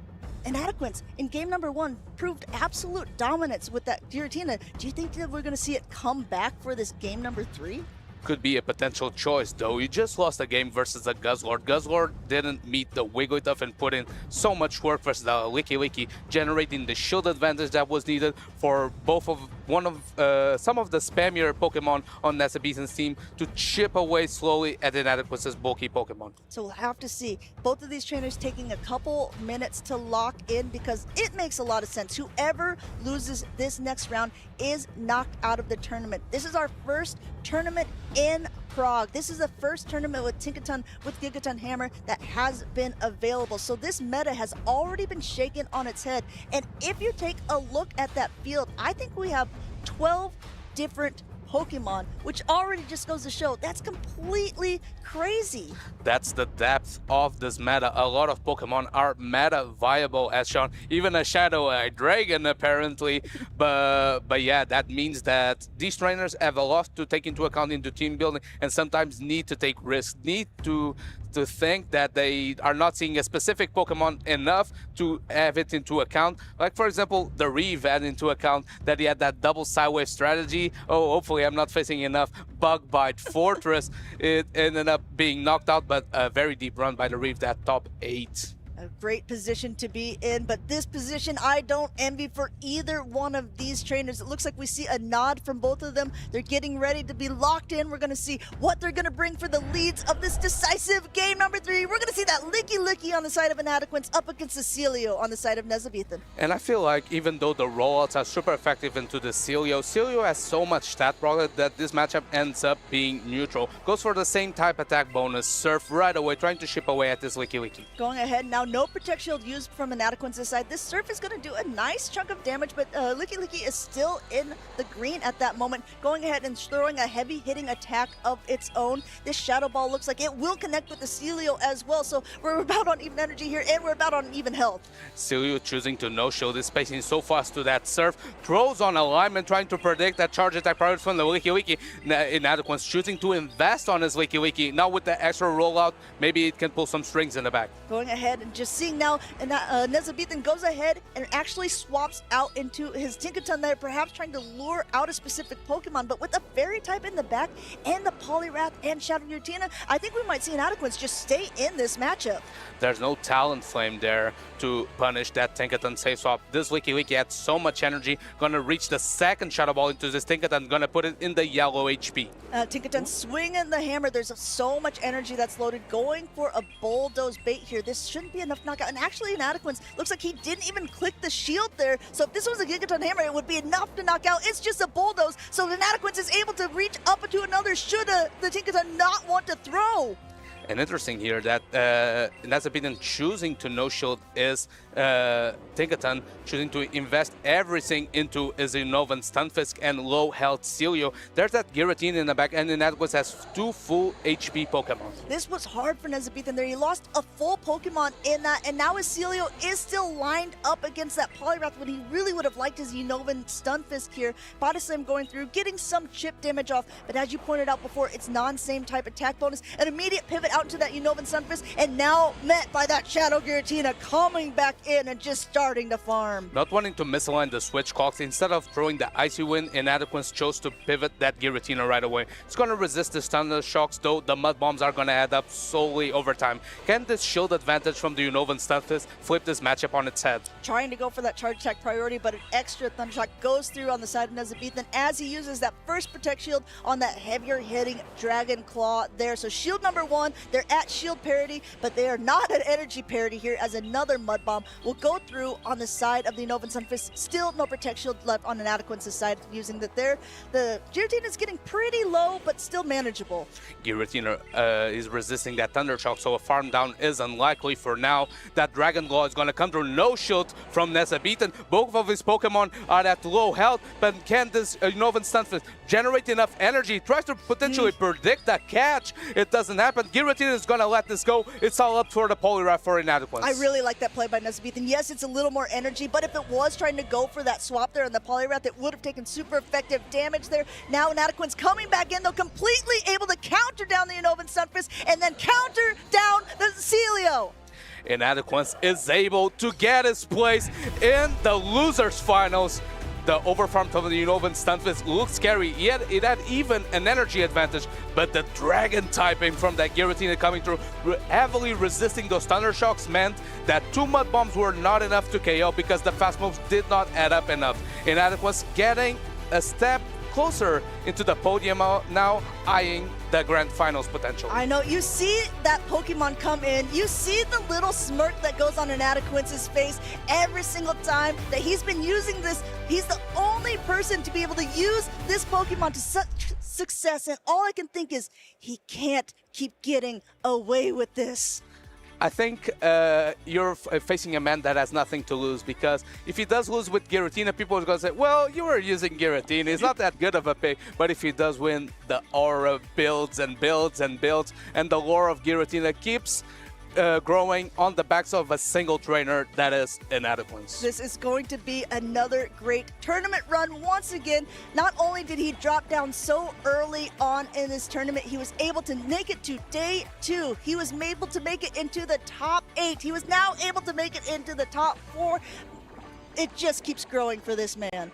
Inadequance in game number 1 proved absolute dominance with that Giratina. Do you think that we're going to see it come back for this game number 3? Could be a potential choice, though. You just lost a game versus a Guzzlord. Guzzlord didn't meet the Wigglytuff and put in so much work versus the Licky, generating the shield advantage that was needed for both of some of the spammier Pokemon on Nezabethan's team to chip away slowly at Inadequace's bulky Pokemon. So we'll have to see. Both of these trainers taking a couple minutes to lock in because it makes a lot of sense. Whoever loses this next round is knocked out of the tournament. This is our first tournament in Prague. This is the first tournament with Tinkaton, with Gigaton Hammer that has been available. So this meta has already been shaken on its head. And if you take a look at that field, I think we have 12 different Pokemon, which already just goes to show that's completely crazy. That's the depth of this meta. A lot of Pokemon are meta viable, as shown. Even a Shadow Dragon, apparently. But yeah, that means that these trainers have a lot to take into account into team building, and sometimes need to take risks, need to think that they are not seeing a specific Pokemon enough to have it into account. Like, for example, the Reeve had into account that he had that double sideways strategy. Oh, hopefully I'm not facing enough Bug Bite Fortress. It ended up being knocked out, but a very deep run by the Reeve, that top 8. A great position to be in, but this position I don't envy for either one of these trainers. It looks like we see a nod from both of them. They're getting ready to be locked in. We're going to see what they're going to bring for the leads of this decisive game number 3. We're going to see that Licky on the side of Inadequance up against Cecilio on the side of Nezabethan. And I feel like even though the rollouts are super effective into the Celio has so much stat progress that this matchup ends up being neutral. Goes for the same type attack bonus, Surf right away, trying to chip away at this Licky. Going ahead now, no Protect Shield used from Inadequance's side. This Surf is going to do a nice chunk of damage, but Licky is still in the green at that moment. Going ahead and throwing a heavy hitting attack of its own. This Shadow Ball looks like it will connect with the Celio as well, so we're about on even energy here, and we're about on even health. Celio choosing to no-shield, is spacing so fast to that Surf. Throws on alignment, trying to predict that charge attack priority from the Licky. Inadequance choosing to invest on his Licky. Now with the extra rollout, maybe it can pull some strings in the back. Going ahead and just seeing now, and Nezabethan goes ahead and actually swaps out into his Tinkaton there, perhaps trying to lure out a specific Pokemon, but with a Fairy type in the back and the Poliwrath and Shadow Giratina, I think we might see Inadequance just stay in this matchup. There's no Talon Flame there to punish that Tinkaton safe swap. This Licky had so much energy, gonna reach the second Shadow Ball into this Tinkaton, gonna put it in the yellow HP. Tinkaton swinging the hammer. There's so much energy that's loaded, going for a Bulldoze bait here. This shouldn't be enough knockout, and actually Inadequance looks like he didn't even click the shield there, so if this was a Gigaton hammer, it would be enough to knock out. It's just a Bulldoze, so Inadequance is able to reach up into another should the Tinkaton not want to throw. And interesting here that Nezabethan choosing to no-shield is Tinkaton choosing to invest everything into his Unnovan Stunfisk and low-health Celio. There's that Giratina in the back, and Inadequance has 2 full HP Pokemon. This was hard for Nezabethan there. He lost a full Pokemon in that, and now his Celio is still lined up against that Poliwrath when he really would have liked his Unnovan Stunfisk here. Body Slam going through, getting some chip damage off, but as you pointed out before, it's non-same type attack bonus. An immediate pivot out into that Unnovan Stunfisk, and now met by that Shadow Giratina coming back in and just starting to farm. Not wanting to misalign the switch clocks, instead of throwing the Icy Wind, Inadequance chose to pivot that Giratina right away. It's going to resist the Thunder Shocks, though the Mud Bombs are going to add up slowly over time. Can this shield advantage from the Unnovan Stunfisk flip this matchup on its head? Trying to go for that charge attack priority, but an extra Thunder Shock goes through on the side of Nezabethan as he uses that first Protect Shield on that heavier hitting Dragon Claw there. So shield number 1, they're at shield parity, but they are not at energy parity here, as another Mud Bomb will go through on the side of the Unnovan Stunfisk. Still no Protect Shield left on Inadequance's side, using that there. The Giratina is getting pretty low, but still manageable. Giratina is resisting that Thunder Shock, so a farm down is unlikely for now. That Dragon Claw is going to come through. No shield from Nezabethan. Both of his Pokemon are at low health, but can this Unnovan Stunfisk generate enough energy? Tries to potentially predict that catch. It doesn't happen. Giratina is going to let this go. It's all up for the Poliwrath for Inadequance. I really like that play by Nezabethan. Yes, it's a little more energy, but if it was trying to go for that swap there on the Poliwrath, it would have taken super effective damage there. Now Inadequance coming back in, though, completely able to counter down the Unnovan Stunfisk and then counter down the Celio. Inadequance is able to get his place in the losers finals. The overfarm from the Unnovan Stunfisk looks scary, yet it had even an energy advantage, but the Dragon typing from that Giratina coming through, heavily resisting those Thunder Shocks, meant that 2 Mud Bombs were not enough to KO because the fast moves did not add up enough. Inadequance getting a step closer into the podium now, eyeing the grand finals potential. I know, you see that Pokemon come in, you see the little smirk that goes on Inadequance's face every single time that he's been using this. He's the only person to be able to use this Pokemon to such success, and all I can think is he can't keep getting away with this. I think you're facing a man that has nothing to lose, because if he does lose with Giratina, people are going to say, well, you were using Giratina, it's not that good of a pick. But if he does win, the aura builds and builds and builds, and the lore of Giratina keeps growing on the backs of a single trainer, that is Inadequance. This is going to be another great tournament run once again. Not only did he drop down so early on in this tournament, he was able to make it to day 2. He was able to make it into the top 8. He was now able to make it into the top 4. It just keeps growing for this man.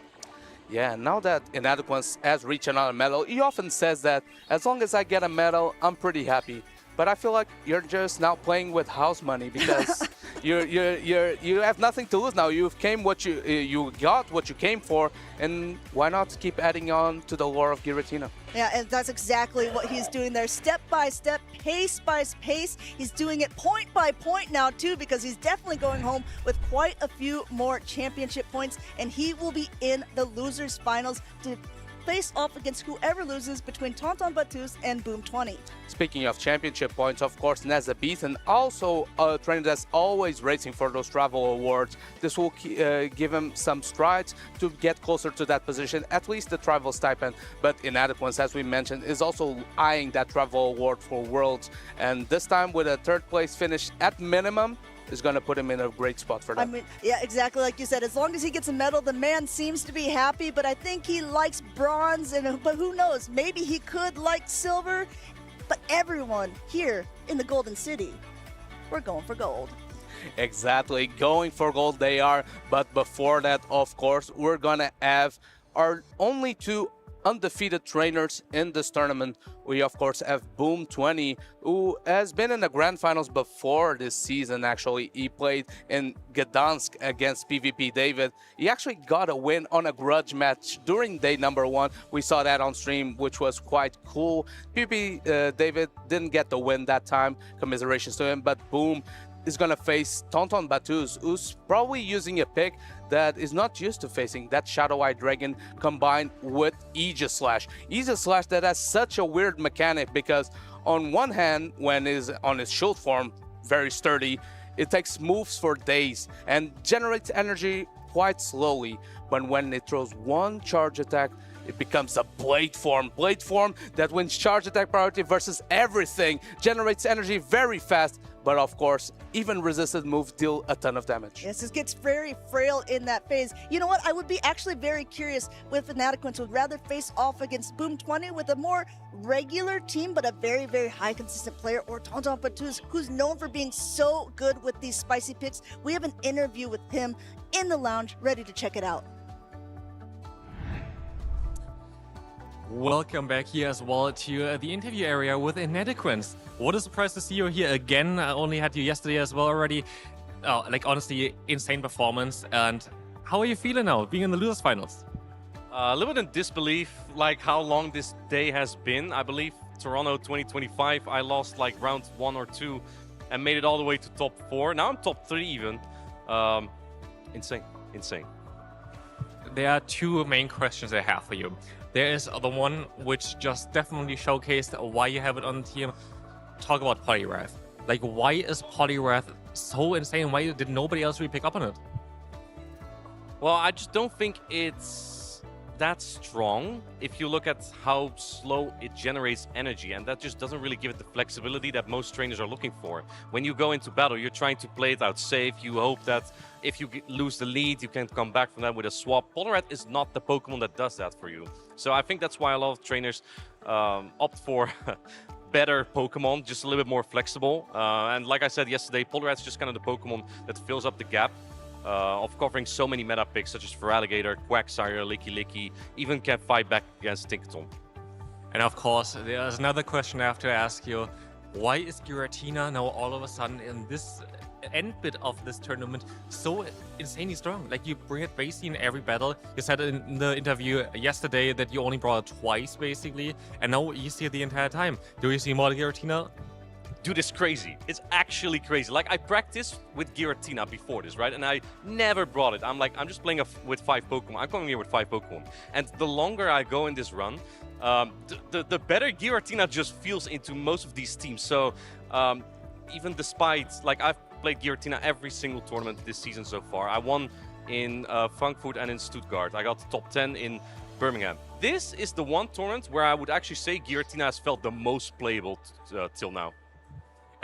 Yeah, now that Inadequance has reached another medal, he often says that as long as I get a medal, I'm pretty happy. But I feel like you're just now playing with house money, because You have nothing to lose now. You've came what you got what you came for, and why not keep adding on to the lore of Giratina? Yeah, and that's exactly what he's doing there. Step by step, pace by pace. He's doing it point by point now, too, because he's definitely going home with quite a few more championship points, and he will be in the losers finals to face off against whoever loses between Tonton Batus and Boom 20. Speaking of championship points, of course, Neza Beathen, also a trainer that's always racing for those travel awards. This will give him some strides to get closer to that position, at least the travel stipend. But Inadequance, as we mentioned, is also eyeing that travel award for Worlds. And this time with a third place finish at minimum, is going to put him in a great spot for that. I mean, yeah, exactly like you said. As long as he gets a medal, the man seems to be happy, but I think he likes bronze, but who knows? Maybe he could like silver, but everyone here in the Golden City, we're going for gold. Exactly, going for gold they are, but before that, of course, we're going to have our only two undefeated trainers in this tournament. We of course have Boom 20, who has been in the grand finals before this season. Actually, he played in Gdansk against PvP David. He actually got a win on a grudge match during day number 1. We saw that on stream, which was quite cool. PvP David didn't get the win that time, commiserations to him, but Boom is going to face Tonton Batus, who's probably using a pick that is not used to facing, that Shadow Eye Dragon combined with Aegis Slash. Aegis Slash that has such a weird mechanic, because on one hand, when it's on his shield form, very sturdy, it takes moves for days and generates energy quite slowly. But when it throws one charge attack, it becomes a blade form. Blade form that wins charge attack priority versus everything, generates energy very fast, but of course, even resisted moves deal a ton of damage. Yes, it gets very frail in that phase. You know what? I would be actually very curious with Inadequance. Would rather face off against Boom 20 with a more regular team, but a very, very high consistent player, or Tonton Batus, who's known for being so good with these spicy picks. We have an interview with him in the lounge, ready to check it out. Welcome back here as well to the interview area with Inadequance. What a surprise to see you here again. I only had you yesterday as well already. Oh, like honestly, insane performance. And how are you feeling now, being in the losers finals? A little bit in disbelief, like how long this day has been. I believe Toronto 2025, I lost like round 1 or 2 and made it all the way to top 4. Now I'm top 3 even. Insane. There are two main questions I have for you. There is the one which just definitely showcased why you have it on the team. Talk about Poliwrath. Like, why is Poliwrath so insane? Why did nobody else really pick up on it? Well, I just don't think it's that strong if you look at how slow it generates energy, and that just doesn't really give it the flexibility that most trainers are looking for. When you go into battle, you're trying to play it out safe. You hope that if you lose the lead, you can come back from that with a swap. Poliwrath is not the Pokemon that does that for you. So I think that's why a lot of trainers opt for better Pokemon, just a little bit more flexible. And like I said yesterday, Poliwrath is just kind of the Pokemon that fills up the gap of covering so many meta picks such as Feraligatr, Quagsire, Licky, even can fight back against Tinkaton. And of course, there's another question I have to ask you. Why is Giratina now all of a sudden in this end bit of this tournament so insanely strong? Like, you bring it basically in every battle. You said in the interview yesterday that you only brought it twice basically, and now you see it the entire time. Do you see more Giratina? Dude, it's crazy. It's actually crazy. Like, I practiced with Giratina before this, right? And I never brought it. I'm like, I'm just playing with 5 Pokemon. I'm coming here with 5 Pokemon. And the longer I go in this run, the better Giratina just feels into most of these teams. So even despite, like, I've played Giratina every single tournament this season so far. I won in Frankfurt and in Stuttgart. I got the top 10 in Birmingham. This is the one tournament where I would actually say Giratina has felt the most playable till now.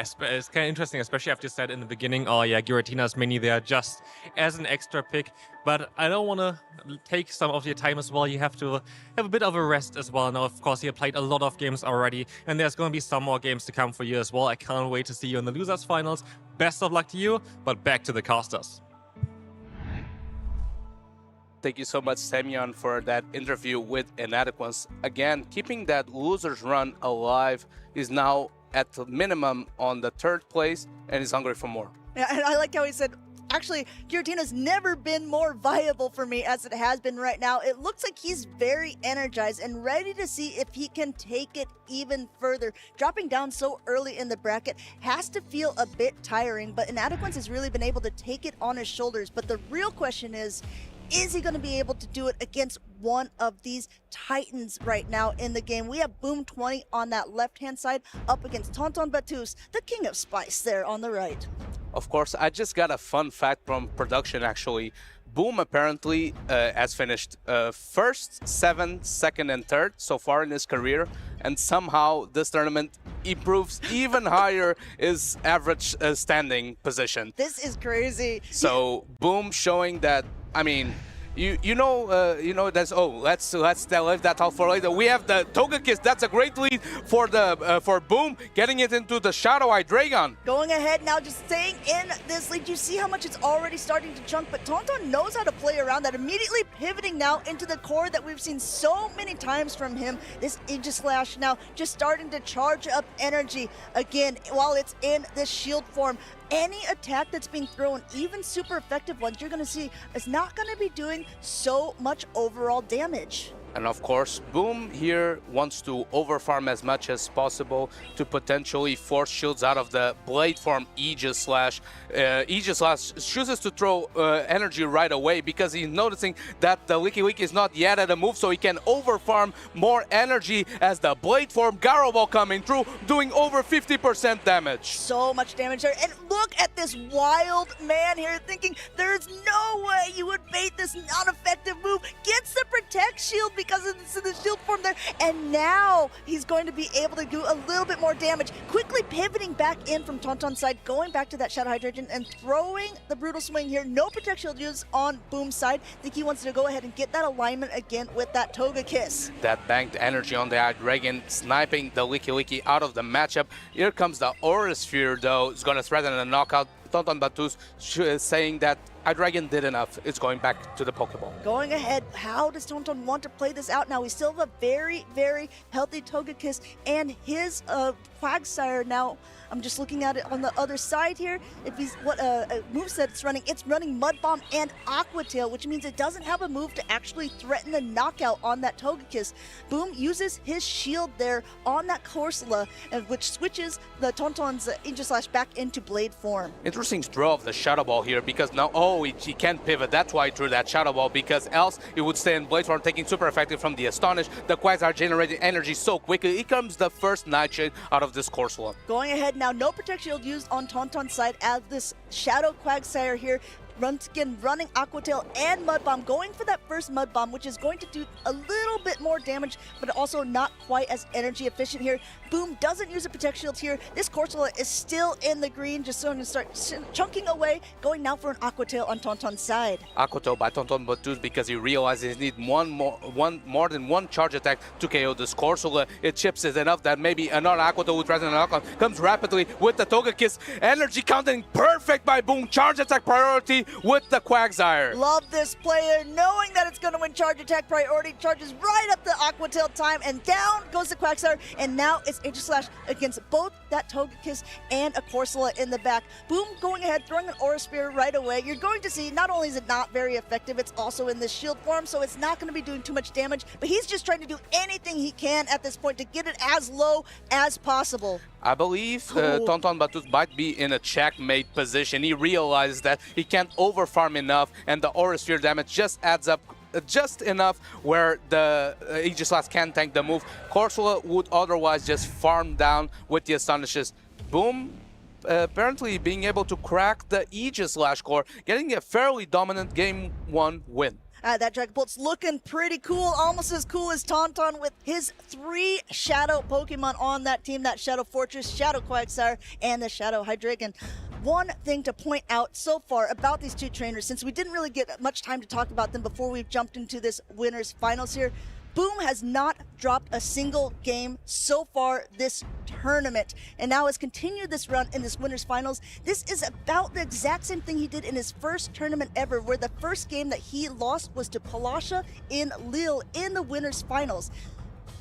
It's kind of interesting, especially after you said in the beginning, oh yeah, Giratina's mini there just as an extra pick. But I don't want to take some of your time as well. You have to have a bit of a rest as well. Now, of course, you played a lot of games already, and there's going to be some more games to come for you as well. I can't wait to see you in the losers finals. Best of luck to you, but back to the casters. Thank you so much, Semyon, for that interview with Inadequance. Again, keeping that losers run alive is now at the minimum on the 3rd place and is hungry for more. And I like how he said, actually, Giratina's never been more viable for me as it has been right now. It looks like he's very energized and ready to see if he can take it even further. Dropping down so early in the bracket has to feel a bit tiring, but Inadequence has really been able to take it on his shoulders. But the real question is he going to be able to do it against one of these titans right now in the game? We have Boom 20 on that left-hand side up against Tonton Batus, the king of spice there on the right. Of course, I just got a fun fact from production, actually. Boom apparently has finished first, 7th, 2nd, and 3rd so far in his career. And somehow this tournament improves even higher his average standing position. This is crazy. So Boom showing that, I mean, you know that's let's leave that out for later. We have the Togekiss. That's a great lead for the for Boom, getting it into the Shadow Eye Dragon. Going ahead now, just staying in this lead. You see how much it's already starting to chunk, but Tonton knows how to play around that, immediately pivoting now into the core that we've seen so many times from him. This Aegislash now just starting to charge up energy again while it's in this shield form. Any attack that's being thrown, even super effective ones, you're going to see is not going to be doing so much overall damage. And of course, Boom here wants to overfarm as much as possible to potentially force shields out of the blade form Aegislash. Aegislash chooses to throw energy right away because he's noticing that the Licky Lick is not yet at a move, so he can overfarm more energy as the blade form Garo Ball coming through, doing over 50% damage. So much damage there. And look at this wild man here thinking there's no way you would bait this non-effective move. Gets the Protect Shield because of the shield form there, and now he's going to be able to do a little bit more damage. Quickly pivoting back in from Tonton's side, going back to that Shadow Hydrogen and throwing the Brutal Swing here. No Protect Shield used on Boom's side. I think he wants to go ahead and get that alignment again with that Togekiss. That banked energy on the Eye Dragon, sniping the Licky Licky out of the matchup. Here comes the Aura Sphere, though. It's going to threaten a knockout. Tonton Batus saying that Dragon did enough. It's going back to the Pokeball. Going ahead, how does Tonton want to play this out now? We still have a very, very healthy Togekiss and his Quagsire now. I'm just looking at it on the other side here. If he's what moveset it's running Mud Bomb and Aqua Tail, which means it doesn't have a move to actually threaten the knockout on that Togekiss. Boom uses his shield there on that Corsola, which switches the Tonton's Aegislash back into blade form. Interesting throw of the Shadow Ball here because now, he can't pivot. That's why he threw that Shadow Ball, because else it would stay in blade form, taking super effective from the Astonish. The Quags are generating energy so quickly. Here comes the first Nightshade out of this Corsola. Going ahead now, no Protect Shield used on Tonton's side as this Shadow Quagsire here running Aqua Tail and Mud Bomb, going for that first Mud Bomb, which is going to do a little bit more damage, but also not quite as energy efficient here. Boom doesn't use a Protect Shield here. This Corsola is still in the green, just going to start chunking away, going now for an Aqua Tail on Tonton's side. Aqua Tail by Tonton Batus because he realizes he needs more than one charge attack to KO this Corsola. It chips it enough that maybe another Aqua Tail with Resonant Knockout comes rapidly with the Togekiss. Energy counting perfect by Boom. Charge attack priority with the Quagsire. Love this player, knowing that it's going to win charge attack priority, charges right up the Aqua Tail time, and down goes the Quagsire, and now it's Aegislash against both that Togekiss and a Corsola in the back. Boom going ahead, throwing an Aura Spear right away. You're going to see, not only is it not very effective, it's also in this shield form, so it's not going to be doing too much damage, but he's just trying to do anything he can at this point to get it as low as possible. I believe Tonton Batus might be in a checkmate position. He realizes that he can't overfarm enough, and the Aura Sphere damage just adds up just enough where the Aegislash can tank the move. Corsola would otherwise just farm down with the Astonishes. Boom apparently being able to crack the Aegislash core, getting a fairly dominant Game 1 win. That Dragon Bolt's looking pretty cool, almost as cool as Tonton with his 3 Shadow Pokemon on that team, that Shadow Fortress, Shadow Quagsire, and the Shadow Hydreigon. One thing to point out so far about these two trainers, since we didn't really get much time to talk about them before we jumped into this winners finals here, Boom has not dropped a single game so far this tournament, and now has continued this run in this winners finals. This is about the exact same thing he did in his first tournament ever, where the first game that he lost was to Palasha in Lille in the winners finals.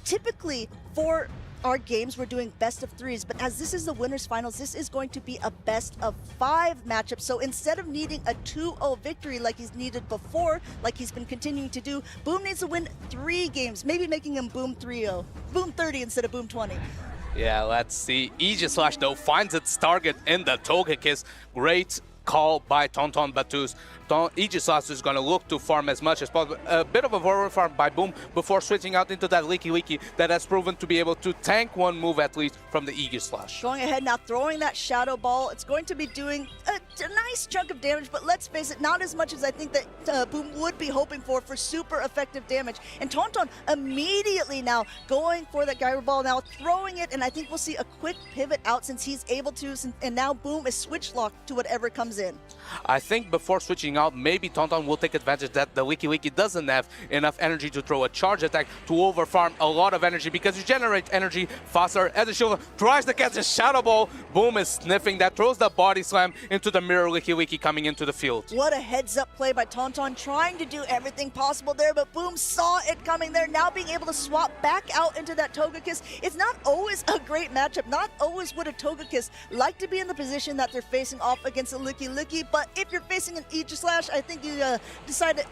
Typically, for our games, we're doing best of 3s, but as this is the winners finals, this is going to be a best of 5 matchup. So instead of needing a 2-0 victory like he's needed before, like he's been continuing to do, Boom needs to win 3 games, maybe making him Boom 3-0, Boom 30 instead of Boom 20. Yeah, let's see. Aegislash, though, finds its target in the Togekiss. Great call by Tonton Batus. Aegislash is going to look to farm as much as possible. A bit of a forward farm by Boom before switching out into that Leaky that has proven to be able to tank one move at least from the Aegislash. Going ahead now, throwing that Shadow Ball. It's going to be doing a nice chunk of damage, but let's face it, not as much as I think that Boom would be hoping for super effective damage. And Tonton immediately now going for that Gyro Ball, now throwing it, and I think we'll see a quick pivot out since he's able to, and now Boom is switch locked to whatever comes in. I think before switching out, maybe Tonton will take advantage that the Wiki doesn't have enough energy to throw a charge attack to overfarm a lot of energy, because you generate energy faster. As the Shield tries to catch a Shadow Ball, Boom is sniffing that, throws the Body Slam into the mirror Wiki coming into the field. What a heads-up play by Tonton, trying to do everything possible there, but Boom saw it coming there, now being able to swap back out into that Togekiss. It's not always a great matchup, not always would a Togekiss like to be in the position that they're facing off against a Licky, but if you're facing an Aegislash, I think you decided,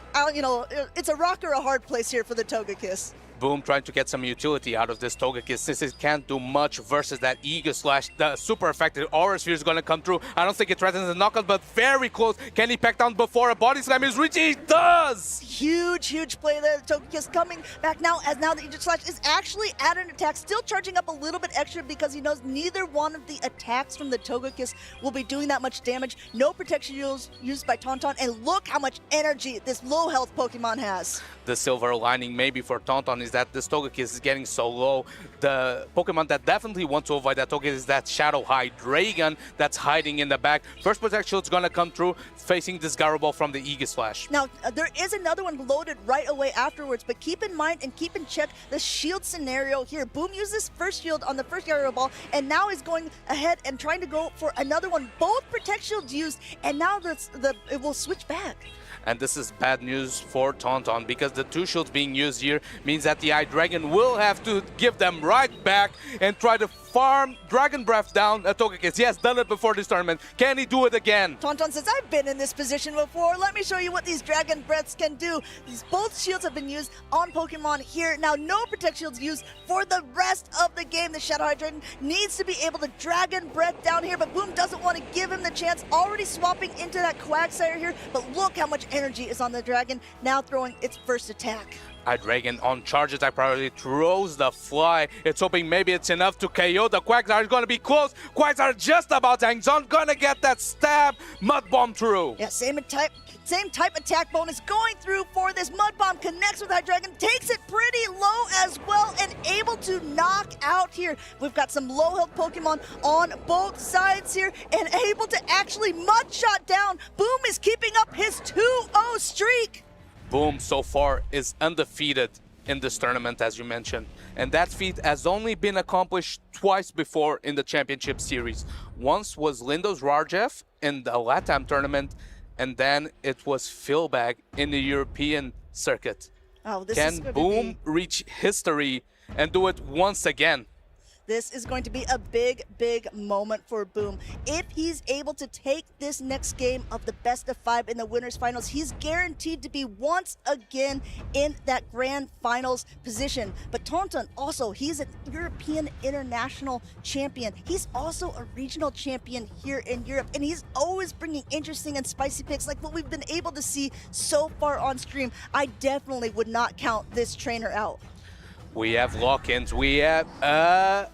it's a rock or a hard place here for the Togekiss. Boom trying to get some utility out of this Togekiss since it can't do much versus that Aegislash. The super effective Aura Sphere is going to come through. I don't think it threatens the knockout, but very close. Can he pack down before a Body Slam is reached? He does! Huge play there. The Togekiss coming back now, as now the Aegislash is actually at an attack, still charging up a little bit extra because he knows neither one of the attacks from the Togekiss will be doing that much damage. No protection used by Tonton, and look how much energy this low health Pokemon has. The silver lining maybe for Tonton is that this Togekiss is getting so low. The Pokemon that definitely want to avoid that Togekiss is that Shadow Hydreigon that's hiding in the back. First protection is going to come through, facing this Gyro Ball from the Aegislash. Now, there is another one loaded right away afterwards, but keep in mind and keep in check the shield scenario here. Boom used this first shield on the first Gyro Ball, and now is going ahead and trying to go for another one. Both Protect Shields used, and now it will switch back. And this is bad news for Tonton, because the 2 shields being used here means that the Hydreigon will have to give them right back and try to farm Dragon Breath down a Togekiss. He has done it before this tournament. Can he do it again? Tonton says, I've been in this position before. Let me show you what these Dragon Breaths can do. Both shields have been used on Pokemon here. Now, no Protect Shields used for the rest of the game. The Shadow Hydreigon needs to be able to Dragon Breath down here, but Boom doesn't want to give him the chance. Already swapping into that Quagsire here, but look how much energy is on the Dragon, now throwing its first attack. Hydreigon on charge attack priority throws the Fly. It's hoping maybe it's enough to KO the Quagsire. Is going to be close. Quagsire just about hangs on. Going to get that stab. Mud Bomb through. Yeah, same type attack bonus going through for this. Mud Bomb connects with Hydreigon, takes it pretty low as well, and able to knock out here. We've got some low health Pokemon on both sides here, and able to actually Mud Shot down. Boom is keeping up his 2-0 streak. Boom so far is undefeated in this tournament, as you mentioned. And that feat has only been accomplished twice before in the championship series. Once was Lindos Rarjev in the LATAM tournament, and then it was Philbag in the European circuit. Oh, this Can is going Boom to be... reach history and do it once again? This is going to be a big moment for Boom. If he's able to take this next game of the best of 5 in the winners finals, he's guaranteed to be once again in that grand finals position. But Tonton also, he's a European international champion. He's also a regional champion here in Europe, and he's always bringing interesting and spicy picks like what we've been able to see so far on stream. I definitely would not count this trainer out. We have lock-ins, we have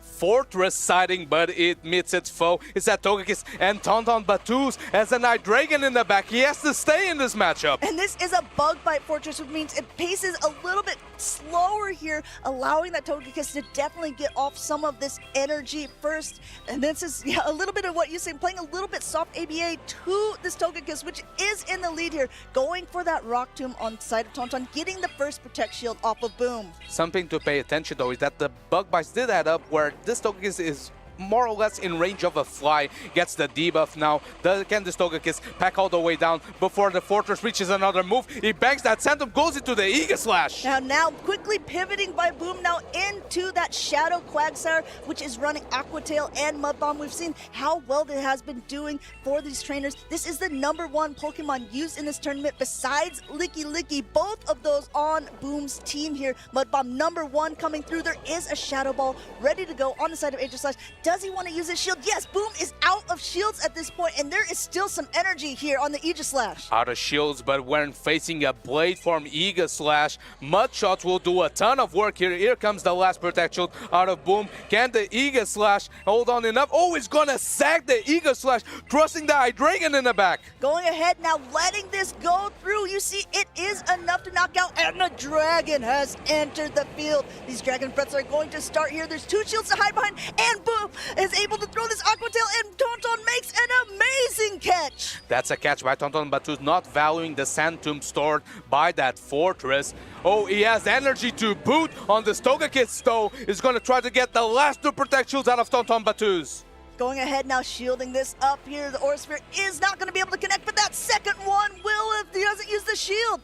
Fortress siding, but it meets its foe. It's that Togekiss, and Tonton Batus has a Hydreigon in the back. He has to stay in this matchup. And this is a Bug Bite Fortress, which means it paces a little bit slower here, allowing that Togekiss to definitely get off some of this energy first. And this is a little bit of what you say, playing a little bit soft ABA to this Togekiss, which is in the lead here, going for that Rock Tomb on side of Tonton, getting the first Protect Shield off of Boom. Something to pay attention though is that the Bug Bites did add up, where this Togekiss is more or less in range of a fly. Gets the debuff now. Can this Togekiss pack all the way down before the Fortress reaches another move? He bangs that Phantom, goes into the Eagle Slash. Now quickly pivoting by Boom now into that Shadow Quagsire, which is running Aqua Tail and Mud Bomb. We've seen how well it has been doing for these trainers. This is the #1 Pokemon used in this tournament besides Licky. Both of those on Boom's team here. Mud Bomb #1 coming through. There is a Shadow Ball ready to go on the side of Aegislash. Does he want to use his shield? Yes, Boom is out of shields at this point, and there is still some energy here on the Aegislash. Out of shields, but when facing a Blade Form Aegislash, Mud Shots will do a ton of work here. Here comes the last Protect Shield out of Boom. Can the Aegislash hold on enough? Oh, he's gonna sack the Aegislash, trusting the Hydreigon in the back. Going ahead now, letting this go through. You see, it is enough to knock out, and the Dragon has entered the field. These Dragon Breaths are going to start here. There's 2 shields to hide behind, and Boom is able to throw this Aqua Tail, and Tonton makes an amazing catch. That's a catch by Tonton Batus, not valuing the Sand Tomb stored by that Fortress. Oh, he has energy to boot on this Togekiss, though. He's going to try to get the last 2 Protect Shields out of Tonton Batus. Going ahead now, shielding this up here. The Aura Sphere is not going to be able to connect, but that second one will if he doesn't use the shield.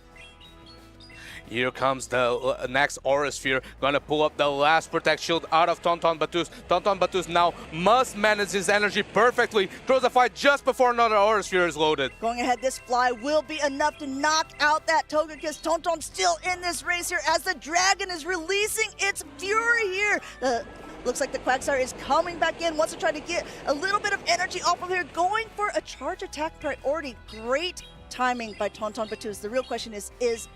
Here comes the next Aura Sphere, gonna pull up the last Protect Shield out of Tonton Batus. Tonton Batus now must manage his energy perfectly. Throws a fight just before another Aura Sphere is loaded. Going ahead, this fly will be enough to knock out that Togekiss. Tonton still in this race here as the Dragon is releasing its fury here. Looks like the Quagsire is coming back in, wants to try to get a little bit of energy off of here, going for a charge attack priority. Great timing by Tonton Batus. The real question is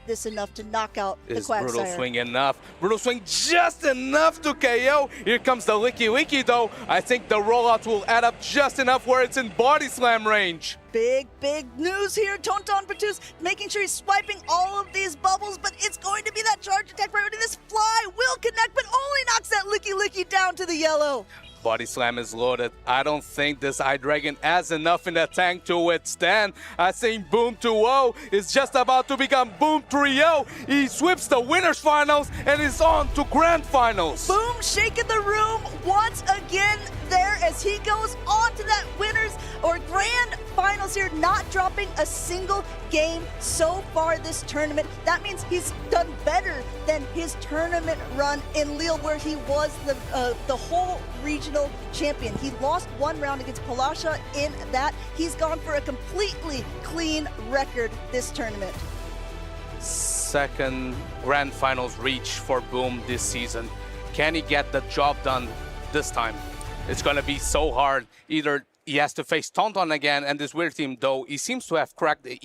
this enough to knock out the Quagsire? Is Brutal Swing enough? Brutal Swing just enough to KO. Here comes the Licky though. I think the rollouts will add up just enough where it's in Body Slam range. Big news here. Tonton Batus making sure he's swiping all of these bubbles, but it's going to be that charge attack priority. This fly will connect, but only knocks that Licky down to the yellow. Body Slam is loaded. I don't think this Hydreigon has enough in the tank to withstand. I think Boom 2-0 is just about to become Boom 3-0. He sweeps the winners finals and is on to grand finals. Boom shaking the room once again there as he goes on to that winners or grand finals here, not dropping a single game so far this tournament. That means he's done better than his tournament run in Lille, where he was the whole regional champion. He lost 1 round against Palasha in that. He's gone for a completely clean record this tournament. Second grand finals reach for Boom this season. Can he get the job done this time? It's gonna be so hard. Either he has to face Tonton again, and this weird team, though he seems to have cracked the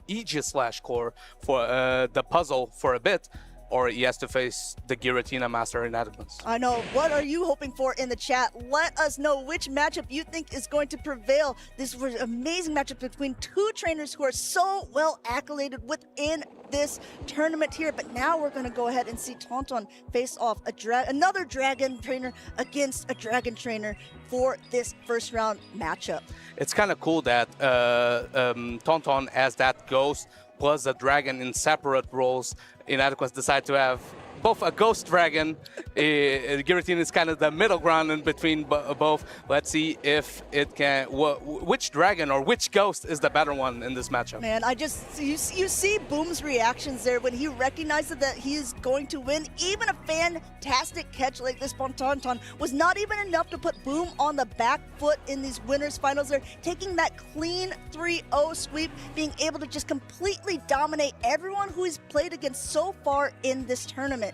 Aegislash core for the puzzle for a bit, or he has to face the Giratina Master Inadequates. I know. What are you hoping for in the chat? Let us know which matchup you think is going to prevail. This was an amazing matchup between 2 trainers who are so well accoladed within this tournament here. But now we're going to go ahead and see Tonton face off another Dragon trainer against a Dragon trainer for this first round matchup. It's kind of cool that Tonton has that Ghost plus a Dragon in separate roles. Inadequates decide to have both a Ghost Dragon. Giratina is kind of the middle ground in between both. Let's see if it can. Which Dragon or which Ghost is the better one in this matchup? Man, you see Boom's reactions there when he recognizes that he is going to win. Even a fantastic catch like this from Tonton was not even enough to put Boom on the back foot in these winners finals. They're taking that clean 3-0 sweep, being able to just completely dominate everyone who he's played against so far in this tournament.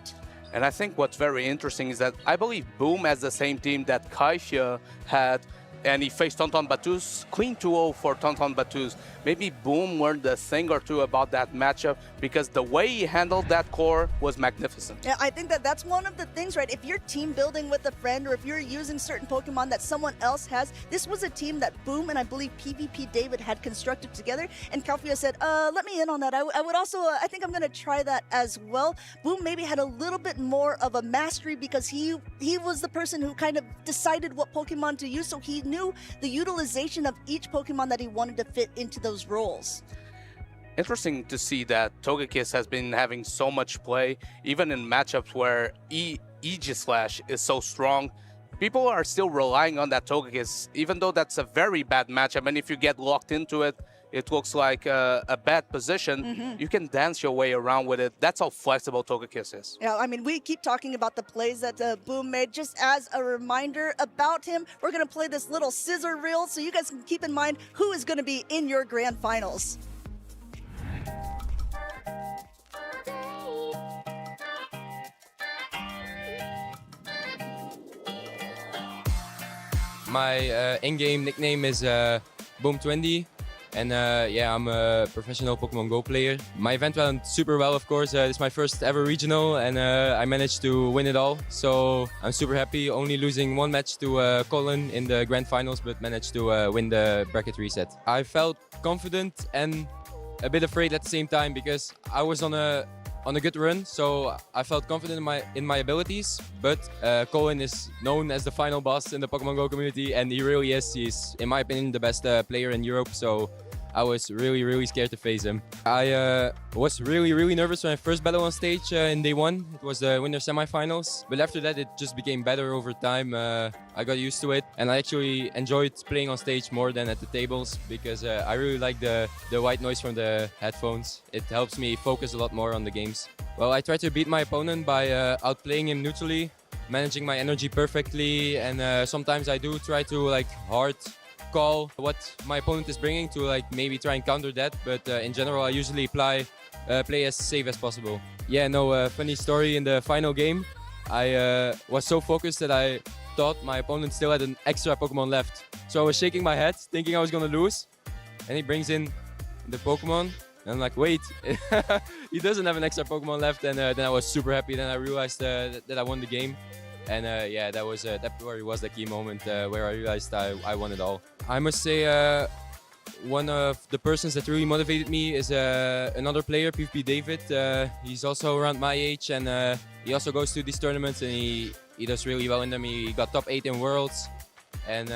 And I think what's very interesting is that I believe Boom has the same team that Kaifia had, and he faced Tonton Batus. Clean 2-0 for Tonton Batus. Maybe Boom learned a thing or two about that matchup, because the way he handled that core was magnificent. Yeah, I think that's one of the things, right? If you're team building with a friend, or if you're using certain Pokemon that someone else has, this was a team that Boom and I believe PvP David had constructed together, and Kaifia said, let me in on that. I would also, I think I'm going to try that as well. Boom maybe had a little bit more of a mastery because he was the person who kind of decided what Pokemon to use, so he knew the utilization of each Pokemon that he wanted to fit into those roles. Interesting to see that Togekiss has been having so much play, even in matchups where Aegislash is so strong. people are still relying on that Togekiss, even though that's a very bad matchup. And if you get locked into it, it looks like a bad position. You can dance your way around with it. That's how flexible Togekiss is. Yeah, I mean, we keep talking about the plays that Boom made. Just as a reminder about him, we're going to play this little scissor reel so you guys can keep in mind who is going to be in your grand finals. My in-game nickname is Boom20. And yeah, I'm a professional Pokemon GO player. My event went super well, of course. It's my first ever regional, and I managed to win it all. So I'm super happy, only losing one match to Colin in the grand finals, but managed to win the bracket reset. I felt confident and a bit afraid at the same time because I was on a good run, so I felt confident in my abilities. But Colin is known as the final boss in the Pokemon GO community, and he really is. He's, in my opinion, the best player in Europe. So I was really scared to face him. I was really nervous when I first battled on stage in day one. It was the winter semifinals, but after that it just became better over time. I got used to it, and I actually enjoyed playing on stage more than at the tables because I really like the white noise from the headphones. It helps me focus a lot more on the games. Well, I try to beat my opponent by outplaying him neutrally, managing my energy perfectly, and sometimes I do try to like hard call what my opponent is bringing to like maybe try and counter that, but in general I usually play as safe as possible. Yeah, no, funny story, in the final game I was so focused that I thought my opponent still had an extra Pokemon left. So I was shaking my head thinking I was gonna lose, and he brings in the Pokemon and I'm like, wait, he doesn't have an extra Pokemon left, and then I was super happy. Then I realized that I won the game. And yeah, that was the key moment where I realized I won it all. I must say one of the persons that really motivated me is another player, PvP David. He's also around my age, and he also goes to these tournaments, and he does really well in them. He got top 8 in Worlds. And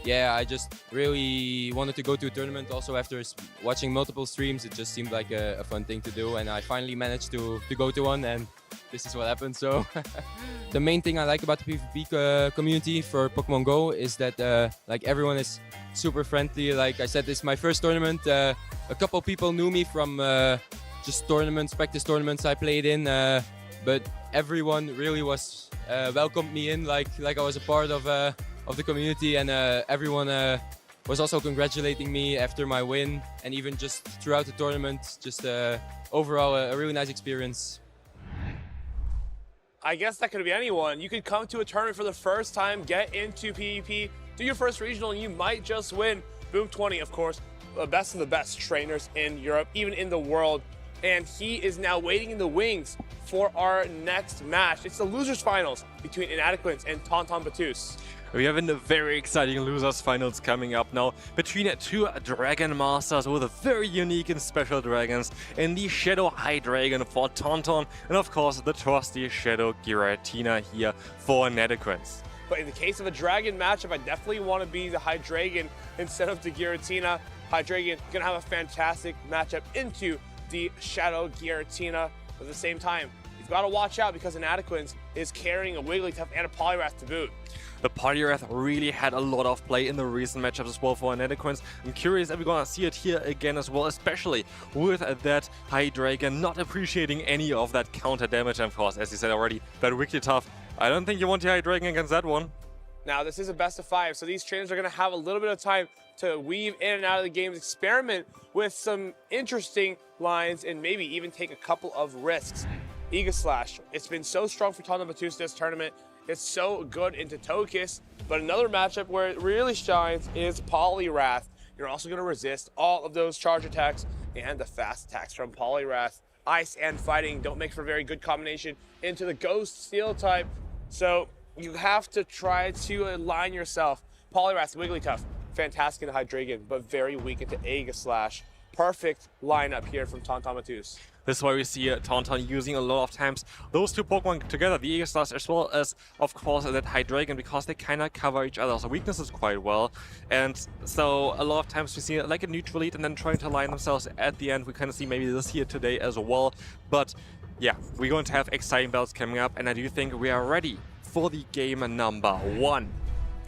yeah, I just really wanted to go to a tournament. Also, after watching multiple streams, it just seemed like a fun thing to do. And I finally managed to go to one, and this is what happened. So the main thing I like about the PvP community for Pokemon GO is that like everyone is super friendly. Like I said, this is my first tournament. A couple people knew me from just tournaments, practice tournaments I played in. But everyone really was welcomed me in like I was a part of the community, and everyone was also congratulating me after my win, and even just throughout the tournament. Just overall a really nice experience. I guess that could be anyone. You could come to a tournament for the first time, get into PvP, do your first regional, and you might just win. Boom20, of course, the best of the best trainers in Europe, even in the world. And he is now waiting in the wings for our next match. It's the losers finals between Inadequates and Tauntaun Battus. We have a very exciting losers finals coming up now between two Dragon Masters with very unique and special dragons, in the Shadow High Dragon for Tauntaun, and of course the trusty Shadow Giratina here for Inadequates. But in the case of a dragon matchup, I definitely want to be the High Dragon instead of the Giratina. High Dragon gonna have a fantastic matchup into the Shadow Giratina. But at the same time, you've got to watch out because Inadequates is carrying a Wigglytuff and a Poliwrath to boot. The Poliwrath really had a lot of play in the recent matchups as well for Inadequates. I'm curious if we're gonna see it here again as well, especially with that High Dragon not appreciating any of that counter damage. And of course, as you said already, that Wigglytuff, I don't think you want the High Dragon against that one. Now, this is a best of 5, so these trainers are going to have a little bit of time to weave in and out of the games, experiment with some interesting lines, and maybe even take a couple of risks. Aegislash, it's been so strong for Tauntaun Battus this tournament. It's so good into Togekiss, but another matchup where it really shines is Poliwrath. You're also going to resist all of those charge attacks and the fast attacks from Poliwrath. Ice and fighting don't make for a very good combination into the Ghost Steel type, so you have to try to align yourself. Poliwrath, Wigglytuff, fantastic into High Dragon, but very weak into Aegislash. Perfect lineup here from Tauntaun Battus. This is why we see Tauntaun using a lot of times those two Pokemon together, the Aegislash as well as, of course, that High Dragon, because they kind of cover each other's weaknesses quite well. And so a lot of times we see like a neutral lead and then trying to align themselves at the end. We kind of see maybe this here today as well. But yeah, we're going to have exciting battles coming up, and I do think we are ready for the game number 1.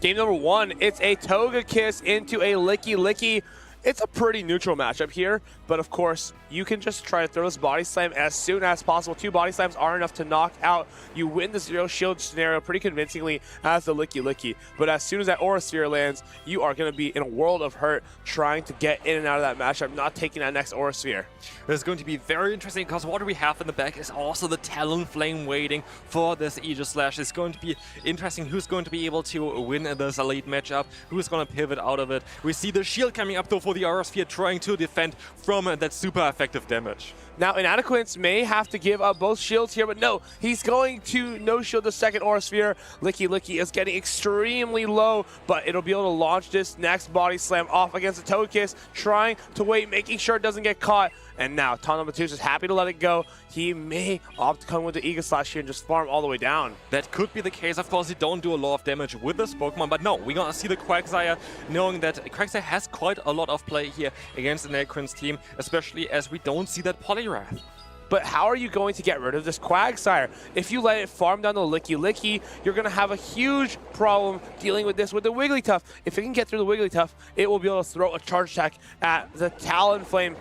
Game number 1, it's a Togekiss into a Licky Licky. It's a pretty neutral matchup here, but of course, you can just try to throw this body slam as soon as possible. 2 body slams are enough to knock out. You win the zero shield scenario pretty convincingly as the Licky Licky, but as soon as that Aura Sphere lands, you are going to be in a world of hurt trying to get in and out of that matchup, not taking that next Aura Sphere. It's going to be very interesting because what we have in the back is also the Talonflame waiting for this Aegislash. It's going to be interesting who's going to be able to win this elite matchup, who's going to pivot out of it. We see the shield coming up though for the Aura Sphere, trying to defend from that super effective damage. Now, Inadequence may have to give up both shields here, but no, he's going to no-shield the second Aura Sphere. Licky Licky is getting extremely low, but it'll be able to launch this next body slam off against the Togekiss, trying to wait, making sure it doesn't get caught. And now, Tonamatus is happy to let it go. He may opt to come with the Aegislash here and just farm all the way down. That could be the case. Of course, you don't do a lot of damage with this Pokemon, but no, we're gonna see the Quagsire, knowing that Quagsire has quite a lot of play here against the Inadequence team, especially as we don't see that Poliwrath. But how are you going to get rid of this Quagsire? If you let it farm down the Licky Licky, you're going to have a huge problem dealing with this with the Wigglytuff. If it can get through the Wigglytuff, it will be able to throw a charge attack at the Talonflame.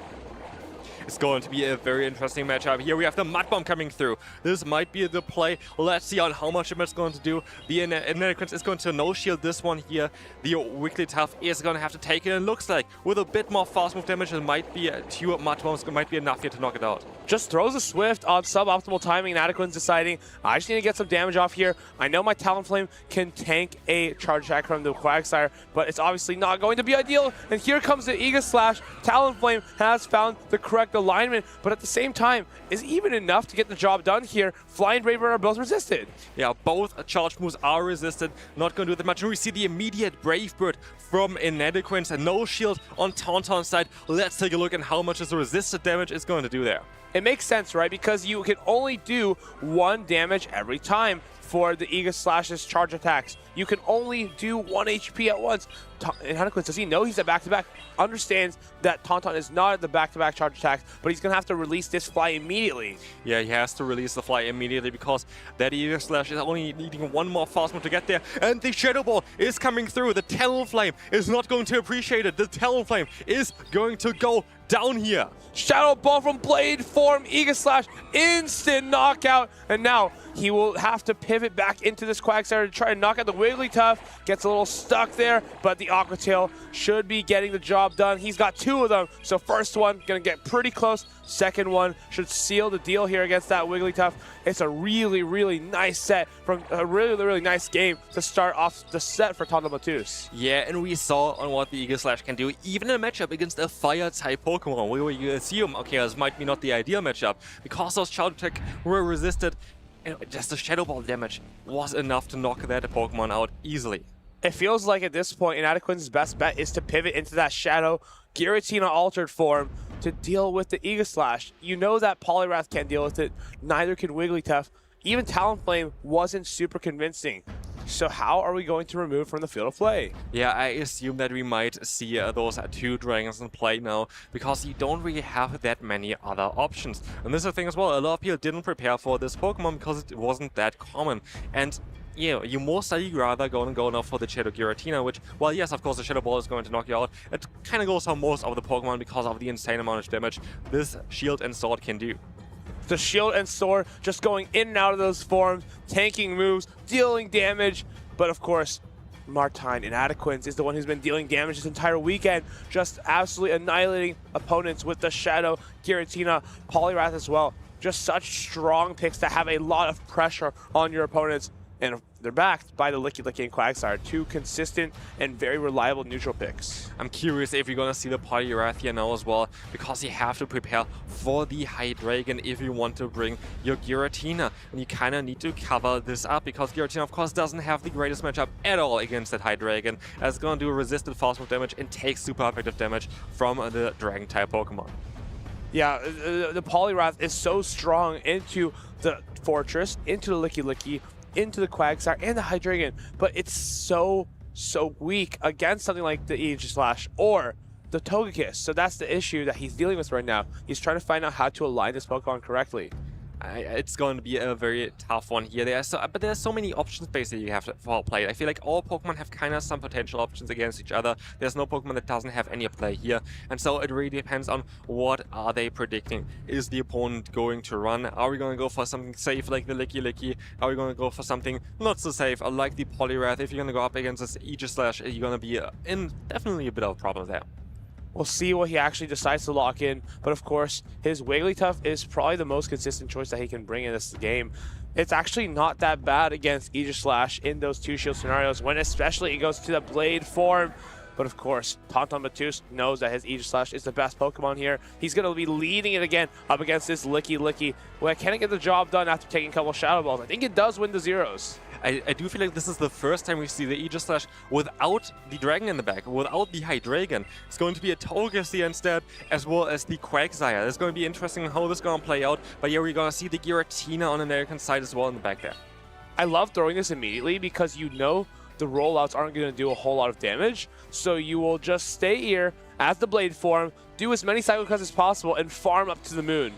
It's going to be a very interesting matchup. Here we have the Mud Bomb coming through. This might be the play. Let's see on how much it's going to do. The Inadequence is going to no-shield this one here. The Wigglytuff is going to have to take it. And it looks like with a bit more fast move damage, it might be 2 Mud Bombs might be enough here to knock it out. Just throws a Swift on suboptimal timing. Inadequence deciding, I just need to get some damage off here. I know my Talonflame can tank a charge attack from the Quagsire, but it's obviously not going to be ideal. And here comes the Aegislash. Talonflame has found the correct alignment, but at the same time, is even enough to get the job done here. Flying Brave Bird are both resisted. Yeah, both charge moves are resisted. Not going to do that much. And we see the immediate Brave Bird from Inadequence and no shield on Tauntaun's side. Let's take a look at how much this resisted damage is going to do there. It makes sense, right? Because you can only do 1 damage every time for the Aegislash's charge attacks. You can only do 1 HP at once. Inadequence, does he know he's at back-to-back? Understands that Tauntaun is not at the back-to-back charge attacks, but he's going to have to release this fly immediately. Yeah, he has to release the fly immediately because that Aegislash is only needing 1 more fast move to get there. And the Shadow Ball is coming through. The Talonflame is not going to appreciate it. The Talonflame is going to go down here. Shadow Ball from Blade form, Aegislash, instant knockout, and now he will have to pivot back into this Quagsire to try and knock out the Wigglytuff. Gets a little stuck there, but the Aqua Tail should be getting the job done. He's got 2 of them, so first one gonna get pretty close. Second one should seal the deal here against that Wigglytuff. It's a really, really nice set from a really, really nice game to start off the set for Tonamatus. Yeah, and we saw on what the Aegislash can do, even in a matchup against a Fire-type Pokemon, where you assume, okay, this might be not the ideal matchup, because those Charge Attack were resisted, and just the Shadow Ball damage was enough to knock that Pokemon out easily. It feels like at this point, Inadequence's best bet is to pivot into that Shadow Giratina altered form to deal with the Aegislash. You know that Poliwrath can't deal with it, neither can Wigglytuff. Even Talonflame wasn't super convincing. So how are we going to remove from the field of play? Yeah, I assume that we might see those 2 dragons in play now, because you don't really have that many other options. And this is the thing as well, a lot of people didn't prepare for this Pokemon because it wasn't that common. And yeah, you most likely rather going to go now for the Shadow Giratina, which, well, yes, of course, the Shadow Ball is going to knock you out. It kind of goes on most of the Pokemon because of the insane amount of damage this Shield and Sword can do. The Shield and Sword just going in and out of those forms, tanking moves, dealing damage. But of course, Martine Inadequence is the one who's been dealing damage this entire weekend, just absolutely annihilating opponents with the Shadow Giratina, Poliwrath as well. Just such strong picks that have a lot of pressure on your opponents. And they're backed by the Licky Licky and Quagsire, 2 consistent and very reliable neutral picks. I'm curious if you're gonna see the Poliwrath here now as well, because you have to prepare for the Hydreigon if you want to bring your Giratina. And you kind of need to cover this up, because Giratina, of course, doesn't have the greatest matchup at all against that Hydreigon, as it's gonna do resisted fast move damage and take super effective damage from the Dragon-type Pokemon. Yeah, the Poliwrath is so strong into the Fortress, into the Licky Licky, into the Quagsire and the Hydreigon, but it's so weak against something like the Aegislash or the Togekiss. So that's the issue that he's dealing with right now. He's trying to find out how to align this Pokemon correctly. it's going to be a very tough one here. But there's so many options basically you have for play. I feel like all Pokemon have kind of some potential options against each other. There's no Pokemon that doesn't have any play here, and so it really depends on what are they predicting. Is the opponent going to run? Are we going to go for something safe like the Licky? Are we going to go for something not so safe like the Poliwrath? If you're going to go up against this Aegislash, you're going to be in definitely a bit of a problem there. We'll see what he actually decides to lock in, but of course, his Wigglytuff is probably the most consistent choice that he can bring in this game. It's actually not that bad against Aegislash in those two shield scenarios, when especially it goes to the Blade form. But of course, Tontonmatus knows that his Aegislash is the best Pokemon here. He's going to be leading it again up against this Licky. Well, can it get the job done after taking a couple Shadow Balls? I think it does win the zeros. I do feel like this is the first time we see the Aegislash without the Dragon in the back, without the Hydreigon. It's going to be a Togepi instead, as well as the Quagsire. It's going to be interesting how this is going to play out, but yeah, we're going to see the Giratina on the American side as well in the back there. I love throwing this immediately because you know the rollouts aren't going to do a whole lot of damage, so you will just stay here as the Blade form, do as many Cycle Cuts as possible, and farm up to the moon.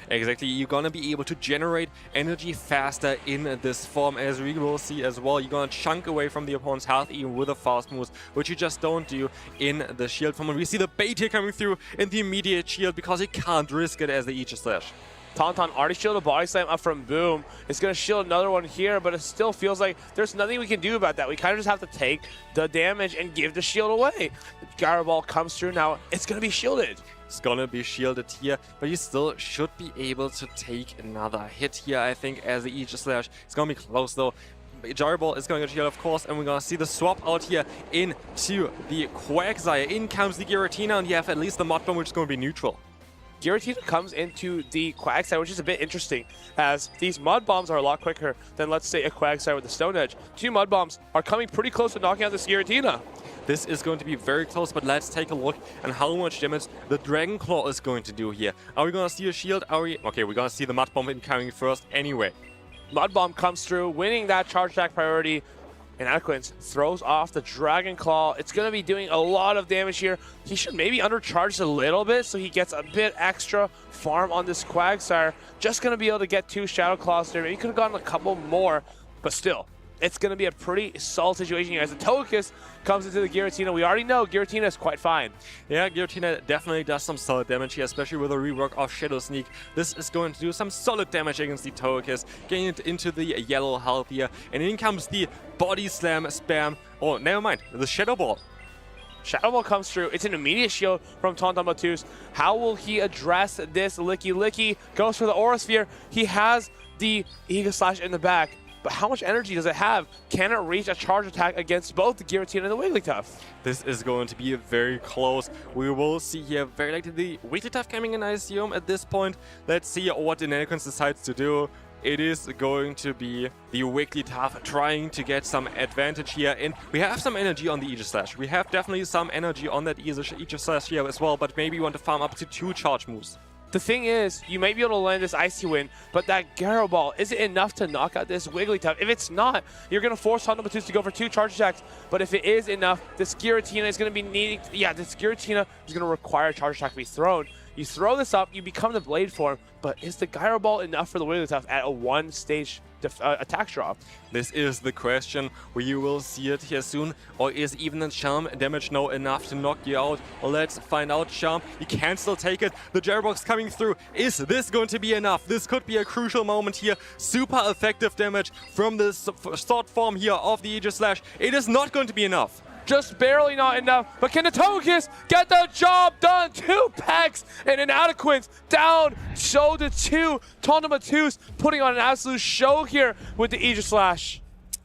Exactly, you're gonna be able to generate energy faster in this form, as we will see as well. You're gonna chunk away from the opponent's health even with a fast moves, which you just don't do in the shield form. And we see the bait here coming through in the immediate shield because he can't risk it as the Aegislash. Tauntaun already shielded a Body Slam up from Boom. It's going to shield another one here, but it still feels like there's nothing we can do about that. We kind of just have to take the damage and give the shield away. Gyro Ball comes through now. It's going to be shielded. It's gonna be shielded here, but you still should be able to take another hit here, I think, as the Aegislash. It's gonna be close though. Gyro Ball is going to get shielded, of course, and we're gonna see the swap out here into the Quagsire. In comes the Giratina, and you have at least the Mud Bomb, which is going to be neutral. Giratina comes into the Quagsire, which is a bit interesting, as these Mud Bombs are a lot quicker than, let's say, a Quagsire with the Stone Edge. Two Mud Bombs are coming pretty close to knocking out this Giratina. This is going to be very close, but let's take a look at how much damage the Dragon Claw is going to do here. Are we going to see a shield? Okay, we're going to see the Mud Bomb incoming first anyway. Mud Bomb comes through, winning that charge attack priority. And Adequance throws off the Dragon Claw. It's going to be doing a lot of damage here. He should maybe undercharge a little bit so he gets a bit extra farm on this Quagsire. Just going to be able to get two Shadow Claws there. Maybe he could have gotten a couple more, but still. It's going to be a pretty solid situation here as the Togekiss comes into the Giratina. We already know Giratina is quite fine. Yeah, Giratina definitely does some solid damage here, especially with a rework of Shadow Sneak. This is going to do some solid damage against the Togekiss, getting it into the yellow health here. And in comes the Body Slam spam. Oh, never mind, the Shadow Ball. Shadow Ball comes through. It's an immediate shield from Tontonmatus. How will he address this Licky? Goes for the Aura Sphere. He has the Aegislash in the back. But how much energy does it have? Can it reach a charge attack against both the Giratina and the Wigglytuff? This is going to be very close. We will see here very likely the Wigglytuff coming in, I assume, at this point. Let's see what the Nanocons decides to do. It is going to be the Wigglytuff trying to get some advantage here. And we have some energy on the Aegislash. We have definitely some energy on that Aegislash here as well, but maybe you want to farm up to 2 charge moves. The thing is, you may be able to land this Icy Wind, but that Gyro Ball, is it enough to knock out this Wigglytuff? If it's not, you're going to force Tontonmatus to go for 2 charge attacks. But if it is enough, this Giratina is going to be needing... this Giratina is going to require a charge attack to be thrown. You throw this up, you become the Blade form, but is the Gyro Ball enough for the Wigglytuff at a 1-stage attack drop? This is the question. We will see it here soon. Or is even the Charm damage now enough to knock you out? Well, let's find out. Charm, you can still take it. The Gyrobox coming through. Is this going to be enough? This could be a crucial moment here. Super effective damage from the sword form here of the Aegislash. It is not going to be enough. Just barely not enough, but can the Togekiss get the job done? 2 packs and an Adequance down, show to 2. Tontonmatus putting on an absolute show here with the Aegislash.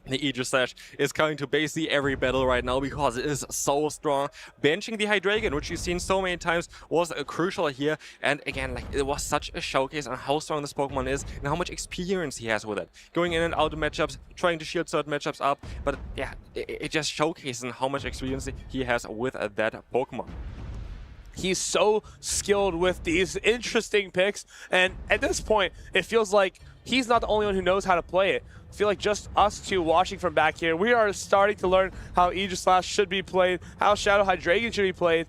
The Aegislash is coming to basically every battle right now because it is so strong. Benching the Hydreigon, which you've seen so many times, was crucial here. And again, like, it was such a showcase on how strong this Pokemon is and how much experience he has with it. Going in and out of matchups, trying to shield certain matchups up. But yeah, it just showcases how much experience he has with that Pokemon. He's so skilled with these interesting picks. And at this point, it feels like he's not the only one who knows how to play it. I feel like just us two watching from back here, we are starting to learn how Aegislash should be played, how Shadow Hydreigon should be played.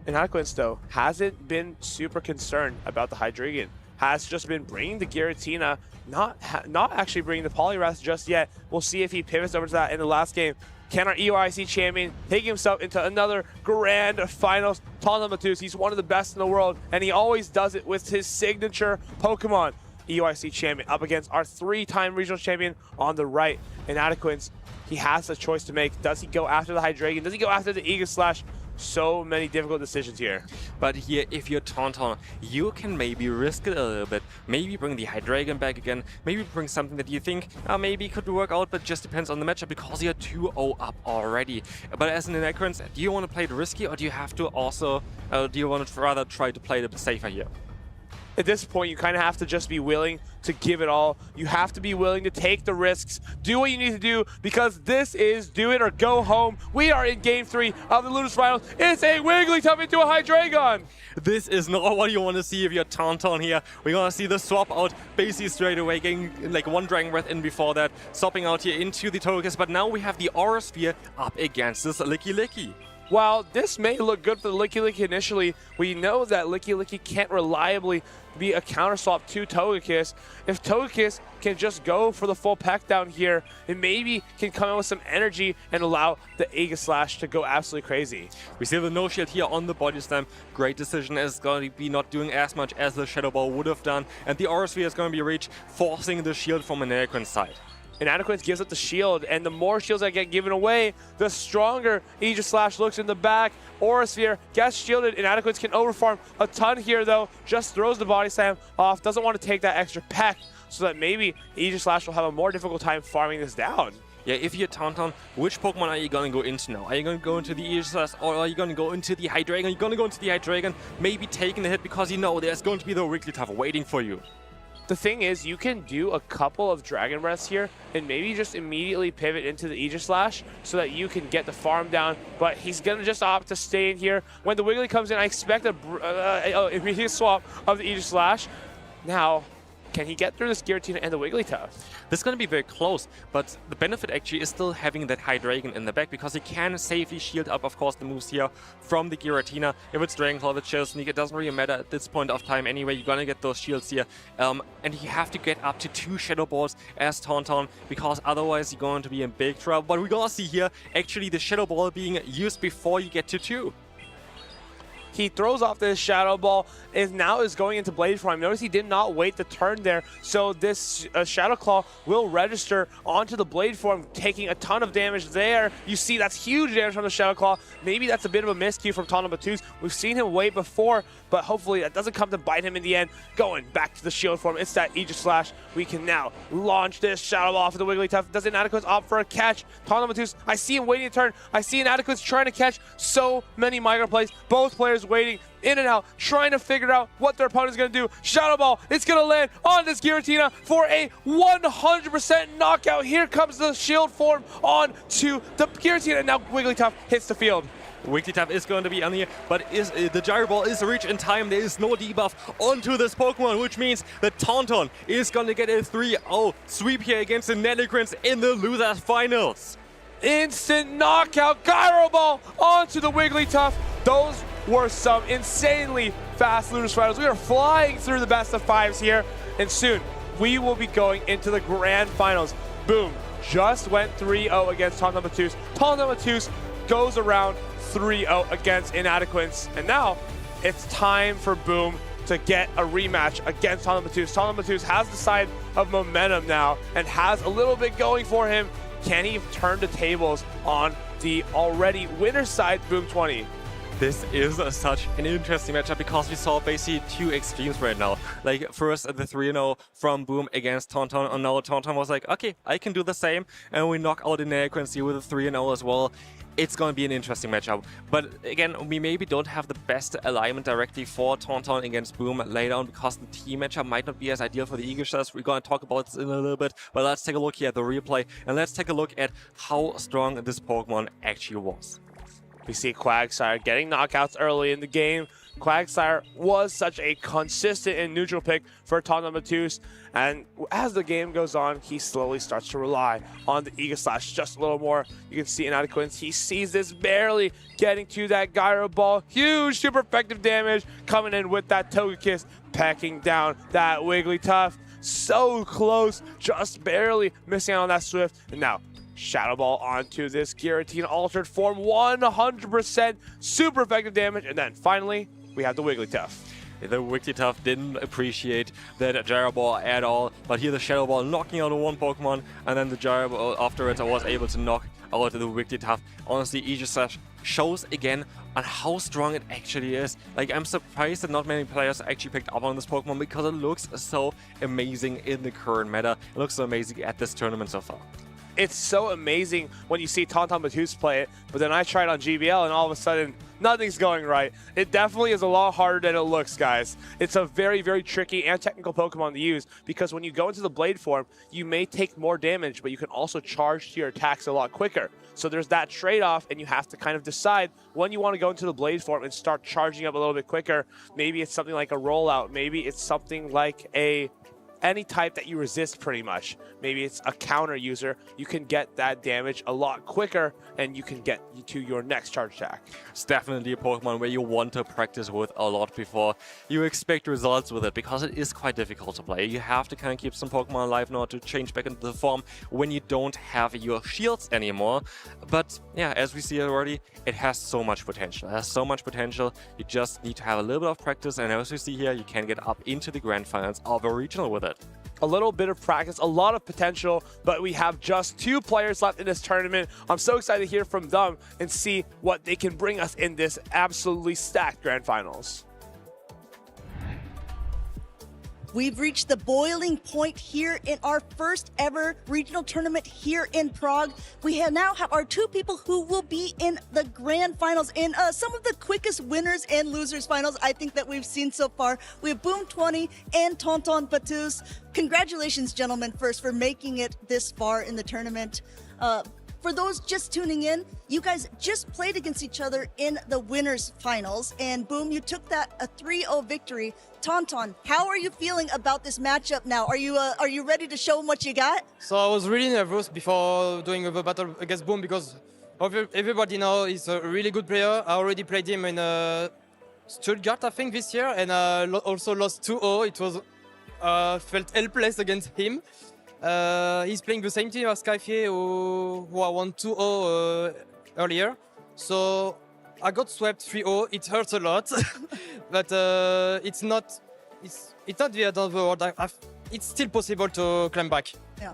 And Adequance, though, hasn't been super concerned about the Hydreigon. has just been bringing the Giratina, not actually bringing the Poliwrath just yet. We'll see if he pivots over to that in the last game. Can our EUIC champion take himself into another grand finals? Tonlamatus, he's one of the best in the world, and he always does it with his signature Pokemon. EUIC champion up against our 3-time regional champion on the right. Inadequance, he has a choice to make. Does he go after the Hydreigon? Does he go after the Aegislash? So many difficult decisions here. But here, if you're Tauntaun, you can maybe risk it a little bit. Maybe bring the Hydreigon back again. Maybe bring something that you think maybe could work out, but just depends on the matchup because you're 2-0 up already. But as an Inadequance, do you want to play it risky, or do you have to also, do you want to rather try to play it a bit safer here? At this point, you kind of have to just be willing to give it all. You have to be willing to take the risks, do what you need to do, because this is do it or go home. We are in Game 3 of the Lunar Finals. It's a Wigglytuff into a Hydreigon. This is not what you want to see if you're Tauntaun here. We're going to see the swap out basically straight away, getting like one Dragon Breath in before that, swapping out here into the Togekiss, but now we have the Aura Sphere up against this Licky. While this may look good for the Licky initially, we know that Licky can't reliably be a counter swap to Togekiss. If Togekiss can just go for the full peck down here, it maybe can come in with some energy and allow the Aegislash to go absolutely crazy. We see the no shield here on the body slam. Great decision, is going to be not doing as much as the Shadow Ball would have done, and the Aura Sphere is going to be reached, forcing the shield from Inadequate's side. Inadequance gives up the shield, and the more shields that get given away, the stronger Aegislash looks in the back. Aura Sphere gets shielded. Inadequance can overfarm a ton here, though. Just throws the body slam off. Doesn't want to take that extra peck, so that maybe Aegislash will have a more difficult time farming this down. Yeah, if you're Tauntaun, which Pokemon are you going to go into now? Are you going to go into the Aegislash, or are you going to go into the Hydreigon? You're going to go into the Hydreigon, maybe taking the hit because you know there's going to be the Wigglytuff waiting for you. The thing is, you can do a couple of Dragon Breaths here and maybe just immediately pivot into the Aegislash so that you can get the farm down, but he's going to just opt to stay in here. When the Wiggly comes in, I expect a immediate swap of the Aegislash. Now, can he get through this Giratina and the Wigglytuff? This is going to be very close, but the benefit actually is still having that Hydreigon in the back because he can safely shield up, of course, the moves here from the Giratina. If it's Dragon Claw, if it's Shadow Sneak, it doesn't really matter at this point of time anyway. You're going to get those shields here, and you have to get up to 2 Shadow Balls as Tauntaun because otherwise you're going to be in big trouble. But we're going to see here actually the Shadow Ball being used before you get to 2. He throws off this Shadow Ball and now is going into Blade Form. Notice he did not wait the turn there, so this Shadow Claw will register onto the Blade Form, taking a ton of damage there. You see that's huge damage from the Shadow Claw. Maybe that's a bit of a miscue from Tonlamatus. We've seen him wait before, but hopefully that doesn't come to bite him in the end. Going back to the Shield Form, it's that Aegislash. We can now launch this Shadow Ball for the Wigglytuff. Does Inadequance opt for a catch? Tonlamatus, I see him waiting a turn. I see Inadequance trying to catch so many micro plays. Both players waiting in and out, trying to figure out what their opponent is going to do. Shadow Ball, it's going to land on this Giratina for a 100% knockout. Here comes the shield form on to the Giratina, and now Wigglytuff hits the field. Wigglytuff is going to be on here, but the Gyro Ball is reached in time. There is no debuff onto this Pokemon, which means that Tauntaun is going to get a 3-0 sweep here against the Inadequance in the Losers Finals. Instant knockout, Gyro Ball onto the Wigglytuff. Those were some insanely fast Lunar Finals. We are flying through the best of 5s here, and soon we will be going into the Grand Finals. Boom, just went 3-0 against Tonlamatus. Tonlamatus goes around 3-0 against Inadequance, and now it's time for Boom to get a rematch against Tonlamatus. Tonlamatus has the side of momentum now and has a little bit going for him. Can he turn the tables on the already winner side, Boom 20? This is such an interesting matchup because we saw basically 2 extremes right now. Like, first the 3-0 from Boom against Tauntaun, and now Tauntaun was like, okay, I can do the same, and we knock out Inadequance here with a 3-0 as well. It's going to be an interesting matchup. But again, we maybe don't have the best alignment directly for Tauntaun against Boom later on because the team matchup might not be as ideal for the Aegislash. We're going to talk about this in a little bit, but let's take a look here at the replay and let's take a look at how strong this Pokemon actually was. We see Quagsire getting knockouts early in the game. Quagsire was such a consistent and neutral pick for Tonton Matus, and as the game goes on, he slowly starts to rely on the Ega Slash just a little more. You can see Inadequence, he sees this barely getting to that Gyro Ball. Huge, super effective damage coming in with that Togekiss, packing down that Wigglytuff. So close, just barely missing out on that Swift, and now Shadow Ball onto this Giratina altered form, 100% super effective damage, and then finally, we have the Wigglytuff. The Wigglytuff didn't appreciate that Gyro Ball at all, but here the Shadow Ball knocking out one Pokemon, and then the Gyro Ball afterwards I was able to knock out the Wigglytuff. Honestly, Aegislash shows again on how strong it actually is. Like, I'm surprised that not many players actually picked up on this Pokemon because it looks so amazing in the current meta. It looks so amazing at this tournament so far. It's so amazing when you see Tonton Matus play it, but then I tried on GBL and all of a sudden, nothing's going right. It definitely is a lot harder than it looks, guys. It's a very, very tricky and technical Pokemon to use because when you go into the Blade form, you may take more damage, but you can also charge to your attacks a lot quicker. So there's that trade-off, and you have to kind of decide when you want to go into the Blade form and start charging up a little bit quicker. Maybe it's something like a rollout. Maybe it's something like any type that you resist pretty much. Maybe it's a counter user. You can get that damage a lot quicker and you can get to your next charge attack. It's definitely a Pokemon where you want to practice with a lot before you expect results with it, because it is quite difficult to play. You have to kind of keep some Pokemon alive in order to change back into the form when you don't have your shields anymore. But yeah, as we see already, it has so much potential. It has so much potential. You just need to have a little bit of practice, and as we see here, you can get up into the grand finals of a regional with it. A little bit of practice, a lot of potential, but we have just 2 players left in this tournament. I'm so excited to hear from them and see what they can bring us in this absolutely stacked grand finals. We've reached the boiling point here in our first ever regional tournament here in Prague. We now have our 2 people who will be in the grand finals in some of the quickest winners and losers finals I think that we've seen so far. We have Boom20 and Tonton Matus. Congratulations, gentlemen, first for making it this far in the tournament. For those just tuning in, you guys just played against each other in the winners finals, and Boom, you took that a 3-0 victory. Tonton, how are you feeling about this matchup now? Are you ready to show them what you got? So I was really nervous before doing the battle against Boom because everybody now is a really good player. I already played him in Stuttgart, I think, this year, and also lost 2-0. It was felt helpless against him. He's playing the same team as Skyfier, who I won 2-0 earlier. So I got swept 3-0. It hurts a lot, but it's not the end of the world. It's still possible to climb back. Yeah.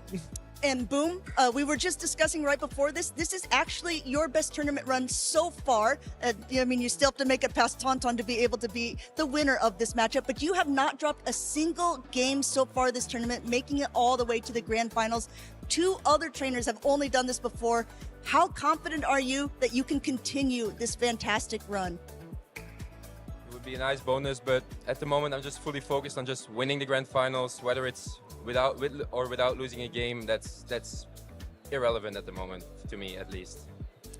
And Boom, we were just discussing right before this. This is actually your best tournament run so far. I mean, you still have to make it past Tonton to be able to be the winner of this matchup, but you have not dropped a single game so far this tournament, making it all the way to the grand finals. 2 other trainers have only done this before. How confident are you that you can continue this fantastic run? It would be a nice bonus, but at the moment I'm just fully focused on just winning the grand finals, whether it's without losing a game. That's irrelevant at the moment, to me at least.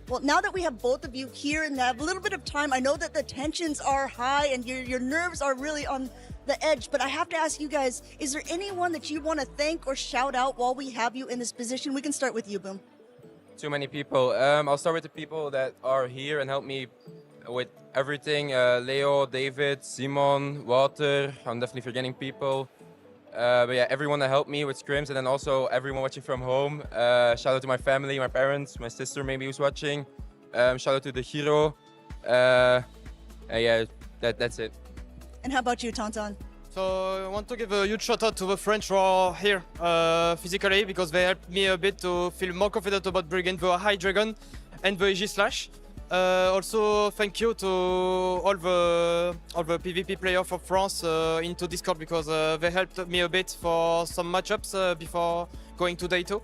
Well, now that we have both of you here and have a little bit of time, I know that the tensions are high and your nerves are really on the edge, but I have to ask you guys, is there anyone that you want to thank or shout out while we have you in this position? We can start with you, Boom. Too many people. I'll start with the people that are here and help me with everything. Leo, David, Simon, Walter. I'm definitely forgetting people. But yeah, everyone that helped me with scrims, and then also everyone watching from home. Shout out to my family, my parents, my sister maybe who's watching. Shout out to the hero. Yeah, that's it. And how about you, Tonton? So I want to give a huge shout out to the French who are here physically, because they helped me a bit to feel more confident about bringing the High Dragon and the Aegislash. Also, thank you to all the PvP players from France into Discord, because they helped me a bit for some matchups before going to day 2.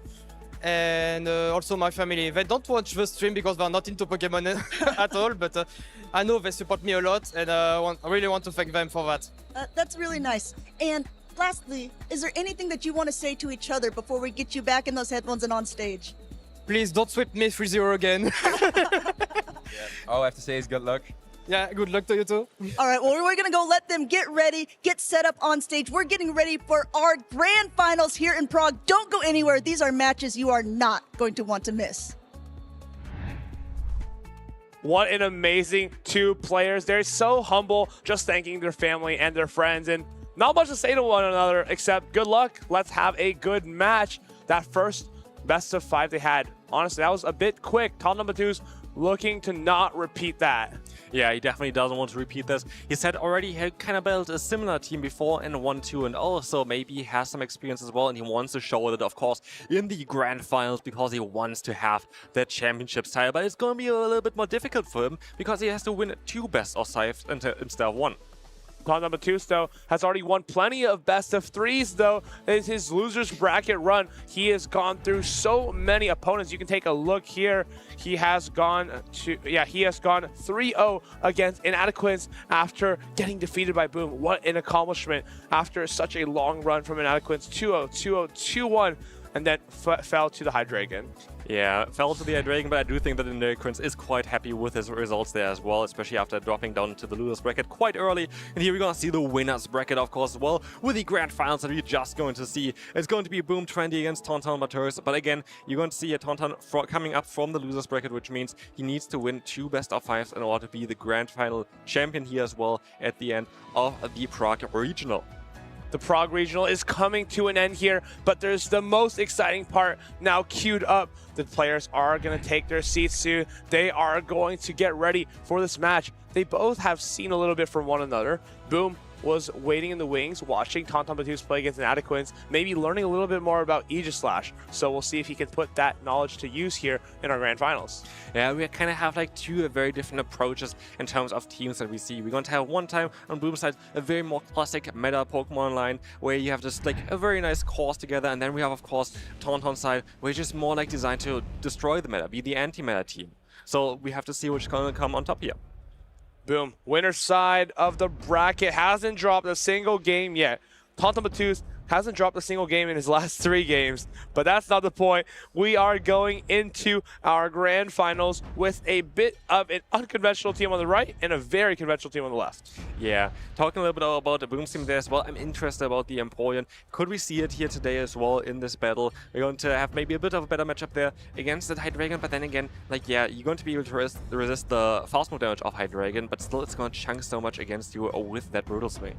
And also my family. They don't watch the stream because they're not into Pokemon at all, but I know they support me a lot, and I really want to thank them for that. That's really nice. And lastly, is there anything that you want to say to each other before we get you back in those headphones and on stage? Please don't sweep me 3-0 again. All I have to say is good luck. Yeah, good luck to you too. All right, well, we're going to go let them get ready, get set up on stage. We're getting ready for our grand finals here in Prague. Don't go anywhere. These are matches you are not going to want to miss. What an amazing two players. They're so humble, just thanking their family and their friends, and not much to say to one another except good luck. Let's have a good match. That first best of 5 they had, honestly, that was a bit quick. Tonton looking to not repeat that. Yeah, he definitely doesn't want to repeat this. He said already he kind of built a similar team before and won 2 and also maybe he has some experience as well, and he wants to show it, of course, in the grand finals because he wants to have that championships title. But it's going to be a little bit more difficult for him because he has to win 2 best of 5 instead of 1. Tonton though has already won plenty of best of 3s though in his losers bracket run. He has gone through so many opponents. You can take a look here. He has gone 3-0 against Inadequates after getting defeated by Boom. What an accomplishment after such a long run from Inadequates. 2-0, 2-0, 2-1, and then fell to the Hydreigon. Yeah, fell to the Hydreigon, but I do think that Inadequates is quite happy with his results there as well, especially after dropping down to the losers bracket quite early. And here we're going to see the winners bracket, of course, as well, with the grand finals that we're just going to see. It's going to be Boom 20 against Tonton Mateurs, but again, you're going to see a Tonton coming up from the losers bracket, which means he needs to win 2 best of 5s in order to be the grand final champion here as well at the end of the Prague Regional. The Prague Regional is coming to an end here, but there's the most exciting part now queued up. The players are going to take their seats soon. They are going to get ready for this match. They both have seen a little bit from one another. Boom was waiting in the wings, watching Tonton play against Inadequates, maybe learning a little bit more about Aegislash. So we'll see if he can put that knowledge to use here in our grand finals. Yeah, we kind of have like 2 very different approaches in terms of teams that we see. We're going to have one time on Boom's side a very more classic meta Pokemon line where you have just like a very nice course together, and then we have of course Tonton's side which is more like designed to destroy the meta, be the anti-meta team. So we have to see which is going to come on top here. Boom. Winner side of the bracket hasn't dropped a single game yet. Tonton hasn't dropped a single game in his last 3 games, but that's not the point. We are going into our grand finals with a bit of an unconventional team on the right and a very conventional team on the left. Yeah, talking a little bit about the Boom team there as well, I'm interested about the Empoleon. Could we see it here today as well in this battle? We're going to have maybe a bit of a better matchup there against the Hydreigon, but then again, like, yeah, you're going to be able to resist the fast move damage of Hydreigon, but still it's going to chunk so much against you with that Brutal Swing.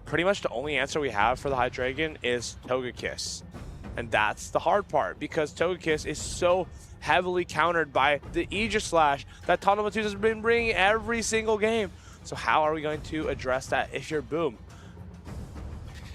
Pretty much the only answer we have for the Hydreigon is Togekiss. And that's the hard part, because Togekiss is so heavily countered by the Aegislash that Tonton has been bringing every single game. So how are we going to address that if you're Boom?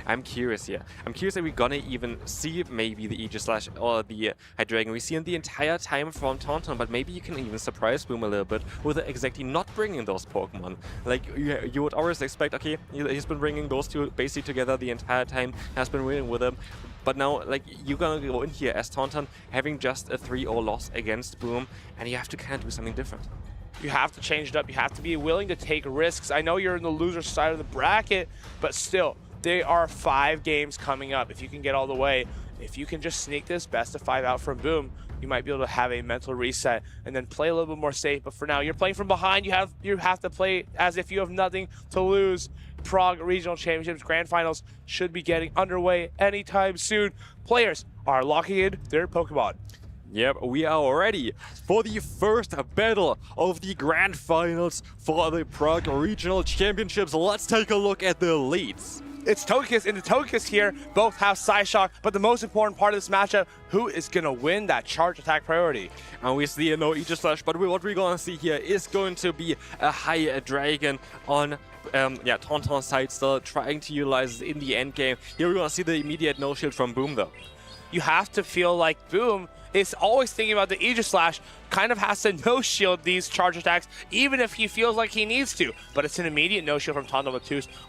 I'm curious here. I'm curious if we're gonna even see maybe the Aegislash or the Hydreigon we see in the entire time from Tonton, but maybe you can even surprise Boom a little bit with exactly not bringing those Pokemon. Like, you would always expect, okay, he's been bringing those 2 basically together the entire time, has been winning with them, but now, like, you're gonna go in here as Tonton having just a 3-0 loss against Boom, and you have to kind of do something different. You have to change it up. You have to be willing to take risks. I know you're in the loser side of the bracket, but still, there are 5 games coming up. If you can get all the way, if you can just sneak this best of 5 out from Boom, you might be able to have a mental reset and then play a little bit more safe. But for now, you're playing from behind. You have to play as if you have nothing to lose. Prague Regional Championships Grand Finals should be getting underway anytime soon. Players are locking in their Pokemon. Yep, we are ready for the first battle of the Grand Finals for the Prague Regional Championships. Let's take a look at the leads. It's Togekiss and the Togekiss here. Both have Psyshock, but the most important part of this matchup, who is going to win that charge attack priority? And we see no Aegislash, but what we're going to see here is going to be a Hydreigon on Tonton's side, still trying to utilize it in the end game. Here we're going to see the immediate no shield from Boom though. You have to feel like Boom is always thinking about the Aegislash, kind of has to no-shield these charge attacks, even if he feels like he needs to. But it's an immediate no-shield from Tonton.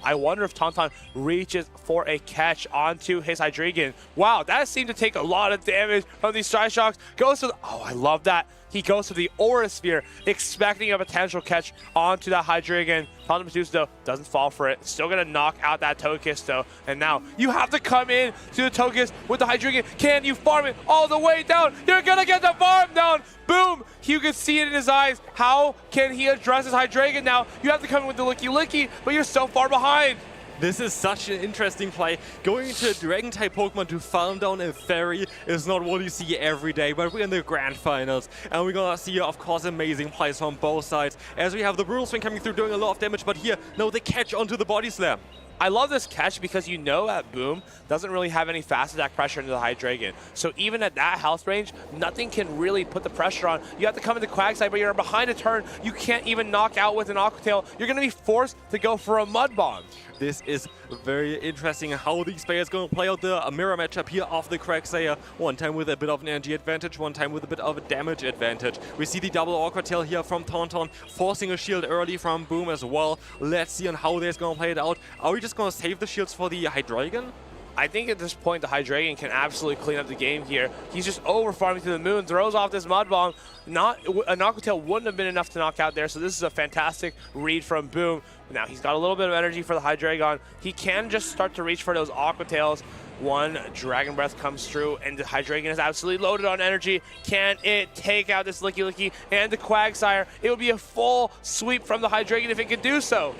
I wonder if Tonton reaches for a catch onto his Hydreigon. Wow, that seemed to take a lot of damage from these Psyshocks. Goes to the... Oh, I love that. He goes to the Aura Sphere, expecting a potential catch onto that Hydreigon. Tonton though doesn't fall for it. Still gonna knock out that Togekiss though. And now you have to come in to the Togekiss with the Hydreigon. Can you farm it all the way down? You're gonna get the farm down. Boom! You can see it in his eyes. How can he address his Hydreigon now? You have to come in with the Licky Licky, but you're so far behind. This is such an interesting play. Going into a Dragon-type Pokemon to farm down a Fairy is not what you see every day, but we're in the Grand Finals, and we're gonna see, of course, amazing plays from both sides, as we have the Brutal Swing coming through doing a lot of damage, but here, no, they catch onto the Body Slam. I love this catch because you know that Boom doesn't really have any fast attack pressure into the Hydreigon. So even at that health range, nothing can really put the pressure on. You have to come into Quagsire, but you're behind a turn. You can't even knock out with an Aqua Tail. You're going to be forced to go for a Mud Bomb. This is very interesting how these players going to play out the mirror matchup here of the Quagsire. One time with a bit of an energy advantage, one time with a bit of a damage advantage. We see the double Aqua Tail here from Tonton, forcing a shield early from Boom as well. Let's see on how they're going to play it out. Are we just going to save the shields for the Hydreigon? I think at this point, the Hydreigon can absolutely clean up the game here. He's just over-farming to the moon, throws off this Mud Bomb. An Aqua Tail wouldn't have been enough to knock out there, so this is a fantastic read from Boom. Now, he's got a little bit of energy for the Hydreigon. He can just start to reach for those Aqua Tails. One Dragon Breath comes through, and the Hydreigon is absolutely loaded on energy. Can it take out this Licky Licky and the Quagsire? It would be a full sweep from the Hydreigon if it could do so.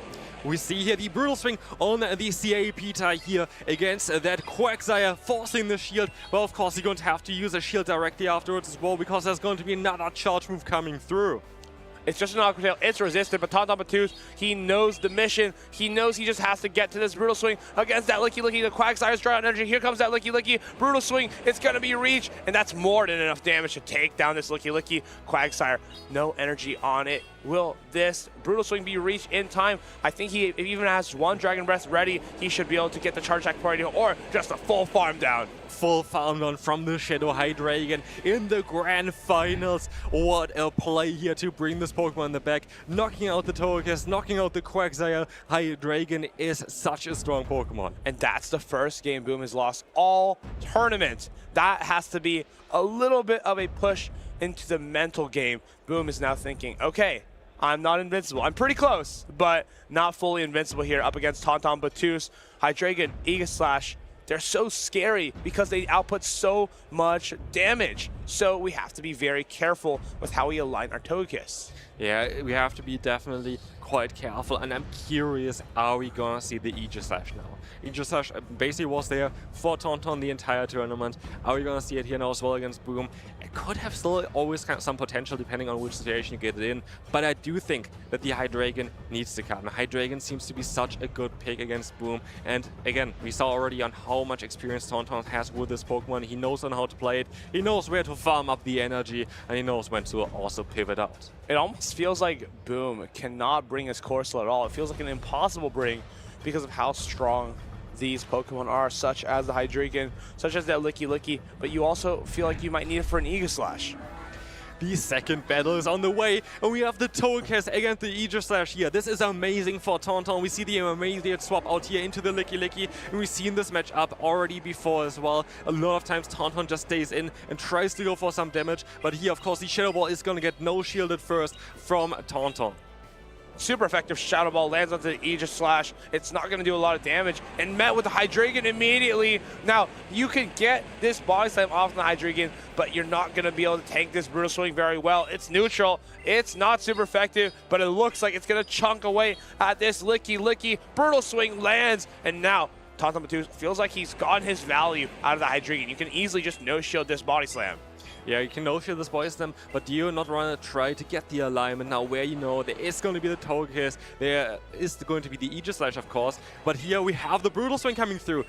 We see here the Brutal Swing on the CAP tie here against that Quagsire, forcing the shield. Well, of course, you're going to have to use a shield directly afterwards as well, because there's going to be another charge move coming through. It's just an Aqua Tail. It's resisted, but Tonton, he knows the mission. He knows he just has to get to this Brutal Swing against that Licky Licky. The Quagsire's drawing energy. Here comes that Licky Licky. Brutal Swing. It's going to be reach, and that's more than enough damage to take down this Licky Licky. Quagsire, no energy on it. Will this Brutal Swing be reached in time? I think he even has one Dragon Breath ready. He should be able to get the charge attack party or just a full farm down. Full farm down from the Shadow Hydreigon in the Grand Finals. What a play here to bring this Pokemon in the back. Knocking out the Togekiss, knocking out the Quagsire. Hydreigon is such a strong Pokemon. And that's the first game Boom has lost all tournament. That has to be a little bit of a push into the mental game. Boom is now thinking, okay, I'm not invincible. I'm pretty close, but not fully invincible here up against Tonton Battus. Hydreigon, Aegislash, they're so scary because they output so much damage. So we have to be very careful with how we align our Togekiss. Yeah, we have to be definitely quite careful, and I'm curious, are we gonna see the Aegislash now? Aegislash basically was there for Tonton the entire tournament. Are we gonna see it here now as well against Boom? It could have still always some potential depending on which situation you get it in, but I do think that the Hydreigon needs to come. Hydreigon seems to be such a good pick against Boom, and again, we saw already on how much experience Tonton has with this Pokemon. He knows on how to play it, he knows where to farm up the energy, and he knows when to also pivot out. It almost feels like Boom cannot bring his Corsola at all. It feels like an impossible bring because of how strong these Pokemon are, such as the Hydreigon, such as that Licky Licky, but you also feel like you might need it for an Aegislash. The second battle is on the way, and we have the Togekiss against the Aegislash here. This is amazing for Tonton. We see the amazing swap out here into the Licky Licky, and we've seen this matchup already before as well. A lot of times Tonton just stays in and tries to go for some damage, but here, of course, the Shadow Ball is going to get no shield at first from Tonton. Super effective Shadow Ball lands onto the Aegislash. It's not going to do a lot of damage, and met with the Hydreigon immediately. Now, you can get this Body Slam off the Hydreigon, but you're not going to be able to tank this Brutal Swing very well. It's neutral. It's not super effective, but it looks like it's going to chunk away at this Licky Licky. Brutal Swing lands, and now Tonton Battus feels like he's gotten his value out of the Hydreigon. You can easily just no-shield this Body Slam. Yeah, you can no-shield this Body Slam, but do you not want to try to get the alignment now where you know there is going to be the Togekiss, there is going to be the Aegislash, of course, but here we have the Brutal Swing coming through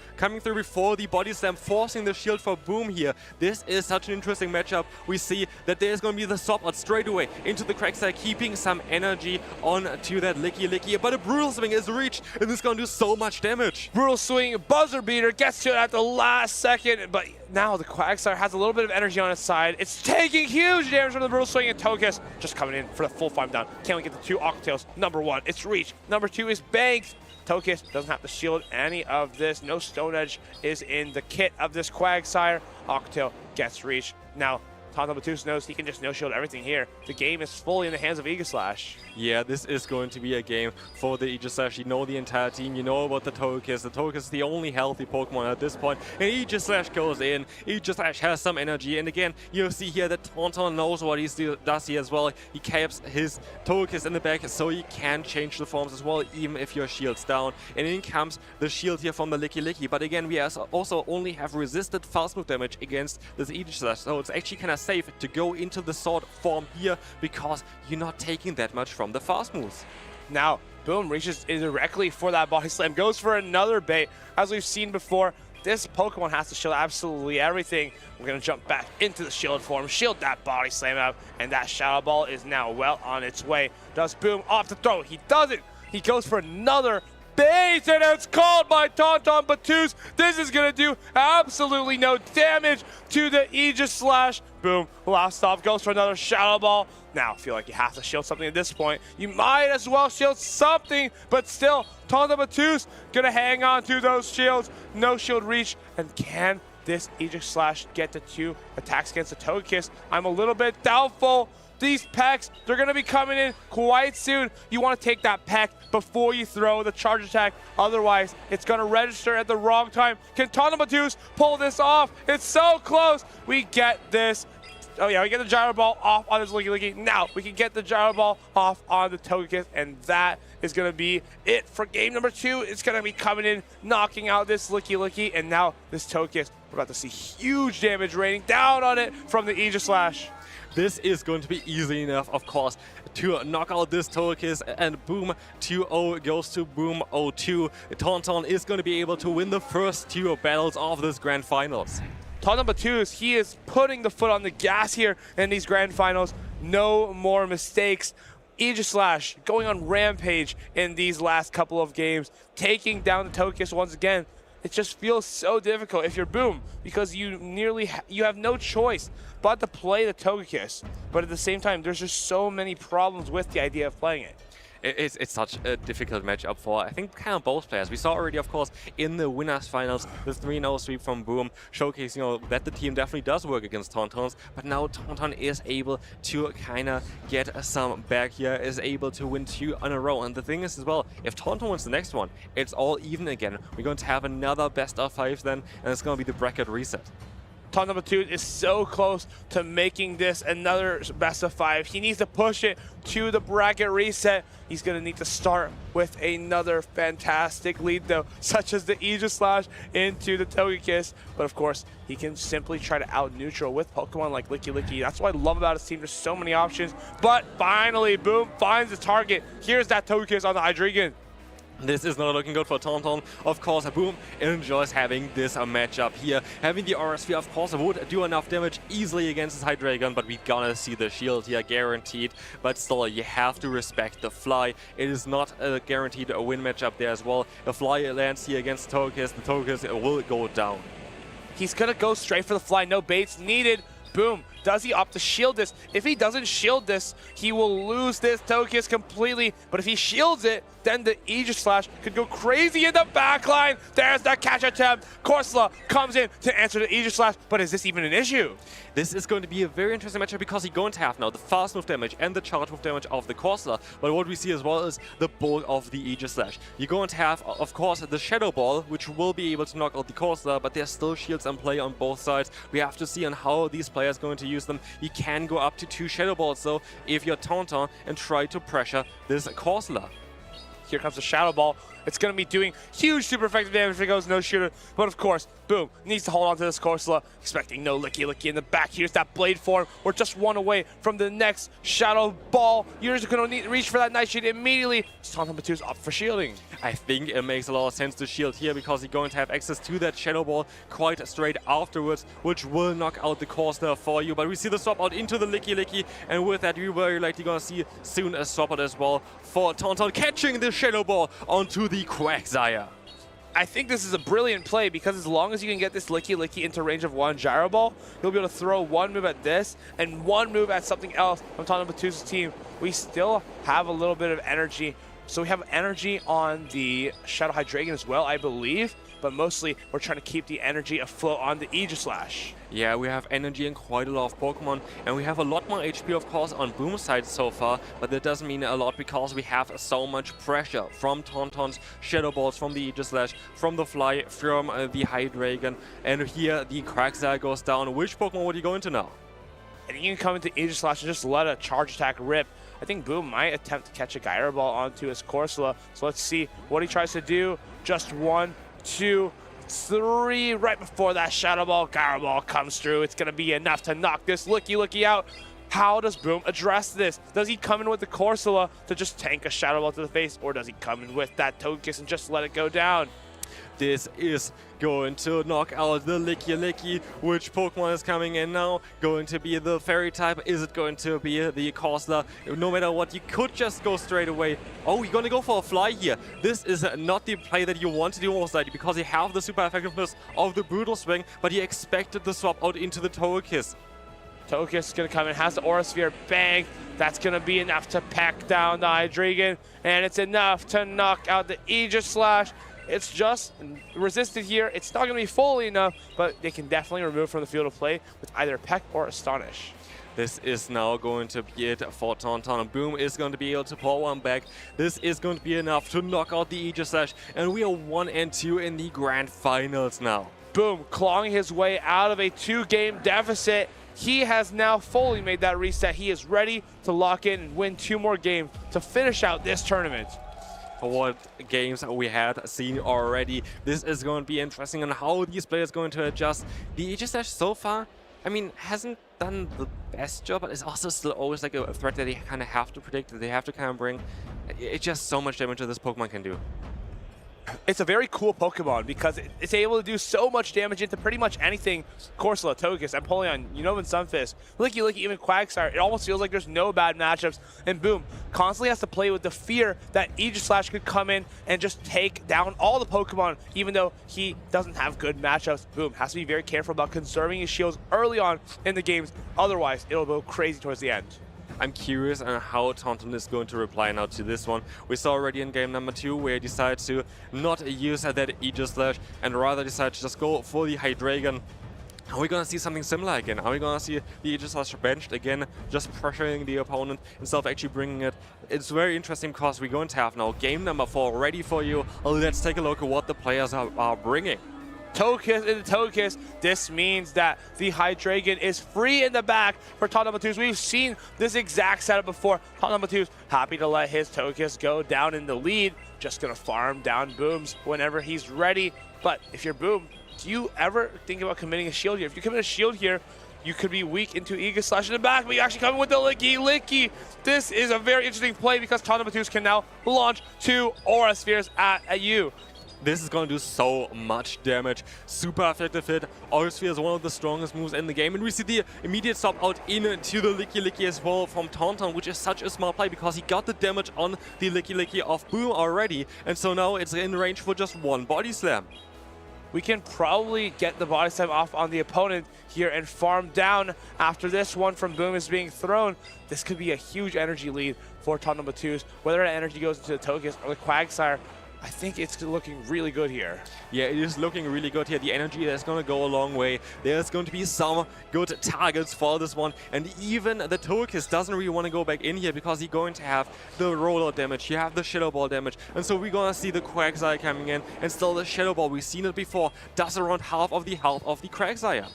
before the Body Slam, forcing the shield for Boom here. This is such an interesting matchup. We see that there's going to be the swap out straight away into the Quagsire, keeping some energy on to that Licky Licky, but a Brutal Swing is reached, and it's going to do so much damage. Brutal Swing, buzzer beater, gets to it at the last second, but now the Quagsire has a little bit of energy on its side. It's taking huge damage from the Brutal Swing, and Togekiss just coming in for the full farm down. Can we get the two Aqua Tails? Number one, it's reached. Number two is banked. Togekiss doesn't have to shield any of this. No Stone Edge is in the kit of this Quagsire. Aqua Tail gets reached. Now, Tauntaun Battus knows he can just no-shield everything here. The game is fully in the hands of Aegislash. Yeah, this is going to be a game for the Aegislash. You know the entire team, you know about the Togekiss. The Togekiss is the only healthy Pokemon at this point. And Aegislash goes in. Aegislash has some energy. And again, you see here that Tauntaun knows what he does here as well. He caps his Togekiss in the back so he can change the forms as well, even if your shield's down. And in comes the shield here from the Licky. But again, we also only have resisted fast move damage against this Aegislash. So it's actually kind of safe to go into the sword form here because you're not taking that much from the fast moves. Now, Boom reaches directly for that body slam, goes for another bait. As we've seen before, this Pokemon has to shield absolutely everything. We're going to jump back into the shield form, shield that body slam out, and that Shadow Ball is now well on its way. Does Boom off the throw? He doesn't. He goes for another bait, and it's called by Tauntaun Battus. This is going to do absolutely no damage to the Aegislash. Boom, last off, goes for another Shadow Ball. Now, I feel like you have to shield something at this point. You might as well shield something, but still, Tauntaun Battus gonna hang on to those shields. No shield reach, and can this Aegislash get the 2 attacks against the Togekiss? I'm a little bit doubtful. These pecks, they're gonna be coming in quite soon. You wanna take that peck before you throw the charge attack. Otherwise, it's gonna register at the wrong time. Can Tauntaun Battus pull this off? It's so close. We get this. Oh yeah, we get the Gyro Ball off on this Licky. Now we can get the Gyro Ball off on the Togekiss, and that is going to be it for game number 2. It's going to be coming in, knocking out this Licky, and now this Togekiss. We're about to see huge damage raining down on it from the Aegislash. This is going to be easy enough, of course, to knock out this Togekiss, and Boom 2-0 goes to Boom 0-2. Tauntaun is going to be able to win the first 2 battles of this Grand Finals. Tauntaun Battus, he is putting the foot on the gas here in these grand finals. No more mistakes. Aegislash going on rampage in these last couple of games, taking down the Togekiss once again. It just feels so difficult if you're Boom, because you have no choice but to play the Togekiss. But at the same time, there's just so many problems with the idea of playing it. It's such a difficult matchup for, I think, kind of both players. We saw already, of course, in the winners finals, the 3-0 sweep from Boom, showcasing, that the team definitely does work against Tauntauns. But now Tauntaun is able to kind of get some back here, is able to win 2 in a row. And the thing is as well, if Tauntaun wins the next one, it's all even again. We're going to have another best of 5 then, and it's going to be the bracket reset. Tauntaun Battus is so close to making this another best of 5. He needs to push it to the bracket reset. He's going to need to start with another fantastic lead, though, such as the Aegislash into the Togekiss. But of course, he can simply try to out-neutral with Pokemon like Licky. That's what I love about his team. There's so many options. But finally, Boom finds the target. Here's that Togekiss on the Hydreigon. This is not looking good for Tauntaun. Of course, Boom enjoys having this matchup here. Having the Aura Sphere, of course, would do enough damage easily against his Hydreigon, but we gonna see the shield here, guaranteed. But still, you have to respect the Fly. It is not a guaranteed win matchup there as well. The Fly lands here against Togekiss. The Togekiss will go down. He's gonna go straight for the Fly. No baits needed. Boom. Does he opt to shield this? If he doesn't shield this, he will lose this Togekiss completely. But if he shields it, then the Aegislash could go crazy in the backline. There's the catch attempt. Corsola comes in to answer the Aegislash, but is this even an issue? This is going to be a very interesting matchup because he's going to have now the fast move damage and the charge move damage of the Corsola. But what we see as well is the bulk of the Aegislash. You're going to have, of course, the Shadow Ball, which will be able to knock out the Corsola, but there's still shields in play on both sides. We have to see on how these players are going to use them. You can go up to 2 Shadow Balls, though, if you're Tauntaun, and try to pressure this Corsola. Here comes the Shadow Ball. It's going to be doing huge super effective damage if it goes no shooter. But of course, Boom needs to hold on to this Corsola, expecting no Licky in the back. Here's that Blade form. We're just 1 away from the next Shadow Ball. You're just going to reach for that Nightshade immediately. Tauntaun Battus up for shielding. I think it makes a lot of sense to shield here because you're going to have access to that Shadow Ball quite straight afterwards, which will knock out the Corsola for you. But we see the swap out into the Licky, and with that, you're very likely going to see soon a swap out as well for Tauntaun, catching the Shadow Ball onto the Quagsire. I think this is a brilliant play because as long as you can get this Licky into range of 1 Gyro Ball, you'll be able to throw 1 move at this and 1 move at something else from Tauntaun Battus' team. We still have a little bit of energy. So we have energy on the Shadow Hydreigon as well, I believe. but mostly we're trying to keep the energy afloat on the Aegislash. Yeah, we have energy in quite a lot of Pokemon, and we have a lot more HP, of course, on Boom's side so far, but that doesn't mean a lot because we have so much pressure from Tauntauns, Shadow Balls, from the Aegislash, from the Fly, from the Hydreigon, and here the Quagsire goes down. Which Pokemon would you go into now? And you can come into Aegislash and just let a charge attack rip. I think Boom might attempt to catch a Gyro Ball onto his Corsola, so let's see what he tries to do. Just 1, 2, 3, right before that Shadow Ball, Gyro Ball comes through. It's gonna be enough to knock this Licky out. How does Boom address this? Does he come in with the Corsola to just tank a Shadow Ball to the face, or does he come in with that Togekiss and just let it go down? This is going to knock out the Licky. Which Pokemon is coming in now? Going to be the Fairy type? Is it going to be the Corsola? No matter what, you could just go straight away. Oh, you're going to go for a Fly here. This is not the play that you want to do most likely because you have the super effectiveness of the Brutal Swing, but you expected the swap out into the Togekiss. Togekiss is going to come in, has the Aura Sphere, bang. That's going to be enough to pack down the Hydreigon, and it's enough to knock out the Aegislash. It's just resisted here. It's not going to be fully enough, but they can definitely remove from the field of play with either Peck or Astonish. This is now going to be it for Tauntaun. Boom is going to be able to pull one back. This is going to be enough to knock out the Aegislash, and we are 1 and 2 in the grand finals now. Boom, clawing his way out of a 2-game deficit. He has now fully made that reset. He is ready to lock in and win 2 more games to finish out this tournament. For what games we had seen already, this is going to be interesting on how these players are going to adjust. The Aegislash so far, I mean, hasn't done the best job, but it's also still always like a threat that they kind of have to predict, that they have to kind of bring. It's just so much damage that this Pokemon can do. It's a very cool Pokemon because it's able to do so much damage into pretty much anything. Corsola, Togekiss, Empoleon, Unova, Sunfisk, Licky, even Quagsire. It almost feels like there's no bad matchups. And Boom constantly has to play with the fear that Aegislash could come in and just take down all the Pokemon, even though he doesn't have good matchups. Boom has to be very careful about conserving his shields early on in the games. Otherwise, it'll go crazy towards the end. I'm curious on how Tauntaun is going to reply now to this one. We saw already in game number 2 where he decided to not use that Aegislash and rather decide to just go for the Hydreigon. Are we going to see something similar again? Are we going to see the Aegislash benched again, just pressuring the opponent instead of actually bringing it? It's very interesting because we're going to have now game number 4 ready for you. Let's take a look at what the players are bringing. Togekiss into Togekiss. This means that the Hydreigon is free in the back for Tauntaun Batus. We've seen this exact setup before. Tauntaun Batus happy to let his Togekiss go down in the lead. Just going to farm down Booms whenever he's ready. But if you're Boom, do you ever think about committing a shield here? If you commit a shield here, you could be weak into Aegislash in the back, but you actually come in with the Licky. This is a very interesting play because Tauntaun Batus can now launch 2 Aura Spheres at you. This is going to do so much damage. Super effective hit. Aura Sphere is one of the strongest moves in the game. And we see the immediate stop out into the Licky as well from Tauntaun, which is such a smart play because he got the damage on the Licky of Boom already. And so now it's in range for just 1 Body Slam. We can probably get the Body Slam off on the opponent here and farm down after this one from Boom is being thrown. This could be a huge energy lead for Tauntaun Batus. Whether that energy goes into the Togekiss or the Quagsire, I think it's looking really good here. Yeah, it is looking really good here. The energy is going to go a long way. There's going to be some good targets for this one. And even the Togekiss doesn't really want to go back in here because he's going to have the roller damage. You have the Shadow Ball damage. And so we're going to see the Quagsire coming in. And still the Shadow Ball, we've seen it before, does around half of the health of the Quagsire.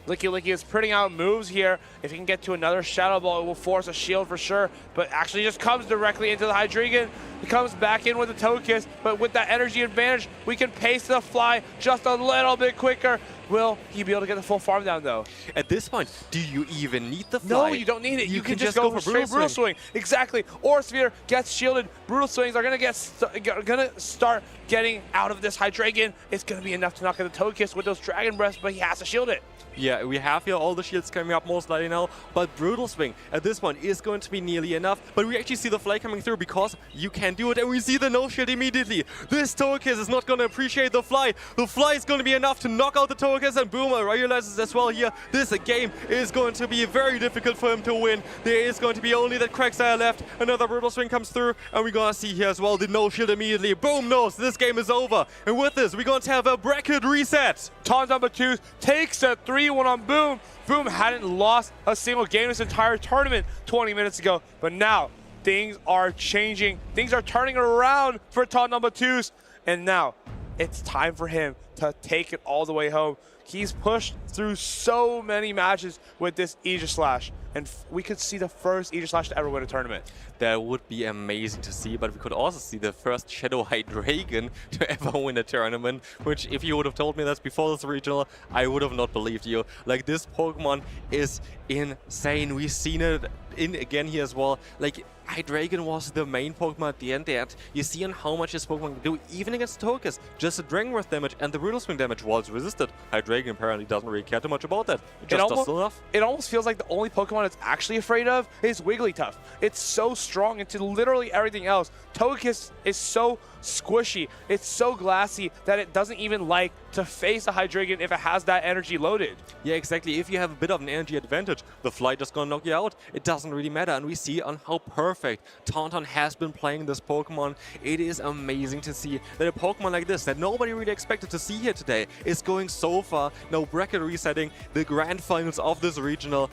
Licky is putting out moves here. If he can get to another Shadow Ball, it will force a shield for sure, but actually just comes directly into the Hydreigon. He comes back in with the Togekiss, but with that energy advantage, we can pace the Fly just a little bit quicker. Will he be able to get the full farm down though? At this point, do you even need the Fly? No, you don't need it. You can just go for straight Brutal Swing. Exactly. Aura Sphere gets shielded. Brutal Swings are gonna start getting out of this Hydreigon. It's gonna be enough to knock out the Togekiss with those Dragon Breaths, but he has to shield it. Yeah, we have here all the shields coming up most likely now, but Brutal Swing at this point is going to be nearly enough, but we actually see the Fly coming through because you can do it, and we see the no shield immediately. This Togekiss is not going to appreciate the Fly. The Fly is going to be enough to knock out the Togekiss. Togekiss, and Boom realizes as well here, this game is going to be very difficult for him to win. There is going to be only that Quagsire left. Another Brutal Swing comes through, and we're gonna see here as well the no shield immediately. Boom knows this game is over. And with this, we're going to have a bracket reset. Taunt2 takes a 3-1 on Boom. Boom hadn't lost a single game this entire tournament 20 minutes ago, but now things are changing. Things are turning around for Taunt2, and now it's time for him to take it all the way home. He's pushed through so many matches with this Aegislash, and we could see the first Aegislash to ever win a tournament. That would be amazing to see, but we could also see the first Shadow Hydreigon to ever win a tournament, which if you would have told me that before this regional, I would have not believed you. Like, this Pokemon is insane. We've seen it again here as well. Like, Hydreigon was the main Pokemon at the end there. You see on how much this Pokemon can do, even against Togekiss. Just the Dragon Breath damage and the Brutal Swing damage was resisted. Hydreigon apparently doesn't really care too much about that. It just does enough. It almost feels like the only Pokemon it's actually afraid of is Wigglytuff. It's so strong into literally everything else. Togekiss is so squishy, it's so glassy that it doesn't even like to face a Hydreigon if it has that energy loaded. Yeah, exactly. If you have a bit of an energy advantage, the Flight is gonna knock you out. It doesn't really matter, and we see on how perfect Tauntaun has been playing this Pokemon. It is amazing to see that a Pokemon like this, that nobody really expected to see here today, is going so far. Now bracket resetting the grand finals of this regional.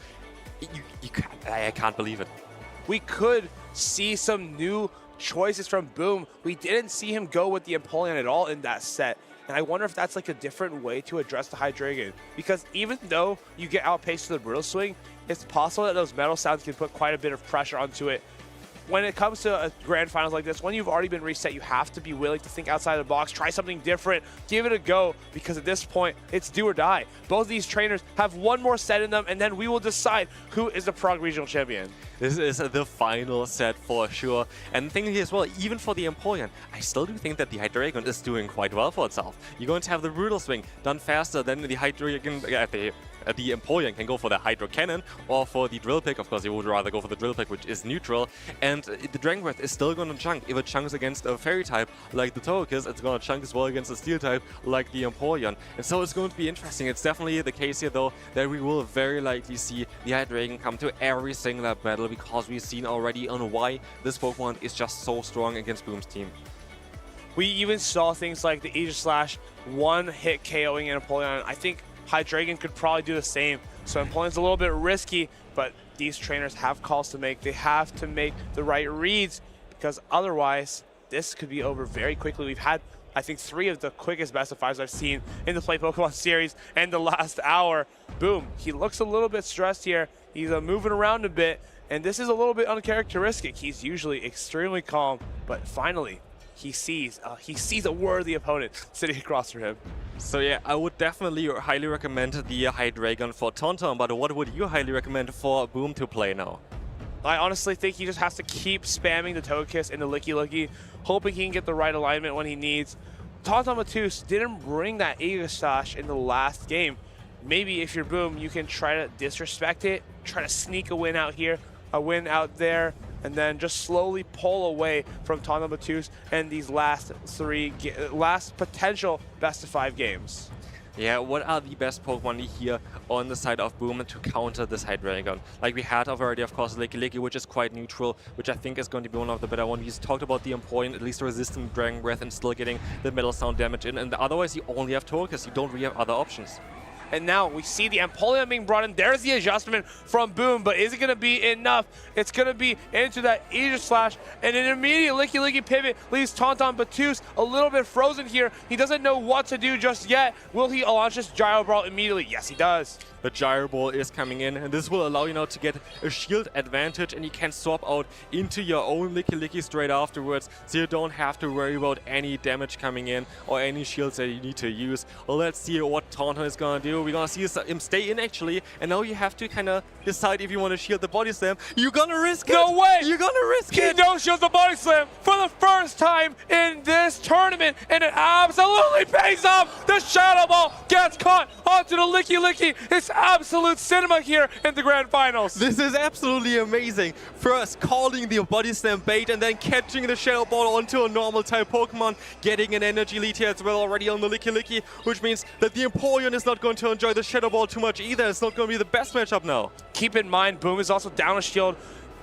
I can't believe it. We could see some new choices from Boom. We didn't see him go with the Empoleon at all in that set. And I wonder if that's like a different way to address the Hydreigon. Because even though you get outpaced to the Brutal Swing, it's possible that those Metal Sounds can put quite a bit of pressure onto it. When it comes to a grand finals like this, when you've already been reset, you have to be willing to think outside the box, try something different, give it a go, because at this point, it's do or die. Both of these trainers have one more set in them, and then we will decide who is the Prague Regional Champion. This is the final set for sure. And the thing here as well, even for the Empoleon, I still do think that the Hydreigon is doing quite well for itself. You're going to have the Brutal Swing done faster than the Hydreigon, the Empoleon can go for the Hydro Cannon or for the Drill Pick. Of course, you would rather go for the Drill Pick, which is neutral. And the Dragon Breath is still going to chunk. If it chunks against a Fairy type like the Togekiss, it's going to chunk as well against a Steel type like the Empoleon. And so it's going to be interesting. It's definitely the case here, though, that we will very likely see the Hydreigon come to every single battle, because we've seen already on why this Pokemon is just so strong against Boom's team. We even saw things like the Aegislash one-hit KOing an Empoleon. I think Hydreigon could probably do the same. So Empoleon's a little bit risky, but these trainers have calls to make. They have to make the right reads, because otherwise this could be over very quickly. We've had, I think, 3 of the quickest best of 5s I've seen in the Play Pokemon series in the last hour. Boom, he looks a little bit stressed here. He's moving around a bit, and this is a little bit uncharacteristic. He's usually extremely calm, but finally he sees a worthy opponent sitting across from him. So yeah, I would definitely highly recommend the Hydreigon for Tauntaun, but what would you highly recommend for Boom to play now? I honestly think he just has to keep spamming the Togekiss and the Licky, hoping he can get the right alignment when he needs. Taunt2 didn't bring that Aegislash in the last game. Maybe if you're Boom, you can try to disrespect it, try to sneak a win out here, a win out there, and then just slowly pull away from Taunt2 and these last potential best of 5 games. Yeah, what are the best Pokemon here on the side of Boom to counter this Hydreigon? Like we had already, of course, Licky, which is quite neutral, which I think is going to be one of the better ones. We talked about the Empoleon, at least resisting Dragon Breath and still getting the Metal Sound damage in, and otherwise you only have Togekiss, you don't really have other options. And now we see the Empoleon being brought in. There's the adjustment from Boom, but is it going to be enough? It's going to be into that Aegislash, and an immediate Licky pivot leaves Taunt2 a little bit frozen here. He doesn't know what to do just yet. Will he launch this Gyro Ball immediately? Yes, he does. The Gyro Ball is coming in, and this will allow you now to get a shield advantage, and you can swap out into your own Licky straight afterwards, so you don't have to worry about any damage coming in or any shields that you need to use. Well, let's see what Tauntaun is going to do. We're going to see him stay in, actually, and now you have to kind of decide if you want to shield the Body Slam. You're going to risk it! No way! You're going to risk it! He no-shields the Body Slam for the first time in this tournament, and it absolutely pays off! The Shadow Ball gets caught onto the Licky. His is absolute cinema here in the grand finals. This is absolutely amazing. First, calling the body slam bait and then catching the Shadow Ball onto a normal type Pokemon, getting an energy lead here as well already on the Licky, which means that the Empoleon is not going to enjoy the Shadow Ball too much either. It's not going to be the best matchup now. Keep in mind, Boom is also down a shield.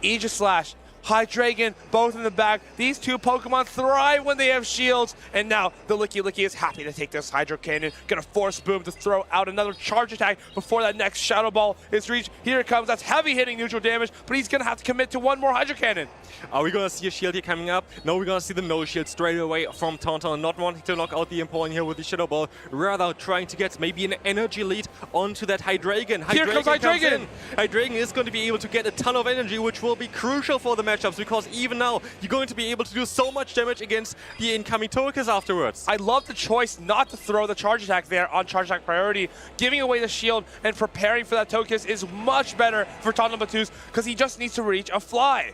Aegislash, Hydreigon, both in the back. These two Pokemon thrive when they have shields. And now the Licky is happy to take this Hydro Cannon. Gonna force Boom to throw out another charge attack before that next Shadow Ball is reached. Here it comes. That's heavy hitting neutral damage, but he's gonna have to commit to one more Hydro Cannon. Are we gonna see a shield here coming up? No, we're gonna see the no shield straight away from Tauntaun, not wanting to knock out the Empoleon here with the Shadow Ball, rather trying to get maybe an energy lead onto that Hydreigon. Here comes Hydreigon! Hydreigon is going to be able to get a ton of energy, which will be crucial for the matchups, because even now, you're going to be able to do so much damage against the incoming Togekiss afterwards. I love the choice not to throw the charge attack there on charge attack priority. Giving away the shield and preparing for that Togekiss is much better for Tauntaun Battus, because he just needs to reach a Fly.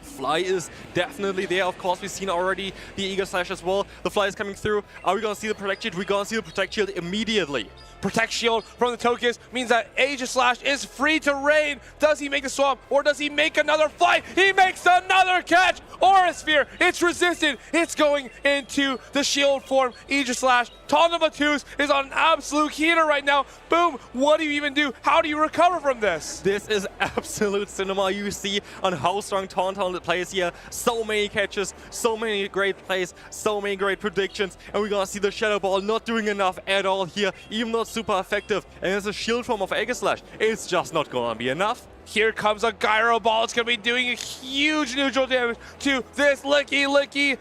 Fly is definitely there. Of course, we've seen already the Aegislash as well. The Fly is coming through. Are we going to see the Protect Shield? We're going to see the Protect Shield immediately. Protect Shield from the Togekiss means that Aegislash is free to rain. Does he make the swap or does he make another fly? He makes another catch. Aura Sphere, it's resisted. It's going into the shield form. Aegislash, Tauntaun Battus is on an absolute heater right now. Boom, what do you even do? How do you recover from this? This is absolute cinema. You see on how strong Tauntaun plays here. So many catches, so many great plays, so many great predictions. And we're going to see the Shadow Ball not doing enough at all here, even though it's super effective. And there's a shield form of Aegislash. It's just not going to be enough. Here comes a Gyro Ball. It's going to be doing a huge neutral damage to this Licky.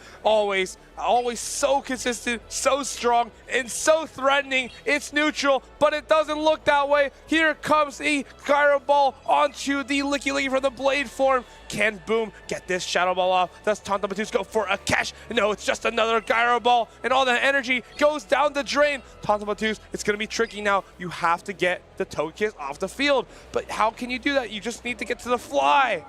Always so consistent, so strong, and so threatening. It's neutral, but it doesn't look that way. Here comes the Gyro Ball onto the Licky from the Blade form. Can Boom get this Shadow Ball off? Does Tauntaun Battus go for a catch? No, it's just another Gyro Ball, and all that energy goes down the drain. Tauntaun Battus, it's going to be tricky now. You have to get the Togekiss off the field, but how can you do that? You just need to get to the Fly.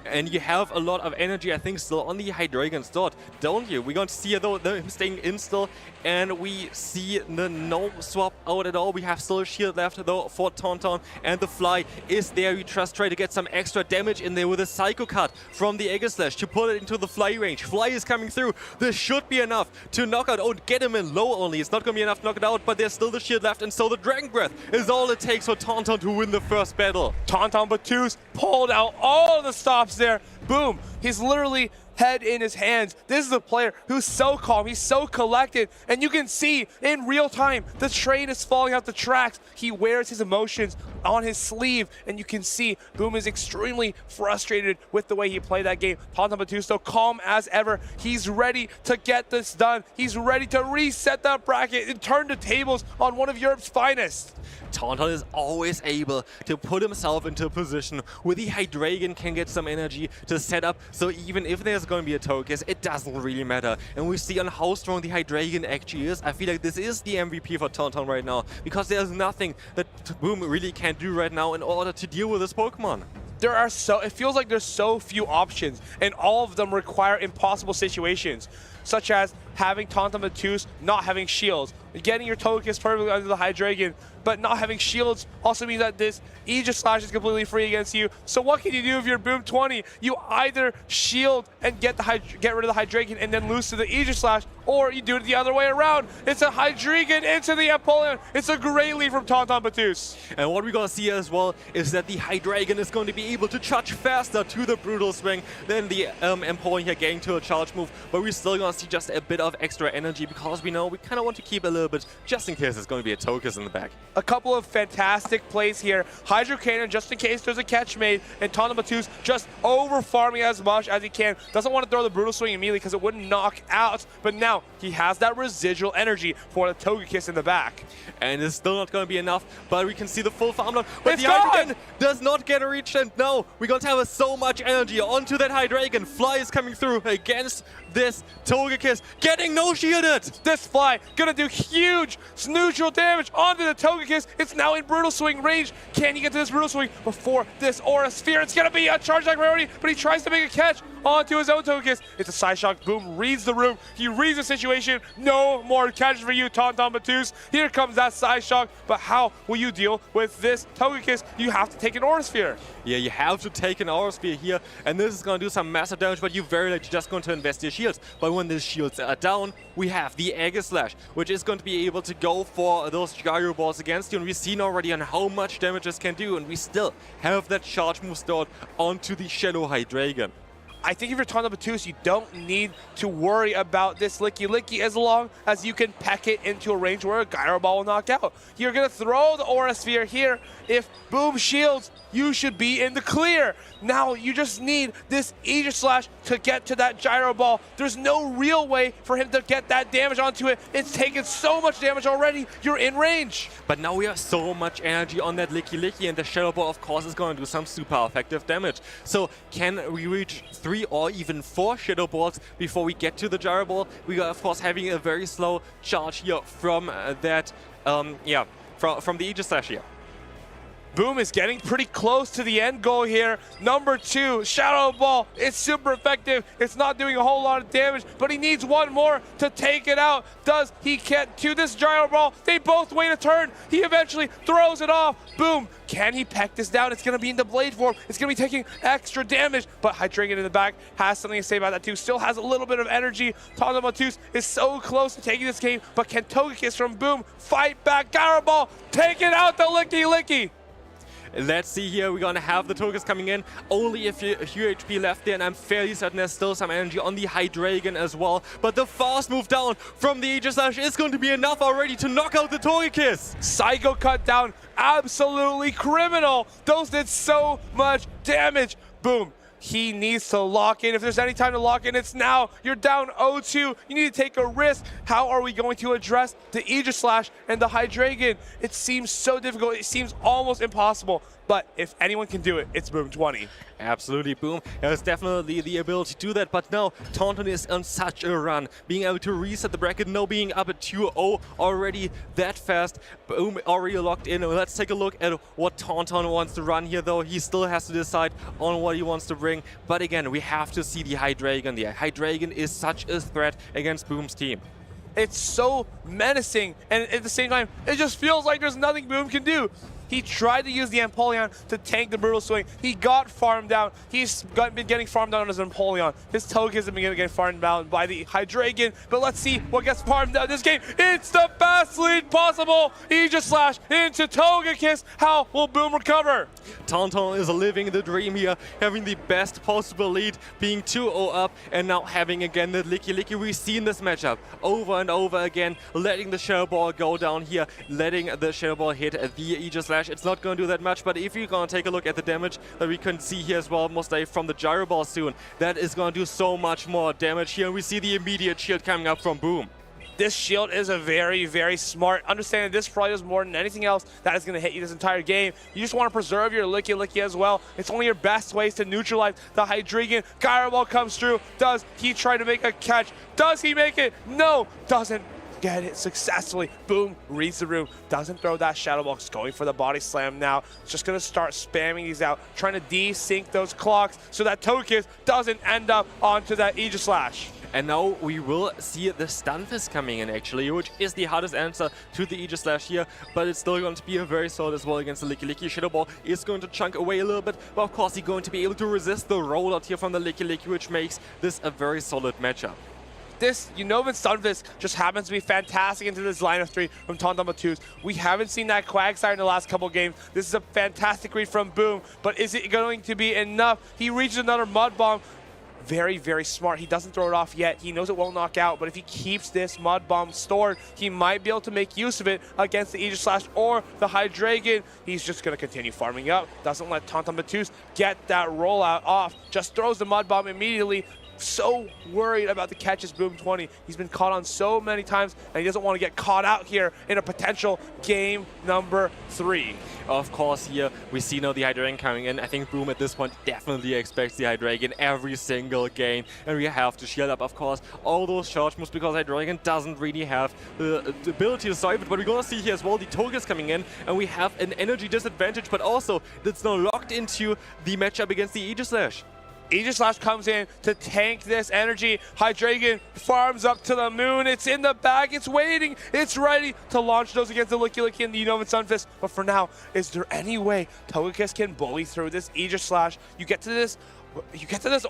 And you have a lot of energy, I think, still on the Hydreigon's dot, don't you? We're going to see him staying in still, and we see the no swap out at all. We have still a shield left, though, for Tauntaun, and the Fly is there. We just try to get some extra damage in there with a Psycho Cut from the Aegislash to put it into the Fly range. Fly is coming through. This should be enough to knock out. Oh, get him in low only. It's not going to be enough to knock it out, but there's still the shield left, and so the Dragon Breath is all it takes for Tauntaun to win the first battle. Tauntaun Battus pulled out all the stops there. Boom. He's literally head in his hands. This is a player who's so calm. He's so collected. And you can see in real time, the train is falling off the tracks. He wears his emotions on his sleeve. And you can see Boom is extremely frustrated with the way he played that game. Tauntaun Battus, so calm as ever. He's ready to get this done. He's ready to reset that bracket and turn the tables on one of Europe's finest. Tauntaun is always able to put himself into a position where the Hydreigon can get some energy to set up, so even if there's going to be a Togekiss, it doesn't really matter. And we see on how strong the Hydreigon actually is. I feel like this is the MVP for Tauntaun right now, because there's nothing that Boom really can do right now in order to deal with this Pokemon. It feels like there's so few options, and all of them require impossible situations, such as having Tauntaun Battus not having shields, getting your Togekiss perfectly under the Hydreigon, but not having shields also means that this Aegislash is completely free against you. So what can you do if you're Boom 20? You either shield and get rid of the Hydreigon and then lose to the Aegislash, or you do it the other way around. It's a Hydreigon into the Empoleon. It's a great lead from Tauntaun Battus. And what we're going to see as well is that the Hydreigon is going to be able to charge faster to the Brutal Swing than the Empoleon here getting to a charge move, but we're still going to see just a bit of extra energy, because we know we kind of want to keep a little bit just in case there's going to be a Togekiss in the back. A couple of fantastic plays here. Hydro Cannon just in case there's a catch made, and Tauntaun Battus just over farming as much as he can. Doesn't want to throw the Brutal Swing immediately because it wouldn't knock out, but now he has that residual energy for the Togekiss in the back. And it's still not going to be enough, but we can see the full farmland. But the Hydreigon does not get a reach, and now we're going to have so much energy onto that Hydreigon. Fly is coming through against this Togekiss, getting no shielded. This Fly gonna do huge neutral damage onto the Togekiss. It's now in Brutal Swing range. Can he get to this Brutal Swing before this Aura Sphere? It's gonna be a charge attack priority, but he tries to make a catch onto his own Togekiss. It's a Psyshock. Boom reads the room. He reads the situation. situation. No more catch for you, Tauntaun Battus. Here comes that side shock, but how will you deal with this Togekiss? You have to take an Aura Sphere. Yeah, you have to take an Aura Sphere here, and this is going to do some massive damage, but you very likely just going to invest your shields. But when the shields are down, we have the Aegislash, which is going to be able to go for those Gyro Balls against you, and we've seen already on how much damage this can do, and we still have that charge move stored onto the Shadow Hydreigon. I think if you're Tauntaun Battus, you don't need to worry about this Licky as long as you can peck it into a range where a Gyro Ball will knock out. You're going to throw the Aura Sphere here. If Boom shields, you should be in the clear. Now you just need this Aegislash to get to that Gyro Ball. There's no real way for him to get that damage onto it. It's taken so much damage already. You're in range. But now we have so much energy on that Licky, and the Shadow Ball, of course, is going to do some super effective damage. So can we reach 3 or even 4 Shadow Balls before we get to the Gyro Ball? We are, of course, having a very slow charge here from from the Aegislash here. Boom is getting pretty close to the end goal here. Number 2, Shadow Ball. It's super effective. It's not doing a whole lot of damage, but he needs one more to take it out. Does he get to this Gyro Ball? They both wait a turn. He eventually throws it off. Boom. Can he peck this down? It's going to be in the blade form. It's going to be taking extra damage, but Hydreigon in the back has something to say about that too. Still has a little bit of energy. Tauntaun Battus is so close to taking this game, but can Togekiss from Boom fight back? Gyro Ball, take it out the Licky. Let's see here, we're gonna have the Togekiss coming in. Only a few HP left there, and I'm fairly certain there's still some energy on the Hydreigon as well. But the fast move down from the Aegislash is going to be enough already to knock out the Togekiss. Psycho cut down, absolutely criminal. Those did so much damage. Boom. He needs to lock in. If there's any time to lock in, it's now. You're down 0-2. You need to take a risk. How are we going to address the Aegislash and the Hydreigon? It seems so difficult. It seems almost impossible. But if anyone can do it, it's Boom 20. Absolutely, Boom has definitely the ability to do that, but now Tauntaun is on such a run, being able to reset the bracket, now being up at 2-0 already that fast. Boom already locked in. Let's take a look at what Tauntaun wants to run here, though. He still has to decide on what he wants to bring, but again, we have to see the Hydreigon. The Hydreigon is such a threat against Boom's team. It's so menacing, and at the same time, it just feels like there's nothing Boom can do. He tried to use the Empoleon to tank the Brutal Swing. He got farmed down. He's been getting farmed down on his Empoleon. His Togekiss has been getting farmed down by the Hydreigon. But let's see what gets farmed down this game. It's the best lead possible. Aegislash into Togekiss. How will Boom recover? Tauntaun is living the dream here, having the best possible lead, being 2-0 up, and now having again the Licky. We've seen this matchup over and over again, letting the Shadow Ball go down here, letting the Shadow Ball hit the Aegislash. It's not going to do that much, but if you're going to take a look at the damage that we can see here as well, most likely from the Gyro Ball soon, that is going to do so much more damage here. We see the immediate shield coming up from Boom. This shield is a very, very smart. Understand this probably is more than anything else that is going to hit you this entire game. You just want to preserve your Licky as well. It's only your best ways to neutralize the Hydreigon. Gyro Ball comes through. Does he try to make a catch? Does he make it? No, doesn't get it successfully. Boom, reads the room, doesn't throw that Shadow Ball, going for the body slam now. Just gonna start spamming these out, trying to desync those clocks so that Togekiss doesn't end up onto that Aegislash. And now we will see the Stunfisk coming in actually, which is the hardest answer to the Aegislash here, but it's still going to be a very solid as well against the Licky. Shadow Ball is going to chunk away a little bit, but of course he's going to be able to resist the rollout here from the Licky, which makes this a very solid matchup. This Unova Stunfisk just happens to be fantastic into this line of 3 from Tauntaun Battus. We haven't seen that Quagsire in the last couple games. This is a fantastic read from Boom, but is it going to be enough? He reaches another Mud Bomb. Very, very smart. He doesn't throw it off yet. He knows it won't knock out, but if he keeps this Mud Bomb stored, he might be able to make use of it against the Aegislash or the Hydreigon. He's just going to continue farming up. Doesn't let Tauntaun Battus get that rollout off. Just throws the Mud Bomb immediately. So worried about the catches Boom 20. He's been caught on so many times, and he doesn't want to get caught out here in a potential game number 3. Of course, here we see now the Hydreigon coming in. I think Boom at this point definitely expects the Hydreigon every single game, and we have to shield up, of course, all those charge moves because Hydreigon doesn't really have the ability to solve it. But we're gonna see here as well the Togekiss coming in, and we have an energy disadvantage, but also it's now locked into the matchup against the Aegislash. Aegislash comes in to tank this energy. Hydreigon farms up to the moon. It's in the bag. It's waiting. It's ready to launch those against the Licky and the Unova Sunfist. But for now, is there any way Togekiss can bully through this Aegislash? You get to this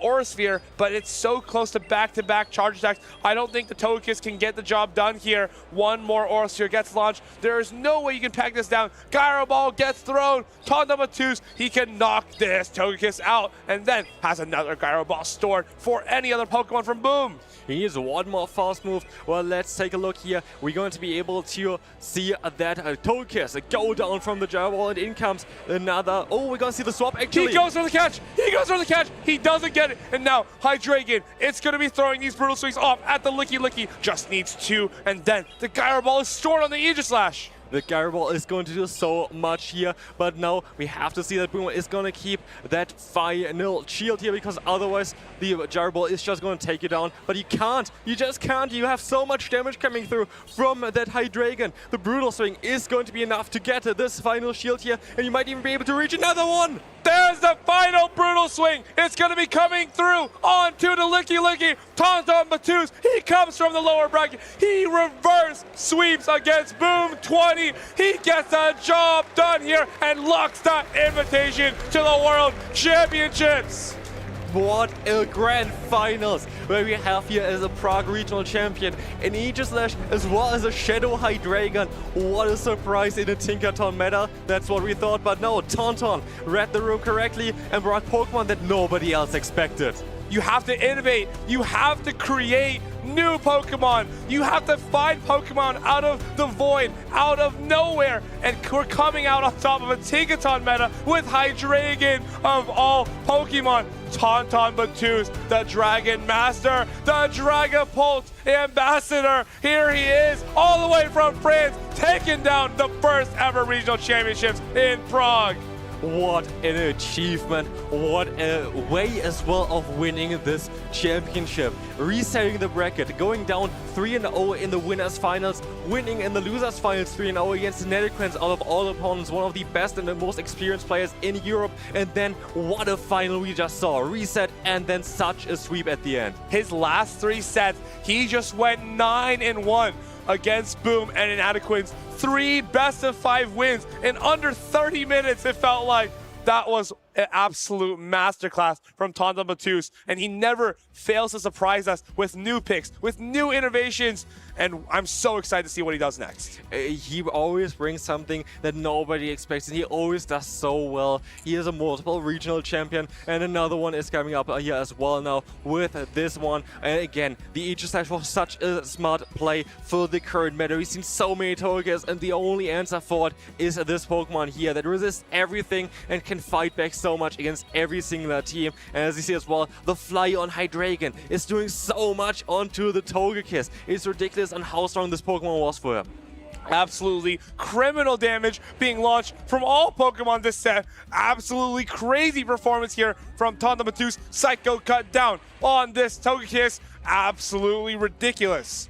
Aura Sphere, but it's so close to back-to-back charge attacks. I don't think the Togekiss can get the job done here. One more Aura Sphere gets launched. There is no way you can peg this down. Gyro Ball gets thrown. Tondomatus, he can knock this Togekiss out, and then has another Gyro Ball stored for any other Pokemon from Boom. He needs one more fast move. Well, let's take a look here. We're going to be able to see that Togekiss go down from the Gyro Ball, and in comes another. Oh, we're going to see the swap actually. He goes for the catch. He goes for the catch. He doesn't get it. And now Hydreigon, it's going to be throwing these Brutal Swings off at the Licky. Just needs 2. And then the Gyro Ball is stored on the Aegislash. The Gyro Ball is going to do so much here, but now we have to see that Boom is going to keep that final shield here, because otherwise the Gyro Ball is just going to take you down. But you can't. You just can't. You have so much damage coming through from that Hydreigon. The Brutal Swing is going to be enough to get this final shield here, and you might even be able to reach another one. There's the final Brutal Swing. It's going to be coming through onto the Licky. Tondomatus, he comes from the lower bracket. He reverse sweeps against Boom 20. He gets a job done here and locks that invitation to the World Championships. What a grand finals where we have here as a Prague Regional Champion an Aegislash as well as a Shadow Hydreigon. What a surprise in a Tinkaton meta. That's what we thought, but no, Tauntaun read the room correctly and brought Pokemon that nobody else expected. You have to innovate. You have to create new Pokemon. You have to find Pokemon out of the void, out of nowhere. And we're coming out on top of a Tinkaton meta with Hydreigon of all Pokemon. Tondomatus, the Dragon Master, the Dragapult Ambassador. Here he is, all the way from France, taking down the first ever regional championships in Prague. What an achievement. What a way as well of winning this championship. Resetting the bracket, going down 3-0 in the winners finals, winning in the losers finals 3-0 against Netherquins out of all opponents, one of the best and the most experienced players in Europe. And then what a final we just saw. Reset and then such a sweep at the end. His last 3 sets, he just went 9-1 against Boom and Inadequates. 3 best-of-5 wins in under 30 minutes, it felt like. That was an absolute masterclass from Tondomatus, and he never fails to surprise us with new picks, with new innovations, and I'm so excited to see what he does next. He always brings something that nobody expects, and he always does so well. He is a multiple regional champion, and another one is coming up here as well now with this one. And again, the Aegislash was such a smart play for the current meta. We've seen so many Togekiss, and the only answer for it is this Pokemon here that resists everything and can fight back so much against every single team. And as you see as well, the fly on Hydreigon is doing so much onto the Togekiss. It's ridiculous on how strong this Pokemon was for him. Absolutely criminal damage being launched from all Pokemon this set. Absolutely crazy performance here from Tondomatus. Psycho cut down on this Togekiss. Absolutely ridiculous.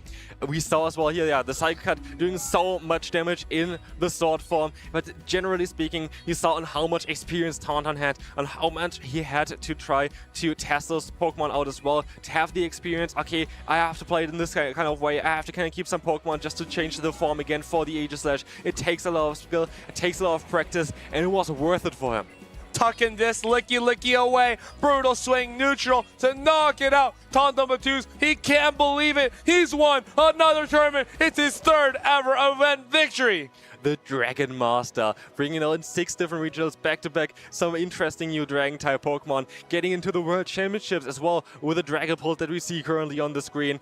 We saw as well here, yeah, the Psycho Cut doing so much damage in the sword form, but generally speaking, you saw on how much experience Tauntaun had, on how much he had to try to test those Pokemon out as well, to have the experience. Okay, I have to play it in this kind of way, I have to kind of keep some Pokemon just to change the form again for the Aegislash. It takes a lot of skill, it takes a lot of practice, and it was worth it for him. Tucking this Licky away. Brutal Swing neutral to knock it out. Tondomatus, he can't believe it. He's won another tournament. It's his 3rd ever event victory. The Dragon Master, bringing in 6 different regionals back-to-back, some interesting new Dragon-type Pokemon, getting into the World Championships as well with the Dragapult that we see currently on the screen.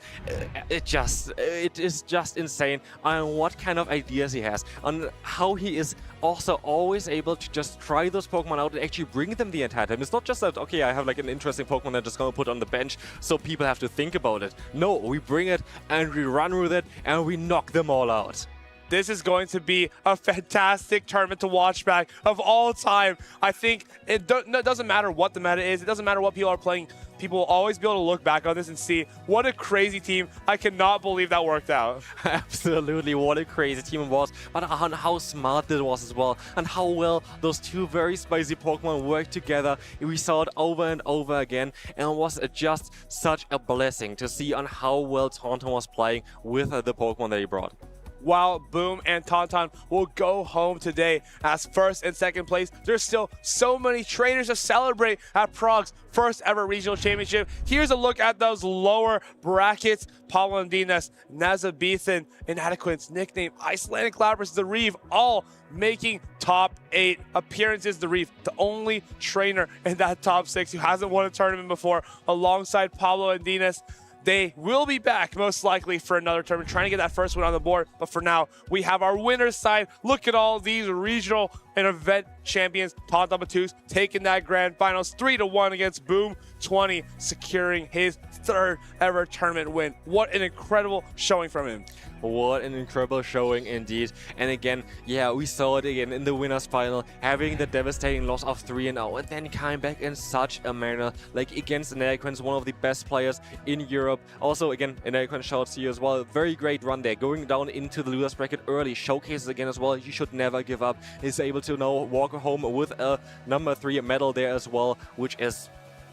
It is just insane on what kind of ideas he has, on how he is also always able to just try those Pokemon out and actually bring them the entire time. It's not just that, okay, I have like an interesting Pokemon that I'm just going to put on the bench so people have to think about it. No, we bring it and we run with it and we knock them all out. This is going to be a fantastic tournament to watch back of all time. I think it doesn't matter what the meta is. It doesn't matter what people are playing. people will always be able to look back on this and see what a crazy team. I cannot believe that worked out. Absolutely, what a crazy team it was, but on how smart it was as well, and how well those two very spicy Pokemon worked together. We saw it over and over again, and it was just such a blessing to see on how well Tauntaun was playing with the Pokemon that he brought. While Boom and Tauntaun will go home today as first and second place, there's still so many trainers to celebrate at Prague's first ever regional championship. Here's a look at those lower brackets. Paulindinas, Nazabethan, Inadequate's nickname, Icelandic Lapras, the Reeve, all making top 8 appearances. The Reeve, the only trainer in that top 6 who hasn't won a tournament before, alongside Pablo Andinas. They will be back most likely for another tournament, trying to get that first win on the board. But for now, we have our winners side. Look at all these regional and event champions. Tauntaun Batus taking that grand finals 3-1 against Boom 20, securing his 3rd ever tournament win. What an incredible showing from him. What an incredible showing indeed. And again, yeah, we saw it again in the winners final, having the devastating loss of 3-0 and then coming back in such a manner, like against Inadequate, one of the best players in Europe. Also, again, Inadequate, shout out to you as well. Very great run there, going down into the losers bracket early, showcases again as well. You should never give up. He's able to now walk home with a number 3 medal there as well, which is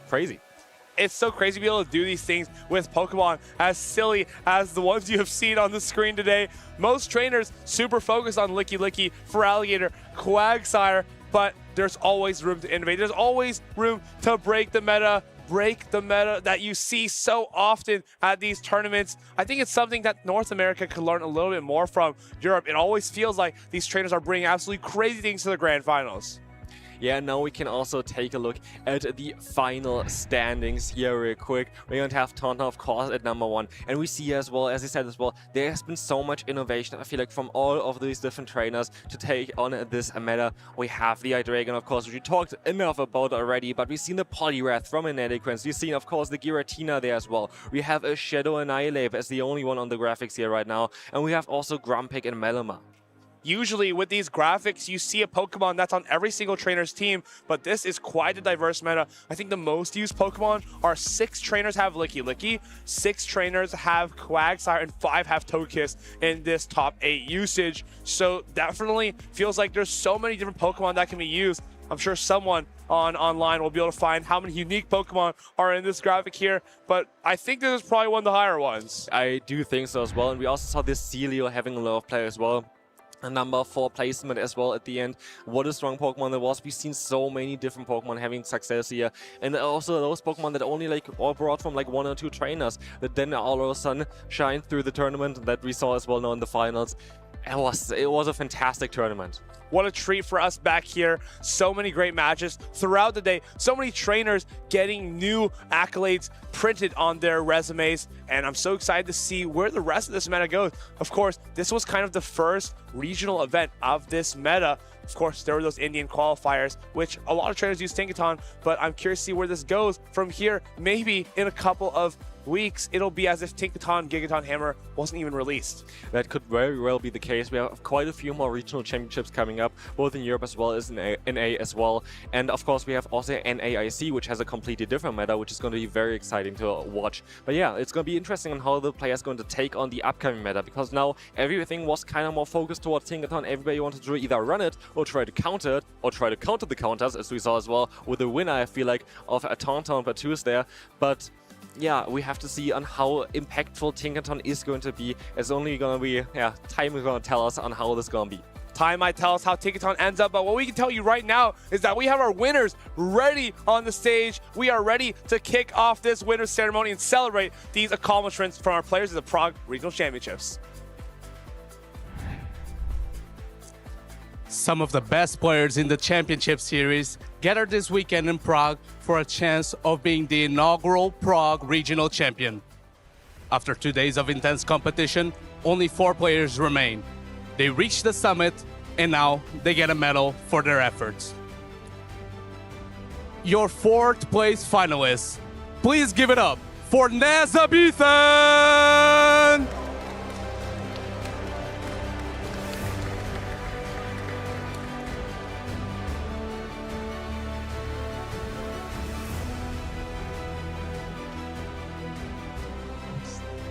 crazy. It's so crazy to be able to do these things with Pokemon as silly as the ones you have seen on the screen today. Most trainers super focused on Licky Licky, Feraligatr, Quagsire, but there's always room to innovate. There's always room to break the meta that you see so often at these tournaments. I think it's something that North America could learn a little bit more from Europe. It always feels like these trainers are bringing absolutely crazy things to the grand finals. Yeah, now we can also take a look at the final standings here real quick. We're going to have Tauntaun, of course, at number 1. And we see as well, as I said as well, there has been so much innovation, I feel like, from all of these different trainers to take on this meta. We have the Hydreigon, of course, which we talked enough about already, but we've seen the Poliwrath from Inadequate. We've seen, of course, the Giratina there as well. We have a Shadow Annihilate as the only one on the graphics here right now. And we have also Grumpig and Meloma. Usually with these graphics, you see a Pokemon that's on every single trainer's team, but this is quite a diverse meta. I think the most used Pokemon are 6 trainers have Licky Licky, 6 trainers have Quagsire, and 5 have Togekiss in this top 8 usage. So definitely feels like there's so many different Pokemon that can be used. I'm sure someone online will be able to find how many unique Pokemon are in this graphic here, but I think this is probably one of the higher ones. I do think so as well, and we also saw this Celio having a lot of play as well. A number 4 placement as well at the end. What a strong Pokemon that was. We've seen so many different Pokemon having success here. And also those Pokemon that only all brought from 1 or 2 trainers that then all of a sudden shine through the tournament that we saw as well now in the finals. It was a fantastic tournament. What a treat for us back here. So many great matches throughout the day. So many trainers getting new accolades printed on their resumes. And I'm so excited to see where the rest of this meta goes. Of course, this was kind of the first regional event of this meta. Of course, there were those Indian qualifiers, which a lot of trainers use Tinkaton, but I'm curious to see where this goes from here. Maybe in a couple of weeks, it'll be as if Tinkaton, Gigaton, Hammer wasn't even released. That could very well be the case. We have quite a few more regional championships coming up, both in Europe as well as in NA as well. And of course, we have also NAIC, which has a completely different meta, which is going to be very exciting to watch. But yeah, it's going to be interesting on how the players going to take on the upcoming meta, because now everything was kind of more focused towards Tinkaton. Everybody wanted to either run it or try to counter it, or try to counter the counters, as we saw as well with the winner, I feel like, of a Tauntaun Batus there. But yeah, we have to see on how impactful Tinkaton is going to be. It's only going to be, time is going to tell us on how this is going to be. Time might tell us how Tinkaton ends up, but what we can tell you right now is that we have our winners ready on the stage. We are ready to kick off this winners ceremony and celebrate these accomplishments from our players at the Prague Regional Championships. Some of the best players in the championship series gathered this weekend in Prague for a chance of being the inaugural Prague Regional Champion. After 2 days of intense competition, only 4 players remain. They reached the summit, and now they get a medal for their efforts. Your 4th place finalists, please give it up for Nazabethan!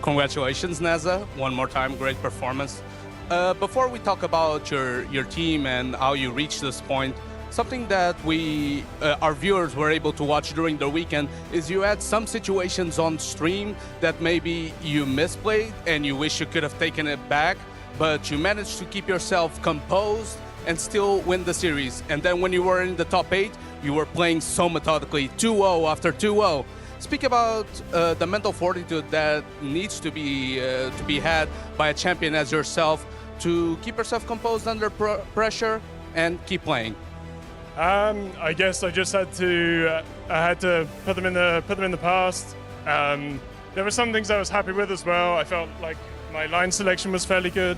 Congratulations, Neza. One more time, great performance. Before we talk about your team and how you reached this point, something that our viewers were able to watch during the weekend is you had some situations on stream that maybe you misplayed and you wish you could have taken it back, but you managed to keep yourself composed and still win the series. And then when you were in the top 8, you were playing so methodically, 2-0 after 2-0. Speak about the mental fortitude that needs to be had by a champion as yourself to keep yourself composed under pressure and keep playing. I guess I just had to put them in the past. There were some things I was happy with as well. I felt like my line selection was fairly good,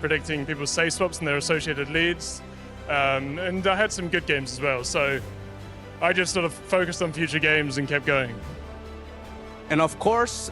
predicting people's safe swaps and their associated leads, and I had some good games as well. So I just sort of focused on future games and kept going. And of course,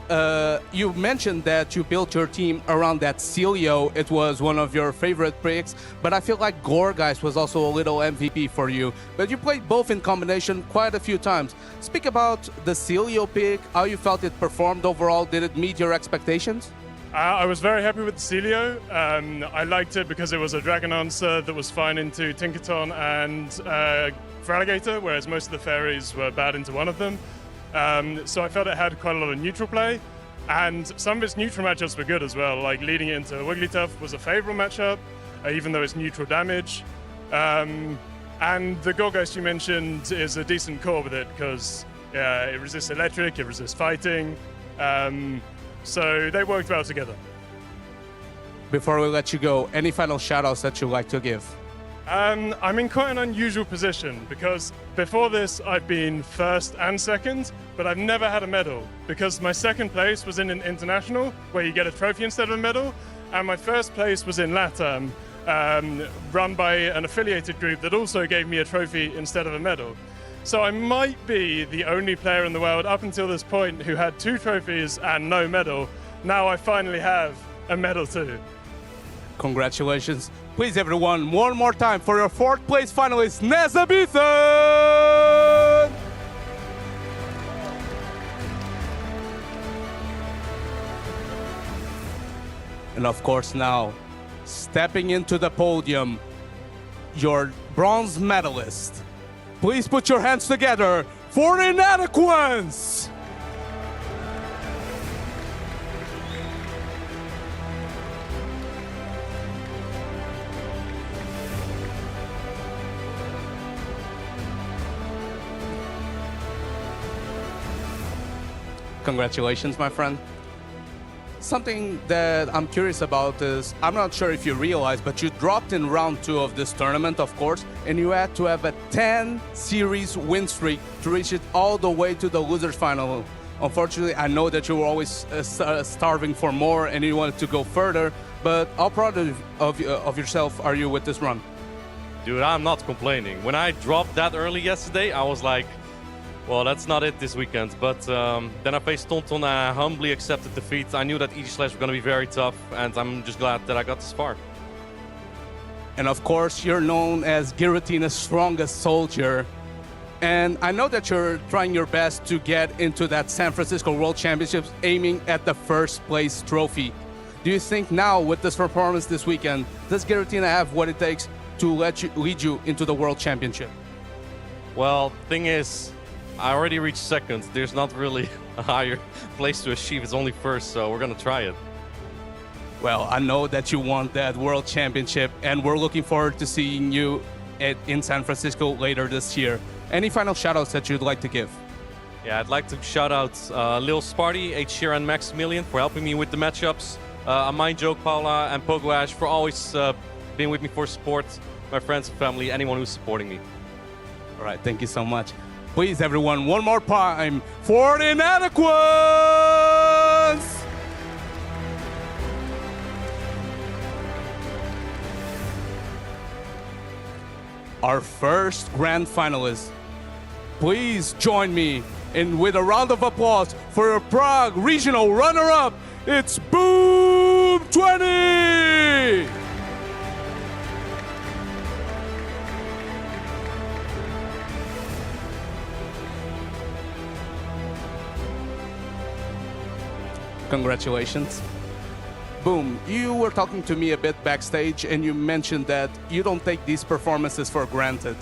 you mentioned that you built your team around that Celio. It was one of your favorite picks, but I feel like Gorgeist was also a little MVP for you. But you played both in combination quite a few times. Speak about the Celio pick, how you felt it performed overall. Did it meet your expectations? I was very happy with the Celio. I liked it because it was a Dragon answer that was fine into Tinkaton and Feraligatr, whereas most of the fairies were bad into one of them. So I felt it had quite a lot of neutral play, and some of its neutral matchups were good as well, like leading it into Wigglytuff was a favorable matchup, even though it's neutral damage. And the Gorgeist you mentioned is a decent core with it, because it resists electric, it resists fighting, so they worked well together. Before we let you go, any final shoutouts that you'd like to give? I'm in quite an unusual position because before this I've been first and second, but I've never had a medal because my second place was in an international where you get a trophy instead of a medal, and my first place was in LATAM, run by an affiliated group that also gave me a trophy instead of a medal. So I might be the only player in the world up until this point who had 2 trophies and no medal. Now I finally have a medal too. Congratulations. Please, everyone, one more time for your 4th place finalist, Neza Beathen! And of course now, stepping into the podium, your bronze medalist. Please put your hands together for Inadequance! Congratulations, my friend. Something that I'm curious about is, I'm not sure if you realize, but you dropped in round 2 of this tournament, of course, and you had to have a 10 series win streak to reach it all the way to the losers final. Unfortunately, I know that you were always starving for more and you wanted to go further, but how proud of yourself are you with this run? Dude, I'm not complaining. When I dropped that early yesterday, I was like, well, that's not it this weekend. But then I faced Tonton, I humbly accepted defeat. I knew that EG/Slash were going to be very tough, and I'm just glad that I got this far. And of course, you're known as Giratina's strongest soldier. And I know that you're trying your best to get into that San Francisco World Championships, aiming at the 1st place trophy. Do you think now, with this performance this weekend, does Giratina have what it takes to lead you into the World Championship? Well, thing is, I already reached 2nd. There's not really a higher place to achieve. It's only 1st, so we're going to try it. Well, I know that you want that World Championship, and we're looking forward to seeing you in San Francisco later this year. Any final shoutouts that you'd like to give? Yeah, I'd like to shout out Lil Sparty, H. Sheeran, Maximilian for helping me with the matchups. Mind Joke, Paula, and Pogoash for always being with me for support. My friends and family, anyone who's supporting me. All right, thank you so much. Please, everyone, one more time for Inadequance! Our first grand finalist. Please join me with a round of applause for a Prague Regional runner-up. It's Boom 20! Congratulations. Boom, you were talking to me a bit backstage and you mentioned that you don't take these performances for granted.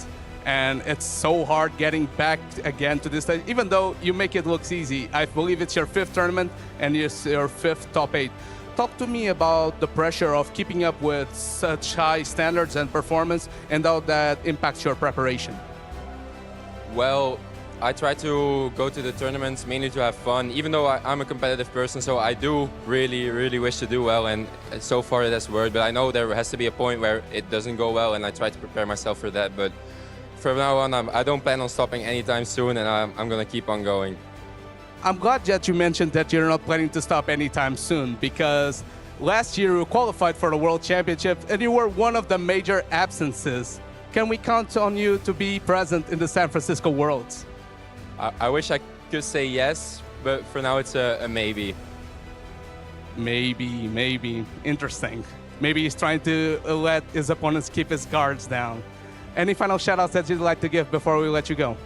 And it's so hard getting back again to this stage, even though you make it look easy. I believe it's your 5th tournament and it's your 5th top 8. Talk to me about the pressure of keeping up with such high standards and performance and how that impacts your preparation. Well, I try to go to the tournaments mainly to have fun, even though I'm a competitive person, so I do really wish to do well, and so far it has worked, but I know there has to be a point where it doesn't go well, and I try to prepare myself for that, but from now on, I don't plan on stopping anytime soon, and I'm going to keep on going. I'm glad that you mentioned that you're not planning to stop anytime soon, because last year you qualified for the World Championship and you were one of the major absences. Can we count on you to be present in the San Francisco Worlds? I wish I could say yes, but for now it's a maybe. Maybe. Interesting. Maybe he's trying to let his opponents keep his guards down. Any final shoutouts that you'd like to give before we let you go?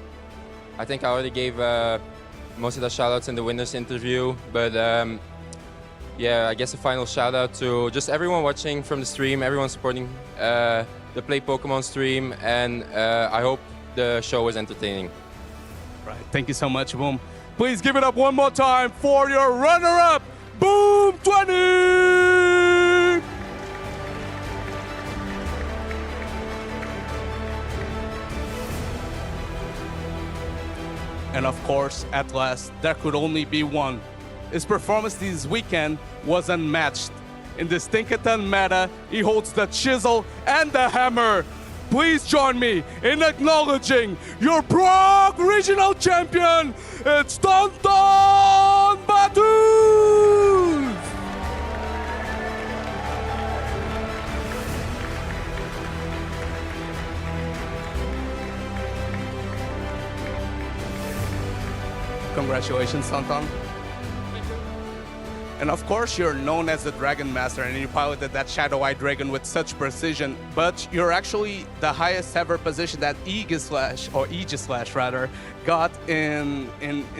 I think I already gave most of the shoutouts in the winners interview, but yeah, I guess a final shoutout to just everyone watching from the stream, everyone supporting the Play Pokemon stream, and I hope the show was entertaining. Right, thank you so much, Boom. Please give it up one more time for your runner-up, Boom 20! And of course, at last, there could only be one. His performance this weekend was unmatched. In this Tinkaton meta, he holds the chisel and the hammer. Please join me in acknowledging your Prague Regional Champion, it's Tonton Batus! Congratulations, Tonton. And of course, you're known as the Dragon Master, and you piloted that Shadow-Eye Dragon with such precision, but you're actually the highest ever position that Aegislash rather, got in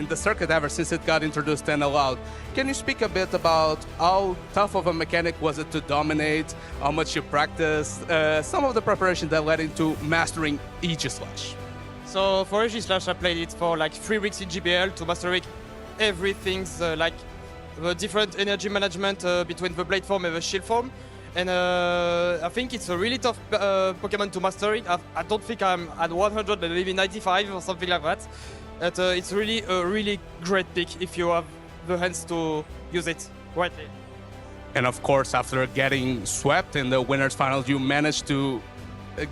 the circuit ever since it got introduced and allowed. Can you speak a bit about how tough of a mechanic was it to dominate, how much you practiced, some of the preparation that led into mastering Aegislash? So for Aegislash, I played it for like 3 weeks in GBL to master it. Everything's like the different energy management between the blade form and the shield form. And I think it's a really tough Pokemon to master it. I don't think I'm at 100, but maybe 95 or something like that. But it's really a really great pick if you have the hands to use it rightly. And of course, after getting swept in the winners finals, you managed to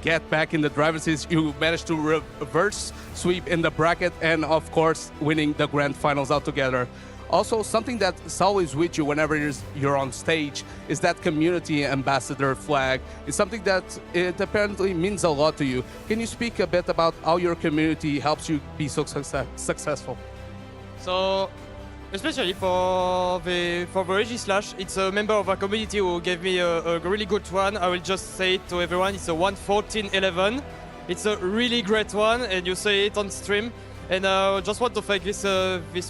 get back in the driver's seat. You managed to reverse sweep in the bracket, and of course, winning the grand finals altogether. Also, something that's always with you whenever you're on stage is that community ambassador flag. It's something that it apparently means a lot to you. Can you speak a bit about how your community helps you be so successful? So, especially for the Aegislash, it's a member of our community who gave me a really good one. I will just say it to everyone. It's a 11411. It's a really great one, and you say it on stream. And I just want to thank this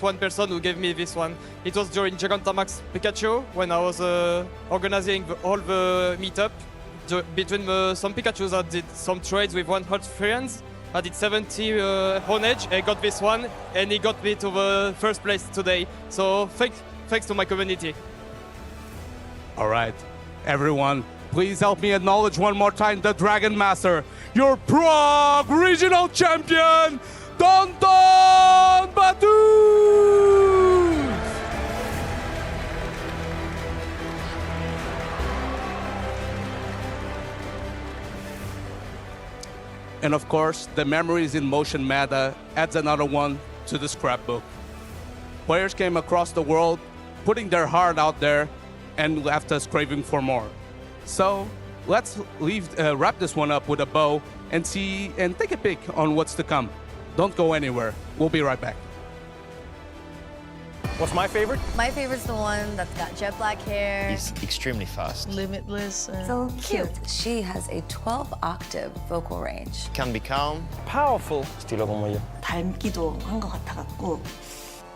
one person who gave me this one. It was during Gigantamax Pikachu when I was organizing all the meetup. Between some Pikachus, I did some trades with 100 friends. I did 70 Honedge, I got this one, and he got me to the first place today. So thanks to my community. All right, everyone, please help me acknowledge one more time the Dragon Master, your Prague Regional Champion, Tonton Batus! And of course, the Memories in Motion meta adds another one to the scrapbook. Players came across the world, putting their heart out there, and left us craving for more. So let's wrap this one up with a bow and take a peek on what's to come. Don't go anywhere. We'll be right back. What's my favorite? My favorite's the one that's got jet black hair. He's extremely fast. Limitless. So cute. She has a 12-octave vocal range. Can be calm. Powerful. 닮기도 한 것 같아갖고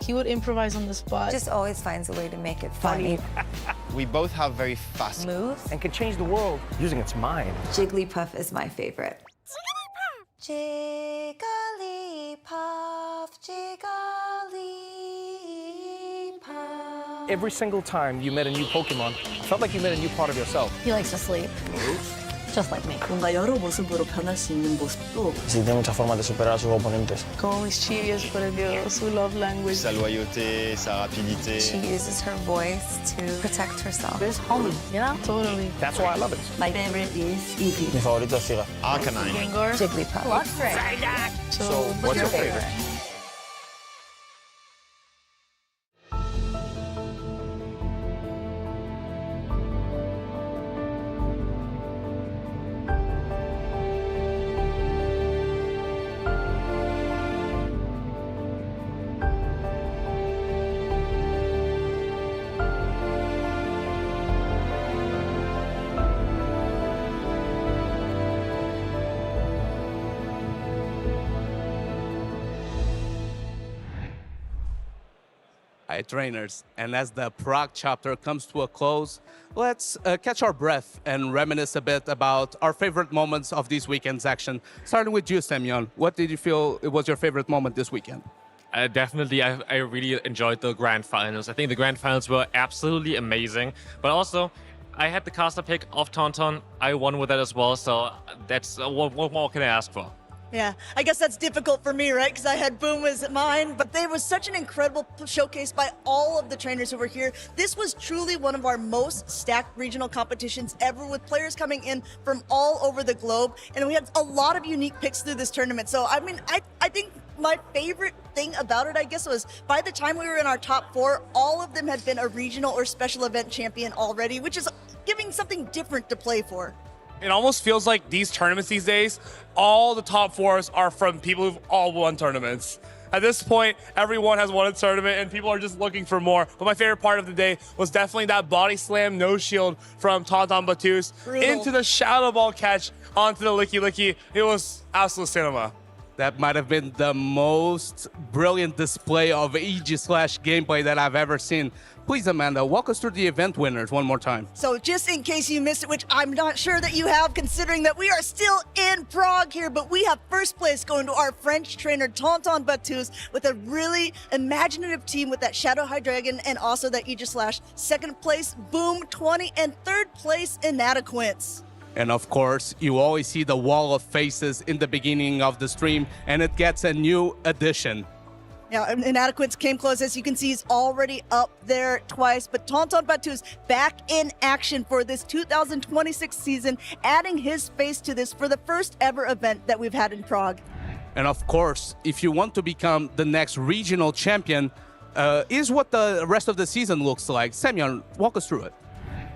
He would improvise on the spot. Just always finds a way to make it funny. We both have very fast Moves. and can change the world using its mind. Jigglypuff is my favorite. Jigglypuff, Jigglypuff. Every single time you met a new Pokemon, it felt like you met a new part of yourself. He likes to sleep. Just like me. 뭔가 여러 모습으로 변할 수 있는 모습도. Sí, tiene muchas formas de superar a sus oponentes. Como mis chivias, por Dios, su love language. Sa loyauté, sa rapidité. She uses her voice to protect herself. There's homie, you know? Totally. That's why I love it. My favorite is Eevee. Mi favorito es Fira. Arcanine. Gengar. Jigglypuff. Luxray. So, What's your favorite? Hi, trainers. And as the Prague chapter comes to a close, let's catch our breath and reminisce a bit about our favorite moments of this weekend's action. Starting with you, Semyon. What did you feel was your favorite moment this weekend? Definitely, I really enjoyed the grand finals. I think the grand finals were absolutely amazing. But also, I had the caster pick of Tauntaun. I won with that as well, so that's what more can I ask for? Yeah, I guess that's difficult for me, right? Because I had Boom as mine, but there was such an incredible showcase by all of the trainers who were here. This was truly one of our most stacked regional competitions ever, with players coming in from all over the globe, and we had a lot of unique picks through this tournament. So, I mean, I think my favorite thing about it, I guess, was by the time we were in our top 4, all of them had been a regional or special event champion already, which is giving something different to play for. It almost feels like these tournaments these days, all the top 4s are from people who've all won tournaments. At this point, everyone has won a tournament and people are just looking for more. But my favorite part of the day was definitely that body slam no shield from Tauntaun Battus into the Shadow Ball catch onto the Licky Licky. It was absolute cinema. That might have been the most brilliant display of EG/gameplay that I've ever seen. Please, Amanda, walk us through the event winners one more time. So just in case you missed it, which I'm not sure that you have, considering that we are still in Prague here, but we have first place going to our French trainer, Tauntaun Battus, with a really imaginative team with that Shadow Hydreigon and also that Aegis Slash. Second place, Boom 20, and third place, Inadequates. And of course, you always see the wall of faces in the beginning of the stream, and it gets a new addition. Yeah, Inadequates came close. As you can see, he's already up there twice. But Tauntaun Battus back in action for this 2026 season, adding his face to this for the first ever event that we've had in Prague. And of course, if you want to become the next regional champion, is what the rest of the season looks like. Semyon, walk us through it.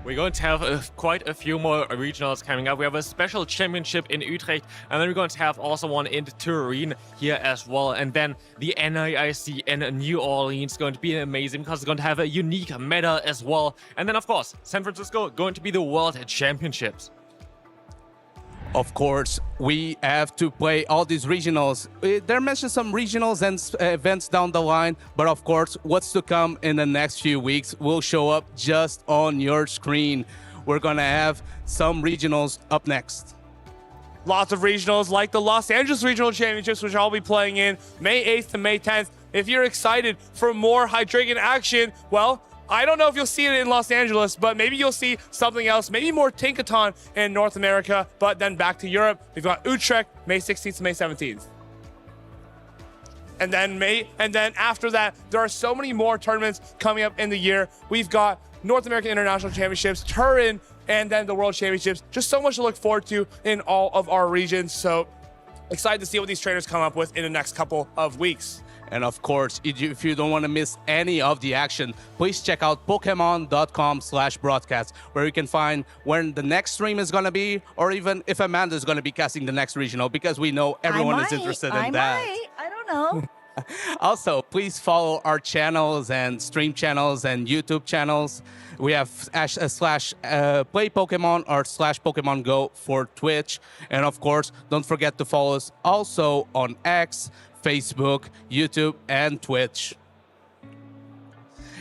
We're going to have quite a few more regionals coming up. We have a special championship in Utrecht, and then we're going to have also one in Turin here as well. And then the NIIC in New Orleans is going to be amazing because it's going to have a unique meta as well. And then, of course, San Francisco going to be the World Championships. Of course, we have to play all these regionals. There mentioned some regionals and events down the line, but of course, what's to come in the next few weeks will show up just on your screen. We're gonna have some regionals up next. Lots of regionals like the Los Angeles Regional Championships, which I'll be playing in May 8th to May 10th. If you're excited for more Hydreigon action, well, I don't know if you'll see it in Los Angeles, but maybe you'll see something else, maybe more Tinkaton in North America, but then back to Europe. We've got Utrecht, May 16th to May 17th. And then after that, there are so many more tournaments coming up in the year. We've got North American International Championships, Turin, and then the World Championships. Just so much to look forward to in all of our regions. So excited to see what these trainers come up with in the next couple of weeks. And of course, if you don't want to miss any of the action, please check out Pokemon.com/broadcast, where you can find when the next stream is going to be, or even if Amanda is going to be casting the next regional, because we know everyone is interested in that. I don't know. Also, please follow our channels and stream channels and YouTube channels. We have /play Pokemon or /Pokemon GO for Twitch. And of course, don't forget to follow us also on X, Facebook, YouTube, and Twitch.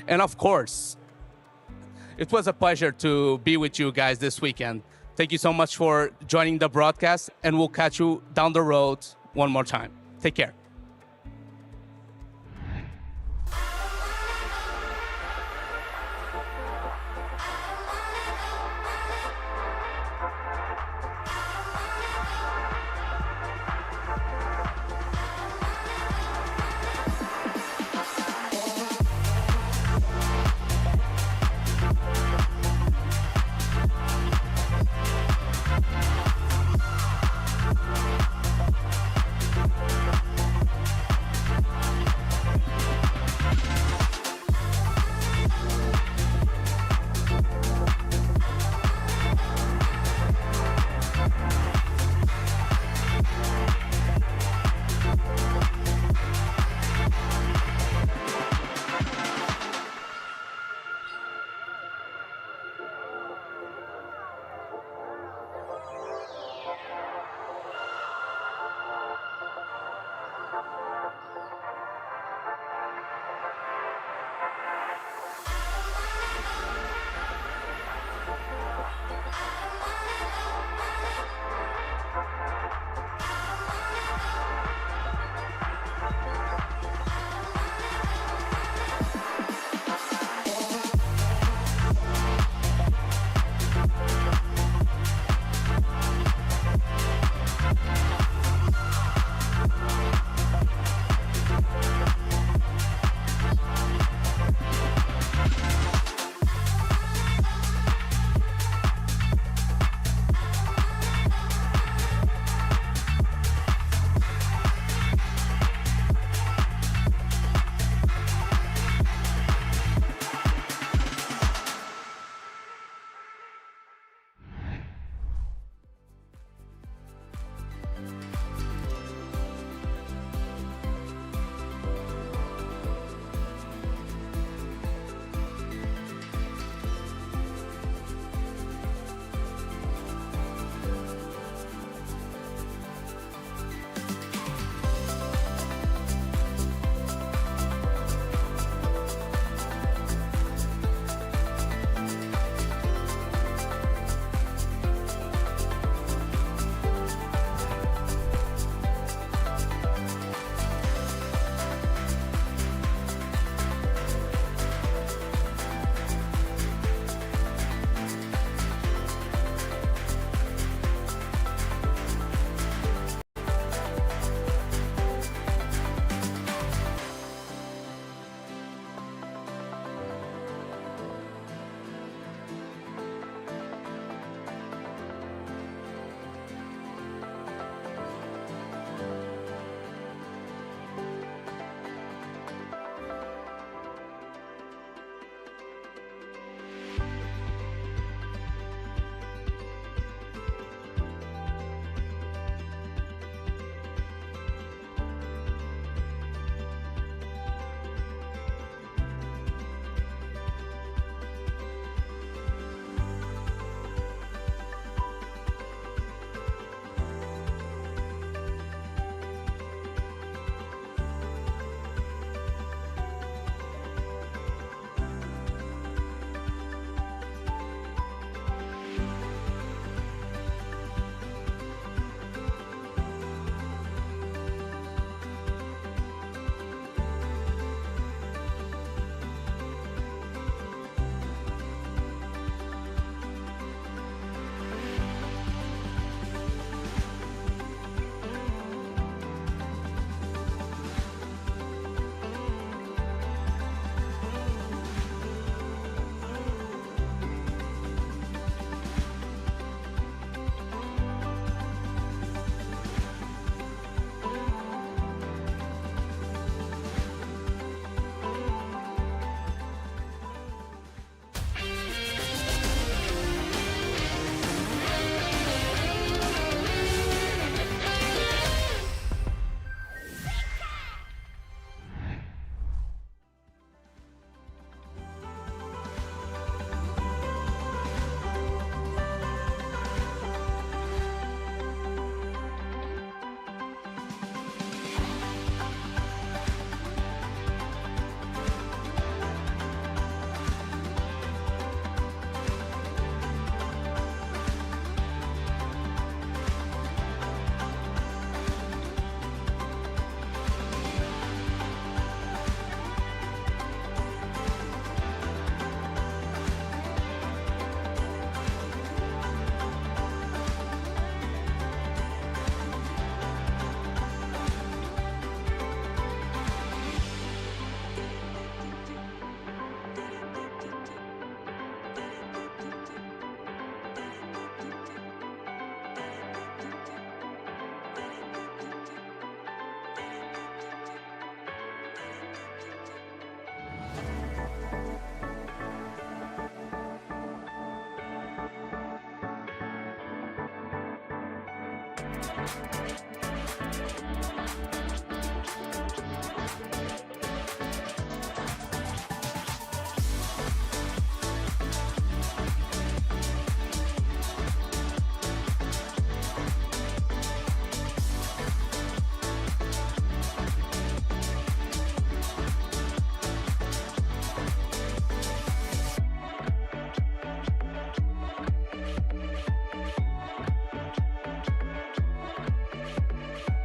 And of course, it was a pleasure to be with you guys this weekend. Thank you so much for joining the broadcast, and we'll catch you down the road one more time. Take care.